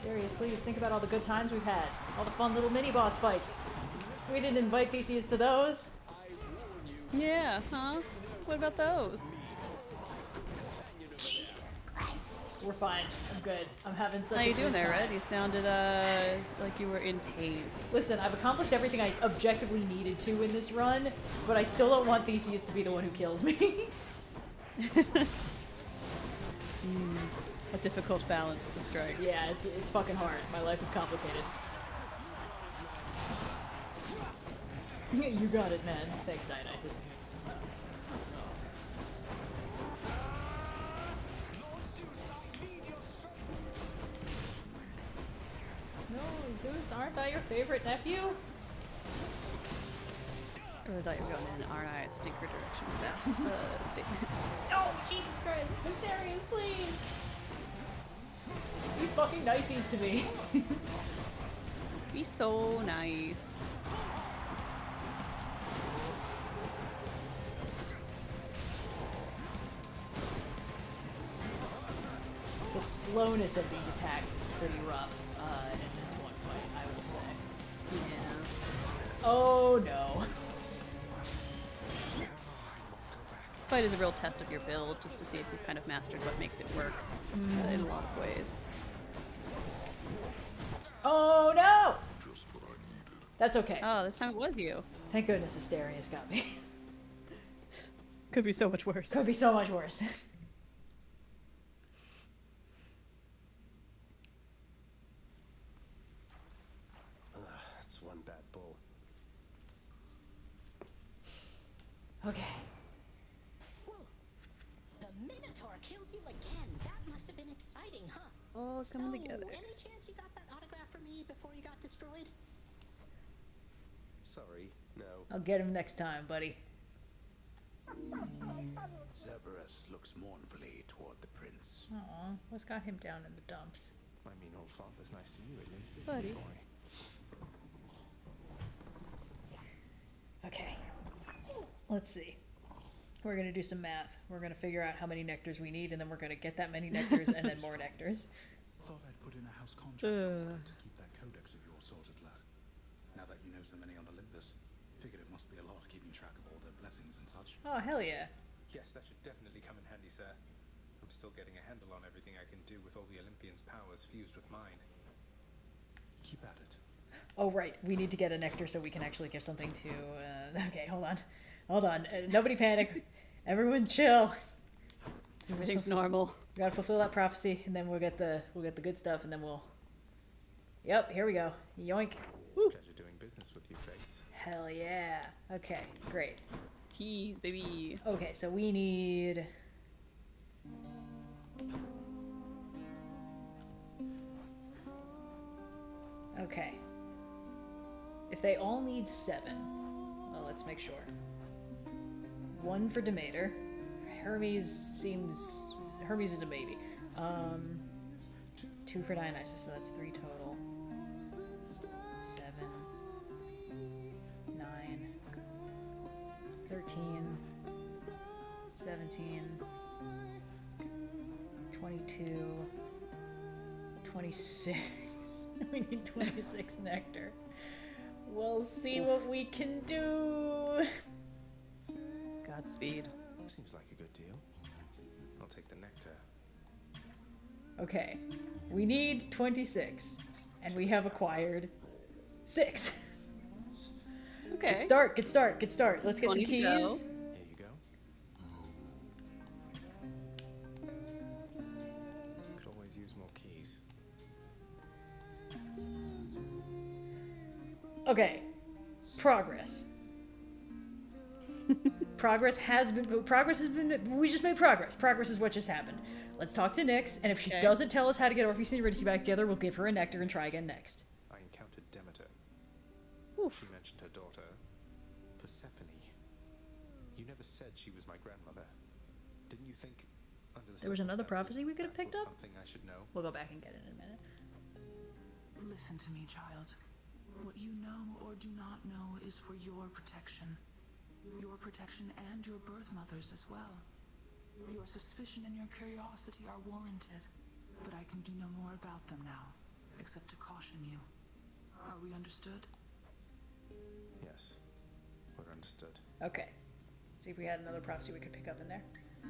Serious, please think about all the good times we've had. All the fun little mini-boss fights. We didn't invite Theseus to those. Yeah, huh? What about those? Jesus Christ. We're fine. I'm good. I'm having such How a you doing good there, time. Red? You sounded, like you were in pain. Listen, I've accomplished everything I objectively needed to in this run, but I still don't want Theseus to be the one who kills me. A difficult balance to strike. Yeah, it's fucking hard. My life is complicated. You got it, man. Thanks, Dionysus. No, Zeus, aren't I your favorite nephew? I really thought you were going in an aren't I a stinker direction with that statement. No, Jesus Christ! Mysterious, please! Be fucking niceys to me. Be so nice. slowness of these attacks is pretty rough in this one fight, I will say. Yeah. Oh no. This fight is a real test of your build, just to see if you've kind of mastered what makes it work in a lot of ways. Oh no! That's okay. Oh, this time it was you. Thank goodness Asteria's got me. Could be so much worse. Could be so much worse. That's one bad bull. Okay. Whoa. The Minotaur killed you again. That must have been exciting, huh? All coming together. Any chance you got that autograph for me before you got destroyed? Sorry, no. I'll get him next time, buddy. Cerberus looks mournfully toward the prince. Aw, what's got him down in the dumps? I mean, old father's nice to you at least, isn't Buddy. he, boy? Okay. Let's see. We're gonna do some math. We're gonna figure out how many nectars we need, and then we're gonna get that many nectars and then more nectars. Thought I'd put in a house contract to keep that codex of yours sorted, lad. Now that you know so many on Olympus, figured it must be a lot keeping track of all their blessings and such. Oh, hell yeah. Yes, that should definitely come in handy, sir. I'm still getting a handle on everything I can do with all the Olympians' powers fused with mine. Keep at it. Oh, right. We need to get a nectar so we can actually give something to... okay, hold on. Hold on. Nobody panic. Everyone chill. Everything's normal. We gotta fulfill that prophecy, and then we'll get the good stuff, and then we'll... Yep, here we go. Yoink. Pleasure doing business with you, Fates. Hell yeah. Okay, great. Keys, baby. Okay, so we need... Okay. If they all need 7, well, let's make sure. 1 for Demeter. Hermes is a maybe. 2 for Dionysus, so that's 3 total. 7, 9, 13, 17, 22, 26. We need 26 nectar. We'll see what we can do. Godspeed. Seems like a good deal. I'll take the nectar. Okay, we need 26, and we have acquired 6. Okay. Good start, good start, good start. Let's get some 20 to go. keys. Here you go. Could always use more keys. Okay, progress. Progress has been, we just made progress. Progress is what just happened. Let's talk to Nyx, and if she doesn't tell us how to get Orpheus and Eurydice back together, we'll give her a nectar and try again next. I encountered Demeter. She mentioned her daughter, Persephone. You never said she was my grandmother. Didn't you think, under the There was another circumstances, prophecy we could have that picked was up? something I should know? We'll go back and get it in a minute. Listen to me, child. What you know or do not know is for your protection. Your protection and your birth mother's as well. Your suspicion and your curiosity are warranted, but I can do no more about them now, except to caution you. Are we understood? Yes, we're understood. Okay. Let's see if we had another prophecy we could pick up in there. I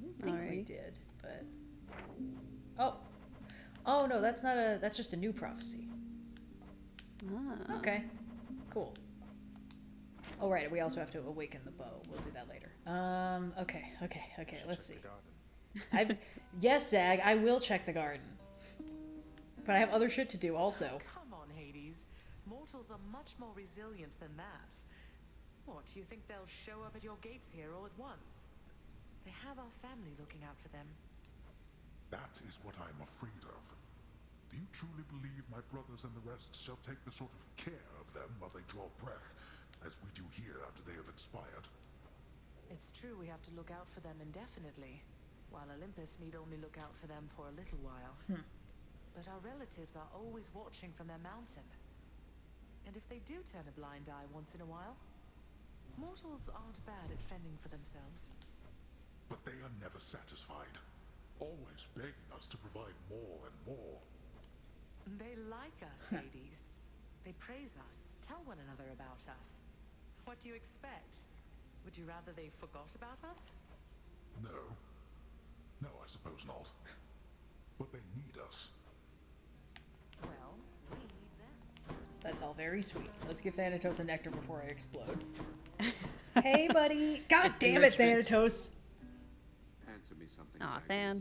didn't think we did, but... Oh! Oh, no, that's not a... That's just a new prophecy. Ah. Okay. Cool. Oh, right, we also have to awaken the bow. We'll do that later. Okay, let's see. Yes, Zag, I will check the garden. But I have other shit to do also. Come on, Hades. Mortals are much more resilient than that. What, do you think they'll show up at your gates here all at once? They have our family looking out for them. That is what I'm afraid of. Do you truly believe my brothers and the rest shall take the sort of care of them while they draw breath, as we do here after they have expired? It's true we have to look out for them indefinitely, while Olympus need only look out for them for a little while. But our relatives are always watching from their mountain. And if they do turn a blind eye once in a while, mortals aren't bad at fending for themselves. But they are never satisfied. always begging us to provide more and more. They like us, Hades. They praise us, tell one another about us. What do you expect? Would you rather they forgot about us? No. No, I suppose not. But they need us. Well, we need them. That's all very sweet. Let's give Thanatos a nectar before I explode. Hey, buddy! God damn it, Thanatos! Answer me something. Aw, Zagreus. Than.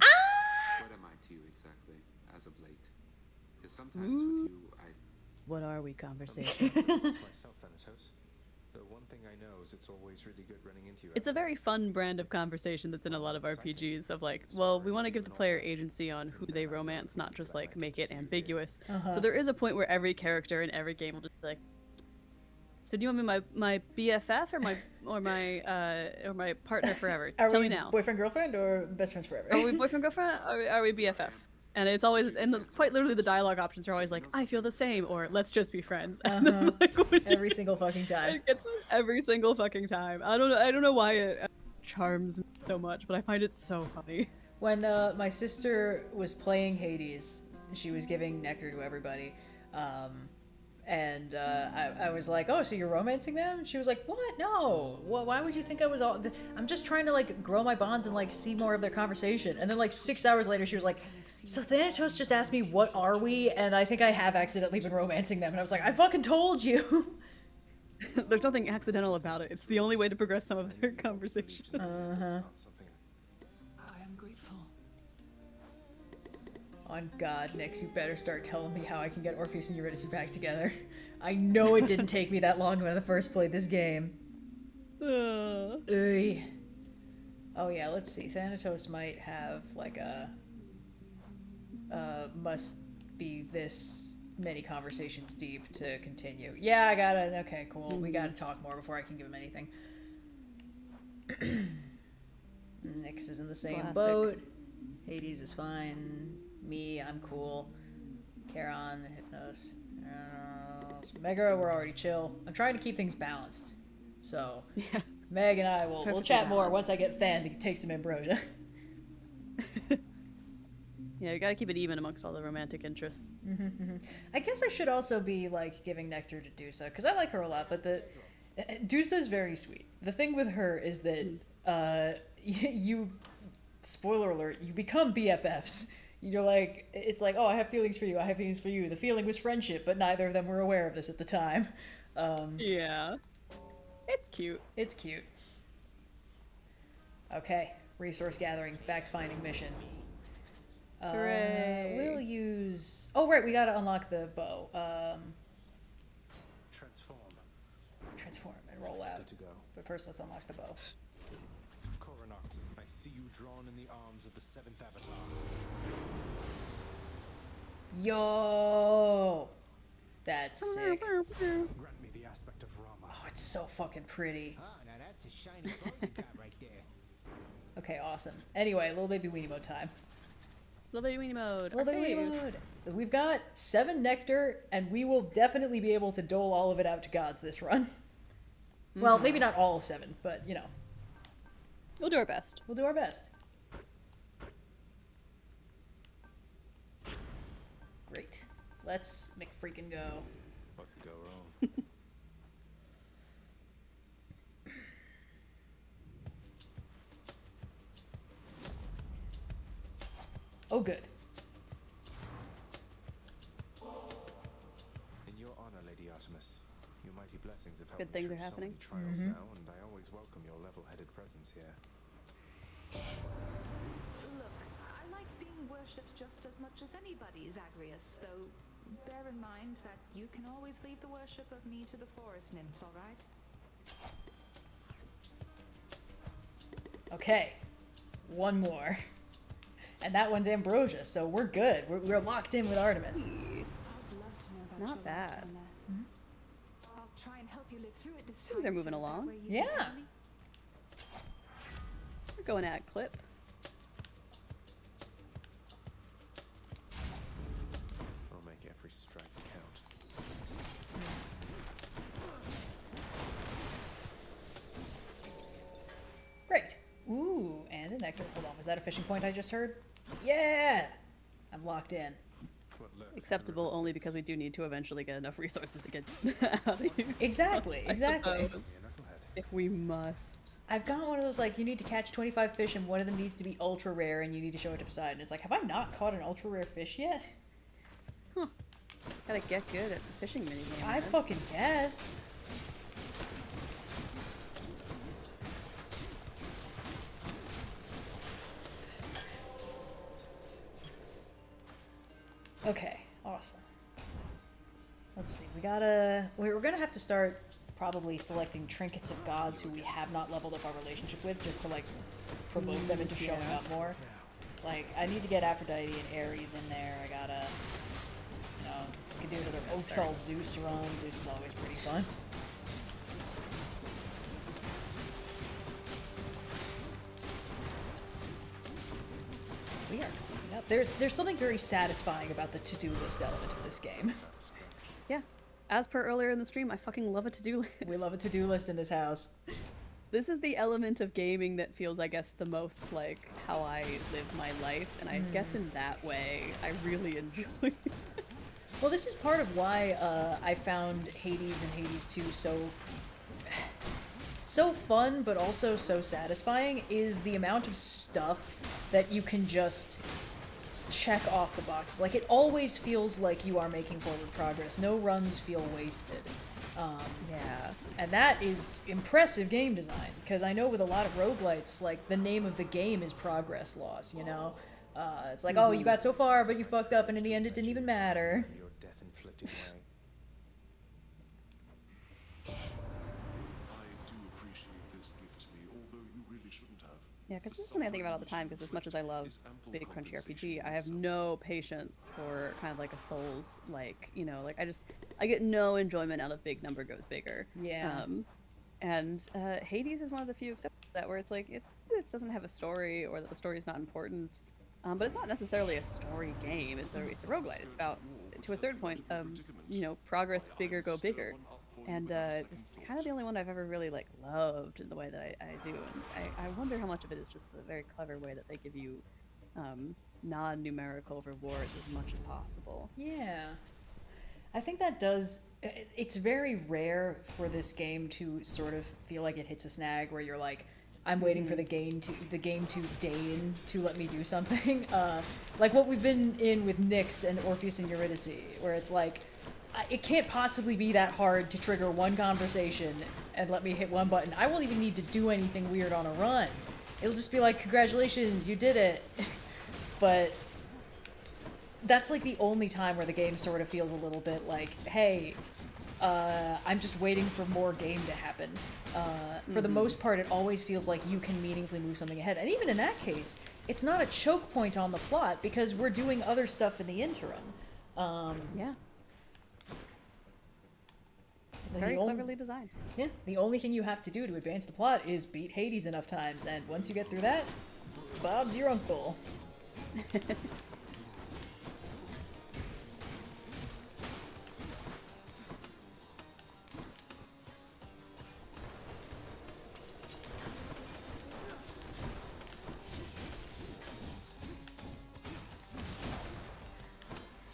What am I to you exactly, as of late? Because sometimes with you, I... What are we, conversation? myself, Thanatos. The one thing I know is it's always really good running into you. It's a very fun brand of conversation that's in a lot of RPGs of like, well, we want to give the player agency on who they romance, not just like make it ambiguous. So there is a point where every character in every game will just be like, so do you want me my BFF or my partner forever? Tell me now. Boyfriend girlfriend or best friends forever? Are we boyfriend girlfriend? Are we BFF? And it's always, and quite literally the dialogue options are always like, I feel the same, or let's just be friends. And then, like, every single fucking time. It gets every single fucking time. I don't know why it charms me so much, but I find it so funny. When my sister was playing Hades, she was giving nectar to everybody. And I was like, oh, so you're romancing them? She was like, what? No. Why would you think I was all... I'm just trying to, like, grow my bonds and, like, see more of their conversation. And then, like, 6 hours later, she was like, so Thanatos just asked me, what are we? And I think I have accidentally been romancing them. And I was like, I fucking told you. There's nothing accidental about it. It's the only way to progress some of their conversations. I am grateful. On God, Nix, you better start telling me how I can get Orpheus and Eurydice back together. I know it didn't take me that long when I first played this game. Oh yeah, let's see. Thanatos might have like a must be this many conversations deep to continue. Yeah, I gotta. Okay, cool. We gotta talk more before I can give him anything. Nix is in the same boat. Hades is fine. Me, I'm cool. Charon, Hypnos. Megara, we're already chill. I'm trying to keep things balanced. So, yeah. Meg and I we'll chat more once I get Than to take some ambrosia. Yeah, you gotta keep it even amongst all the romantic interests. I guess I should also be, like, giving nectar to Dusa, because I like her a lot, but Dusa is very sweet. The thing with her is that, you, spoiler alert, you become BFFs. You're like, it's like, oh, I have feelings for you, I have feelings for you. The feeling was friendship, but neither of them were aware of this at the time. Yeah. It's cute. It's cute. Okay, resource gathering, fact-finding mission. Hooray. We'll use... Oh, right, we gotta unlock the bow. Transform and roll out. Good to go. But first, let's unlock the bow. Coronact, I see you drawn in the arms of the seventh avatar. Yo! That's sick. Grant me the aspect of Rama. Oh, it's so fucking pretty. Oh, now that's a shiny bow you got right there. Okay, awesome. Anyway, little baby weenie mode time. Little baby weenie mode. Little baby weenie mode. We've got 7 nectar, and we will definitely be able to dole all of it out to gods this run. Well, maybe not all 7, but, you know. We'll do our best. We'll do our best. Great. Let's McFreakin' go. What could go wrong? Oh, good. In your honor, Lady Artemis, your mighty blessings have helped Good me things through are happening. so many trials now, and I always welcome your level-headed presence here. Look, I like being worshipped just as much as anybody, Zagreus, though bear in mind that you can always leave the worship of me to the forest nymphs, alright? Okay. One more. And that one's Ambrosia, so we're good. We're locked in with Artemis. I'd love to know about Not bad. I'll try and help you live through it this time. Things are moving so that along. way you can Yeah. tell me. We're going at clip. I'll make every strike count. Great. Ooh, and a nectar. Hold on, was that a fishing point I just heard? Yeah! I'm locked in. Acceptable only because we do need to eventually get enough resources to get out of here. Exactly, exactly. If we must. I've got one of those, like, you need to catch 25 fish and one of them needs to be ultra rare and you need to show it to Poseidon. It's like, have I not caught an ultra rare fish yet? Huh. Gotta get good at the fishing minigame. I fucking guess. Okay, awesome. Let's see, we're gonna have to start probably selecting trinkets of gods who we have not leveled up our relationship with, just to like provoke them into showing up more. Like, I need to get Aphrodite and Ares in there. I gotta, you know, I could do another Opsal Zeus run. Zeus is always pretty fun. We are cleaning up. There's something very satisfying about the to-do list element of this game. Yeah. As per earlier in the stream, I fucking love a to-do list. We love a to-do list in this house. This is the element of gaming that feels, I guess, the most like how I live my life, and I guess in that way, I really enjoy it. Well, this is part of why I found Hades and Hades 2 so fun, but also so satisfying, is the amount of stuff that you can just check off the boxes. Like, it always feels like you are making forward progress. No runs feel wasted. Yeah. And that is impressive game design, because I know with a lot of roguelites, like, the name of the game is progress loss, you know? It's like, oh, you got so far, but you fucked up, and in the end it didn't even matter. Your death-inflicted way. Yeah, because this is something I think about all the time, because as much as I love big crunchy RPG, I have no patience for kind of like a Souls, like, you know, like I get no enjoyment out of big number goes bigger. Yeah. And Hades is one of the few exceptions to that where it's like, it doesn't have a story, or that the story is not important, but it's not necessarily a story game, it's a roguelite. It's about, to a certain point, you know, progress bigger, go bigger. And it's kind of the only one I've ever really like loved in the way that I do, and I wonder how much of it is just the very clever way that they give you non-numerical rewards as much as possible. Yeah, I think that does. It's very rare for this game to sort of feel like it hits a snag where you're like, I'm waiting for the game to deign to let me do something. Like what we've been in with Nyx and Orpheus and Eurydice, where it's like, it can't possibly be that hard to trigger one conversation and let me hit one button. I won't even need to do anything weird on a run. It'll just be like, congratulations, you did it. But that's like the only time where the game sort of feels a little bit like, hey, I'm just waiting for more game to happen. For the most part, it always feels like you can meaningfully move something ahead. And even in that case, it's not a choke point on the plot because we're doing other stuff in the interim. Yeah. Very cleverly designed. Yeah, the only thing you have to do to advance the plot is beat Hades enough times, and once you get through that, Bob's your uncle.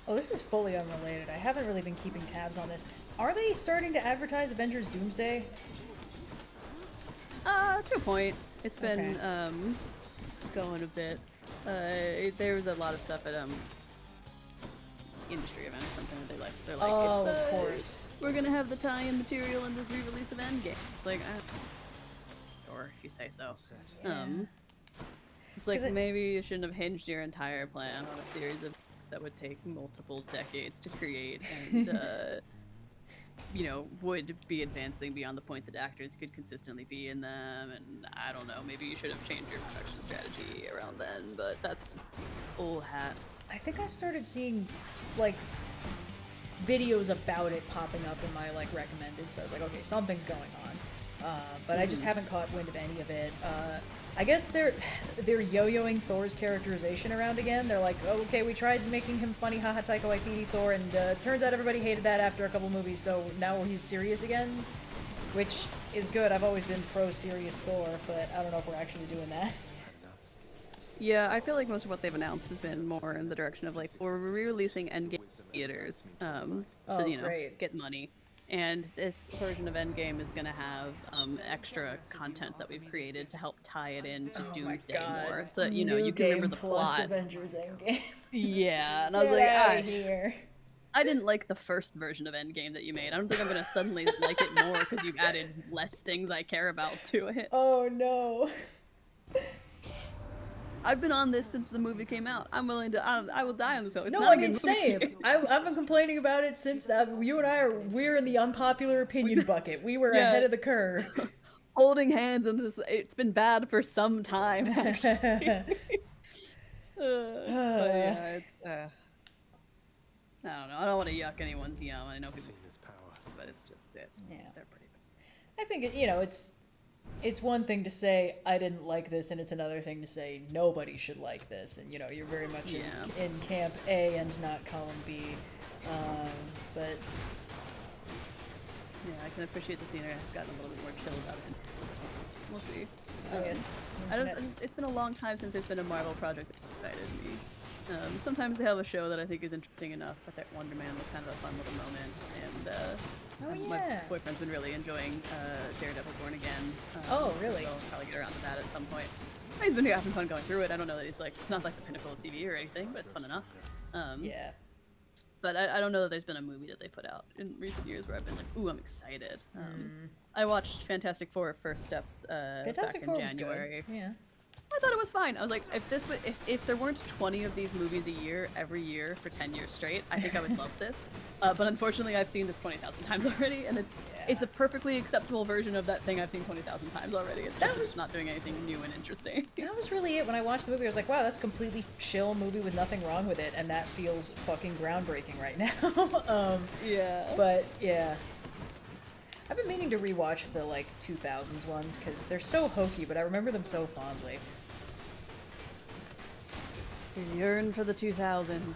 Oh, this is fully unrelated. I haven't really been keeping tabs on this. Are they starting to advertise Avengers Doomsday? To a point. It's been going a bit. There was a lot of stuff at industry event or something that they're like, oh, of course. We're gonna have the tie-in material in this re-release of Endgame. It's like, or if you say so. Yeah. It's like maybe you shouldn't have hinged your entire plan on a series of that would take multiple decades to create and you know, would be advancing beyond the point that actors could consistently be in them, and I don't know, maybe you should have changed your production strategy around then, but that's old hat. I think I started seeing like videos about it popping up in my like recommended, so I was like, okay, something's going on, but I just haven't caught wind of any of it. I guess they're yo-yoing Thor's characterization around again. They're like, oh, okay, we tried making him funny, haha, Taika Waititi Thor, and turns out everybody hated that after a couple movies, so now he's serious again, which is good. I've always been pro-serious Thor, but I don't know if we're actually doing that. Yeah, I feel like most of what they've announced has been more in the direction of like, we're re-releasing Endgame theaters, so you know, great. get money. And this version of Endgame is going to have extra content that we've created to help tie it into Doomsday more, so that you know New you can remember Game the plus plot. Avengers Endgame. Yeah, and I was Get like, outta here. I didn't like the first version of Endgame that you made. I don't think I'm gonna suddenly like it more because you've added less things I care about to it. Oh no. I've been on this since the movie came out. I'm willing to. I will die on this hill. It's No, not I a mean, good same. movie. I've been complaining about it since you and I we're in the unpopular opinion bucket. We were ahead of the curve. Holding hands in this. It's been bad for some time, actually. But yeah, it's, I don't know. I don't want to yuck anyone's yum. I know people, but it's just they're pretty bad. I think it's one thing to say I didn't like this, and it's another thing to say nobody should like this, and you know you're very much in camp A and not column B. But yeah, I can appreciate that the internet has gotten a little bit more chill about it. We'll see. It's been a long time since there's been a Marvel project that excited me. Sometimes they have a show that I think is interesting enough, but that Wonder Man was kind of a fun little moment, and my boyfriend's been really enjoying Daredevil Born Again. Oh, really? So I'll probably get around to that at some point. He's been having fun going through it. I don't know that he's like, it's not like the pinnacle of TV or anything, but it's fun enough. Yeah. But I don't know that there's been a movie that they put out in recent years where I've been like, ooh, I'm excited. I watched Fantastic Four First Steps back in January. Yeah. I thought it was fine. I was like, if there weren't 20 of these movies a year, every year for 10 years straight, I think I would love this. But unfortunately, I've seen this 20,000 times already, and it's a perfectly acceptable version of that thing I've seen 20,000 times already. It's just it's not doing anything new and interesting. That was really it. When I watched the movie, I was like, wow, that's a completely chill movie with nothing wrong with it, and that feels fucking groundbreaking right now. Yeah. But yeah. I've been meaning to rewatch the like 2000s ones because they're so hokey, but I remember them so fondly. You yearn for the 2000s.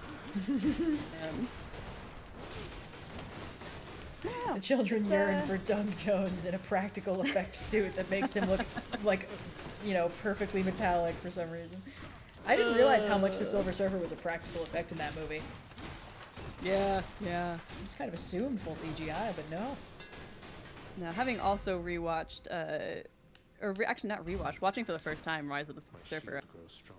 The children yearn for Doug Jones in a practical effect suit that makes him look like, you know, perfectly metallic for some reason. I didn't realize how much the Silver Surfer was a practical effect in that movie. Yeah, yeah. I just kind of assumed full CGI, but no. Now, having also rewatched, actually not rewatched, watching for the first time Rise of the Surfer.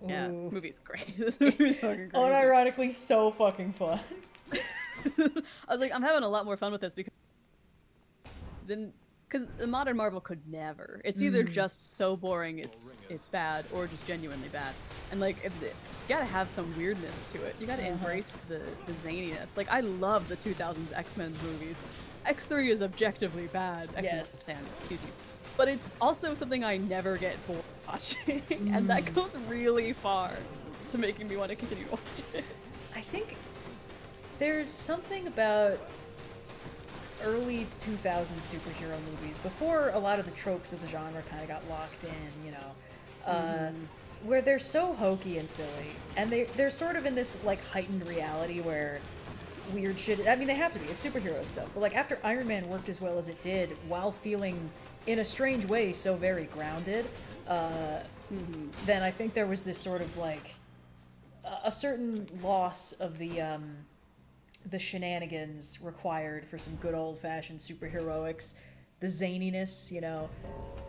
Yeah, movie's great. This movie's fucking great. Unironically so fucking fun. I was like, I'm having a lot more fun with this because the modern Marvel could never. It's either just so boring it's bad, or just genuinely bad. And like, you gotta have some weirdness to it. You gotta embrace the zaniness. Like, I love the 2000s X-Men movies. X3 is objectively bad. Yes. Excuse me. But it's also something I never get bored watching, and that goes really far to making me want to continue to watch it. I think there's something about early 2000s superhero movies, before a lot of the tropes of the genre kind of got locked in, you know, where they're so hokey and silly, and they're sort of in this like heightened reality where weird shit, I mean they have to be, it's superhero stuff, but like after Iron Man worked as well as it did while feeling in a strange way so very grounded, then I think there was this sort of like a certain loss of the shenanigans required for some good old-fashioned superheroics, the zaniness, you know.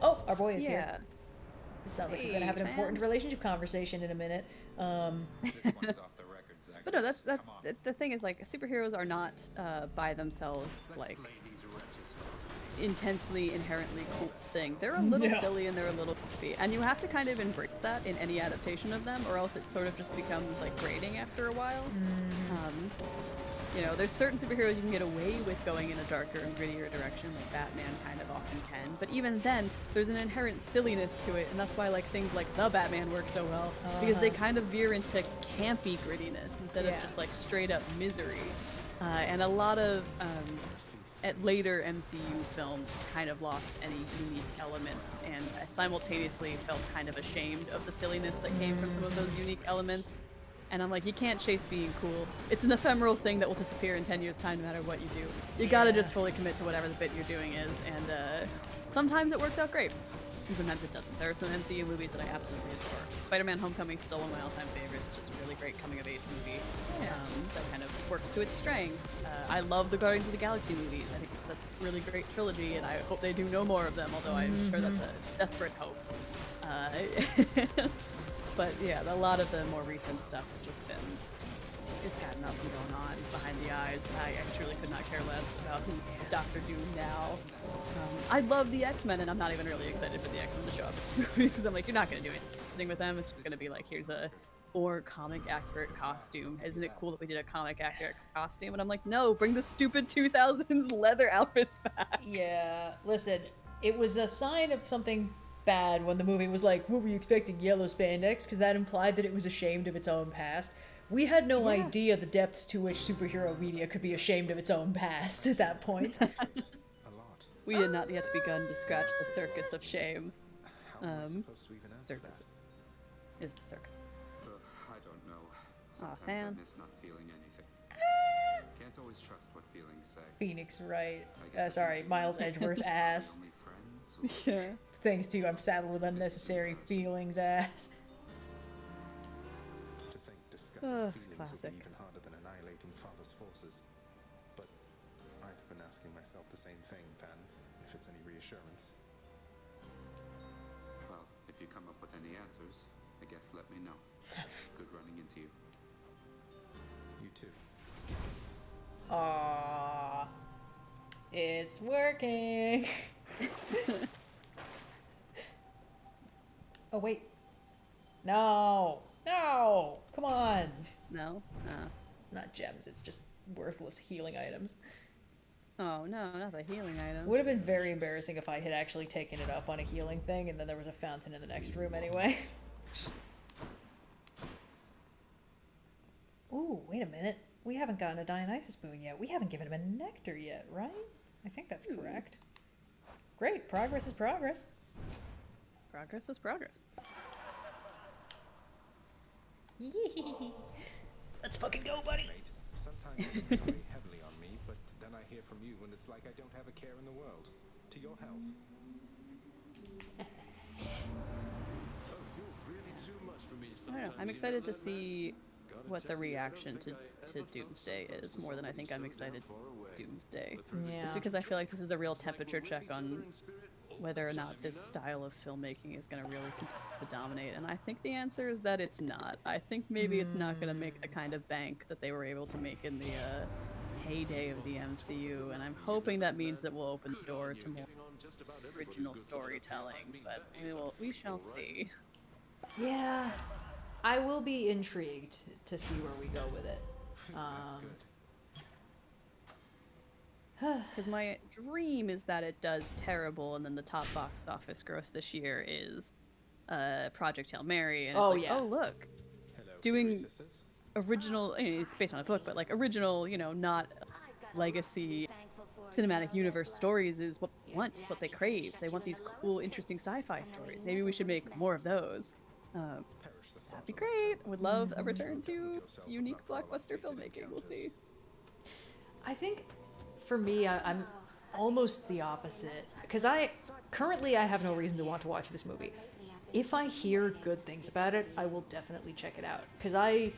Oh, our boy is here. This sounds like we're gonna have an important relationship conversation in a minute. This one's off the record, Zach. But no, that's the thing is, like, superheroes are not by themselves like intensely inherently cool thing. They're a little silly and they're a little goofy, and you have to kind of embrace that in any adaptation of them, or else it sort of just becomes like grating after a while. You know, there's certain superheroes you can get away with going in a darker and grittier direction, like Batman kind of often can, but even then, there's an inherent silliness to it, and that's why like things like The Batman work so well, because they kind of veer into campy grittiness instead of just like straight up misery. And a lot of at later MCU films kind of lost any unique elements, and simultaneously felt kind of ashamed of the silliness that came from some of those unique elements. And I'm like, you can't chase being cool. It's an ephemeral thing that will disappear in 10 years' time no matter what you do. You gotta just fully commit to whatever the bit you're doing is, and sometimes it works out great. and sometimes it doesn't. There are some MCU movies that I absolutely adore. Spider-Man: Homecoming is still one of my all-time favorites. Just a really great coming-of-age movie that kind of works to its strengths. I love the Guardians of the Galaxy movies. I think that's a really great trilogy, and I hope they do no more of them, although I'm sure that's a desperate hope. But yeah, a lot of the more recent stuff has just been, it's had enough going on behind the eyes. I truly could not care less about Doctor Doom now. I love the X-Men, and I'm not even really excited for the X-Men to show up because I'm like, you're not going to do anything with them. It's just going to be like, here's a more comic-accurate costume. Isn't it cool that we did a comic-accurate costume? And I'm like, no, bring the stupid 2000s leather outfits back. Yeah, listen, it was a sign of something bad when the movie was like, what were you expecting, yellow spandex? Because that implied that it was ashamed of its own past. We had no idea the depths to which superhero media could be ashamed of its own past at that point. We had not yet begun to scratch the circus of shame. Circus is the circus. I don't know. Sometimes fan. I miss not feeling anything. Can't always trust what feelings say. Phoenix, right. Sorry, Miles Edgeworth ass. Yeah. Thanks to you, I'm saddled with unnecessary feelings ass. To think discussing feelings would be even harder than annihilating Father's forces. But I've been asking myself the same thing, Fan, if it's any reassurance. Well, if you come up with any answers, I guess let me know. Good running into you. You too. Aww. It's working. Oh, wait. No. No. Come on. No? It's not gems. It's just worthless healing items. Oh, no, not the healing item. Would have been very embarrassing if I had actually taken it up on a healing thing and then there was a fountain in the next room anyway. Ooh, wait a minute. We haven't gotten a Dionysus boon yet. We haven't given him a nectar yet, right? I think that's correct. Great. Progress is progress. Progress is progress. Yee. Let's fucking go, buddy. Sometimes things weigh heavily on me, but then I hear from you and it's like I don't have a care in the world. To your health. I don't know. I'm excited to see what the reaction to Doomsday is, more than I think I'm excited Doomsday. Yeah. It's because I feel like this is a real temperature check on whether or not this style of filmmaking is going to really continue to dominate, and I think the answer is that it's not. I think maybe it's not going to make the kind of bank that they were able to make in the heyday of the MCU, and I'm hoping that means that we'll open the door to more original storytelling, but we shall see. Yeah, I will be intrigued to see where we go with it. That's good. Because my dream is that it does terrible, and then the top box office gross this year is Project Hail Mary, and it's oh look, doing original. I mean, it's based on a book, but like original, not legacy cinematic universe stories is what they want. It's what they crave. They want these cool, interesting sci-fi stories. Maybe we should make more of those. That'd be great. Would love a return to unique blockbuster filmmaking. We'll see. I think for me, I'm almost the opposite, because currently I have no reason to want to watch this movie. If I hear good things about it, I will definitely check it out, because I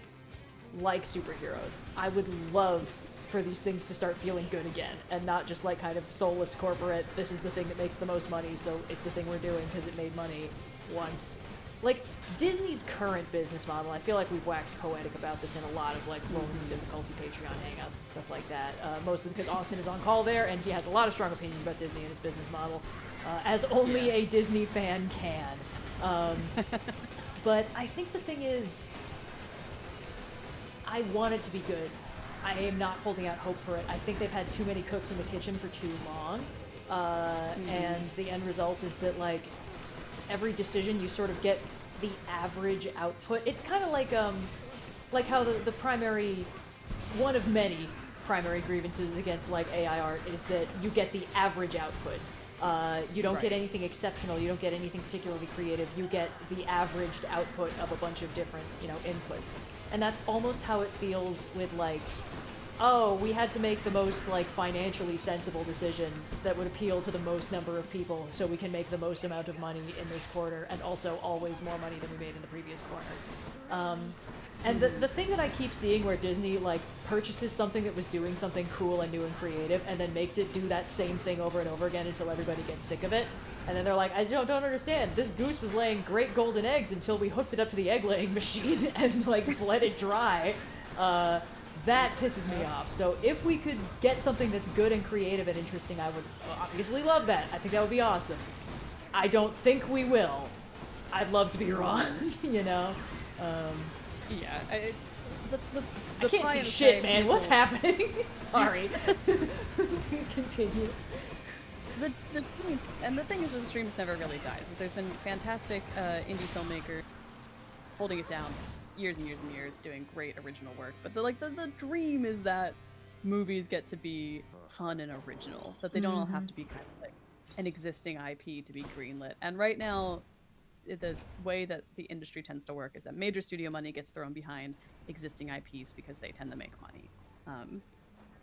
like superheroes. I would love for these things to start feeling good again, and not just like kind of soulless corporate, this is the thing that makes the most money, so it's the thing we're doing because it made money once. Like, Disney's current business model, I feel like we've waxed poetic about this in a lot of, like, rolling difficulty Patreon hangouts and stuff like that. Mostly because Austin is on call there, and he has a lot of strong opinions about Disney and its business model, as only a Disney fan can. But I think the thing is, I want it to be good. I am not holding out hope for it. I think they've had too many cooks in the kitchen for too long, and the end result is that, like, every decision you sort of get the average output. It's kind of like how the primary, one of many primary grievances against like AI art is that you get the average output. You don't get anything exceptional. You don't get anything particularly creative. You get the averaged output of a bunch of different, inputs. And that's almost how it feels with like oh, we had to make the most like financially sensible decision that would appeal to the most number of people so we can make the most amount of money in this quarter and also always more money than we made in the previous quarter. And the thing that I keep seeing where Disney like purchases something that was doing something cool and new and creative and then makes it do that same thing over and over again until everybody gets sick of it. And then they're like, I don't understand. This goose was laying great golden eggs until we hooked it up to the egg laying machine and like bled it dry. That pisses me off. So if we could get something that's good and creative and interesting, I would obviously love that. I think that would be awesome. I don't think we will. I'd love to be wrong, you know? Yeah, I can't see shit, man. What's happening? Sorry. Please continue. The thing is, the streams never really dies. There's been fantastic indie filmmakers holding it down years and years and years, doing great original work. But the dream is that movies get to be fun and original, that they don't all have to be kind of like an existing IP to be greenlit. And right now, the way that the industry tends to work is that major studio money gets thrown behind existing IPs because they tend to make money.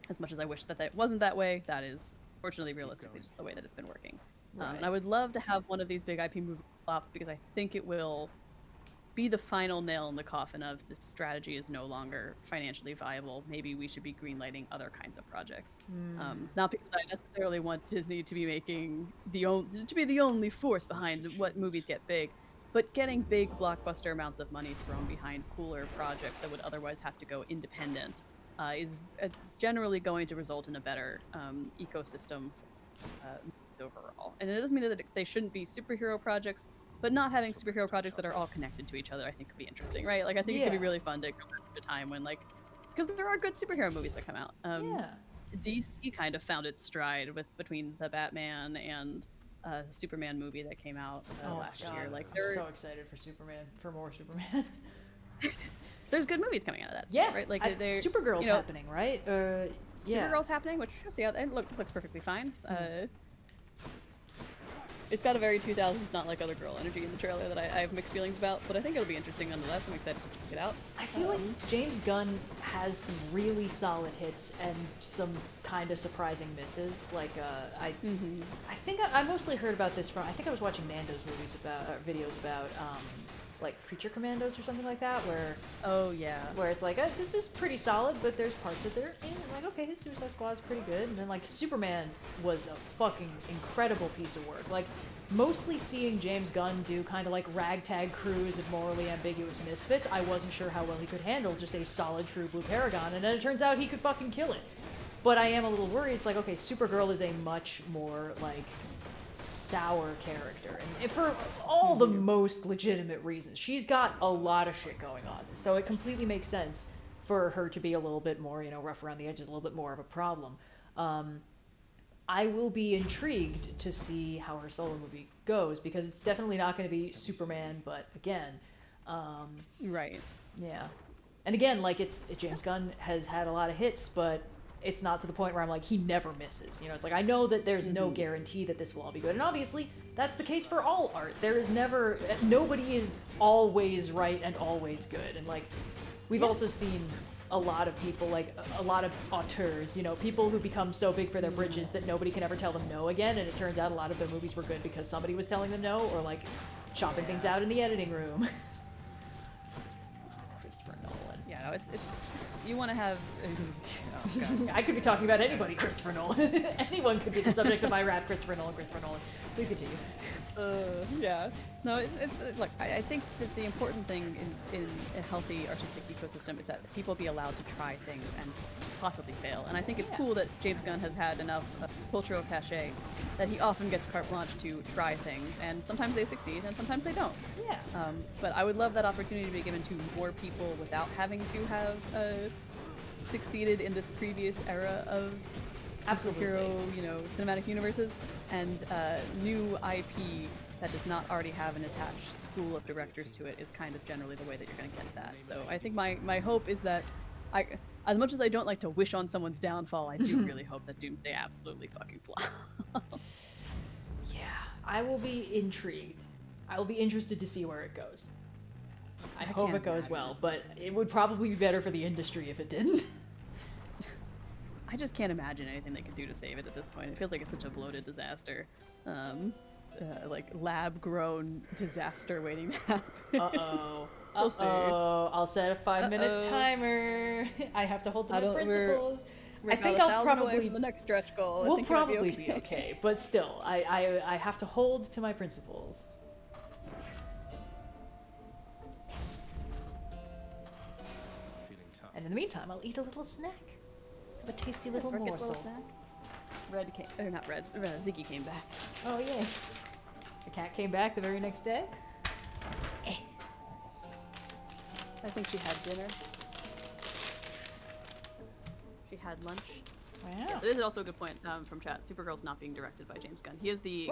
As much as I wish that that wasn't that way, that is fortunately realistically just the way that it's been working. Right. And I would love to have one of these big IP movies flop because I think it will be the final nail in the coffin of this strategy is no longer financially viable. Maybe we should be greenlighting other kinds of projects. Not because I necessarily want Disney to be making the only force behind what movies get big, but getting big blockbuster amounts of money thrown behind cooler projects that would otherwise have to go independent is generally going to result in a better ecosystem overall. And it doesn't mean that they shouldn't be superhero projects, but not having superhero projects that are all connected to each other, I think, could be interesting, right? Like, I think it could be really fun to go back to a time when, like, because there are good superhero movies that come out. DC kind of found its stride between the Batman and Superman movie that came out last year. Like, I'm so excited for Superman, for more Superman. There's good movies coming out of that. Yeah, right? Like, Supergirl's happening, right? Supergirl's happening, which it looks perfectly fine. It's got a very 2000s Not Like Other Girl energy in the trailer that I have mixed feelings about, but I think it'll be interesting nonetheless. I'm excited to check it out. I feel like James Gunn has some really solid hits and some kind of surprising misses. Like, I think I mostly heard about this from, I think I was watching Nando's videos about, like Creature Commandos or something like that, where where it's like this is pretty solid, but there's parts that they're like, okay, his Suicide Squad's pretty good, and then like Superman was a fucking incredible piece of work. Like, mostly seeing James Gunn do kind of like ragtag crews of morally ambiguous misfits, I wasn't sure how well he could handle just a solid true blue paragon, and then it turns out he could fucking kill it. But I am a little worried. It's like, okay, Supergirl is a much more like sour character, and for all the most legitimate reasons. She's got a lot of shit going on, so it completely makes sense for her to be a little bit more, rough around the edges, a little bit more of a problem. I will be intrigued to see how her solo movie goes, because it's definitely not going to be Superman, but again, right. Yeah. And again, like, it's James Gunn has had a lot of hits, but it's not to the point where I'm like, he never misses. It's like, I know that there's no guarantee that this will all be good. And obviously, that's the case for all art. There is never, nobody is always right and always good. And like, we've also seen a lot of people, like a lot of auteurs, people who become so big for their britches that nobody can ever tell them no again. And it turns out a lot of their movies were good because somebody was telling them no, or like chopping things out in the editing room. Christopher Nolan. Yeah, no, it's you want to have. I could be talking about anybody, Christopher Nolan. Anyone could be the subject of my wrath, Christopher Nolan. Please continue. Yeah. No, it's look, I think that the important thing in a healthy artistic ecosystem is that people be allowed to try things and possibly fail. And I think it's cool that James Gunn has had enough cultural cachet that he often gets carte blanche to try things, and sometimes they succeed and sometimes they don't. Yeah. But I would love that opportunity to be given to more people without having to have succeeded in this previous era of superhero, cinematic universes, and new IP that does not already have an attached school of directors to it is kind of generally the way that you're going to get that. So I think my hope is that as much as I don't like to wish on someone's downfall, I do really hope that Doomsday absolutely fucking flops. Yeah, I will be intrigued. I will be interested to see where it goes. I hope it goes well, but it would probably be better for the industry if it didn't. I just can't imagine anything they could do to save it at this point. It feels like it's such a bloated disaster. Like lab-grown disaster waiting to happen. Uh-oh. We'll see. I'll set a 5-minute timer. I have to hold to my principles. We're I think I'll away probably from the next stretch goal. We'll probably be okay, but still, I have to hold to my principles. And in the meantime, I'll eat a little snack. Have a tasty little morsel. Red came, or not Red, Ziggy came back. Oh yay. The cat came back the very next day? I think she had dinner. She had lunch. Wow. Yeah, so this is also a good point from chat. Supergirl's not being directed by James Gunn. He is the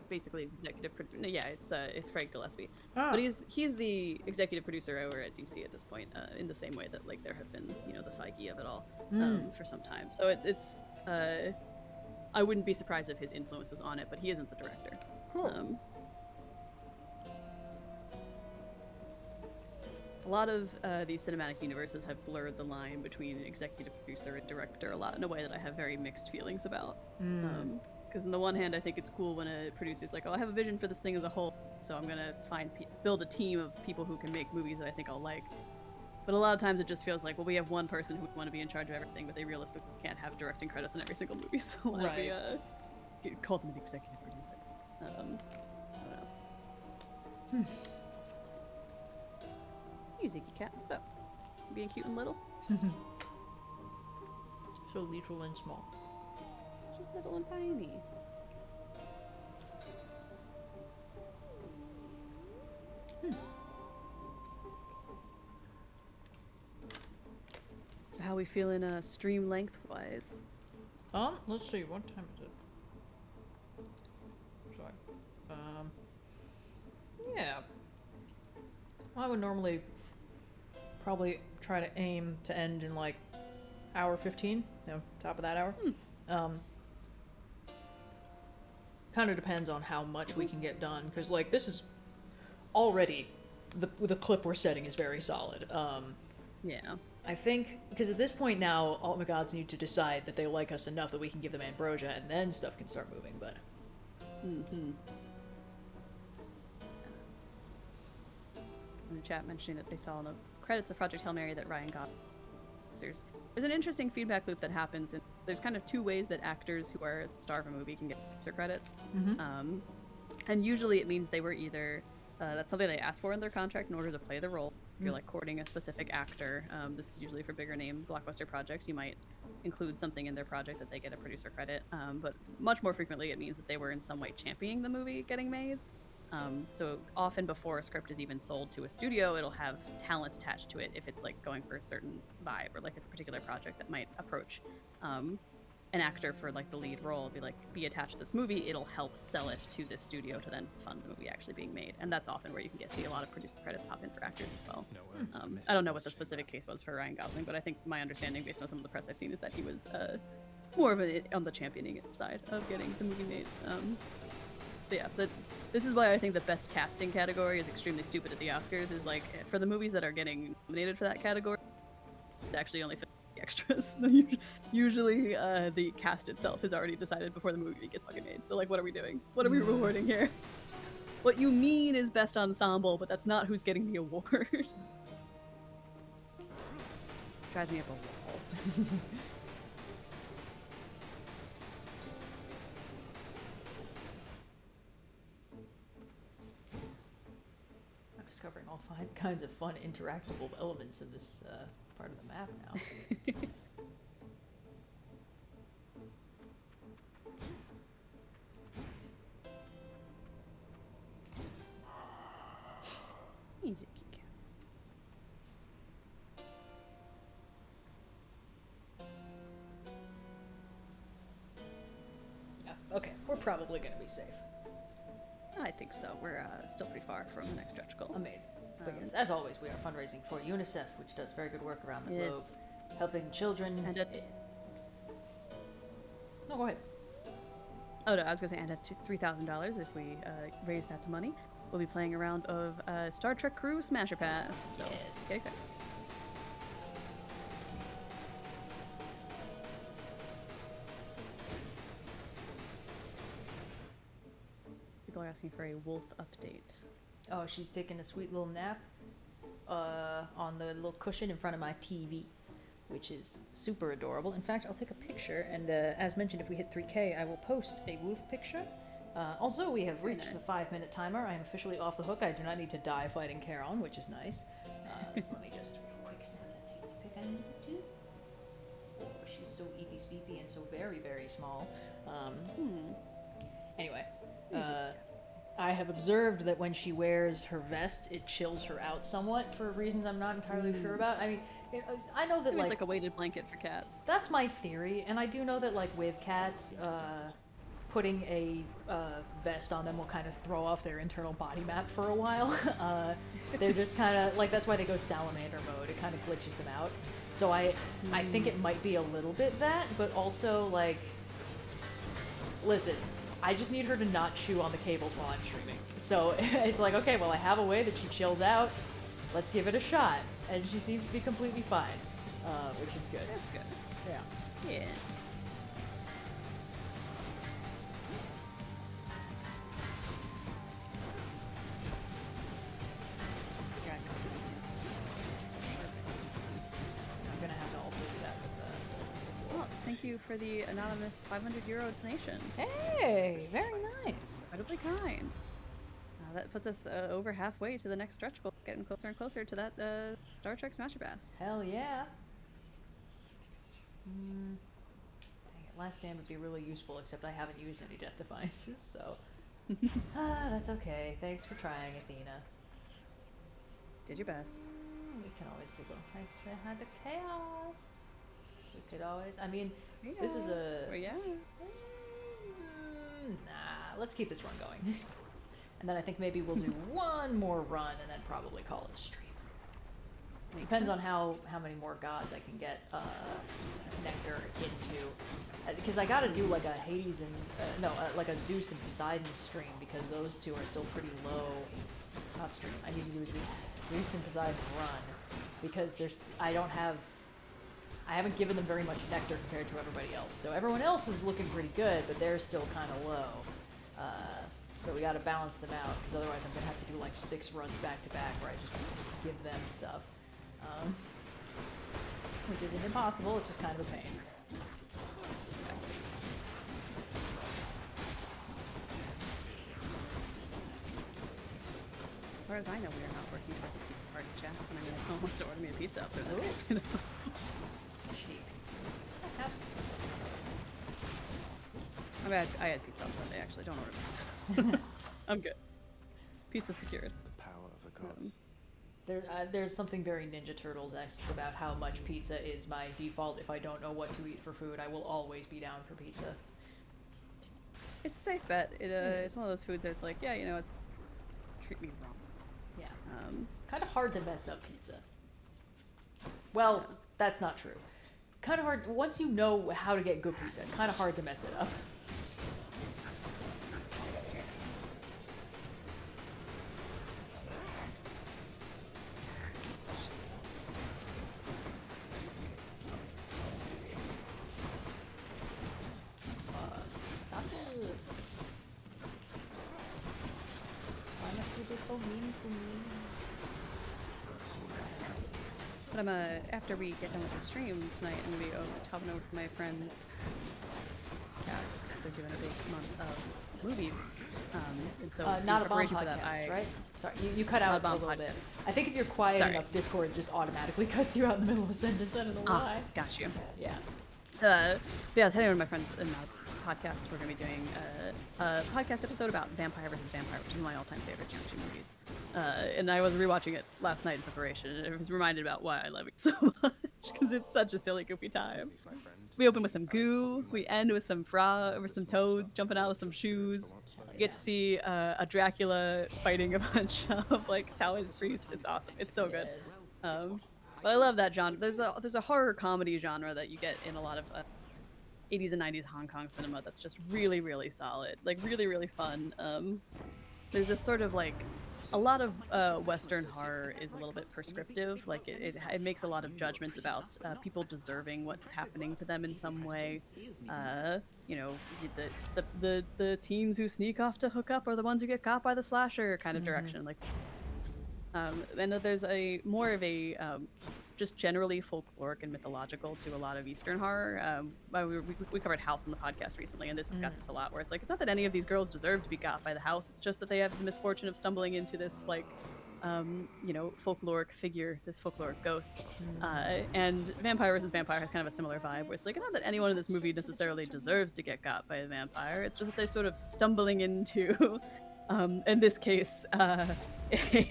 basically executive producer. Yeah, it's Craig Gillespie, but he's the executive producer over at DC at this point. In the same way that like there have been the Feige of it all for some time. So it's I wouldn't be surprised if his influence was on it, but he isn't the director. Cool. A lot of these cinematic universes have blurred the line between executive producer and director a lot in a way that I have very mixed feelings about. Because on the one hand, I think it's cool when a producer's like, oh, I have a vision for this thing as a whole, so I'm gonna build a team of people who can make movies that I think I'll like. But a lot of times it just feels like, well, we have one person who would want to be in charge of everything, but they realistically can't have directing credits in every single movie, so why we call them an executive producer. I don't know. Easy, cat. What's up? Being cute and little? So little and small. Just little and tiny. So how we feeling stream length-wise? Let's see, what time is it? Sorry. Yeah. I would normally probably try to aim to end in like hour 15, top of that hour. Kind of depends on how much we can get done, because like this is already the clip we're setting is very solid. Yeah. I think because at this point now, all my gods need to decide that they like us enough that we can give them ambrosia, and then stuff can start moving. But. In the chat mentioning that they saw in the credits of Project Hail Mary that Ryan got there's an interesting feedback loop that happens, and there's kind of two ways that actors who are the star of a movie can get their credits. And usually it means they were either that's something they asked for in their contract in order to play the role. If you're like courting a specific actor, this is usually for bigger name blockbuster projects, you might include something in their project that they get a producer credit, but much more frequently it means that they were in some way championing the movie getting made. So often before a script is even sold to a studio, it'll have talent attached to it if it's like going for a certain vibe or like it's a particular project that might approach an actor for like the lead role, be attached to this movie. It'll help sell it to this studio to then fund the movie actually being made, and that's often where you can see a lot of producer credits pop in for actors as well. I don't know what the specific case was for Ryan Gosling, but I think my understanding based on some of the press I've seen is that he was more of on the championing side of getting the movie made. But yeah, this is why I think the best casting category is extremely stupid at the Oscars, is like, for the movies that are getting nominated for that category, it's actually only for the extras. Usually the cast itself is already decided before the movie gets fucking made. So like, what are we doing? What are we rewarding here? What you mean is best ensemble, but that's not who's getting the award. Drives me up a wall. Discovering all kinds of fun interactable elements in this part of the map now. Easy. Yeah, okay, we're probably going to be safe. I think so. We're still pretty far from the next stretch goal. Amazing. But yes, as always, we are fundraising for UNICEF, which does very good work around the globe, helping children. And no, go ahead. Oh no, I was going to say, and at $3,000 if we raise that to money, we'll be playing a round of Star Trek Crew Smasher Pass. So, yes. get excited. People are asking for a wolf update. Oh, she's taking a sweet little nap on the little cushion in front of my TV, which is super adorable. In fact, I'll take a picture, and as mentioned, if we hit 3K, I will post a wolf picture. Also, we have reached the 5-minute timer. I am officially off the hook. I do not need to die fighting Charon, which is nice. So let me just real quick snap that tasty pic I need to do. Oh, she's so eepy speepy and so very, very small. Anyway, I have observed that when she wears her vest, it chills her out somewhat for reasons I'm not entirely sure about. I mean, I know that Maybe it's like a weighted blanket for cats. That's my theory, and I do know that like with cats, putting a vest on them will kind of throw off their internal body map for a while. They're just kind of like, that's why they go salamander mode. It kind of glitches them out. So I think it might be a little bit that, but also like, listen, I just need her to not chew on the cables while I'm streaming. So it's like, okay, well I have a way that she chills out. Let's give it a shot. And she seems to be completely fine, which is good. That's good. Yeah. Yeah. I'm gonna have to also do that with Well, thank you for the anonymous €500 donation. Hey, very nice. Incredibly kind. That puts us over halfway to the next stretch goal, getting closer and closer to that Star Trek Smasher Pass. Hell yeah. Dang it, Last Stand would be really useful, except I haven't used any Death Defiances, so... that's okay. Thanks for trying, Athena. Did your best. We can always say hi to Chaos. We could always... I mean, this is a... Yeah. Nah, let's keep this run going. And then I think maybe we'll do one more run and then probably call it a stream. Depends on how many more gods I can get Nectar into. Because I gotta do like a Hades and, like a Zeus and Poseidon stream, because those two are still pretty low. Not stream, I need to do a Zeus and Poseidon run. Because I haven't given them very much Nectar compared to everybody else. So everyone else is looking pretty good, but they're still kind of low. So we gotta balance them out, because otherwise I'm gonna have to do like 6 runs back to back where I just give them stuff. Which isn't impossible, it's just kind of a pain. As far as I know, we are not working towards a pizza party, chat. And I mean, if someone wants to order me a pizza, I'll certainly let you know. Cheap pizza. I have some pizza. I mean, I had pizza on Sunday, actually. Don't order pizza. I'm good. Pizza secured. The power of the gods. There's something very Ninja Turtles-esque about how much pizza is my default. If I don't know what to eat for food, I will always be down for pizza. It's a safe bet. It's one of those foods that it's like, yeah, you know, it's treat me wrong. Yeah. Kind of hard to mess up pizza. Well, that's not true. Kind of hard, once you know how to get good pizza, kind of hard to mess it up. Stop it. Why must you be so mean to me? But after we get done with the stream tonight, I'm gonna be hopping over to my friend cast. They're doing a big month of movies. And so not a bomb for that, podcast, right? Sorry, you cut out a little bit. I think if you're quiet enough, Discord just automatically cuts you out in the middle of a sentence. I don't know why. Got you. Yeah. Yeah, I was heading with my friends in a podcast. We're going to be doing a podcast episode about Vampire vs. Vampire, which is one of my all-time favorite Chang-Chi movies. And I was rewatching it last night in preparation, and I was reminded about why I love it so much, because it's such a silly, goofy time. We open with some goo, we end with some some toads jumping out of some shoes. You get to see a Dracula fighting a bunch of like Taoist priests. It's awesome. It's so good. But I love that genre. There's a horror comedy genre that you get in a lot of 80s and 90s Hong Kong cinema that's just really, really solid. Like really, really fun. There's this sort of like a lot of Western horror is a little bit prescriptive. Like it makes a lot of judgments about people deserving what's happening to them in some way. You know, it's the teens who sneak off to hook up are the ones who get caught by the slasher kind of direction. Like, and there's a more of a just generally folkloric and mythological to a lot of Eastern horror. We covered House on the podcast recently, and this has got this a lot, where it's like, it's not that any of these girls deserve to be got by the house, it's just that they have the misfortune of stumbling into this, like, you know, folkloric figure, this folkloric ghost. And Vampire vs. Vampire has kind of a similar vibe, where it's like, not that anyone in this movie necessarily deserves to get got by a vampire, it's just that they're sort of stumbling into, in this case, a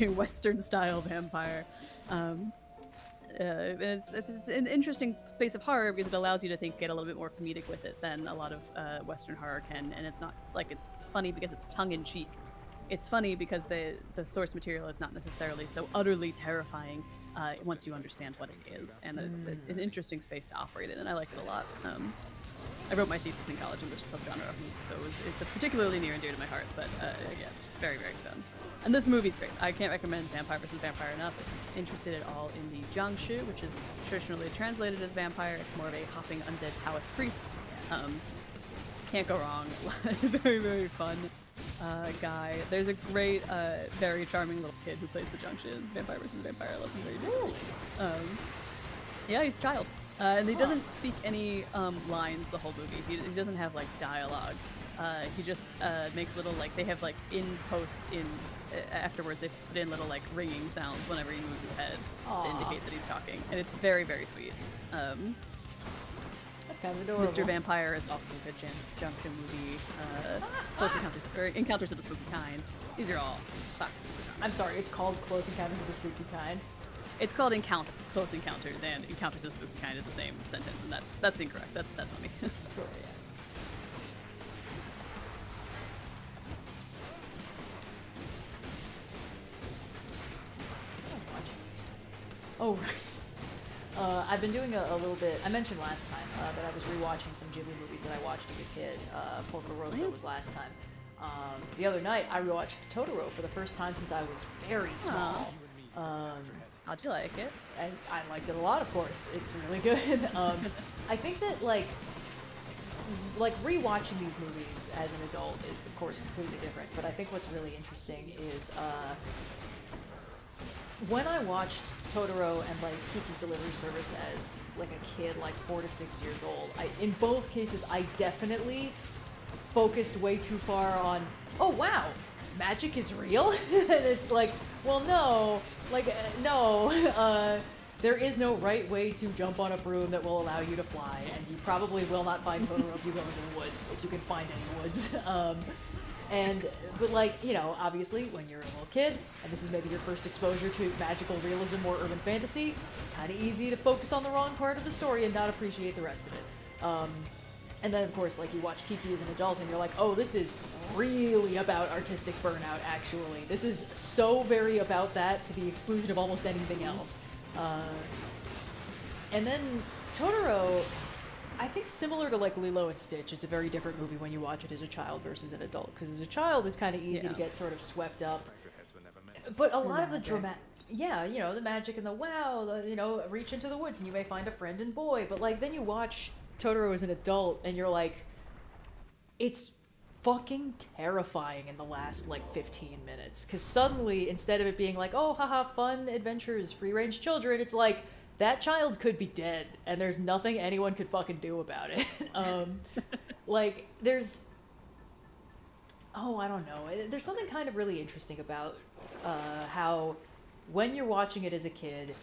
Western-style vampire. And it's an interesting space of horror because it allows you to get a little bit more comedic with it than a lot of Western horror can, and it's not like it's funny because it's tongue-in-cheek. It's funny because the source material is not necessarily so utterly terrifying once you understand what it is, and it's an interesting space to operate in, and I like it a lot. I wrote my thesis in college in this subgenre, so it's particularly near and dear to my heart, but yeah, just very, very fun. And this movie's great. I can't recommend Vampire vs. Vampire enough. If you're interested at all in the Jiangshi, which is traditionally translated as vampire, it's more of a hopping undead Taoist priest. Can't go wrong. Very, very fun guy. There's a great, very charming little kid who plays the Jiangshi in Vampire vs. Vampire. I love him very much. Yeah, he's a child. And he doesn't speak any lines the whole movie. He doesn't have, like, dialogue. He just makes little, like, they have, like, in post, afterwards, they put in little, like, ringing sounds whenever he moves his head to indicate that he's talking. And it's very, very sweet. That's kind of adorable. Mr. Vampire is also a good Junction movie. Close Encounters, or Encounters of the Spooky Kind. These are all classics. I'm sorry, it's called Close Encounters of the Spooky Kind? It's called Close Encounters, and Encounters of the Spooky Kind is the same sentence, and that's incorrect. That's on me. Sure, yeah. Oh, right. I've been doing a little bit. I mentioned last time that I was rewatching some Ghibli movies that I watched as a kid. Porco Rosso was last time. The other night, I rewatched Totoro for the first time since I was very small. How'd you like it? I liked it a lot, of course. It's really good. I think that, like rewatching these movies as an adult is, of course, completely different. But I think what's really interesting is when I watched Totoro and, like, Kiki's Delivery Service as, like, a kid, like 4 to 6 years old, in both cases, I definitely focused way too far on, oh wow, magic is real? And it's like, well, no, like, no, there is no right way to jump on a broom that will allow you to fly, and you probably will not find Totoro if you go into the woods, if you can find any woods. But like, you know, obviously, when you're a little kid, and this is maybe your first exposure to magical realism or urban fantasy, kind of easy to focus on the wrong part of the story and not appreciate the rest of it. And then, of course, like, you watch Kiki as an adult, and you're like, oh, this is really about artistic burnout, actually. This is so very about that to the exclusion of almost anything else. And then Totoro, I think similar to, like, Lilo and Stitch, it's a very different movie when you watch it as a child versus an adult, because as a child, it's kind of easy to get sort of swept up. But a lot of the dramatic... Yeah, you know, the magic and the wow, the, you know, reach into the woods and you may find a friend and boy, but, like, then you watch Totoro as an adult and you're like, it's fucking terrifying in the last, like, 15 minutes. Because suddenly, instead of it being like, oh, haha, fun adventures, free-range children, it's like, that child could be dead, and there's nothing anyone could fucking do about it. Like, there's... Oh, I don't know. There's something kind of really interesting about how when you're watching it as a kid,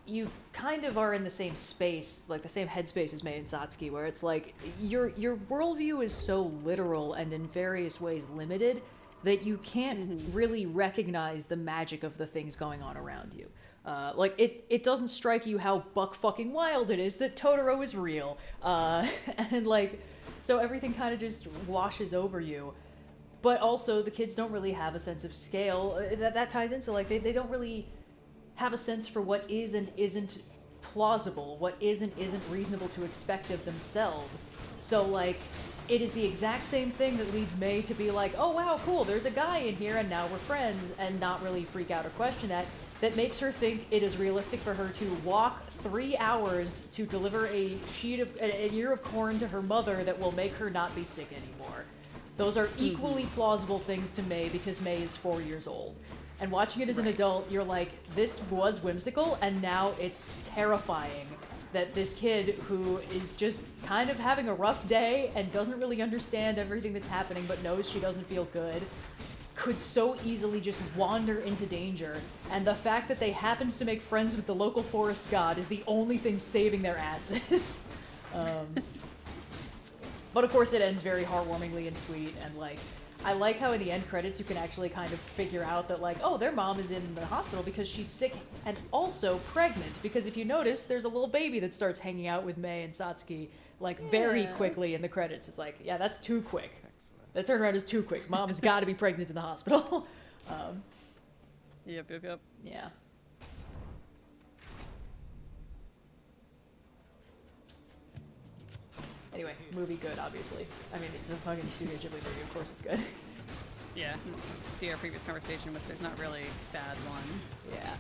you kind of are in the same space, like the same headspace as Mei and Satsuki, where it's like, your worldview is so literal and in various ways limited that you can't really recognize the magic of the things going on around you. Like, it doesn't strike you how buck fucking wild it is that Totoro is real. And, like, so everything kind of just washes over you. But also, the kids don't really have a sense of scale. That ties into, like, they don't really have a sense for what is and isn't plausible, what isn't reasonable to expect of themselves. So, like, it is the exact same thing that leads May to be like, oh wow, cool, there's a guy in here and now we're friends, and not really freak out or question that makes her think it is realistic for her to walk 3 hours to deliver a ear of corn to her mother that will make her not be sick anymore. Those are equally plausible things to May because May is 4 years old. And watching it as an adult, you're like, this was whimsical, and now it's terrifying that this kid who is just kind of having a rough day and doesn't really understand everything that's happening but knows she doesn't feel good could so easily just wander into danger. And the fact that they happened to make friends with the local forest god is the only thing saving their asses. But of course it ends very heartwarmingly and sweet, and like, I like how in the end credits you can actually kind of figure out that like, oh, their mom is in the hospital because she's sick and also pregnant, because if you notice, there's a little baby that starts hanging out with May and Satsuki like very quickly in the credits. It's like, yeah, that's too quick. That turnaround is too quick. Mom has got to be pregnant in the hospital. Yep. Yeah. Anyway, movie good, obviously. I mean, it's a fucking Studio Ghibli movie, of course it's good. Yeah, see our previous conversation with there's not really bad ones. Yeah.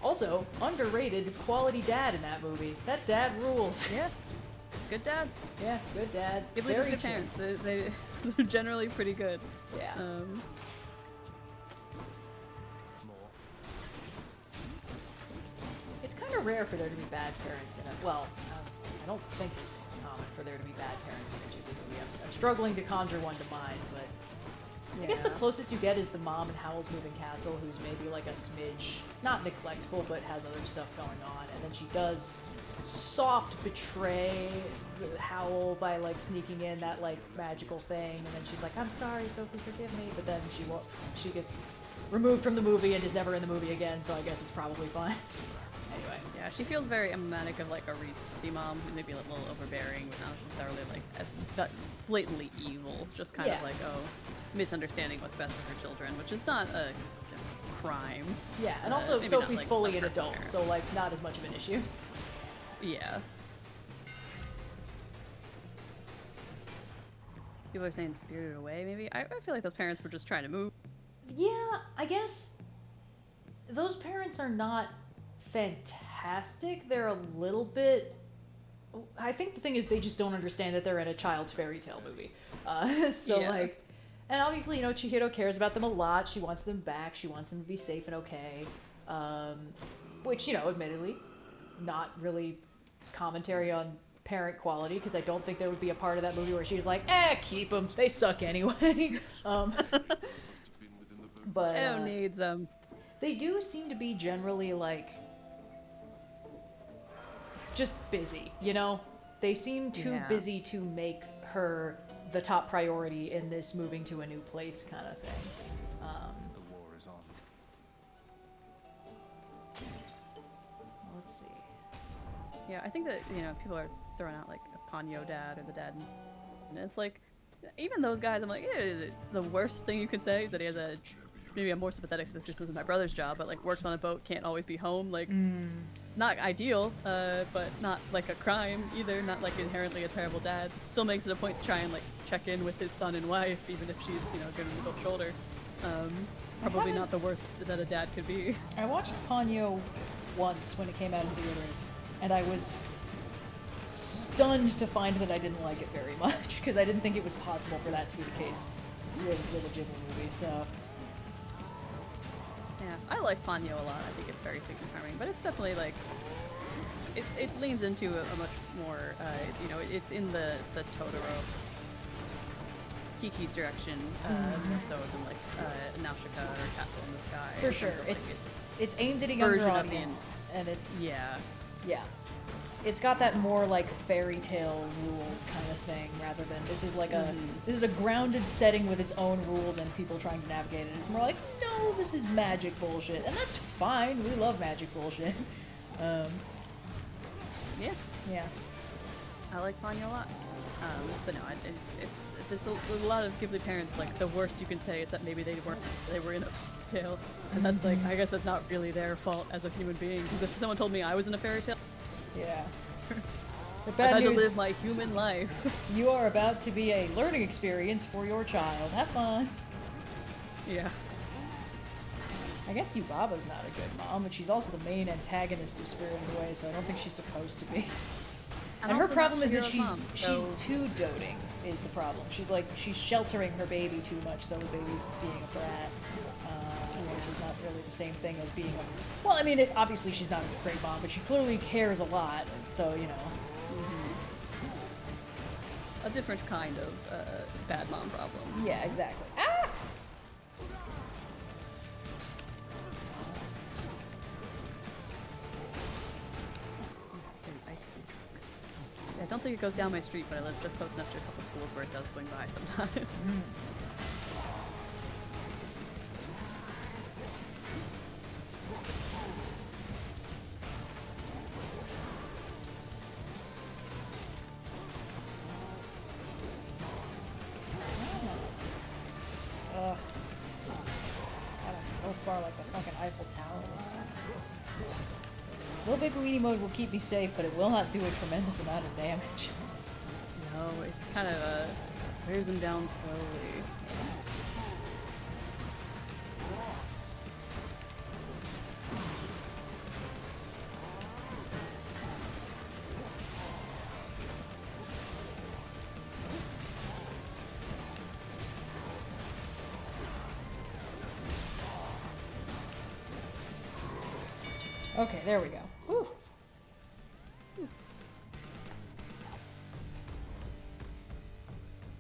Also, underrated quality dad in that movie. That dad rules. Yeah. Good dad. Yeah, good dad. Ghibli has good parents. They're generally pretty good. Yeah. It's kind of rare for there to be bad parents in it. Well, I don't think it's common for there to be bad parents in a Ghibli movie. I'm struggling to conjure one to mind, but I guess the closest you get is the mom in Howl's Moving Castle, who's maybe like a smidge, not neglectful, but has other stuff going on, and then she does soft betray Howl by like sneaking in that like magical thing, and then she's like, I'm sorry, Sophie, forgive me, but then she gets removed from the movie and is never in the movie again, so I guess it's probably fine. Anyway. Yeah, she feels very emblematic of like a Reedsy mom, who maybe a little overbearing, but not necessarily like blatantly evil, just kind of like, misunderstanding what's best for her children, which is not a crime. Yeah, and also Sophie's like fully an adult, so like not as much of an issue. Yeah. People are saying Spirited Away, maybe? I feel like those parents were just trying to move. Yeah, I guess those parents are not fantastic. They're a little bit... I think the thing is they just don't understand that they're in a child's fairy tale movie. Like... And obviously, you know, Chihiro cares about them a lot. She wants them back. She wants them to be safe and okay. Which, you know, admittedly, not really commentary on parent quality, because I don't think there would be a part of that movie where she's like, keep them. They suck anyway. But I don't need them. They do seem to be generally, like, just busy, you know? They seem too busy to make her the top priority in this moving to a new place kind of thing. The war is on. Let's see. Yeah, I think that, you know, people are throwing out like a Ponyo dad or the dad, and it's like, even those guys, I'm like, the worst thing you could say is that he has maybe I'm more sympathetic to this because this was my brother's job, but like works on a boat, can't always be home, like not ideal, but not like a crime either, not like inherently a terrible dad. Still makes it a point to try and like check in with his son and wife, even if she's, you know, giving him the shoulder. Probably not the worst that a dad could be. I watched Ponyo once when it came out in theaters, and I was stunned to find that I didn't like it very much, because I didn't think it was possible for that to be the case with a Ghibli movie, so... Yeah, I like Ponyo a lot. I think it's very sweet and charming, but it's definitely like it leans into a much more you know, it's in the Totoro Kiki's direction more so than like Nausicaa or Castle in the Sky. For sure, it's aimed at a younger audience, and it's yeah. It's got that more like fairy tale rules kind of thing, rather than this is like this is a grounded setting with its own rules and people trying to navigate it. It's more like, no, this is magic bullshit, and that's fine. We love magic bullshit. Yeah. I like Ponyo a lot. But no, it's a lot of Ghibli parents, like, the worst you can say is that maybe they were in a fairy tale. And that's like, I guess that's not really their fault as a human being. Because if someone told me I was in a fairy tale, yeah. So I bad had to news. live my human life. You are about to be a learning experience for your child. Have fun. Yeah. I guess Yubaba's not a good mom, but she's also the main antagonist of Spirited Away, so I don't think she's supposed to be. And her also problem not is that Chihiro's she's mom, so- too doting is the problem. She's sheltering her baby too much, so the baby's being a brat, which is not really the same thing as being a... Well, I mean, obviously she's not a great mom, but she clearly cares a lot, so, you know. A different kind of bad mom problem. Yeah, exactly. Ah! Ice cream truck. I don't think it goes down my street, but I live just close enough to a couple schools where it does swing by sometimes. Ugh. That was both bar like the fucking Eiffel Tower was. Little Baby Weenie mode will keep me safe, but it will not do a tremendous amount of damage. No, it kind of wears him down slowly. Okay, there we go. Whew.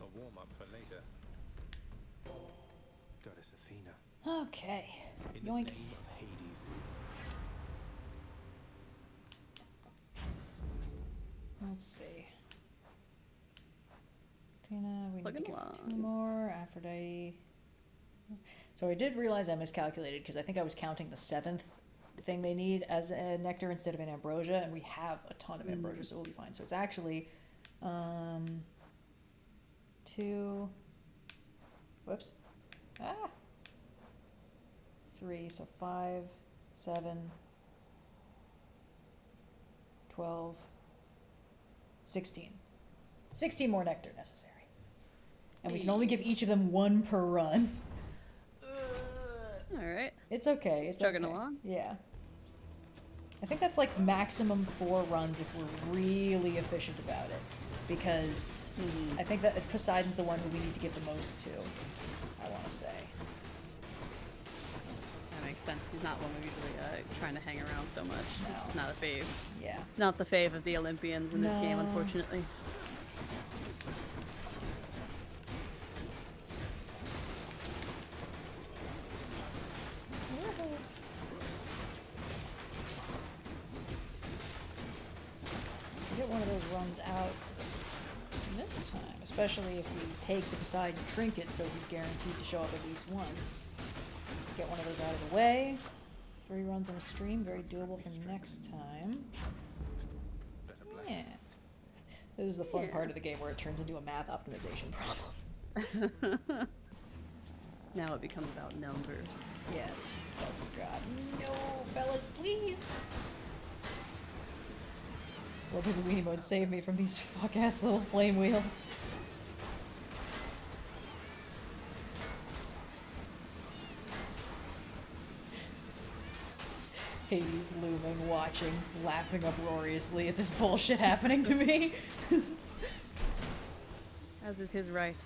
A warm-up for later. Goddess Athena. Okay. In the Yoink. name of Hades. Let's see. Athena, we need Plugging to get along. 2 more. Aphrodite. So I did realize I miscalculated because I think I was counting the 7th thing they need as a nectar instead of an ambrosia, and we have a ton of ambrosia, so we'll be fine. So it's actually 2, whoops, 3, so 5, 7, 12, 16. 16 more nectar necessary. And we can only give each of them 1 per run. Alright. It's okay. It's chugging okay. along. Yeah. I think that's like maximum 4 runs if we're really efficient about it. Because I think that Poseidon's the one who we need to give the most to, I want to say. That makes sense. He's not one we're usually trying to hang around so much. No. He's just not a fave. Yeah. Not the fave of the Olympians in this game, No. unfortunately. Get one of those runs out this time, especially if we take the Poseidon trinket so he's guaranteed to show up at least once. Get one of those out of the way. 3 runs on a stream, very doable for next time. Yeah. This is the fun part of the game where it turns into a math optimization problem. Now it becomes about numbers. Yes. Oh god. No, fellas, please! Little Baby Weenie mode save me from these fuck-ass little flame wheels. Hades looming, watching, laughing uproariously at this bullshit happening to me. As is his right.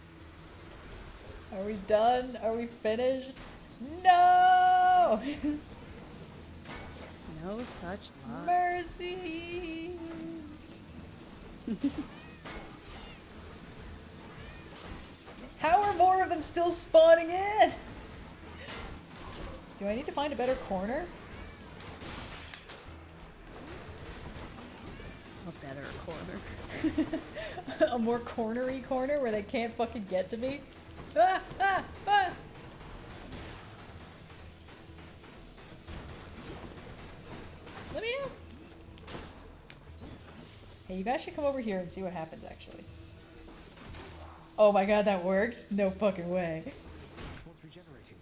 Are we done? Are we finished? No! No such luck. Mercy! How are more of them still spawning in? Do I need to find a better corner? A better corner. A more cornery corner where they can't fucking get to me? Ah! Ah! Ah! Let me out! Hey, you guys should come over here and see what happens, actually. Oh my god, that works? No fucking way. What's regenerating?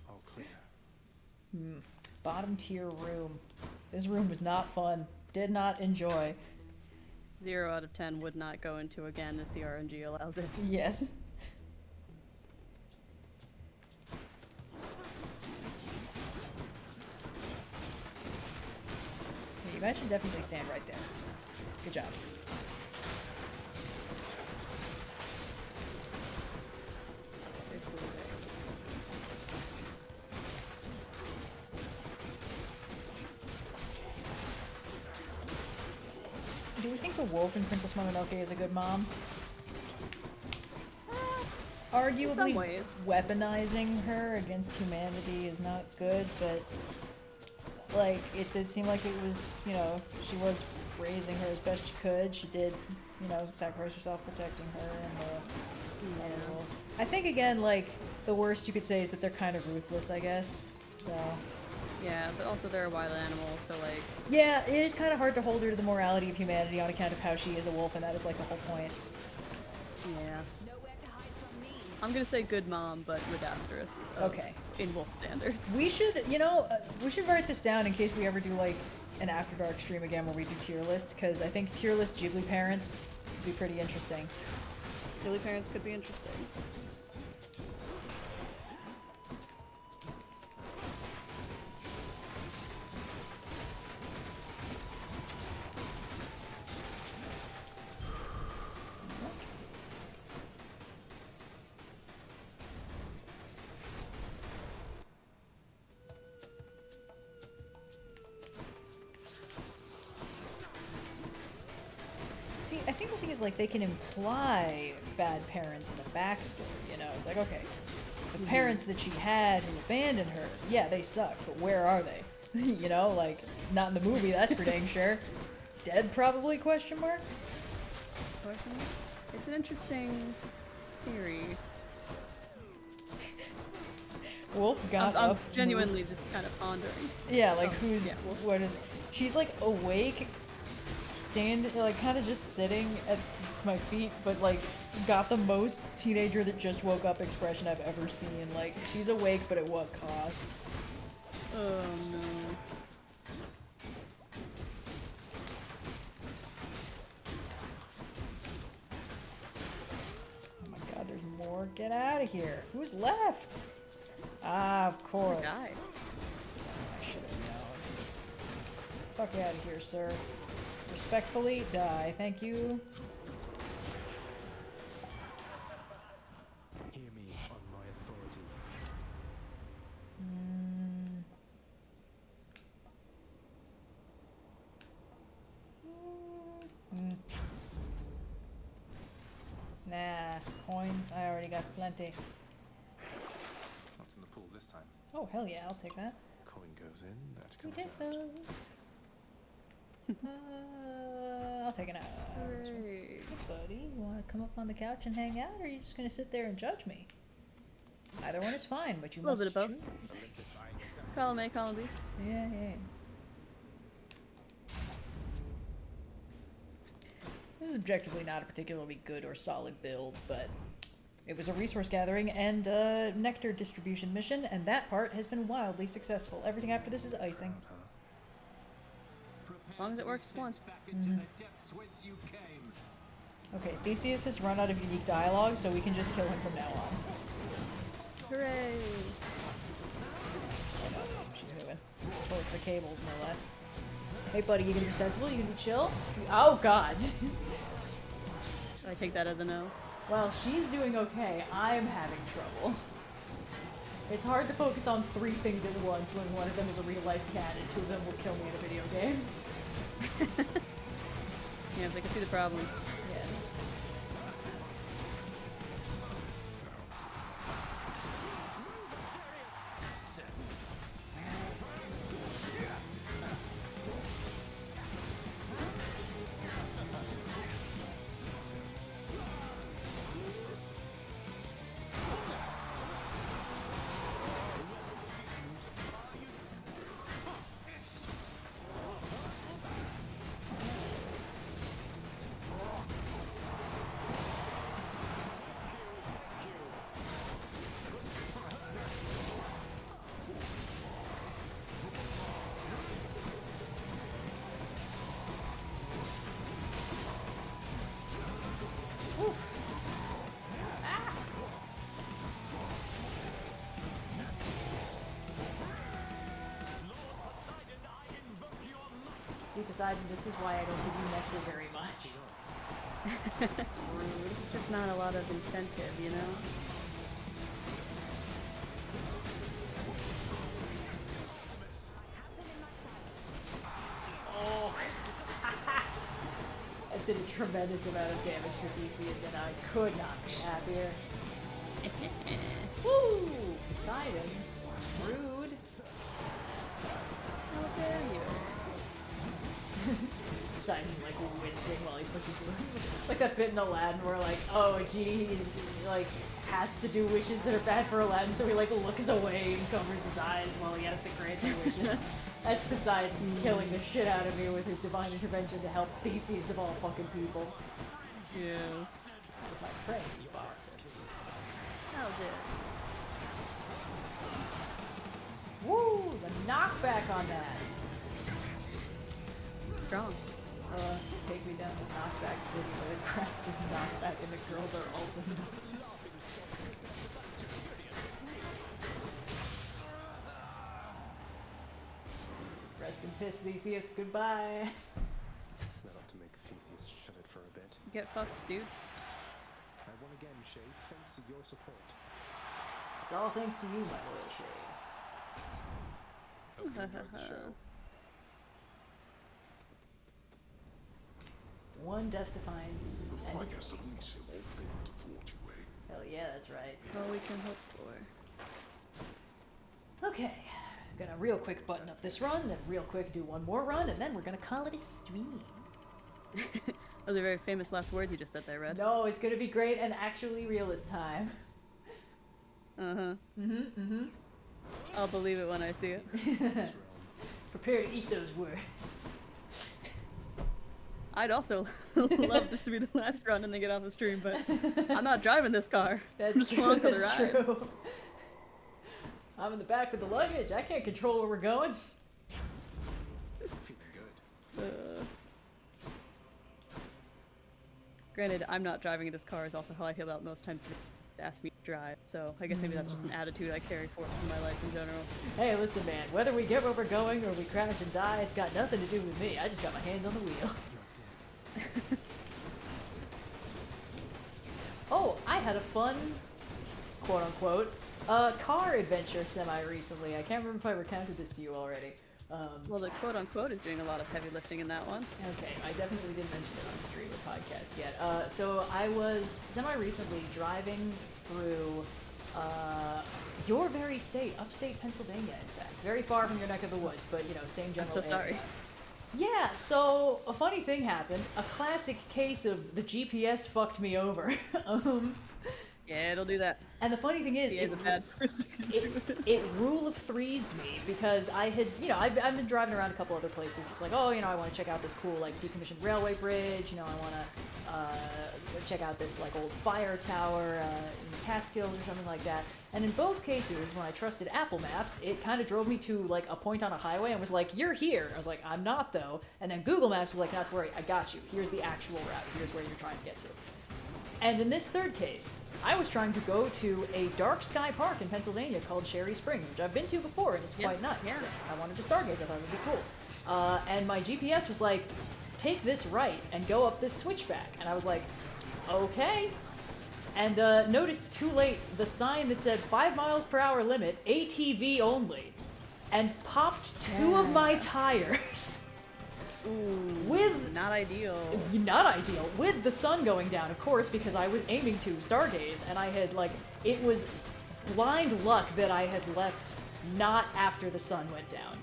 All clear. Bottom tier room. This room was not fun. Did not enjoy. 0 out of 10 would not go into again if the RNG allows it. Yes. Yeah, you guys should definitely stand right there. Good job. Do we think the wolf in Princess Mononoke is a good mom? Arguably, some ways. weaponizing her against humanity is not good, but like it did seem like it was, you know, she was raising her as best she could. She did, you know, sacrifice herself protecting her and the animals. I think again, like the worst you could say is that they're kind of ruthless, I guess. So. Yeah, but also they're a wild animal, so like... Yeah, it is kind of hard to hold her to the morality of humanity on account of how she is a wolf, and that is like the whole point. Yeah. I'm gonna say good mom, but with asterisks. Okay. In wolf standards. We should, you know, we should write this down in case we ever do like an After Dark stream again where we do tier lists, because I think tier list Ghibli parents would be pretty interesting. Ghibli parents could be interesting. See, I think the thing is, like, they can imply bad parents in the backstory, you know? It's like, okay, the parents that she had who abandoned her, yeah, they suck, but where are they? You know, like, not in the movie, that's for dang sure. Dead, probably, question mark? Question mark? It's an interesting theory. Wolf got I'm up. genuinely just kind of pondering. Yeah, like, Oh, who's, yeah. what is, she's, like, awake, like, kind of just sitting at my feet, but, like, got the most teenager that just woke up expression I've ever seen. Like, she's awake, but at what cost? Oh, no. Oh my god, there's more. Get out of here. Who's left? Ah, of course. Guy. I should have known. Fuck out of here, sir. Respectfully, die. Thank you. Hear me on my authority. Nah, coins. I already got plenty. What's in the pool this time? Oh, hell yeah, I'll take that. Coin goes in, that We comes did out. those. I'll take an hour. Hooray. Hey, buddy, you want to come up on the couch and hang out, or are you just going to sit there and judge me? Either one is fine, but you A little must bit of both. choose. Column A, column B. Yeah. This is objectively not a particularly good or solid build, but it was a resource gathering and nectar distribution mission, and that part has been wildly successful. Everything after this is icing. As long as it works once. Okay, Theseus has run out of unique dialogue, so we can just kill him from now on. Hooray! Oh no, she's moving. Towards the cables, no less. Hey buddy, you gonna be sensible? You gonna be chill? Oh god! I take that as a no. Well, she's doing okay. I'm having trouble. It's hard to focus on 3 things at once when one of them is a real life cat and 2 of them will kill me in a video game. Yeah, I can see the problems. Yes. See, Poseidon, this is why I don't give you nectar very much. Rude. It's just not a lot of incentive, you know? Oh. That did a tremendous amount of damage to Theseus, and I could not be happier. Woo! Poseidon. Rude. How dare you? Poseidon, like, wincing while he pushes through. Like that bit in Aladdin where, like, oh, genie, he's, like, has to do wishes that are bad for Aladdin, so he, like, looks away and covers his eyes while he has to grant their wishes. That's Poseidon killing the shit out of me with his divine intervention to help Theseus of all fucking people. Yes. That was my friend, you bastard. How dare you? Woo! The knockback on that! Strong. Take me down to Knockback City where the grass is knockback and the girls are also Rest in piss, Theseus. Goodbye. Enough to make Theseus shut it for a bit. Get fucked, dude. I won again, Shay, thanks to your support. It's all thanks to you, my loyal Shade. Hope you enjoyed the show. One Death Defiance. And Finest Elysium all failed to thwart you, eh? hell yeah, that's right. That's all we can hope for. Okay. Gonna real quick button up this run, then real quick do one more run, and then we're gonna call it a stream. Those are very famous last words you just said there, Red. No, it's gonna be great and actually real this time. I'll believe it when I see it. Prepare to eat those words. I'd also love this to be the last run and then get off the stream, but I'm not driving this car. That's I'm just true, along for the that's ride. true. I'm in the back with the luggage. I can't control where we're going. Feeling good. Granted, I'm not driving this car is also how I feel about most times people ask me to drive, so I guess maybe that's just an attitude I carry forward in my life in general. Hey, listen, man. Whether we get where we're going or we crash and die, it's got nothing to do with me. I just got my hands on the wheel. Oh, I had a fun, quote-unquote, car adventure semi-recently. I can't remember if I recounted this to you already. Well, the quote-unquote is doing a lot of heavy lifting in that one. Okay, I definitely didn't mention it on stream or podcast yet. So I was semi-recently driving through your very state, upstate Pennsylvania, in fact. Very far from your neck of the woods, but, you know, same general I'm so sorry. area. Yeah, so a funny thing happened. A classic case of the GPS fucked me over. Yeah, it'll do that. And the funny thing is, He is a bad person to do it rule of threes'd me because I had, you know, I've been driving around a couple other places. It's like, oh, you know, I want to check out this cool, like, decommissioned railway bridge. You know, I want to check out this, like, old fire tower in the Catskills or something like that. And in both cases, when I trusted Apple Maps, it kind of drove me to, like, a point on a highway and was like, you're here. I was like, I'm not, though. And then Google Maps was like, not to worry, I got you. Here's the actual route. Here's where you're trying to get to. And in this third case, I was trying to go to a dark sky park in Pennsylvania called Cherry Springs, which I've been to before, and it's quite nice. Yeah. I wanted to stargaze, I thought it would be cool. And my GPS was like, take this right and go up this switchback. And I was like, okay. And noticed too late the sign that said 5 miles per hour limit, ATV only, and popped two of my tires. With not ideal. Not ideal. With the sun going down, of course, because I was aiming to stargaze, and I had, like, it was blind luck that I had left not after the sun went down.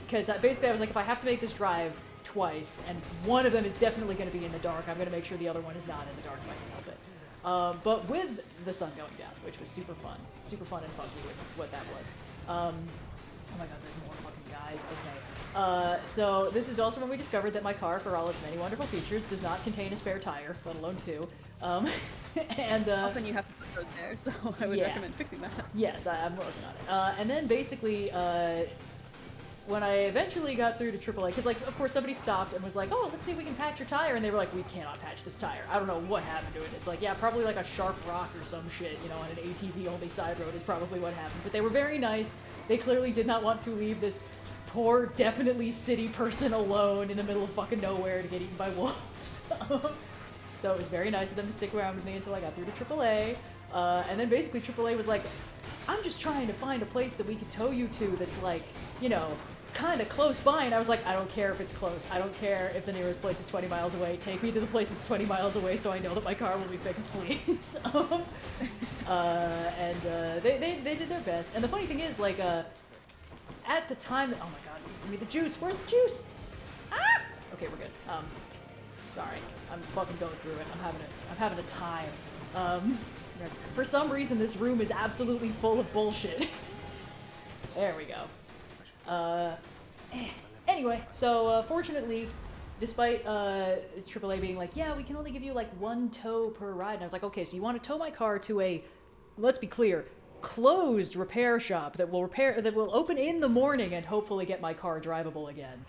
Because basically I was like, if I have to make this drive twice, and one of them is definitely going to be in the dark, I'm going to make sure the other one is not in the dark if I can help it. But with the sun going down, which was super fun and funky was what that was. Oh my god, there's more fucking guys. Okay. So this is also when we discovered that my car, for all its many wonderful features, does not contain a spare tire, let alone two. And often you have to put those there, so I would recommend fixing that. Yes, I'm working on it. And then basically, when I eventually got through to AAA, because, like, of course somebody stopped and was like, oh, let's see if we can patch your tire, and they were like, we cannot patch this tire. I don't know what happened to it. It's like, yeah, probably like a sharp rock or some shit, you know, on an ATV-only side road is probably what happened. But they were very nice. They clearly did not want to leave this poor, definitely city person alone in the middle of fucking nowhere to get eaten by wolves. So it was very nice of them to stick around with me until I got through to AAA. And then basically AAA was like, I'm just trying to find a place that we could tow you to that's like, you know, kind of close by. And I was like, I don't care if it's close. I don't care if the nearest place is 20 miles away. Take me to the place that's 20 miles away so I know that my car will be fixed, please. They did their best. And the funny thing is, like, at the time, oh my god, give me the juice. Where's the juice? Ah! Okay, we're good. Sorry, I'm fucking going through it. I'm having a time. For some reason, this room is absolutely full of bullshit. There we go. Anyway, so fortunately, despite AAA being like, yeah, we can only give you like 1 tow per ride, and I was like, okay, so you want to tow my car to a, let's be clear, closed repair shop that will open in the morning and hopefully get my car drivable again.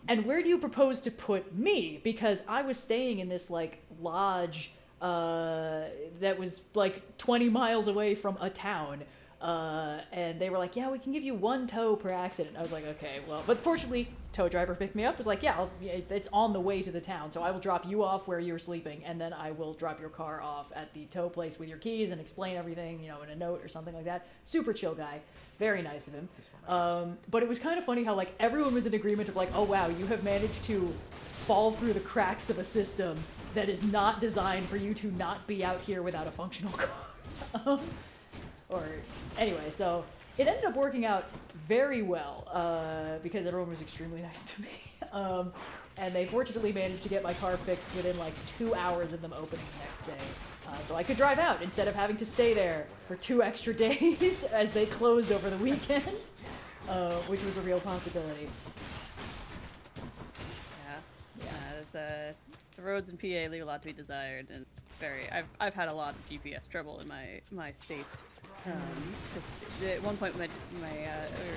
And where do you propose to put me? Because I was staying in this like lodge that was like 20 miles away from a town. And they were like, yeah, we can give you 1 tow per accident. I was like, okay, well, but fortunately, tow driver picked me up, was like, yeah, it's on the way to the town, so I will drop you off where you're sleeping, and then I will drop your car off at the tow place with your keys and explain everything, you know, in a note or something like that. Super chill guy. Very nice of him. But it was kind of funny how, like, everyone was in agreement of like, oh wow, you have managed to fall through the cracks of a system that is not designed for you to not be out here without a functional car. Or anyway, so it ended up working out very well because everyone was extremely nice to me. And they fortunately managed to get my car fixed within like 2 hours of them opening the next day. So I could drive out instead of having to stay there for 2 extra days as they closed over the weekend, which was a real possibility. Yeah, the roads in PA leave a lot to be desired, and I've had a lot of GPS trouble in my state. Because at one point we were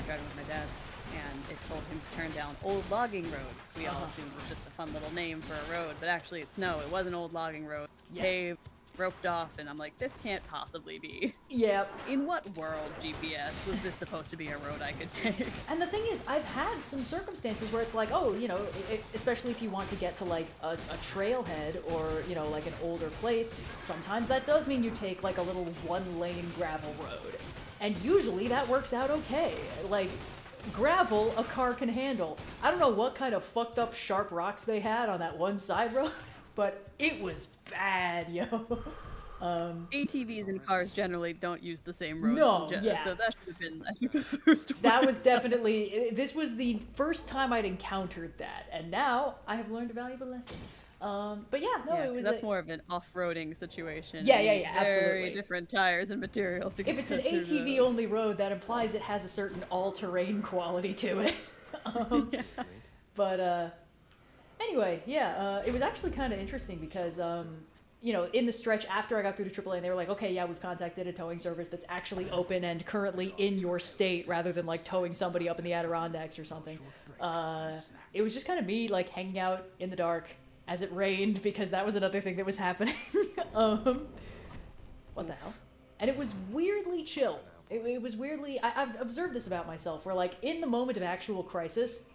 driving with my dad, and it told him to turn down Old Logging Road. We all assumed it was just a fun little name for a road, but actually it was an old logging road. Yeah. Paved, roped off, and I'm like, this can't possibly be. Yep. In what world, GPS, was this supposed to be a road I could take? And the thing is, I've had some circumstances where it's like, oh, you know, especially if you want to get to like a trailhead or, you know, like an older place, sometimes that does mean you take like a little 1-lane gravel road. And usually that works out okay. Like, gravel, a car can handle. I don't know what kind of fucked up sharp rocks they had on that one side road, but it was bad, yo. ATVs and cars generally don't use the same roads. No, yeah. So that should have been, I think, the first one. That was definitely, this was the first time I'd encountered that, and now I have learned a valuable lesson. But yeah, no, it was. That's more of an off-roading situation. Yeah, absolutely. Very different tires and materials to get. If it's an ATV-only road, that implies it has a certain all-terrain quality to it. But anyway, yeah, it was actually kind of interesting because, you know, in the stretch after I got through to AAA, they were like, okay, yeah, we've contacted a towing service that's actually open and currently in your state rather than like towing somebody up in the Adirondacks or something. It was just kind of me like hanging out in the dark as it rained, because that was another thing that was happening. What the hell? And it was weirdly chill. It was weirdly, I've observed this about myself, where like in the moment of actual crisis,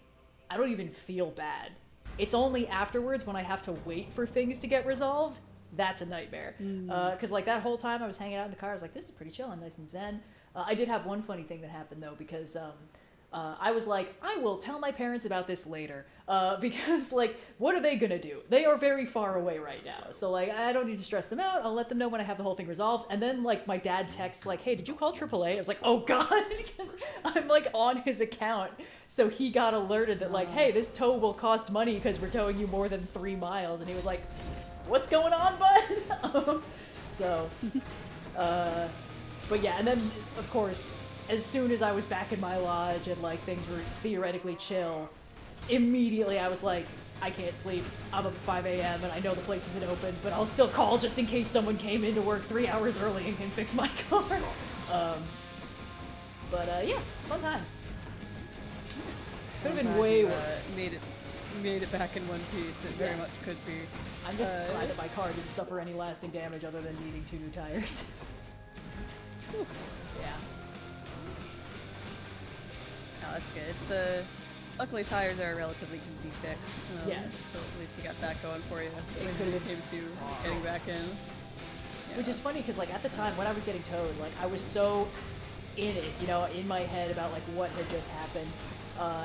I don't even feel bad. It's only afterwards when I have to wait for things to get resolved, that's a nightmare. Because like that whole time I was hanging out in the car, I was like, this is pretty chill, I'm nice and zen. I did have one funny thing that happened though, because I was like, I will tell my parents about this later, because like, what are they gonna do? They are very far away right now, so like, I don't need to stress them out. I'll let them know when I have the whole thing resolved. And then like, my dad texts like, hey, did you call AAA? I was like, oh god, because I'm like on his account, so he got alerted that like, hey, this tow will cost money because we're towing you more than 3 miles, and he was like, what's going on, bud? But yeah, and then of course, as soon as I was back in my lodge and like things were theoretically chill, immediately I was like, I can't sleep. I'm up at 5 a.m. and I know the place isn't open, but I'll still call just in case someone came into work 3 hours early and can fix my car. Yeah, fun times. Could have been way worse. Made it back in one piece. It very much could be. I'm just glad that my car didn't suffer any lasting damage other than needing 2 new tires. Yeah. that's good. It's the luckily tires are a relatively easy fix. Yes. So at least you got that going for you. It When could you have came to getting back in. Yeah. Which is funny because like at the time when I was getting towed, like I was so in it, you know, in my head about like what had just happened,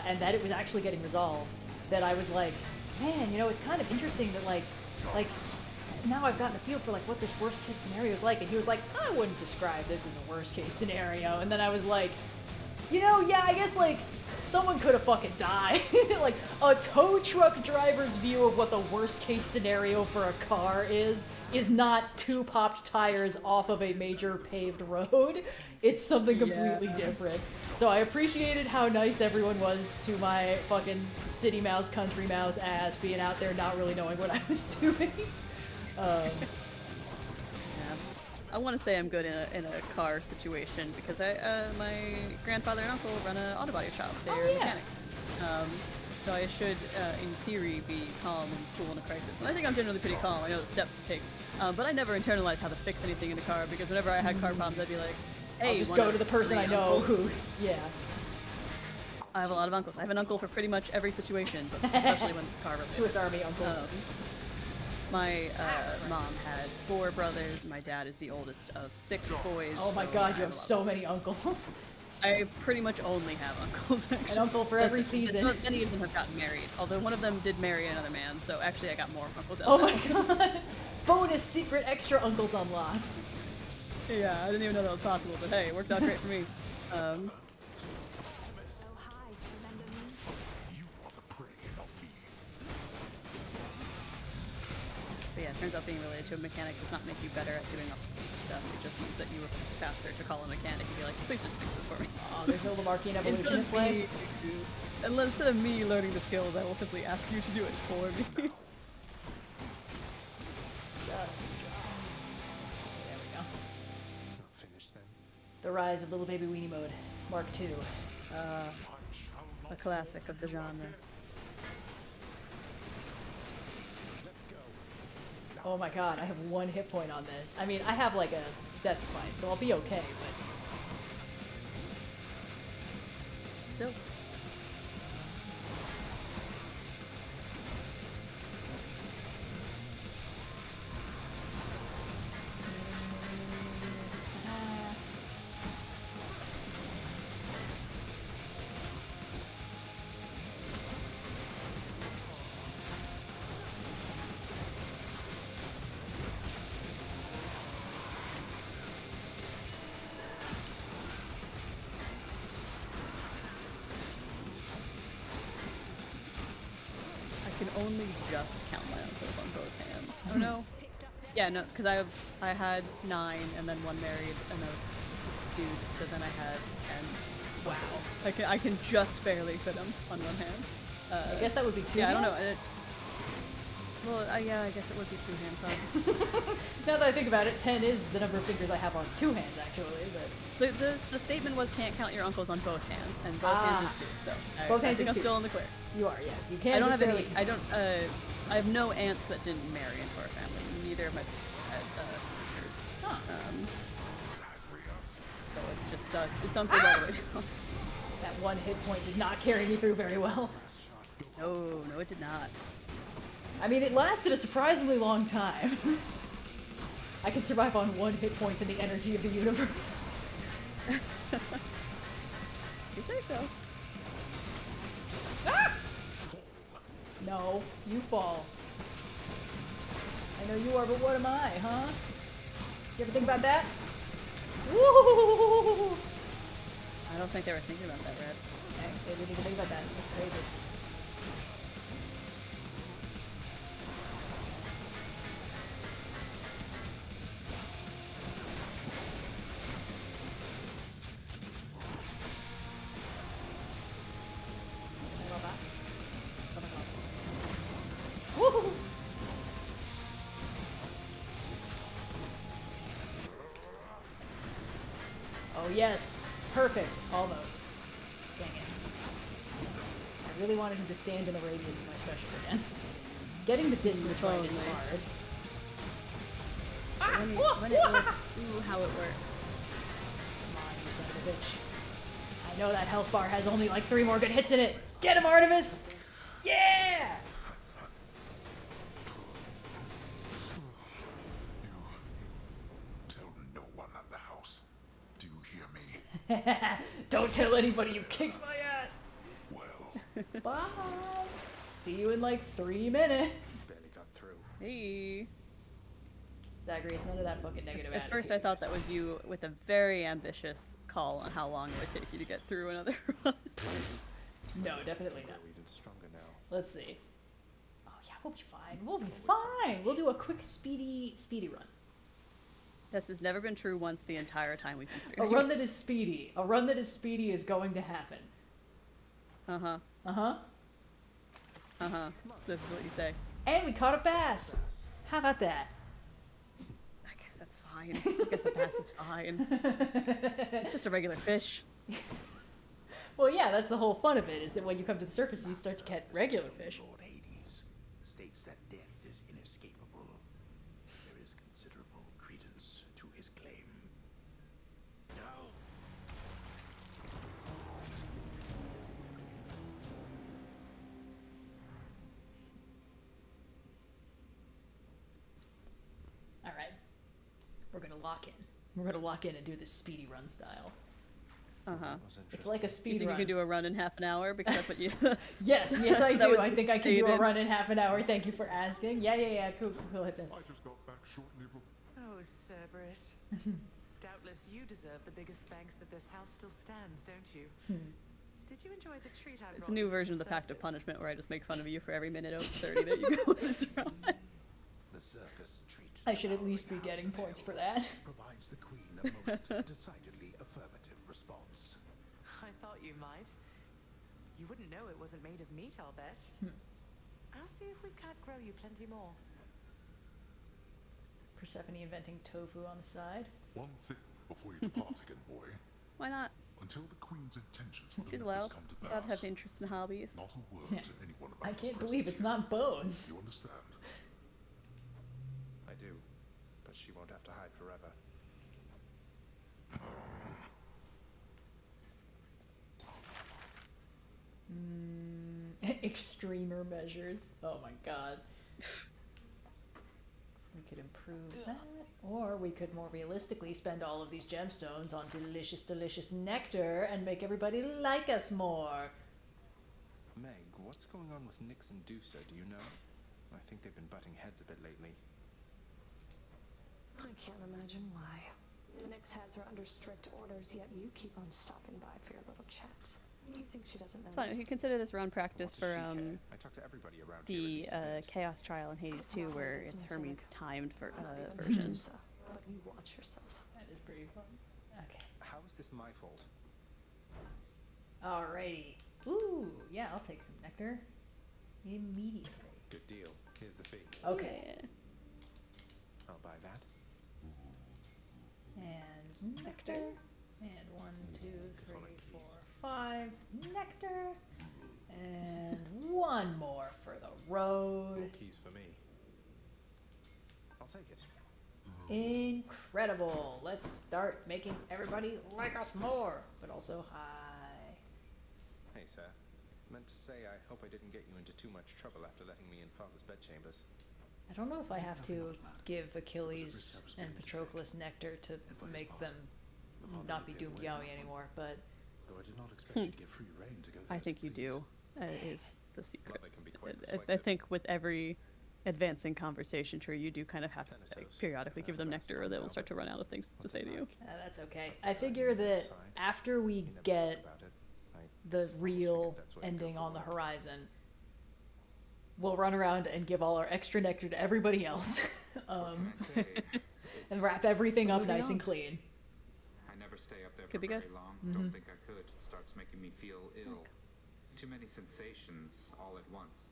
and that it was actually getting resolved, that I was like, man, you know, it's kind of interesting that like now I've gotten a feel for like what this worst case scenario is like. And he was like, I wouldn't describe this as a worst case scenario. And then I was like, you know, yeah, I guess like someone could have fucking died. Like a tow truck driver's view of what the worst case scenario for a car is not 2 popped tires off of a major paved road. It's something completely different. So I appreciated how nice everyone was to my fucking city mouse, country mouse ass being out there not really knowing what I was doing. Yeah. I want to say I'm good in a car situation because my grandfather and uncle run an auto body shop. They're mechanics. So I should, in theory, be calm and cool in a crisis. And I think I'm generally pretty calm. I know the steps to take. But I never internalized how to fix anything in a car because whenever I had car problems, I'd be like, hey, I'll just go to the person I know who, yeah. I have a lot of uncles. I have an uncle for pretty much every situation, but especially when it's car related. Swiss Army uncles. My mom had 4 brothers. My dad is the oldest of 6 boys. Oh my so god, you have so many uncles. I pretty much only have uncles, actually. An uncle for every season. Many of them have gotten married, although one of them did marry another man, so actually I got more uncles out Oh my god! Bonus secret extra uncles unlocked. Yeah, I didn't even know that was possible, but hey, it worked out great for me. But yeah, it turns out being related to a mechanic does not make you better at doing stuff. It just means that you were faster to call a mechanic and be like, please just fix this for me. Oh, there's no Lamarckian evolution in play. Instead of me learning the skills, I will simply ask you to do it for me. Just there we go. Finish then. The rise of Little Baby Weenie Mode, Mark II. A classic of the genre. Oh my god, I have 1 hit point on this. I mean, I have like a death fight, so I'll be okay, but... Still. Only just count my uncles on both hands. Oh no. Yeah, no, because I had 9 and then 1 married and a dude, so then I had 10. Wow. I can just barely fit them on 1 hand. I guess that would be 2 hands? hands? I don't know. Yeah, I guess it would be 2 hands. Now that I think about it, 10 is the number of fingers I have on 2 hands, actually. But the statement was can't count your uncles on both hands, and both hands is 2. So both hands is is 2. I'm still in the clear. You are, yes. You can't. I don't have any. I don't. I have no aunts that didn't marry into our family. Neither of my sisters. Huh. So it's just it's uncles all the way down. That 1 hit point did not carry me through very well. No, it did not. I mean, it lasted a surprisingly long time. I can survive on 1 hit point in the energy of the universe. You say so. Ah! No, you fall. I know you are, but what am I, huh? You ever think about that? Woo! I don't think they were thinking about that, Red. Okay, they didn't even think about that. That's crazy. Woo! Oh yes, perfect, almost. Dang it. I really wanted him to stand in the radius of my special again. Getting the distance right is hard. When it works, ooh, how it works. Come on, you son of a bitch. I I know that health bar has only like 3 more good hits in it. Get him, Artemis! Yeah! Tell no one at the house. Do you hear me? Don't tell anybody you kicked my ass! Well. Bye! See you in like 3 minutes. Barely got through. Hey. Zachary, it's none of that fucking negative At first I thought that was you with a very ambitious call on how long it would take you to get through another run. No, definitely not. We're even stronger now. Let's see. Oh yeah, we'll be fine. We'll be fine. We'll do a quick, speedy run. This has never been true once the entire time we've been A streaming. run that is speedy. A run that is speedy is going to happen. Uh-huh. Uh-huh. Uh-huh. This is what you say. And we caught a bass. How about that? I guess that's fine. I guess a bass is fine. It's just a regular fish. Well, yeah, that's the whole fun of it, is that when you come to the surface, you start to catch regular fish. Lord Hades states that death is inescapable. There is considerable credence to his claim. Now, All right. We're going to lock in. We're going to lock in and do this speedy run style. Uh-huh. It's like a speed You think run. you can do a run in half an hour? Because that's what you... Yes, I That do. was I think I can do a stated. run in half an hour. Thank you for asking. Yeah. Cool. Hit this. I just got back shortly before. Oh, Cerberus. Doubtless you deserve the biggest thanks that this house still stands, don't you? Did you enjoy the treat I brought? It's a new you from version of the Pact of surface? Punishment where I just make fun of you for every minute of 30 that you go on this run. the surface treat I should at least be getting points for that. provides the queen a most decidedly affirmative response. I thought you might. You wouldn't know it wasn't made of meat, I'll bet. I'll see if we can't grow you plenty more. Persephone inventing tofu on the side. One thing before you depart again, boy. Why not? Until the queen's intentions for the She's members allowed. come to Allowed to pass, have interests and hobbies. not a word Yeah. to anyone about I her can't presence believe it's here. not bones. You understand? I do, but she won't have to hide forever. Extremer measures. Oh my god. We could improve that, or we could more realistically spend all of these gemstones on delicious nectar and make everybody like us more. Meg, what's going on with Nyx and Dusa, do you know? I think they've been butting heads a bit lately. I can't imagine why. Nyx has her under strict orders, yet you keep on stopping by for your little chats. You think she doesn't know? It's fine. We can consider this run practice for I talk to everybody around here. the Chaos Trial in Hades 2, where it's business, Hermes timed for Not even version. Medusa, but you watch yourself. That is pretty fun. Okay. How is this my fault? Alrighty. Ooh, yeah, I'll take some nectar. Immediately. Good deal. Here's the fee. Okay. I'll buy that. And nectar. And 1, 2, 3, 4, 5. Nectar. And 1 more for the road. More keys for me. I'll take it. Incredible. Let's start making everybody like us more, but also hi. Hey, sir. Meant to say I hope I didn't get you into too much trouble after letting me in Father's bedchambers. I don't know if I have to give Achilles and Patroclus nectar to make them not be doomed yaoi anymore, but Though I did not expect you to give free rein to go I there, think you please. do. Is the secret. Well, they can be quite I persuasive. think with every advancing conversation tree, you do kind of have to periodically give them nectar, or they will start to run out of things to say to you. that's okay. I figure that after we get the real ending on the horizon, we'll run around and give all our extra nectar to everybody else, and wrap everything up nice and clean. I never stay up there Could for be good. very long. Don't think I could. It starts making me feel ill. Too many sensations all at once.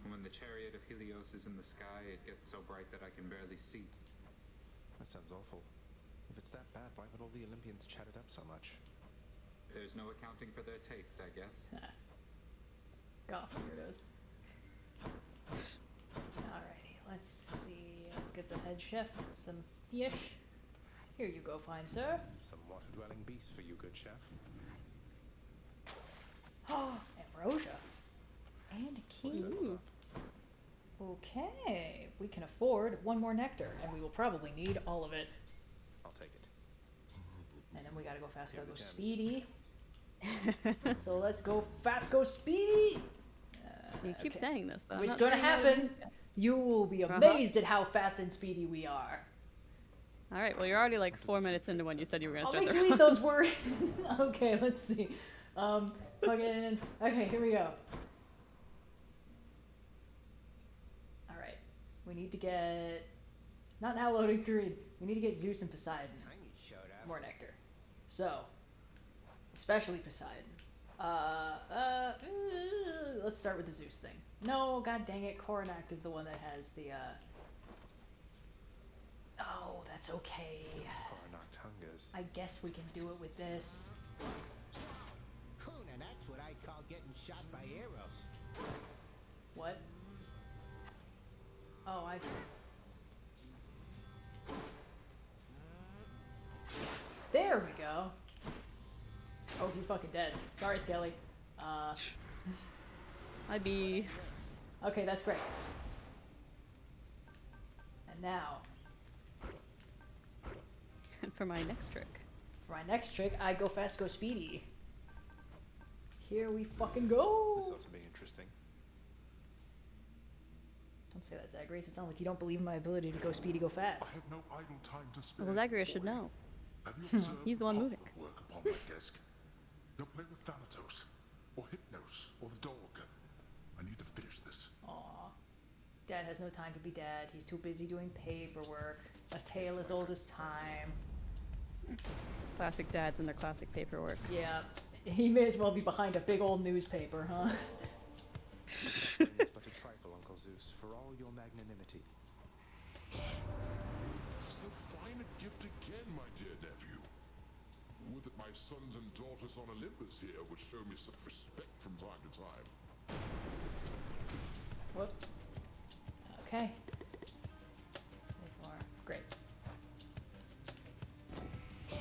And when the chariot of Helios is in the sky, it gets so bright that I can barely see. That sounds awful. If it's that bad, why would all the Olympians chat it up so much? There's no accounting for their taste, I guess. Goth weirdos. Alrighty, let's see. Let's get the head chef some fish. Here you go, fine sir. Some water-dwelling beast for you, good chef. Ambrosia. And a key. Ooh. Okay. We can afford one more nectar, and we will probably need all of it. I'll take it. And then we gotta go fast, gotta go speedy. So let's go fast, go speedy! You keep saying this, but it's I'm not gonna sure happen. You will be amazed at how fast and speedy we are. All right, well, you're already like 4 minutes into when you said you were gonna I'll start make the you eat round. those words. Okay, let's see. Fucking. Okay, here we go. All right, we need to get. Not now loading screen. We need to get Zeus and Poseidon. More nectar. So, especially Poseidon. Let's start with the Zeus thing. No, god dang it, Coronact is the one that has the. Oh, that's okay. Coronact hungers. I guess we can do it with this. Kuna, that's what I call getting shot by arrows. What? Oh, I see. There we go. Oh, he's fucking dead. Sorry, Skelly. I'd be... Okay, that's great. And now... for my next trick. For my next trick, I go fast, go speedy. Here we fucking go! This ought to be interesting. Don't say that, Zagreus. It sounds like you don't believe in my ability to go speedy, go fast. I have no idle time to spare. Well, Zagreus should know. Have you observed He's the one moving. work upon my desk? They'll play with Thanatos, or Hypnos, or the dog. I need to finish this. Aw. Dad has no time to be dad. He's too busy doing paperwork. A tale as old as time. Classic dads and their classic paperwork. Yeah. He may as well be behind a big old newspaper, huh? It's but a trifle, Uncle Zeus, for all your magnanimity. So fine a gift again, my dear nephew. Would that my sons and daughters on Olympus here would show me such respect from time to time. Whoops. Okay. Great. By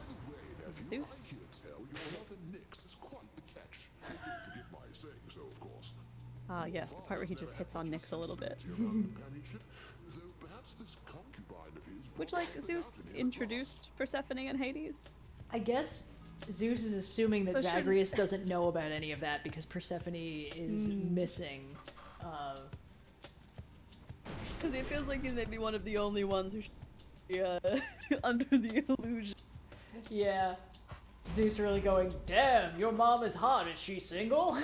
the way, nephew, Zeus? I hear tell your mother Nyx is quite the catch. Forgive my saying so, of course. Ah, yes, the part where he just hits on Nyx a little bit. Which, like, Zeus introduced Persephone and Hades? I guess Zeus is assuming that So Zagreus doesn't know about any of that because Persephone is missing. Because it feels like he's maybe one of the only ones who should be under the illusion. Yeah. Zeus really going, damn, your mom is hot. Is she single?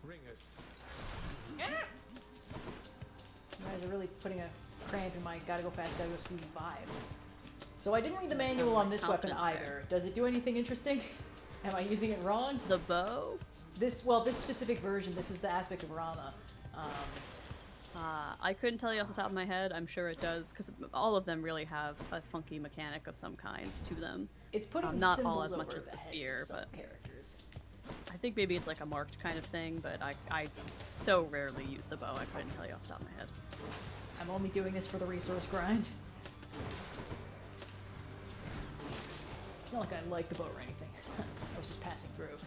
Ringers. You guys are really putting a cramp in my gotta go fast, gotta go speedy vibe. So I didn't read the manual on this weapon either. Does it do anything interesting? Am I using it wrong? The bow? This specific version, this is the aspect of Rama. I couldn't tell you off the top of my head. I'm sure it does, because all of them really have a funky mechanic of some kind to them. It's putting not symbols all as much over as the the heads spear, of some but characters. I think maybe it's like a marked kind of thing. But I so rarely use the bow. I couldn't tell you off the top of my head. I'm only doing this for the resource grind. It's not like I like the bow or anything. I was just passing through.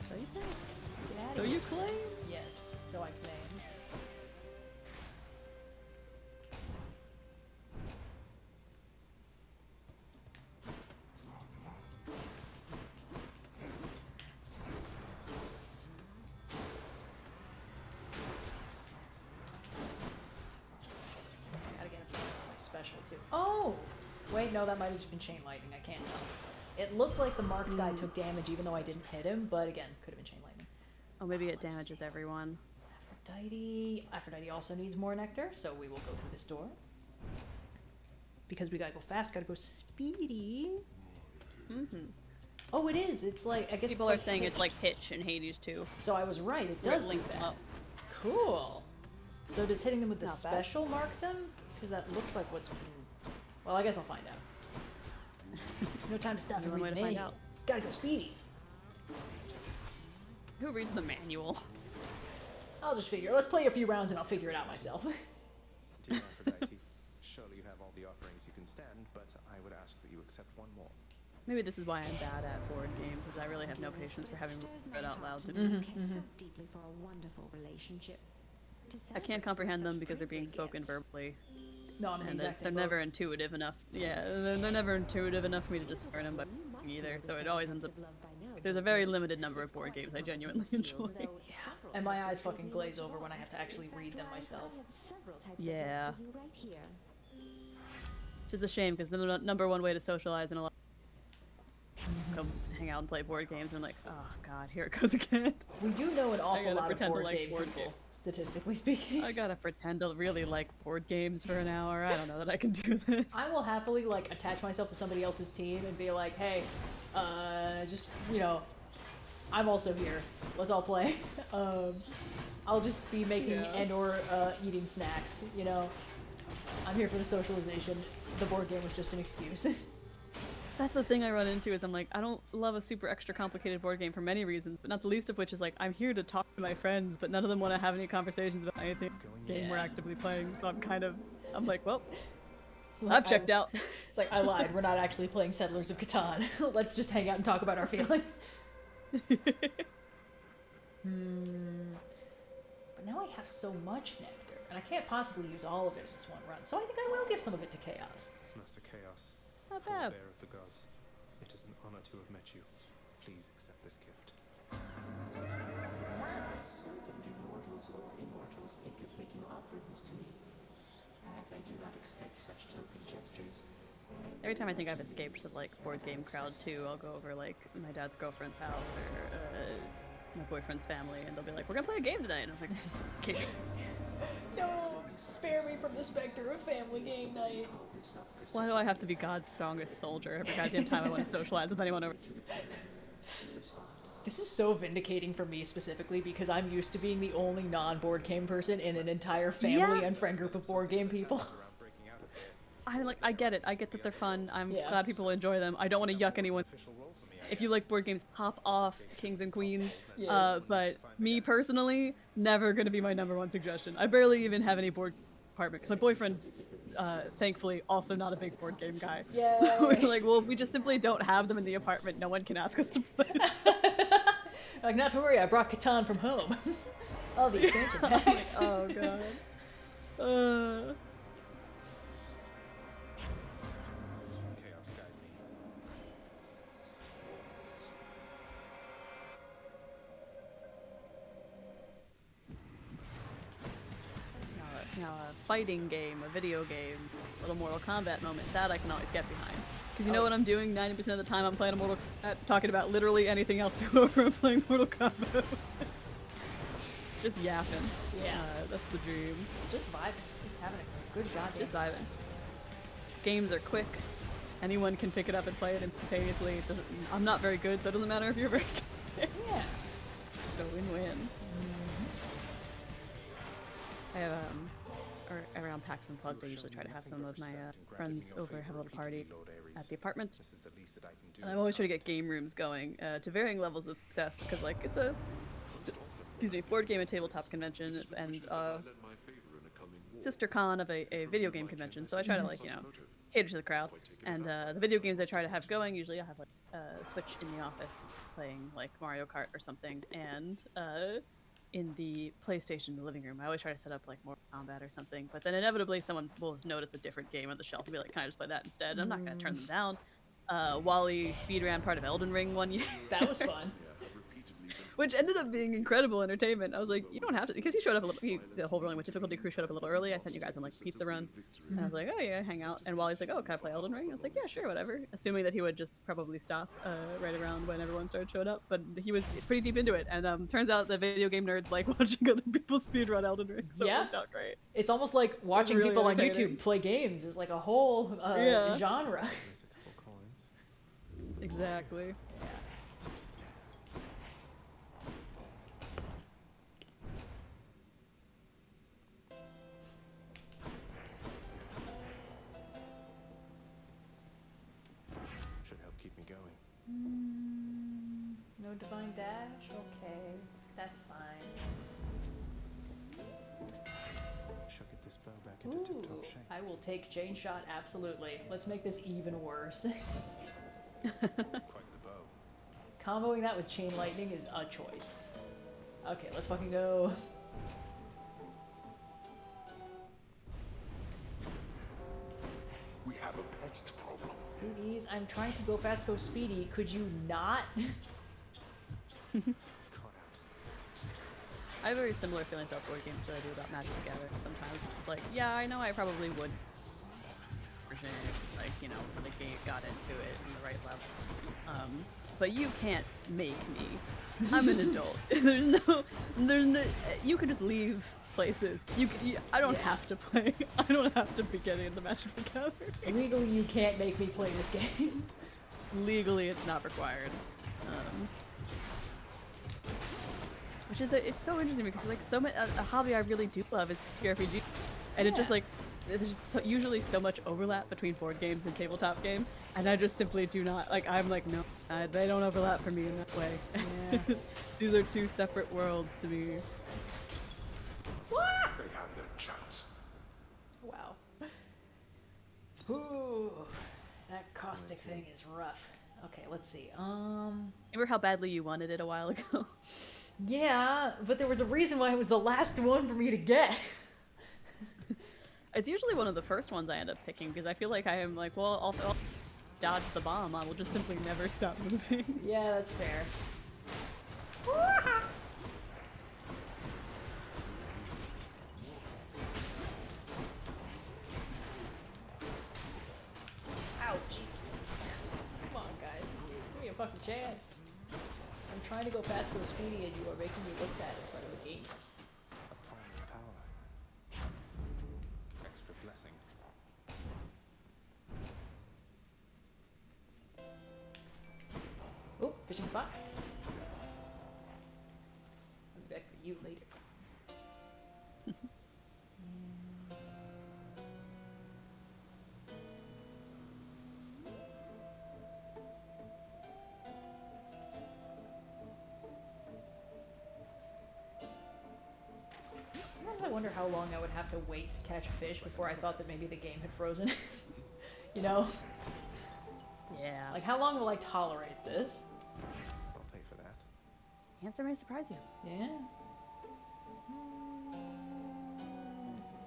So you say? Get out So of you here. claim? Yes, so I claim. Gotta get a special too. Oh! Wait, no, that might have just been chain lightning. I can't tell. It looked like the marked guy took damage even though I didn't hit him, but again, could have been chain lightning. Oh, maybe it damages everyone. Aphrodite also needs more nectar, so we will go through this door. Because we gotta go fast, gotta go speedy. Oh, it is. It's like, I guess People it's are saying it's like Hitch in Hades too. So I was right. It Where it does do links them that. up. Cool. So does hitting them with the Not bad. special mark them? Because that looks like what's been... Well, I guess I'll find out. No time to stop and One way read to the find manual. out. Gotta go speedy. Who reads the manual? I'll just figure. Let's play a few rounds and I'll figure it out myself. Dear Aphrodite, surely you have all the offerings you can stand, but I would ask that you accept one more. Maybe this is why I'm bad at board games, is I really have no patience for having read out loud to me. So deeply for a wonderful relationship. I can't comprehend them because they're being spoken verbally. No, I'm and they're never intuitive enough. Yeah, they're never intuitive enough for me to just learn them by either. So it always ends up. There's a very limited number of board games I genuinely enjoy. Yeah, and my eyes fucking glaze over when I have to actually read them myself. Yeah. Which is a shame because the number one way to socialize in a lot. Come hang out and play board games and I'm like, oh god, here it goes again. We do know an awful lot of board like game people, statistically speaking. I gotta pretend to really like board games for an hour. I don't know that I can do this. I will happily like attach myself to somebody else's team and be like, hey, just, you know, I'm also here. Let's all play. I'll just be making and or eating snacks, you know. I'm here for the socialization. The board game was just an excuse. That's the thing I run into is I'm like, I don't love a super extra complicated board game for many reasons, but not the least of which is like, I'm here to talk to my friends, but none of them want to have any conversations about anything game we're actively playing, so I'm like, well, I've checked out. It's like, I lied, we're not actually playing Settlers of Catan. Let's just hang out and talk about our feelings. But now I have so much nectar, and I can't possibly use all of it in this one run, so I think I will give some of it to Chaos. Master Chaos. Not bad. Bear of the gods, it is an honor to have met you. Please accept this gift. Seldom do mortals or immortals think of making offerings to me, as I do not expect such token gestures. Every time I think I've escaped the like board game crowd too, I'll go over like my dad's girlfriend's house or my boyfriend's family, and they'll be like, "We're gonna play a game tonight," and I was like, "Okay." No, spare me from the specter of family game night. Why do I have to be God's strongest soldier every goddamn time I want to socialize with anyone over? This is so vindicating for me specifically because I'm used to being the only non-board game person in an entire family and friend group of board game people. I get it. I get that they're fun. I'm glad people enjoy them. I don't want to yuck anyone. If you like board games, pop off Kings and Queens. But me personally, never gonna be my #1 suggestion. I barely even have any board apartment because my boyfriend, thankfully, also not a big board game guy. Yay. So we're like, well, we just simply don't have them in the apartment. No one can ask us to play. Like, not to worry, I brought Catan from home. All the expansion packs. Oh god. Now a fighting game, a video game, a little Mortal Kombat moment, that I can always get behind. Because you know what I'm doing 90% of the time I'm playing a Mortal Kombat, talking about literally anything else to whoever I'm playing Mortal Kombat. Just yapping. Yeah. That's the dream. Just vibing. Just having a good goddamn Just vibing. Games are quick. Anyone can pick it up and play it instantaneously. I'm not very good, so it doesn't matter if you're very good. Yeah. So win-win. I have, around PAX Unplugged, I usually try to have some of my friends over, have a little party at the apartment. And I'm always trying to get game rooms going to varying levels of success, because like it's a board game and tabletop convention and sister con of a video game convention, so I try to like, you know, cater to the crowd. And the video games I try to have going, usually I have like a Switch in the office playing like Mario Kart or something, and in the PlayStation in the living room, I always try to set up like Mortal Kombat or something, but then inevitably someone will notice a different game on the shelf and be like, can I just play that instead? I'm not going to turn them down. Wally speedran part of Elden Ring one year. That was fun. Which ended up being incredible entertainment. I was like, you don't have to, because he showed up a little, the whole Rolling with Difficulty crew showed up a little early. I sent you guys on like pizza run, and I was like, oh yeah, hang out. And Wally's like, oh, can I play Elden Ring? I was like, yeah, sure, whatever. Assuming that he would just probably stop right around when everyone started showing up, but he was pretty deep into it. And turns out the video game nerds like watching other people speedrun Elden Ring, so it worked out great. It's almost like watching really people on YouTube play games is like a whole genre. Exactly. Keep me going. No divine dash? Okay, that's fine. this bow back into tip-top Ooh, shape. I will take chain shot, absolutely. Let's make this even worse. Quite the bow. Comboing that with chain lightning is a choice. Okay, let's fucking go. We have a pest problem. Ladies, I'm trying to go fast, go speedy. Could you not? I have very similar feelings about board games that I do about Magic the Gathering sometimes. It's like, yeah, I know I probably would like, you know, when the game got into it in the right level. But you can't make me. I'm an adult. there's no, you could just leave places. I don't have to play. I don't have to be getting into Magic the Gathering. Legally, you can't make me play this game. Legally, it's not required. Which is it's so interesting because like a hobby I really do love is TTRPG, and it just like there's just usually so much overlap between board games and tabletop games, and I just simply do not like. I'm like no, they don't overlap for me in that way. Yeah. These are two separate worlds to me. What? They had their chance. Wow. Ooh, that caustic thing is rough. Okay, let's see. Remember how badly you wanted it a while ago? Yeah, but there was a reason why it was the last one for me to get. It's usually one of the first ones I end up picking because I feel like I am like, well, I'll dodge the bomb. I will just simply never stop moving. Yeah, that's fair. Ow, Jesus. Come on, guys. Give me a fucking chance. I'm trying to go fast and speedy, and you are making me look bad in front of the gamers. A palm of power. Extra blessing. Oh, fishing spot. I'll be back for you later. Sometimes I wonder how long I would have to wait to catch a fish before I thought that maybe the game had frozen. You know? Yeah. Like, how long will I tolerate this? I'll pay for that. Answer may surprise you. Yeah.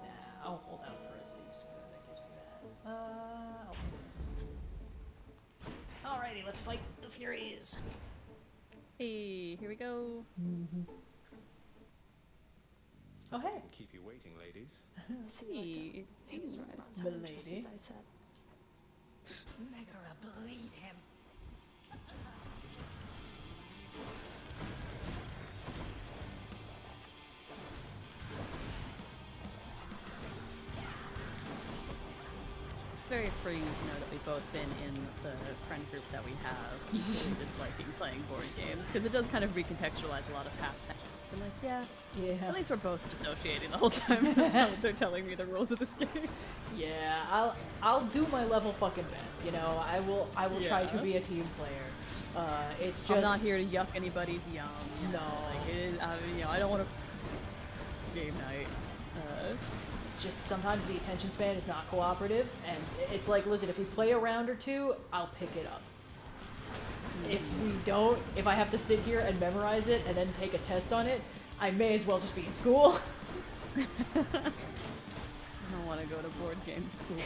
Nah, I'll hold out for a Zeus, but that gives me that. I'll do this. Alrighty, let's fight the Furies. Hey, here we go. Oh, hey. Keep you waiting, ladies. Hey. He was right on time, just Milady. as I said. Make her bleed him. It's very freeing to know that we've both been in the friend group that we have, equally disliking playing board games, because it does kind of recontextualize a lot of past times. I'm like, yeah. At least we're both dissociating the whole time until they're telling me the rules of this game. Yeah, I'll do my level fucking best. You know, I will try to be a team player. It's just I'm not here to yuck anybody's yum. No. Like it is, you know, I don't want to game night. It's just sometimes the attention span is not cooperative, and it's like, listen, if we play a round or two, I'll pick it up. If we don't, if I have to sit here and memorize it and then take a test on it, I may as well just be in school. I don't want to go to board game school.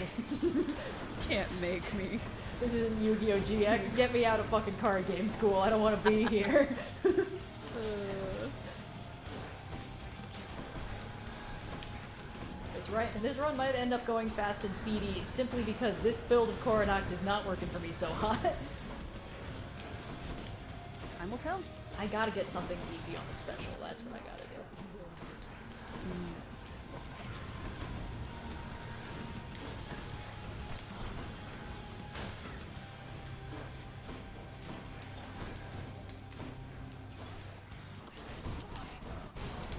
Can't make me. This isn't Yu-Gi-Oh! GX. Get me out of fucking card game school. I don't want to be here. This run might end up going fast and speedy simply because this build of Coronact is not working for me so hot. Time will tell. I gotta get something beefy on the special. That's what I gotta do.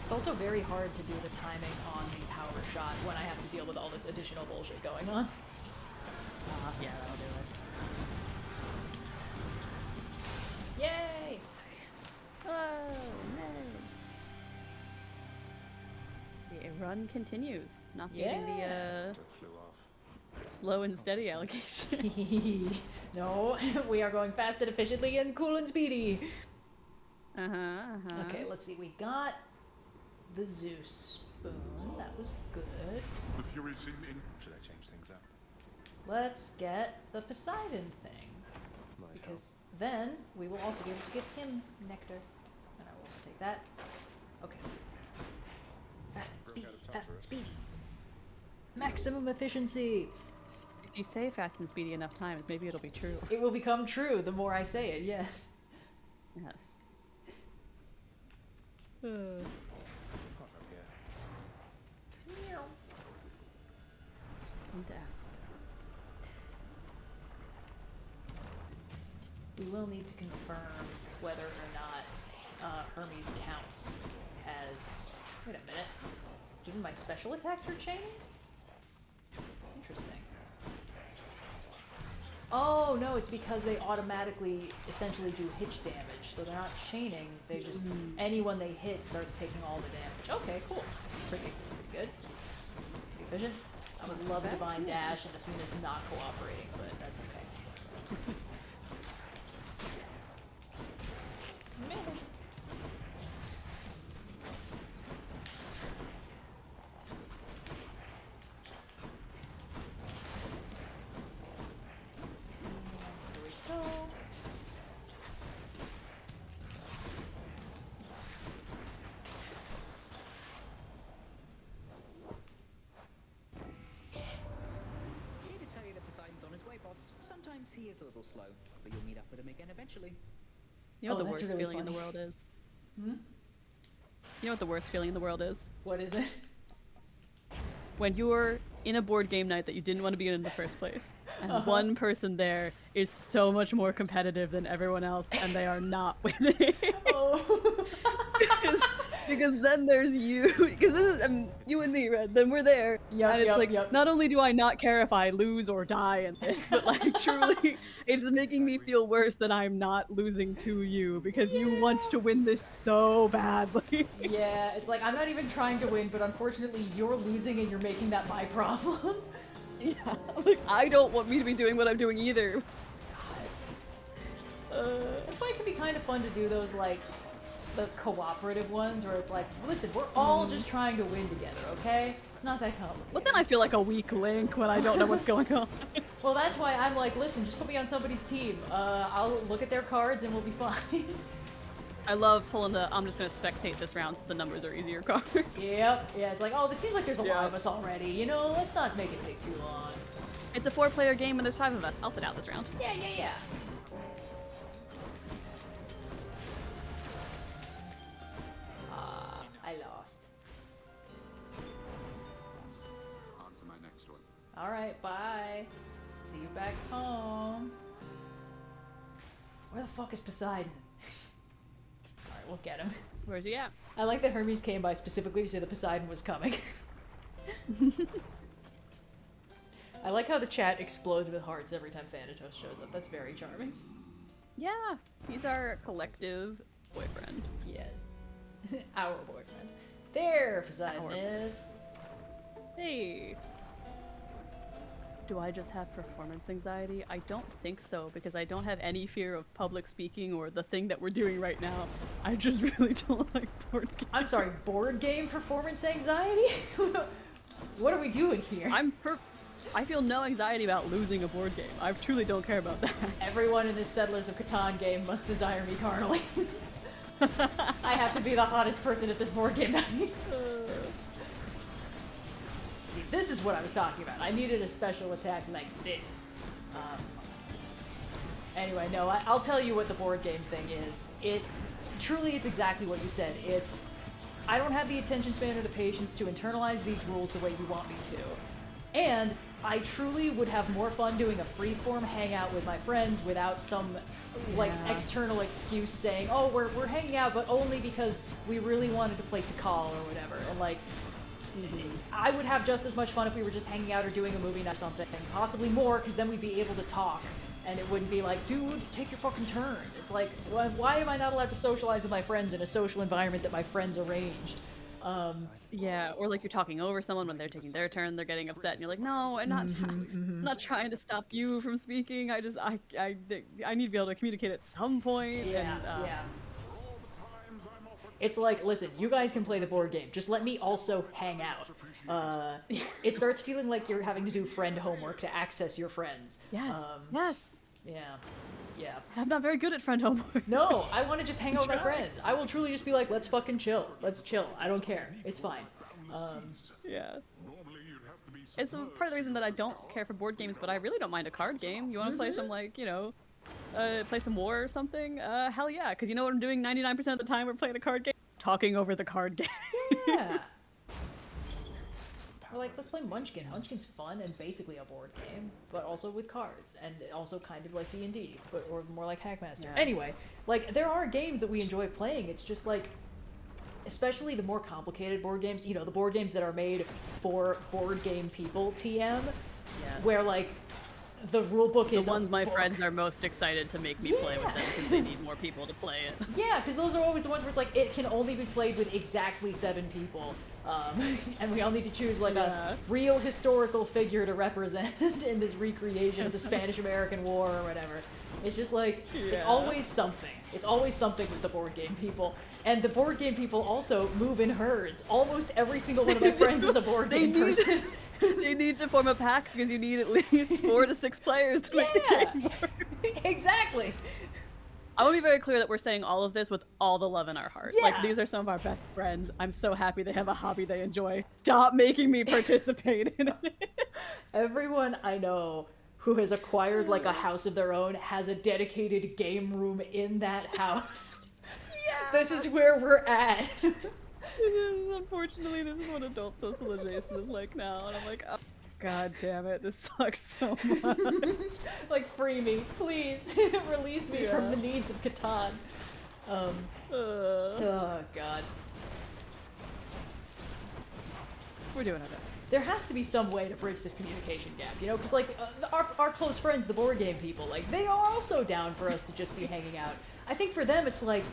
It's also very hard to do the timing on the power shot when I have to deal with all this additional bullshit going on. Yeah, that'll do it. Yay! Oh, no. Yeah. run continues. Not getting the slow and steady allocation. No, we are going fast and efficiently and cool and speedy. Okay, let's see. We got the Zeus spoon. That was good. The Fury seem in. Should I change things up? Let's get the Poseidon thing. Because then we will also be able to give him nectar. And I will also take that. Okay, let's go. Fast and speedy, fast and speedy. Maximum efficiency. If you say fast and speedy enough times, maybe it'll be true. It will become true the more I say it, yes. Yes. Into Asphodel. We will need to confirm whether or not Hermes counts as... Wait a minute. Even my special attacks are chaining? Interesting. Oh, no, it's because they automatically essentially do hitch damage. So they're not chaining, they just... Anyone they hit starts taking all the damage. Okay, cool. Pretty good. Pretty efficient. I would love a Divine Dash and Athena's not cooperating, but that's okay. Sometimes he is a little slow, but you'll meet up with him again eventually. You know what the worst feeling in the world is? Hmm? You know what the worst feeling in the world is? What is it? When you're in a board game night that you didn't want to be in the first place, and one person there is so much more competitive than everyone else, and they are not winning. because then there's you. Because this is you and me, Red. Then we're there, and it's not only do I not care if I lose or die in this, but like truly, it's making me feel worse that I'm not losing to you because you want to win this so badly. Yeah, it's like I'm not even trying to win, but unfortunately you're losing and you're making that my problem. Yeah, like I don't want me to be doing what I'm doing either. That's why it can be kind of fun to do those like the cooperative ones where it's like, listen, we're all just trying to win together, okay? It's not that complicated. But then I feel like a weak link when I don't know what's going on. Well, that's why I'm like, listen, just put me on somebody's team. I'll look at their cards and we'll be fine. I love pulling the I'm just gonna spectate this round so the numbers are easier card. Yep, yeah, it's like, oh, it seems like there's a lot of us already, you know, let's not make it take too long. It's a 4-player game and there's 5 of us. I'll sit out this round. Yeah. I lost. On to my next one. Alright, bye. See you back home. Where the fuck is Poseidon? Alright, we'll get him. Where's he at? I like that Hermes came by specifically to say that Poseidon was coming. I like how the chat explodes with hearts every time Thanatos shows up. That's very charming. Yeah, he's our collective boyfriend. Yes. Our boyfriend. There, Poseidon is. Hey. Do I just have performance anxiety? I don't think so, because I don't have any fear of public speaking or the thing that we're doing right now. I just really don't like board games. I'm sorry, board game performance anxiety? What are we doing here? I feel no anxiety about losing a board game. I truly don't care about that. Everyone in this Settlers of Catan game must desire me carnally. I have to be the hottest person at this board game night. See, this is what I was talking about. I needed a special attack like this. Anyway, no, I'll tell you what the board game thing is. It's exactly what you said. I don't have the attention span or the patience to internalize these rules the way you want me to. And I truly would have more fun doing a freeform hangout with my friends without some external excuse saying, oh, we're hanging out, but only because we really wanted to play Tikal or whatever. And I would have just as much fun if we were just hanging out or doing a movie night or something, possibly more, because then we'd be able to talk. And it wouldn't be like, dude, take your fucking turn. It's like, why am I not allowed to socialize with my friends in a social environment that my friends arranged? Yeah, or like you're talking over someone when they're taking their turn, they're getting upset, and you're like, no, I'm not, I'm not trying to stop you from speaking. I need to be able to communicate at some point. Yeah, and, yeah. It's like, listen, you guys can play the board game. Just let me also hang out. It starts feeling like you're having to do friend homework to access your friends. Yes. Yes. Yeah. Yeah. I'm not very good at friend homework. No, I want to just hang out with my friends. I will truly just be like, let's fucking chill. Let's chill. I don't care. It's fine. Yeah. It's part of the reason that I don't care for board games, but I really don't mind a card game. You want to play some, like, you know, play some war or something? Hell yeah, because you know what I'm doing 99% of the time we're playing a card game? Talking over the card game. Yeah. We're like, let's play Munchkin. Munchkin's fun and basically a board game, but also with cards, and also kind of like D&D, but or more like Hackmaster. Yeah. Anyway, like, there are games that we enjoy playing. It's just like, especially the more complicated board games, you know, the board games that are made for board game people, TM, where, like, the rule book is the ones my friends are most excited to make me play with them because they need more people to play it. Yeah, because those are always the ones where it's like, it can only be played with exactly 7 people. And we all need to choose like a real historical figure to represent in this recreation of the Spanish-American War or whatever. It's just like, it's always something. It's always something with the board game people. And the board game people also move in herds. Almost every single one of my friends is a board game person. They need to form a pack because you need at least 4 to 6 players to make the game work. Exactly. I want to be very clear that we're saying all of this with all the love in our heart. Yeah. Like, these are some of our best friends. I'm so happy they have a hobby they enjoy. Stop making me participate in it. Everyone I know who has acquired like a house of their own has a dedicated game room in that house. This is where we're at. Unfortunately, this is what adult socialization is like now, and I'm like, oh, god damn it, this sucks so much. Like, free me, please. Release me from the needs of Catan. Oh god. We're doing our best. There has to be some way to bridge this communication gap, you know? Because, like, our close friends, the board game people, like, they are also down for us to just be hanging out. I think for them, it's like,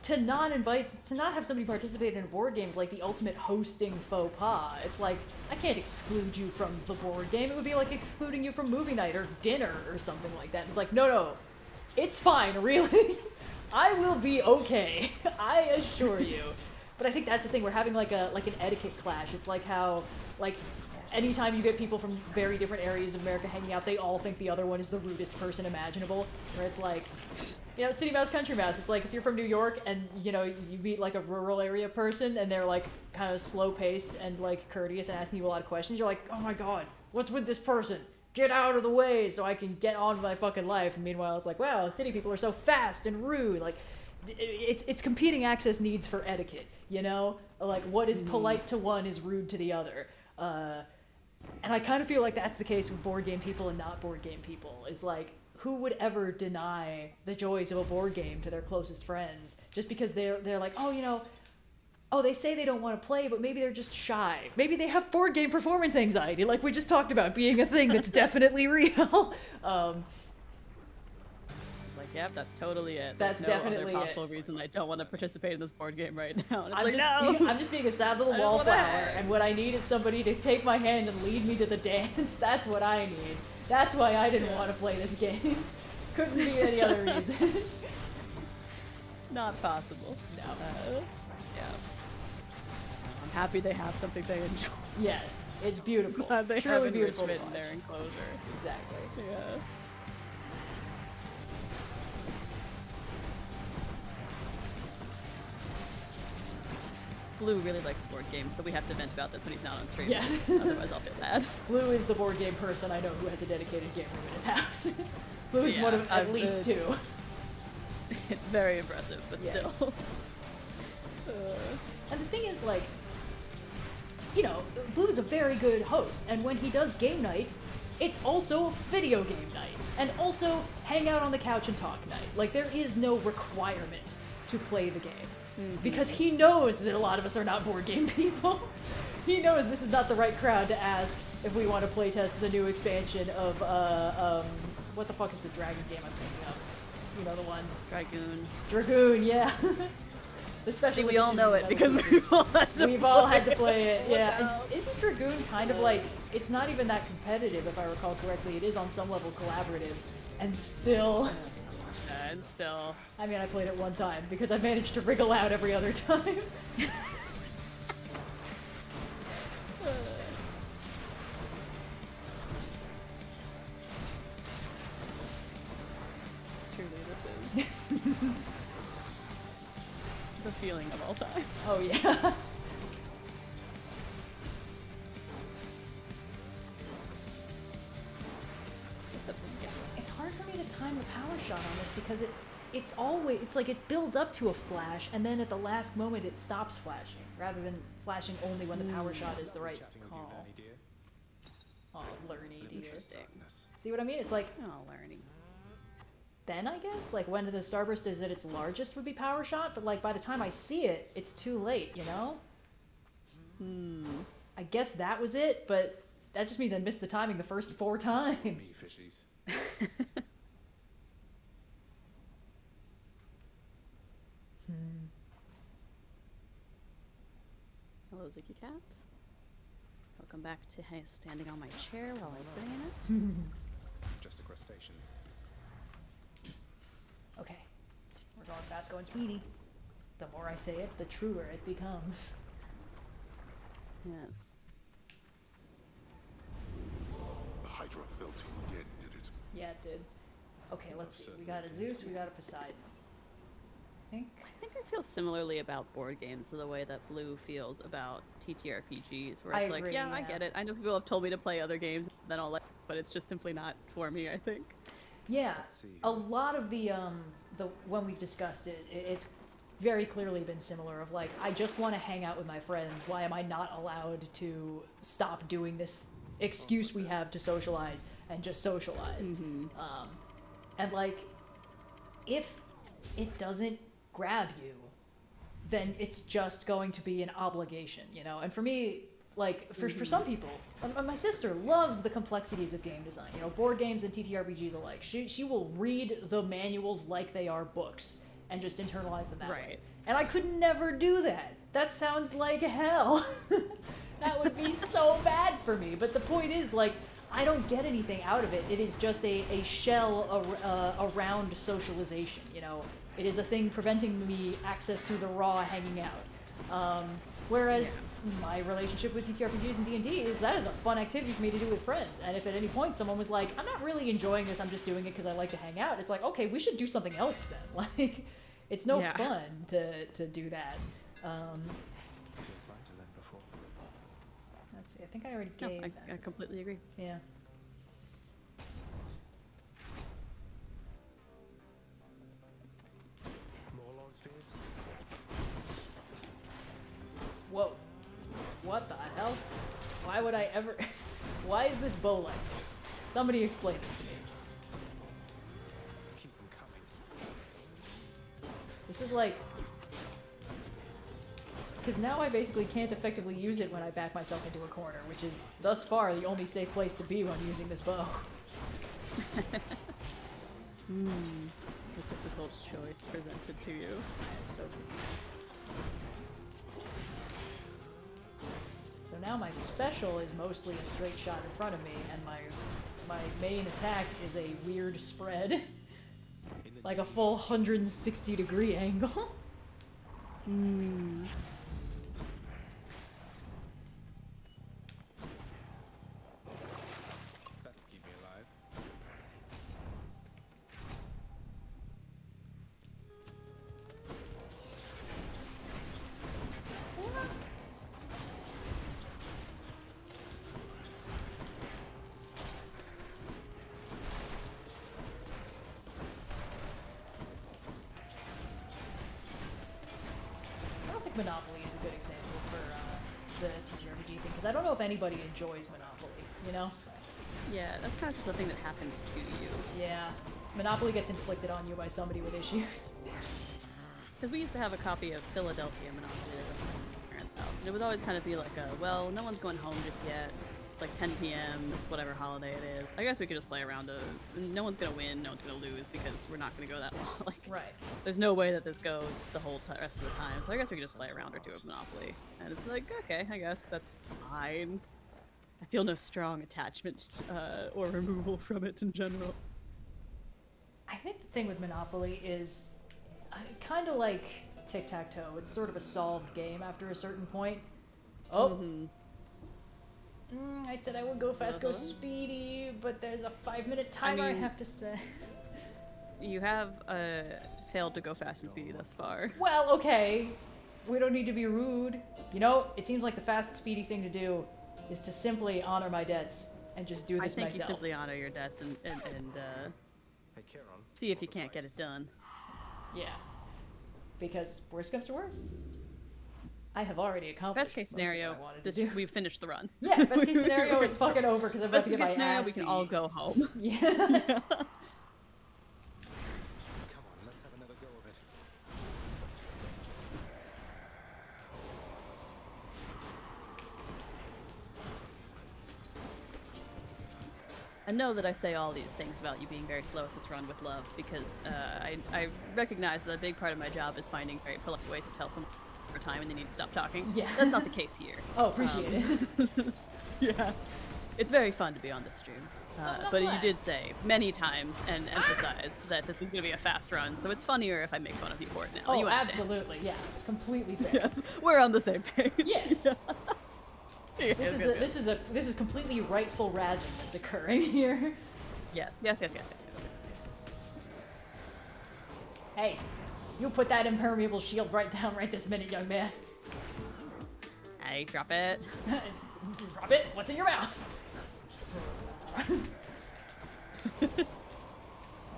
to not have somebody participate in a board game is like the ultimate hosting faux pas. It's like, I can't exclude you from the board game. It would be like excluding you from movie night or dinner or something like that. It's like, no, it's fine, really. I will be okay. I assure you. But I think that's the thing. We're having like an etiquette clash. It's like how, like, anytime you get people from very different areas of America hanging out, they all think the other one is the rudest person imaginable. Where it's like, you know, city mouse, country mouse. It's like if you're from New York and, you know, you meet like a rural area person and they're like kind of slow paced and like courteous and asking you a lot of questions, you're like, oh my god, what's with this person? Get out of the way so I can get on with my fucking life. And meanwhile, it's like, wow, city people are so fast and rude. Like, it's competing access needs for etiquette, you know? Like, what is polite to one is rude to the other. And I kind of feel like that's the case with board game people and not board game people. Is like, who would ever deny the joys of a board game to their closest friends just because they're like, oh, you know, oh, they say they don't want to play, but maybe they're just shy. Maybe they have board game performance anxiety, like we just talked about being a thing that's definitely real. It's like, yep, that's totally it. That's There's no definitely other possible reason I don't want to participate in this board game right now. And it's I'm like, just, no! I'm just being a sad little I don't wanna wallflower, hang. and what I need is somebody to take my hand and lead me to the dance. That's what I need. That's why I didn't want to play this game. Couldn't be any other reason. Not possible. No. Yeah. I'm happy they have something they enjoy. Yes, it's beautiful. Glad they Truly have beautiful enrichment to in their watch. enclosure. Exactly. Yeah. Blue really likes board games, so we have to vent about this when he's not on stream. Yeah. Otherwise I'll feel bad. Blue is the board game person I know who has a dedicated game room in his house. Blue is Yeah, one of at least 2. It's very impressive, but Yes. still. And the thing is, like, you know, Blue is a very good host, and when he does game night, it's also video game night, and also hang out on the couch and talk night. Like, there is no requirement to play the game. Because he knows that a lot of us are not board game people. He knows this is not the right crowd to ask if we want to playtest the new expansion of, what the fuck is the dragon game I'm thinking of? You know the one? Dragoon. Dragoon, yeah. The special we all edition know it because we've all had to play it. Yeah. And isn't Dragoon kind of like, it's not even that competitive if I recall correctly. It is on some level collaborative, and still. I mean, I played it one time because I managed to wriggle out every other time. Truly, this is the feeling of all time. Oh yeah. It's hard for me to time the power shot on this because it's always, it's like it builds up to a flash and then at the last moment it stops flashing rather than flashing only when the power shot is the right call. Oh, learny dear. See what I mean? It's like, oh, learning. Then I guess, like when the starburst is at its largest would be power shot, but like by the time I see it, it's too late, you know? I guess that was it, but that just means I missed the timing the first 4 times. Hello, Zicky Cat. Welcome back to standing on my chair while I'm sitting in it. Just a crustacean. Okay, we're going fast, going speedy. The more I say it, the truer it becomes. Yes. The Hydra fell to you again, did it? Yeah, it did. Okay, let's see. We got a Zeus, we got a Poseidon. I think I feel similarly about board games to the way that Blue feels about TTRPGs, where it's like, yeah, I get it. I know people have told me to play other games, then I'll like, but it's just simply not for me, I think. Yeah, a lot of the when we've discussed it, it's very clearly been similar of like, I just want to hang out with my friends. Why am I not allowed to stop doing this excuse we have to socialize and just socialize? And like, if it doesn't grab you, then it's just going to be an obligation, you know? And for me, like, for some people, my sister loves the complexities of game design, you know, board games and TTRPGs alike. She will read the manuals like they are books and just internalize them that way. And I could never do that. That sounds like hell. That would be so bad for me. But the point is, like, I don't get anything out of it. It is just a shell around socialization, you know? It is a thing preventing me access to the raw hanging out. Whereas my relationship with TTRPGs and D&D is that is a fun activity for me to do with friends. And if at any point someone was like, I'm not really enjoying this, I'm just doing it because I like to hang out, it's like, okay, we should do something else then. Like, it's no fun to do that. Let's see, I think I already gave that. I completely agree. Yeah. More long spears? Whoa. What the hell? Why would I ever... Why is this bow like this? Somebody explain this to me. Keep them coming. This is like... Because now I basically can't effectively use it when I back myself into a corner, which is, thus far, the only safe place to be when using this bow. The difficult choice presented to you. I'm so confused. So now my special is mostly a straight shot in front of me, and my main attack is a weird spread. Like a full 160-degree angle. That'll keep me alive. I don't think Monopoly is a good example for the TTRPG thing, because I don't know if anybody enjoys Monopoly, you know? Yeah, that's kind of just the thing that happens to you. Yeah. Monopoly gets inflicted on you by somebody with issues. Because we used to have a copy of Philadelphia Monopoly at my parents' house, and it would always kind of be like a, well, no one's going home just yet, like 10 p.m. It's whatever holiday it is. I guess we could just play around. No one's gonna win, no one's gonna lose because we're not gonna go that long. Like, right. There's no way that this goes the whole rest of the time. So I guess we could just play a round or two of Monopoly. And it's like, okay, I guess that's fine. I feel no strong attachment or removal from it in general. I think the thing with Monopoly is kind of like tic-tac-toe. It's sort of a solved game after a certain point. Oh. I said I would go fast, go speedy, but there's a 5-minute timer I have to set. You have failed to go fast and speedy thus far. Well, okay. We don't need to be rude. You know, it seems like the fast, speedy thing to do is to simply honor my debts and just do this myself. I think you simply honor your debts and see if you can't get it done. Yeah. Because worst comes to worst, I have already accomplished best case scenario, we've finised the run. Yeah, best case scenario, it's fucking over because I'm about to get my ass beat. We can all go home. Yeah. Come on, let's have another go of it. I know that I say all these things about you being very slow at this run with love because I recognize that a big part of my job is finding very polite ways to tell someone for time and they need to stop talking. Yeah. That's not the case here. Oh, appreciate it. Yeah. It's very fun to be on this stream. But you did say many times and emphasized that this was going to be a fast run, so it's funnier if I make fun of you for it now. Oh, you absolutely. Yeah. Completely fair. Yes. We're on the same page. Yes. Yeah. This is completely rightful razzing that's occurring here. Yes. Yes. Hey, you put that impermeable shield right down right this minute, young man. Hey, drop it. Drop it. What's in your mouth? Oh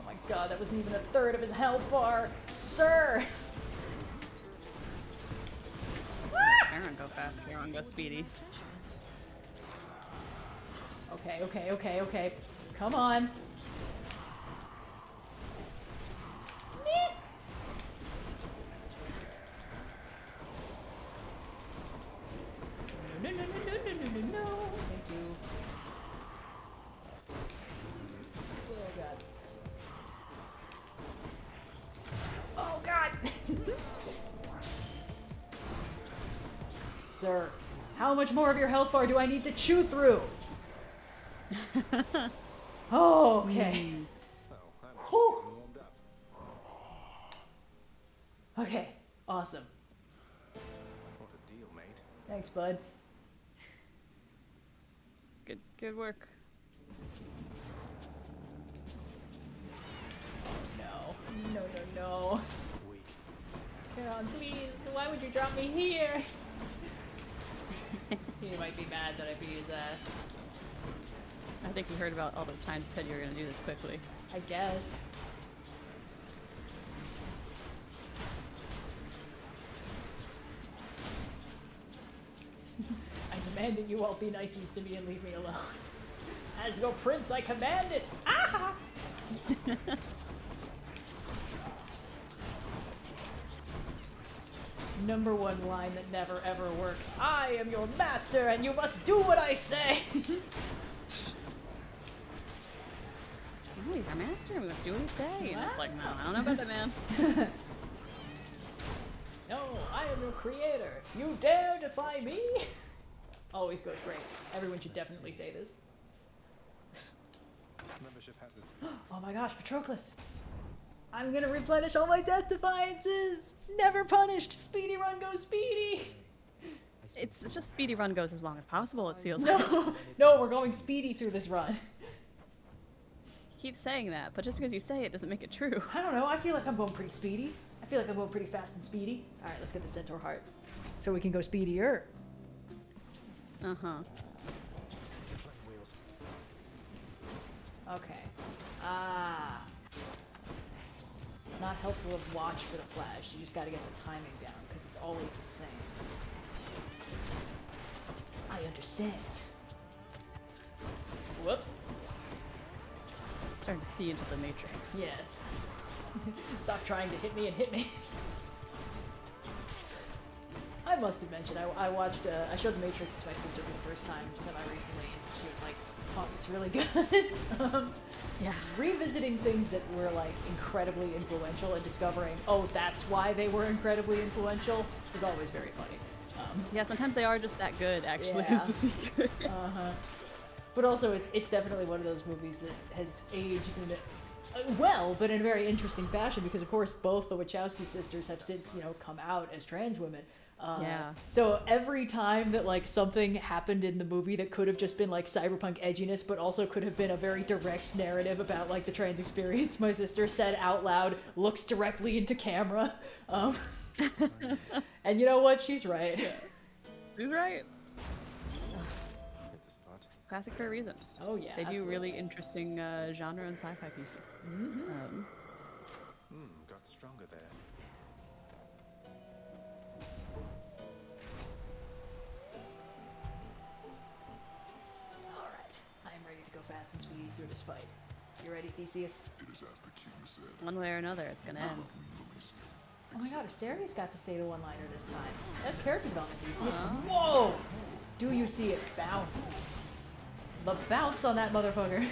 my god, that wasn't even a third of his health bar, sir. Aaron, go fast. Aaron, go speedy. Okay. Come on. No. Thank you. Oh god. Sir, how much more of your health bar do I need to chew through? Oh, okay. Okay, awesome. What a deal, mate. Thanks, bud. Good work. No. Weak. Caron, please, why would you drop me here? He might be mad that I beat his ass. I think he heard about all those times you said you were going to do this quickly. I guess. I demand that you all be niceys to me and leave me alone. As your prince, I command it! Ah! Number one line that never ever works. I am your master and you must do what I say! Oh, he's our master and we must do what he say. And it's like, no, I don't know about that, man. No, I am your creator. You dare defy me? Always goes great. Everyone should definitely say this. Membership has its Oh my gosh, Patroclus! I'm gonna replenish all my death defiances! Never punished! Speedy run, go speedy! It's just speedy run goes as long as possible, it feels No, like. no, we're going speedy through this run. You keep saying that, but just because you say it doesn't make it true. I don't know, I feel like I'm going pretty speedy. I feel like I'm going pretty fast and speedy. Alright, let's get the Centaur Heart. So we can go speedier. Uh-huh. Okay. It's not helpful to watch for the flash. You just gotta get the timing down, because it's always the same. I understand. Whoops. Starting to see into the Matrix. Yes. Stop trying to hit me and hit me. I must have mentioned, I watched, I showed The Matrix to my sister for the first time semi-recently, and she was like, fuck, it's really good. Yeah. Revisiting things that were, like, incredibly influential and discovering, oh, that's why they were incredibly influential, is always very funny. Yeah, sometimes they are just that good, actually, Yeah. is the secret. But also, it's definitely one of those movies that has aged in it well, but in a very interesting fashion, because of course both the Wachowski sisters have since, you know, come out as trans women. Yeah. So every time that like something happened in the movie that could have just been like cyberpunk edginess, but also could have been a very direct narrative about like the trans experience, my sister said out loud, looks directly into camera. And you know what? She's right. Yeah. She's right. Hit the spot. Classic for a reason. Oh yeah, They do absolutely. really interesting genre and sci-fi pieces. Got stronger there. Alright, I am ready to go fast and speedy through this fight. You ready, Theseus? It is as the king said. One way or another, it's gonna end. Oh my god, Asterius got to say the one-liner this time. That's character development, Theseus. Whoa! Do you see it bounce? The bounce on that motherfucker.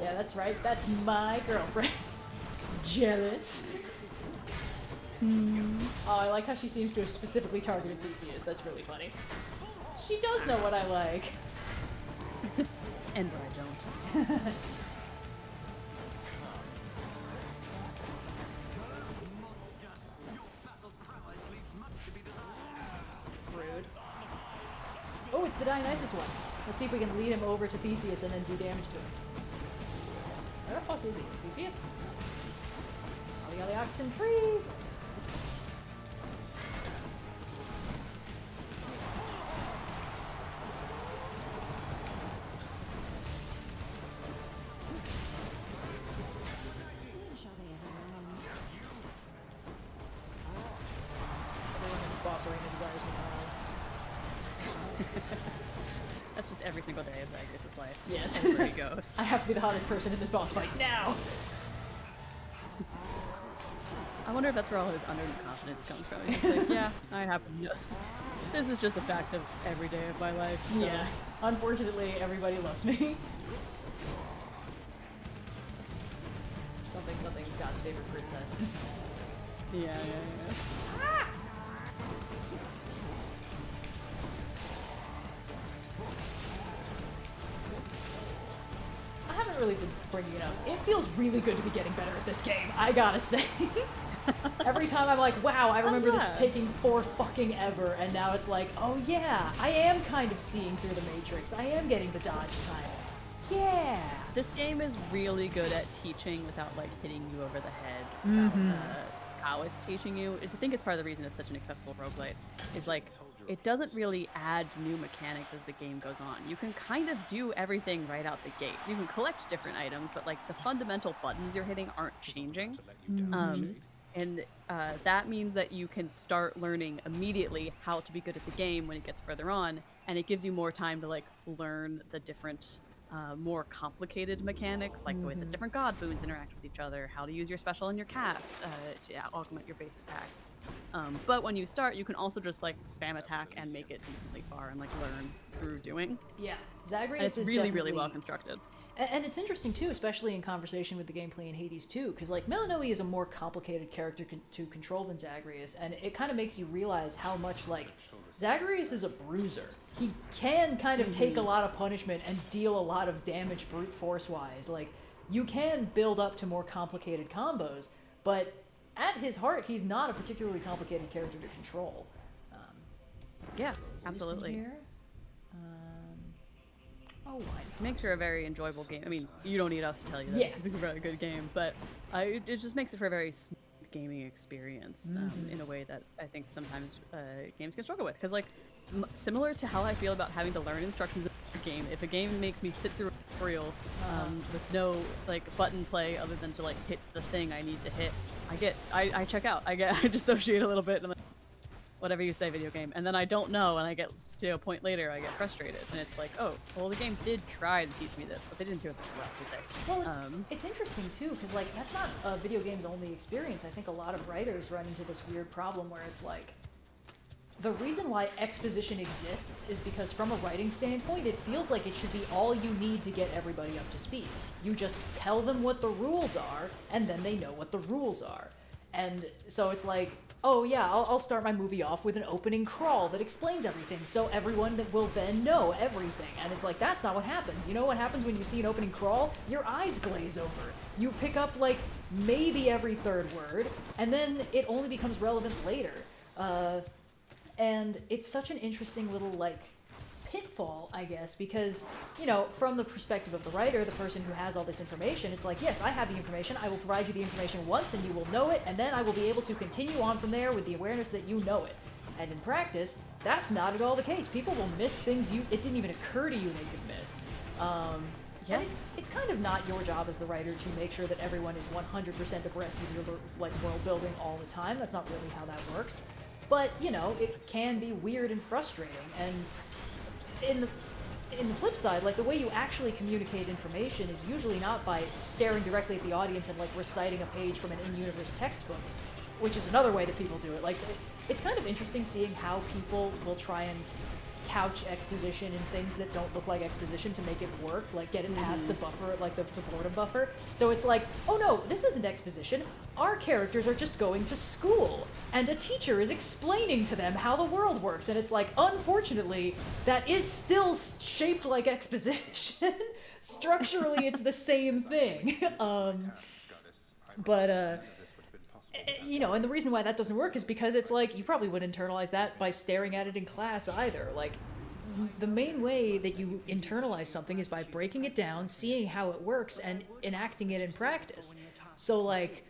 Yeah, that's right. That's my girlfriend. Jealous. Oh, I like how she seems to have specifically targeted Theseus. That's really funny. She does know what I like. And what I don't. Rude. Oh, it's the Dionysus one. Let's see if we can lead him over to Theseus and then do damage to him. Where the fuck is he? Theseus? Ollie oxen free! Everyone in this boss arena desires me now. That's just every single day of Zagreus' life. Yes. Everywhere he goes. I have to be the hottest person in this boss fight now! I wonder if that's where all his underconfidence comes from. He's just like, yeah, I have no. This is just a fact of every day of my life. So. Yeah. Unfortunately, everybody loves me. Something, God's favorite princess. Yeah. I haven't really been bringing it up. It feels really good to be getting better at this game, I gotta say. Every time I'm like, wow, I remember this taking for fucking ever, and now it's like, oh yeah, I am kind of seeing through the Matrix. I am getting the dodge time. Yeah. This game is really good at teaching without like hitting you over the head about how it's teaching you. I think it's part of the reason it's such an accessible roguelite. Is like it doesn't really add new mechanics as the game goes on. You can kind of do everything right out the gate. You can collect different items, but like the fundamental buttons you're hitting aren't changing. And that means that you can start learning immediately how to be good at the game when it gets further on, and it gives you more time to like learn the different more complicated mechanics, like the way that different god boons interact with each other, how to use your special and your cast to augment your base attack. But when you start, you can also just like spam attack and make it decently far and like learn through doing. Yeah, Zagreus and it's is really, definitely really well constructed. And it's interesting too, especially in conversation with the gameplay in Hades 2, because like Melinoe is a more complicated character to control than Zagreus, and it kind of makes you realize how much like Zagreus is a bruiser. He can kind of take a lot of punishment and deal a lot of damage brute force wise. Like you can build up to more complicated combos, but at his heart, he's not a particularly complicated character to control. Yeah, absolutely. Here? Oh, it makes for a very enjoyable game. I mean, you don't need us to tell you that it's a really good game, but it just makes it for a very smooth gaming experience in a way that I think sometimes games can struggle with. Because, like, similar to how I feel about having to learn instructions in a game, if a game makes me sit through a tutorial with no like button play other than to like hit the thing I need to hit, I check out. I dissociate a little bit. And I'm like, whatever you say, video game, and then I don't know, and I get to a point later, I get frustrated, and it's like, oh, well, the game did try to teach me this, but they didn't do it very well, did they? Well, it's interesting too, because like that's not a video game's only experience. I think a lot of writers run into this weird problem where it's like, the reason why exposition exists is because from a writing standpoint, it feels like it should be all you need to get everybody up to speed. You just tell them what the rules are, and then they know what the rules are. And so it's like, oh yeah, I'll start my movie off with an opening crawl that explains everything, so everyone will then know everything. And it's like, that's not what happens. You know what happens when you see an opening crawl? Your eyes glaze over. You pick up like maybe every third word, and then it only becomes relevant later. And it's such an interesting little, like, pitfall, I guess, because, you know, from the perspective of the writer, the person who has all this information, it's like, yes, I have the information, I will provide you the information once and you will know it, and then I will be able to continue on from there with the awareness that you know it. And in practice, that's not at all the case. People will miss things it didn't even occur to you they could miss. Yeah. And it's kind of not your job as the writer to make sure that everyone is 100% abreast with your, like, world building all the time. That's not really how that works. But, you know, it can be weird and frustrating, and in the flip side, like, the way you actually communicate information is usually not by staring directly at the audience and, like, reciting a page from an in-universe textbook, which is another way that people do it. Like, it's kind of interesting seeing how people will try and couch exposition in things that don't look like exposition to make it work, like get it past the buffer, like the boredom buffer. So it's like, oh no, this isn't exposition. Our characters are just going to school, and a teacher is explaining to them how the world works. And it's like, unfortunately, that is still shaped like exposition. Structurally, it's the same thing. You know, and the reason why that doesn't work is because it's like, you probably wouldn't internalize that by staring at it in class either. Like, the main way that you internalize something is by breaking it down, seeing how it works, and enacting it in practice. So, like,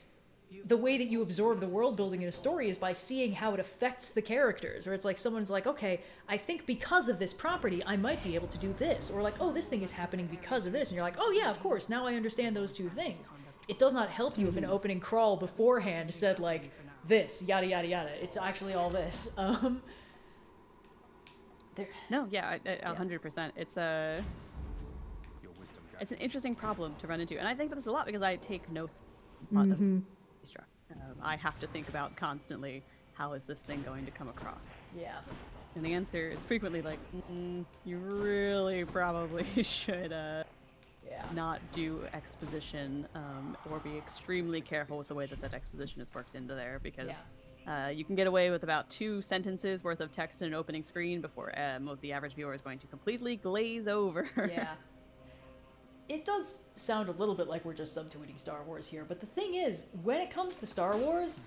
the way that you absorb the world building in a story is by seeing how it affects the characters. Or it's like, someone's like, okay, I think because of this property, I might be able to do this. Or like, oh, this thing is happening because of this. And you're like, oh yeah, of course, now I understand those two things. It does not help you if an opening crawl beforehand said, like, this, yada, yada, yada. It's actually all this. No, yeah, 100%. It's an interesting problem to run into. And I think about this a lot because I take notes on the struck. I have to think about constantly, how is this thing going to come across? Yeah. And the answer is frequently like, you really probably should not do exposition, or be extremely careful with the way that that exposition is worked into there, because you can get away with about 2 sentences worth of text in an opening screen before the average viewer is going to completely glaze over. Yeah. It does sound a little bit like we're just subtweeting Star Wars here, but the thing is, when it comes to Star Wars,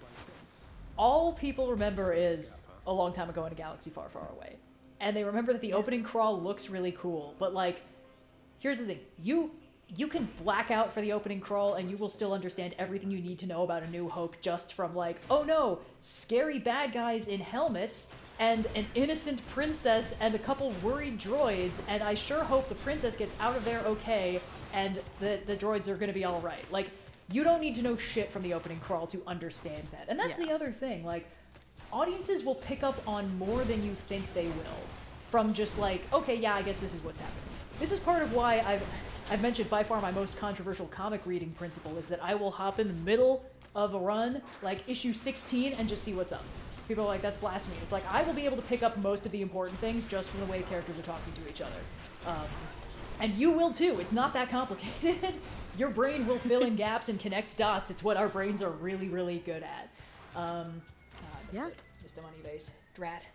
all people remember is a long time ago in a galaxy far, far away. And they remember that the opening crawl looks really cool, but, like, here's the thing. You can black out for the opening crawl and you will still understand everything you need to know about A New Hope just from, like, oh no, scary bad guys in helmets and an innocent princess and a couple worried droids, and I sure hope the princess gets out of there okay and the droids are gonna be alright. Like, you don't need to know shit from the opening crawl to understand that. And that's the other thing, like, audiences will pick up on more than you think they will from just like, okay, yeah, I guess this is what's happening. This is part of why I've mentioned by far my most controversial comic reading principle is that I will hop in the middle of a run, like issue 16, and just see what's up. People are like, that's blasphemy. It's like, I will be able to pick up most of the important things just from the way characters are talking to each other. And you will too. It's not that complicated. Your brain will fill in gaps and connect dots. It's what our brains are really, really good at. Missed a money base. Drat.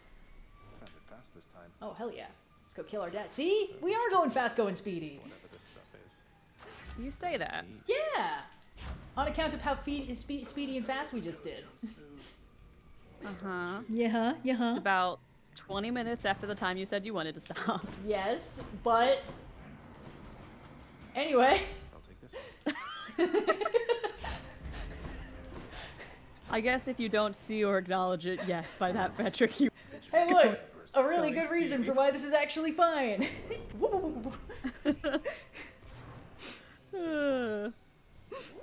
Found it fast this time. Oh, hell yeah. Let's go kill our dad. See? We are going fast, going speedy. Whatever this stuff is. You say that. Yeah! On account of how speedy and fast we just did. Uh-huh. Yeah. It's about 20 minutes after the time you said you wanted to stop. Yes, but... Anyway. I'll take this one. I guess if you don't see or acknowledge it, yes, by that metric you... Hey, look! A really good reason for why this is actually fine.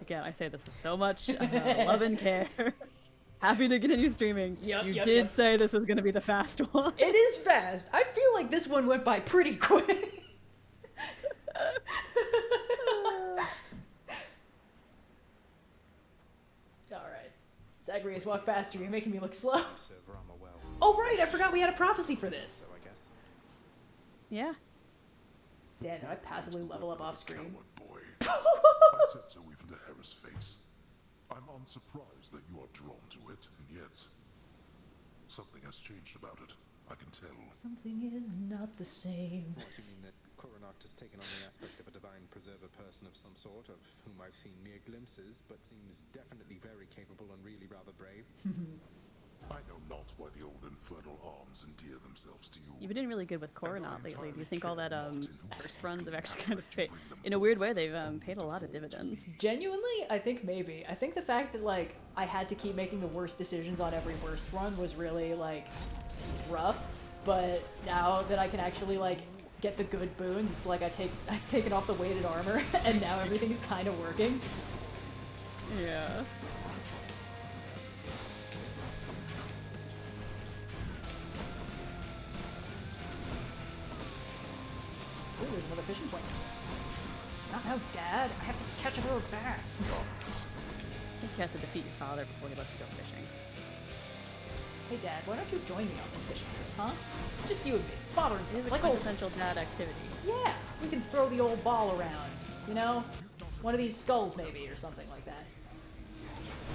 Again, I say this with so much love and care. Happy to continue streaming. You did say this was going to be the fast one. It is fast. I feel like this one went by pretty quick. Alright. Zagreus, walk faster. You're making me look slow. Oh, right. I forgot we had a prophecy for this. Yeah. Dan, did I passively level up off screen? I said so even to Harris' face. I'm unsurprised that you are drawn to it, and yet something has changed about it. I can tell. Something is not the same. What, you mean that Coronact has taken on the aspect of a divine preserver person of some sort, of whom I've seen mere glimpses, but seems definitely very capable and really rather brave? I know not why the old infernal arms endear themselves to you. You've been doing really good with Coronaut lately. Do you think all that first runs have actually kind of paid, in a weird way, they've paid a lot of dividends? Genuinely, I think maybe. I think the fact that, like, I had to keep making the worst decisions on every worst run was really, like, rough. But now that I can actually, like, get the good boons, it's like I've taken off the weighted armor, and now everything's kind of working. Yeah. Ooh, there's another fishing point. Not now, Dad. I have to catch a little bass. I think you have to defeat your father before he lets you go fishing. Hey, Dad, why don't you join me on this fishing trip, huh? Just you and me. Father and son. Like old potential dad activity. Yeah, we can throw the old ball around. You know? One of these skulls, maybe, or something like that.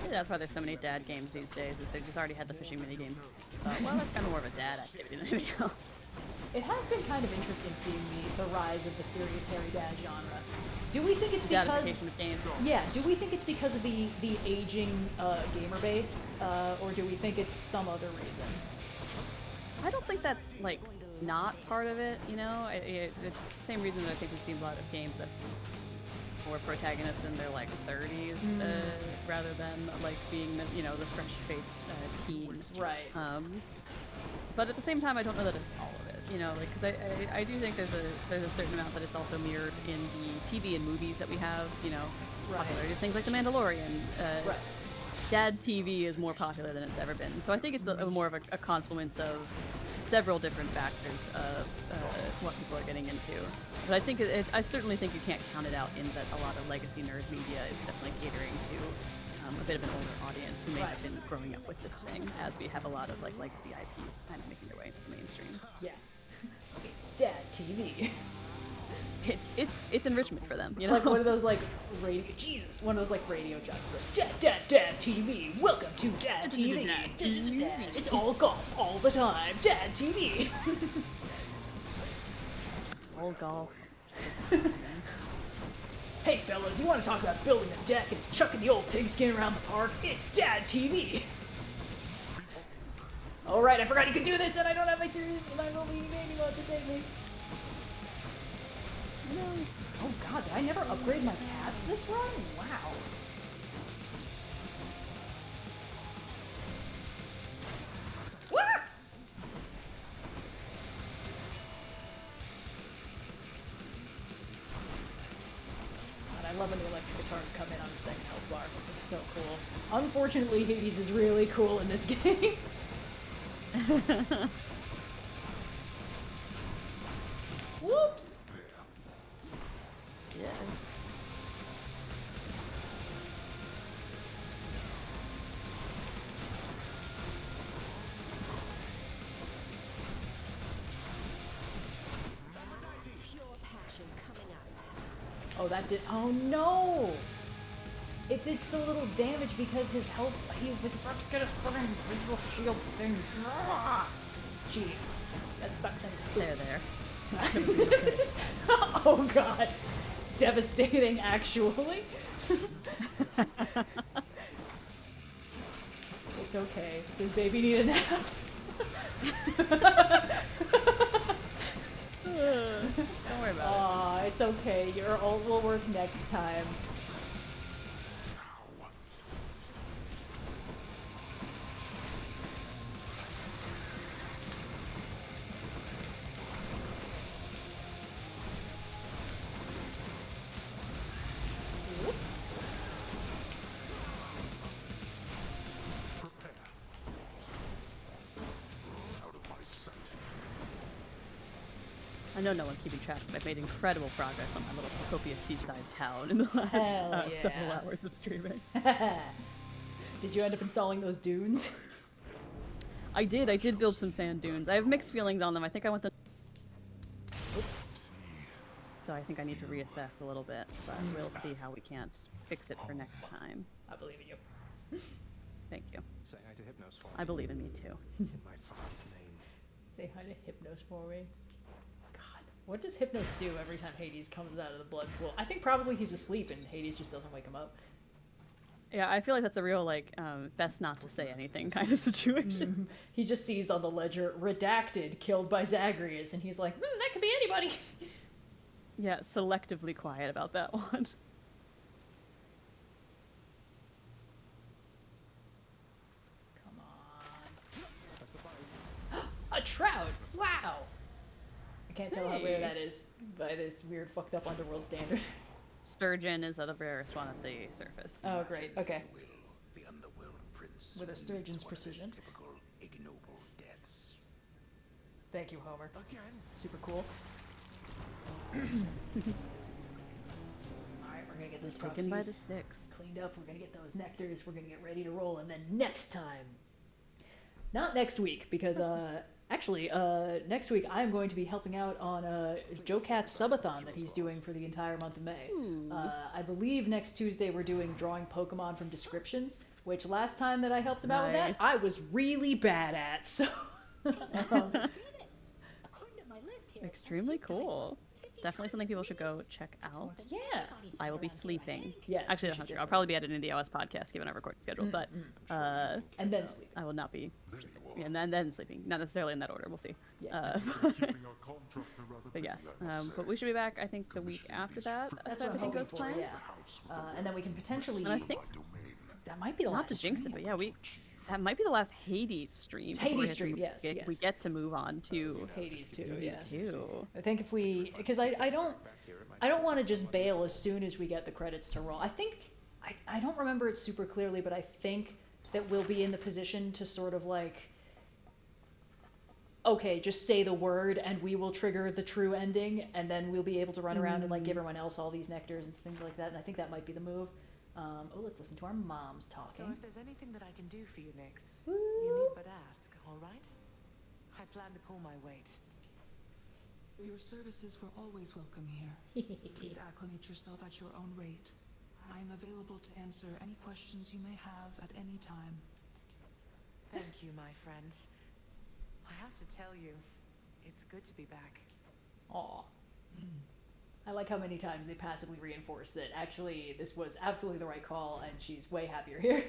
Maybe that's why there's so many dad games these days, is they just already had the fishing minigames. Well, that's kind of more of a dad activity than anything else. It has been kind of interesting seeing the rise of the serious hairy dad genre. Do we think it's because... of games. Yeah, do we think it's because of the aging gamer base, or do we think it's some other reason? I don't think that's, like, not part of it, you know? It's the same reason that I think we've seen a lot of games that for protagonists in their, like, 30s, rather than, like, being, you know, the fresh-faced teen. Right. But at the same time, I don't know that it's all of it, you know, like, because I do think there's a certain amount that it's also mirrored in the TV and movies that we have, you know, popular things like The Mandalorian. Dad TV is more popular than it's ever been, so I think it's more of a confluence of several different factors of what people are getting into. But I think I certainly think you can't count it out in that a lot of legacy nerd media is definitely catering to a bit of an older audience who may have been growing up with this thing, as we have a lot of like legacy IPs kind of making their way into the mainstream. Yeah, it's Dad TV. It's enrichment for them, you know. Like one of those like radio one of those like radio jockeys, like Dad TV. Welcome to Dad TV. Dad. It's all golf all the time. Dad TV. All golf. Hey fellas, you want to talk about building a deck and chucking the old pigskin around the park? It's Dad TV! Alright, I forgot you could do this and I don't have my series and I will be maybe want to save me. No. Oh god, did I never upgrade my cast this run? Wow. What? I love when the electric guitars come in on the second health bar. It's so cool. Unfortunately, Hades is really cool in this game. Whoops! Yeah. Oh, that did. Oh no! It did so little damage because his health. He was about to get his fucking invisible shield thing. It's cheating. That sucks and it's there. Oh god. Devastating, actually. It's okay. Does baby need a nap? Don't worry about it. Aw, it's okay. Your ult will work next time. Whoops. know no one's keeping track, but I've made incredible progress on my little PopTopia seaside town in the last several hours of streaming. Did you end up installing those dunes? I did build some sand dunes. I have mixed feelings on them. I think I want them. So I think I need to reassess a little bit, but we'll see how we can't fix it for next time. I believe in you. Thank you. Say hi to Hypnos for me. I believe in me too. In my father's name. Say hi to Hypnos for me. God, what does Hypnos do every time Hades comes out of the blood pool? I think probably he's asleep and Hades just doesn't wake him up. Yeah, I feel like that's a real, like, best not to say anything kind of situation. He just sees on the ledger, redacted, killed by Zagreus, and he's like, that could be anybody. Yeah, selectively quiet about that one. Come on. That's a bite. A trout! Wow! I can't tell how rare that is by this weird fucked up underworld standard. Sturgeon is the rarest one at the surface. Oh, great. Okay. The underworld prince With a sturgeon's precision. typical ignoble deaths. Thank you, Homer. Again. Super cool. Alright, we're gonna get those Taken by the prophecies sticks. cleaned up. We're gonna get those nectars. We're gonna get ready to roll. And then next time, not next week, because actually, next week I'm going to be helping out on Joe Cat's subathon that he's doing for the entire month of May. I believe next Tuesday we're doing drawing Pokemon from descriptions, which last time that I helped him out with that, I was really bad at. So. Extremely cool. Definitely something people should go check out. Yeah. I will be sleeping. Yes. Actually, that's not true. I'll probably be at an Indie OS podcast given our recording schedule, but and then sleep. I will not be. Yeah, and then sleeping. Not necessarily in that order. We'll see. Yes. But yes. But we should be back. I think the week after that. That's if what I'm everything hoping goes for. planned. Yeah. And then we can potentially. And I think that might be the not last. to jinx it, but yeah, that might be the last Hades stream. Hades stream, yes. We get to move on to Hades too. Hades Yes. too. I think if we, because I don't want to just bail as soon as we get the credits to roll. I think I don't remember it super clearly, but I think that we'll be in the position to sort of like, okay, just say the word and we will trigger the true ending, and then we'll be able to run around and like give everyone else all these nectars and things like that. And I think that might be the move. Let's listen to our moms talking. So if there's anything that I can do for you, Nyx, you need but ask, all right? I plan to pull my weight. Your services were always welcome here. Please acclimate yourself at your own rate. I am available to answer any questions you may have at any time. Thank you, my friend. I have to tell you, it's good to be back. Aw. I like how many times they passively reinforce that actually this was absolutely the right call and she's way happier here.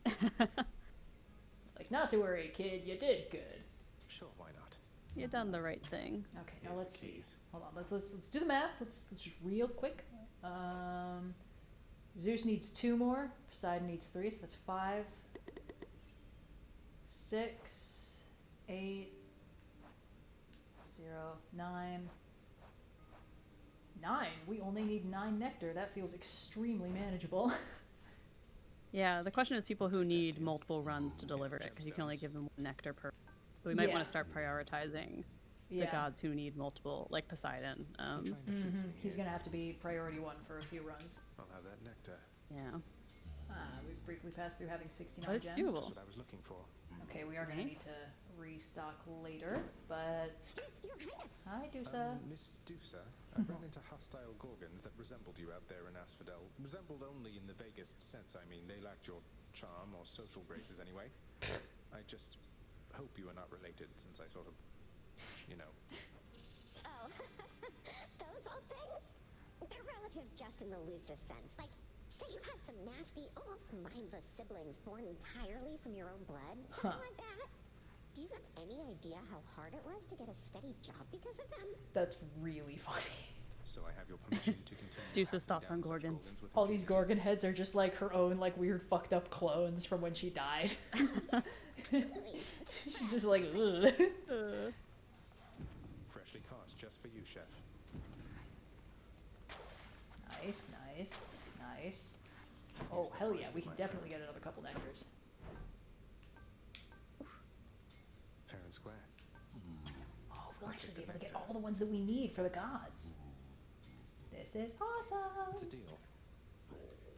It's like, not to worry, kid, you did good. Sure, why not? You done the right thing. Okay, now let's see. Hold on, let's do the math. Let's just real quick. Zeus needs 2 more. Poseidon needs 3, so that's 5, 6, 8, 0, 9. 9. We only need 9 nectar. That feels extremely manageable. Yeah, the question is people who need multiple runs to deliver it, because you can only give them 1 nectar per. So we might want to start prioritizing the gods who need multiple, like Poseidon. He's gonna have to be priority 1 for a few runs. I'll have that nectar. Yeah. We've briefly passed through having 69 But it's gems. doable. That's what I was looking for. Okay, we are gonna need to restock later, but hi, Dusa. Miss Dusa, I ran into hostile gorgons that resembled you out there in Asphodel. Resembled only in the vaguest sense. I mean, they lacked your charm or social graces anyway. I just hope you are not related, since I sort of, you know. Oh, those old things? They're relatives just in the loosest sense. Like, say you had some nasty, almost mindless siblings born entirely from your own blood. Something like that. Do you have any idea how hard it was to get a steady job because of them? That's really funny. So I have your permission to continue. Deuce's thoughts on Gorgons. All these Gorgon heads are just like her own like weird fucked up clones from when she died. She's just like, ugh. Freshly caught just for you, chef. Nice, nice, nice. Oh, hell yeah, we can definitely get another couple nectars. Fair and square. Oh, we'll actually be able to get all the ones that we need for the gods. This is awesome. It's a deal.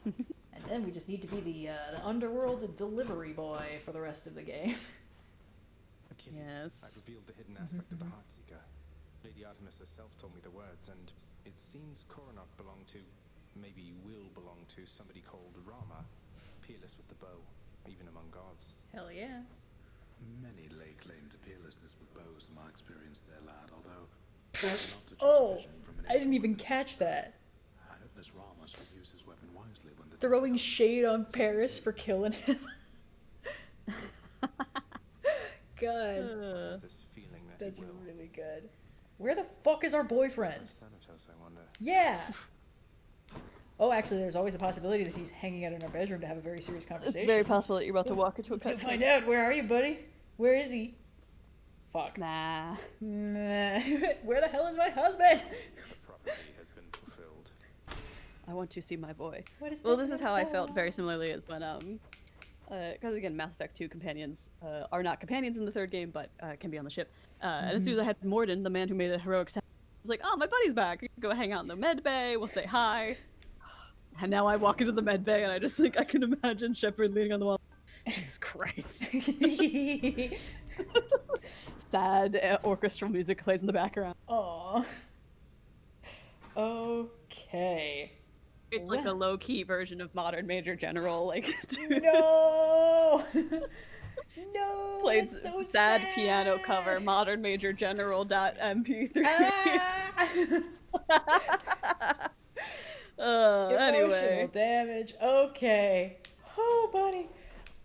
And then we just need to be the underworld delivery boy for the rest of the game. Achilles, Yes. I've revealed the hidden aspect of the Heartseeker. Lady Artemis herself told me the words, and it seems Koronok belonged to, maybe will belong to, somebody called Rama, peerless with the bow, even among gods. Hell yeah. Many lay claim to peerlessness with bows in my experience there, lad, although not to judge Oh, vision from an I didn't even catch that. I hope this Rama should use his weapon wisely when the Throwing shade on Paris for killing him. God. This feeling that That's he will. really good. Where the fuck is our boyfriend? Where's Thanatos, I wonder? Yeah. Oh, actually, there's always a possibility that he's hanging out in our bedroom to have a very serious conversation. It's very possible that you're about to walk into a Let's go cutscene. find out. Where are you, buddy? Where is he? Fuck. Nah. Where the hell is my husband? The prophecy has been fulfilled. I want to see my boy. What is Well, that this is how I song? felt very similarly as when because again, Mass Effect 2 companions are not companions in the third game, but can be on the ship. And as soon as I had Morden, the man who made the heroic sound, I was like, oh, my buddy's back. We can go hang out in the med bay. We'll say hi. And now I walk into the med bay, and I just think I can imagine Shepard leaning on the wall. Jesus Christ. Sad orchestral music plays in the background. Aww. Okay. It's like a low-key version of Modern Major General, like No. No. played that's so sad piano cover, Modern Major General.mp3. Emotional Anyway. damage. Okay. Oh, buddy.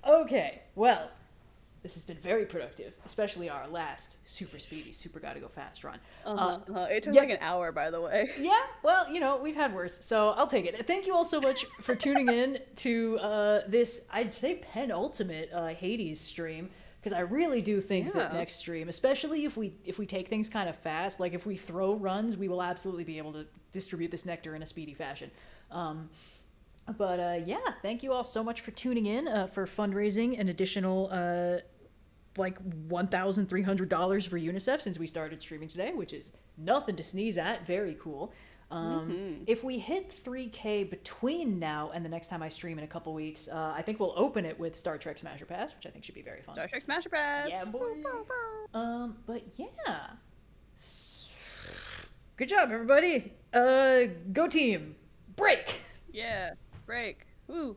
Okay. Well, this has been very productive, especially our last super speedy, super gotta go fast run. It took yeah. like an hour, by the way. Yeah, well, you know, we've had worse, so I'll take it. Thank you all so much for tuning in to this, I'd say, penultimate Hades stream, because I really do think that next stream, especially if we take things kind of fast, like if we throw runs, we will absolutely be able to distribute this nectar in a speedy fashion. But yeah, thank you all so much for tuning in, for fundraising an additional like $1,300 for UNICEF since we started streaming today, which is nothing to sneeze at. Very cool. If we hit 3K between now and the next time I stream in a couple weeks, I think we'll open it with Star Trek Smasher Pass, which I think should be very fun. Star Trek Smasher Pass. Yeah, boy. But yeah. Good job, everybody. Go team. Break. Yeah. Break. Woo.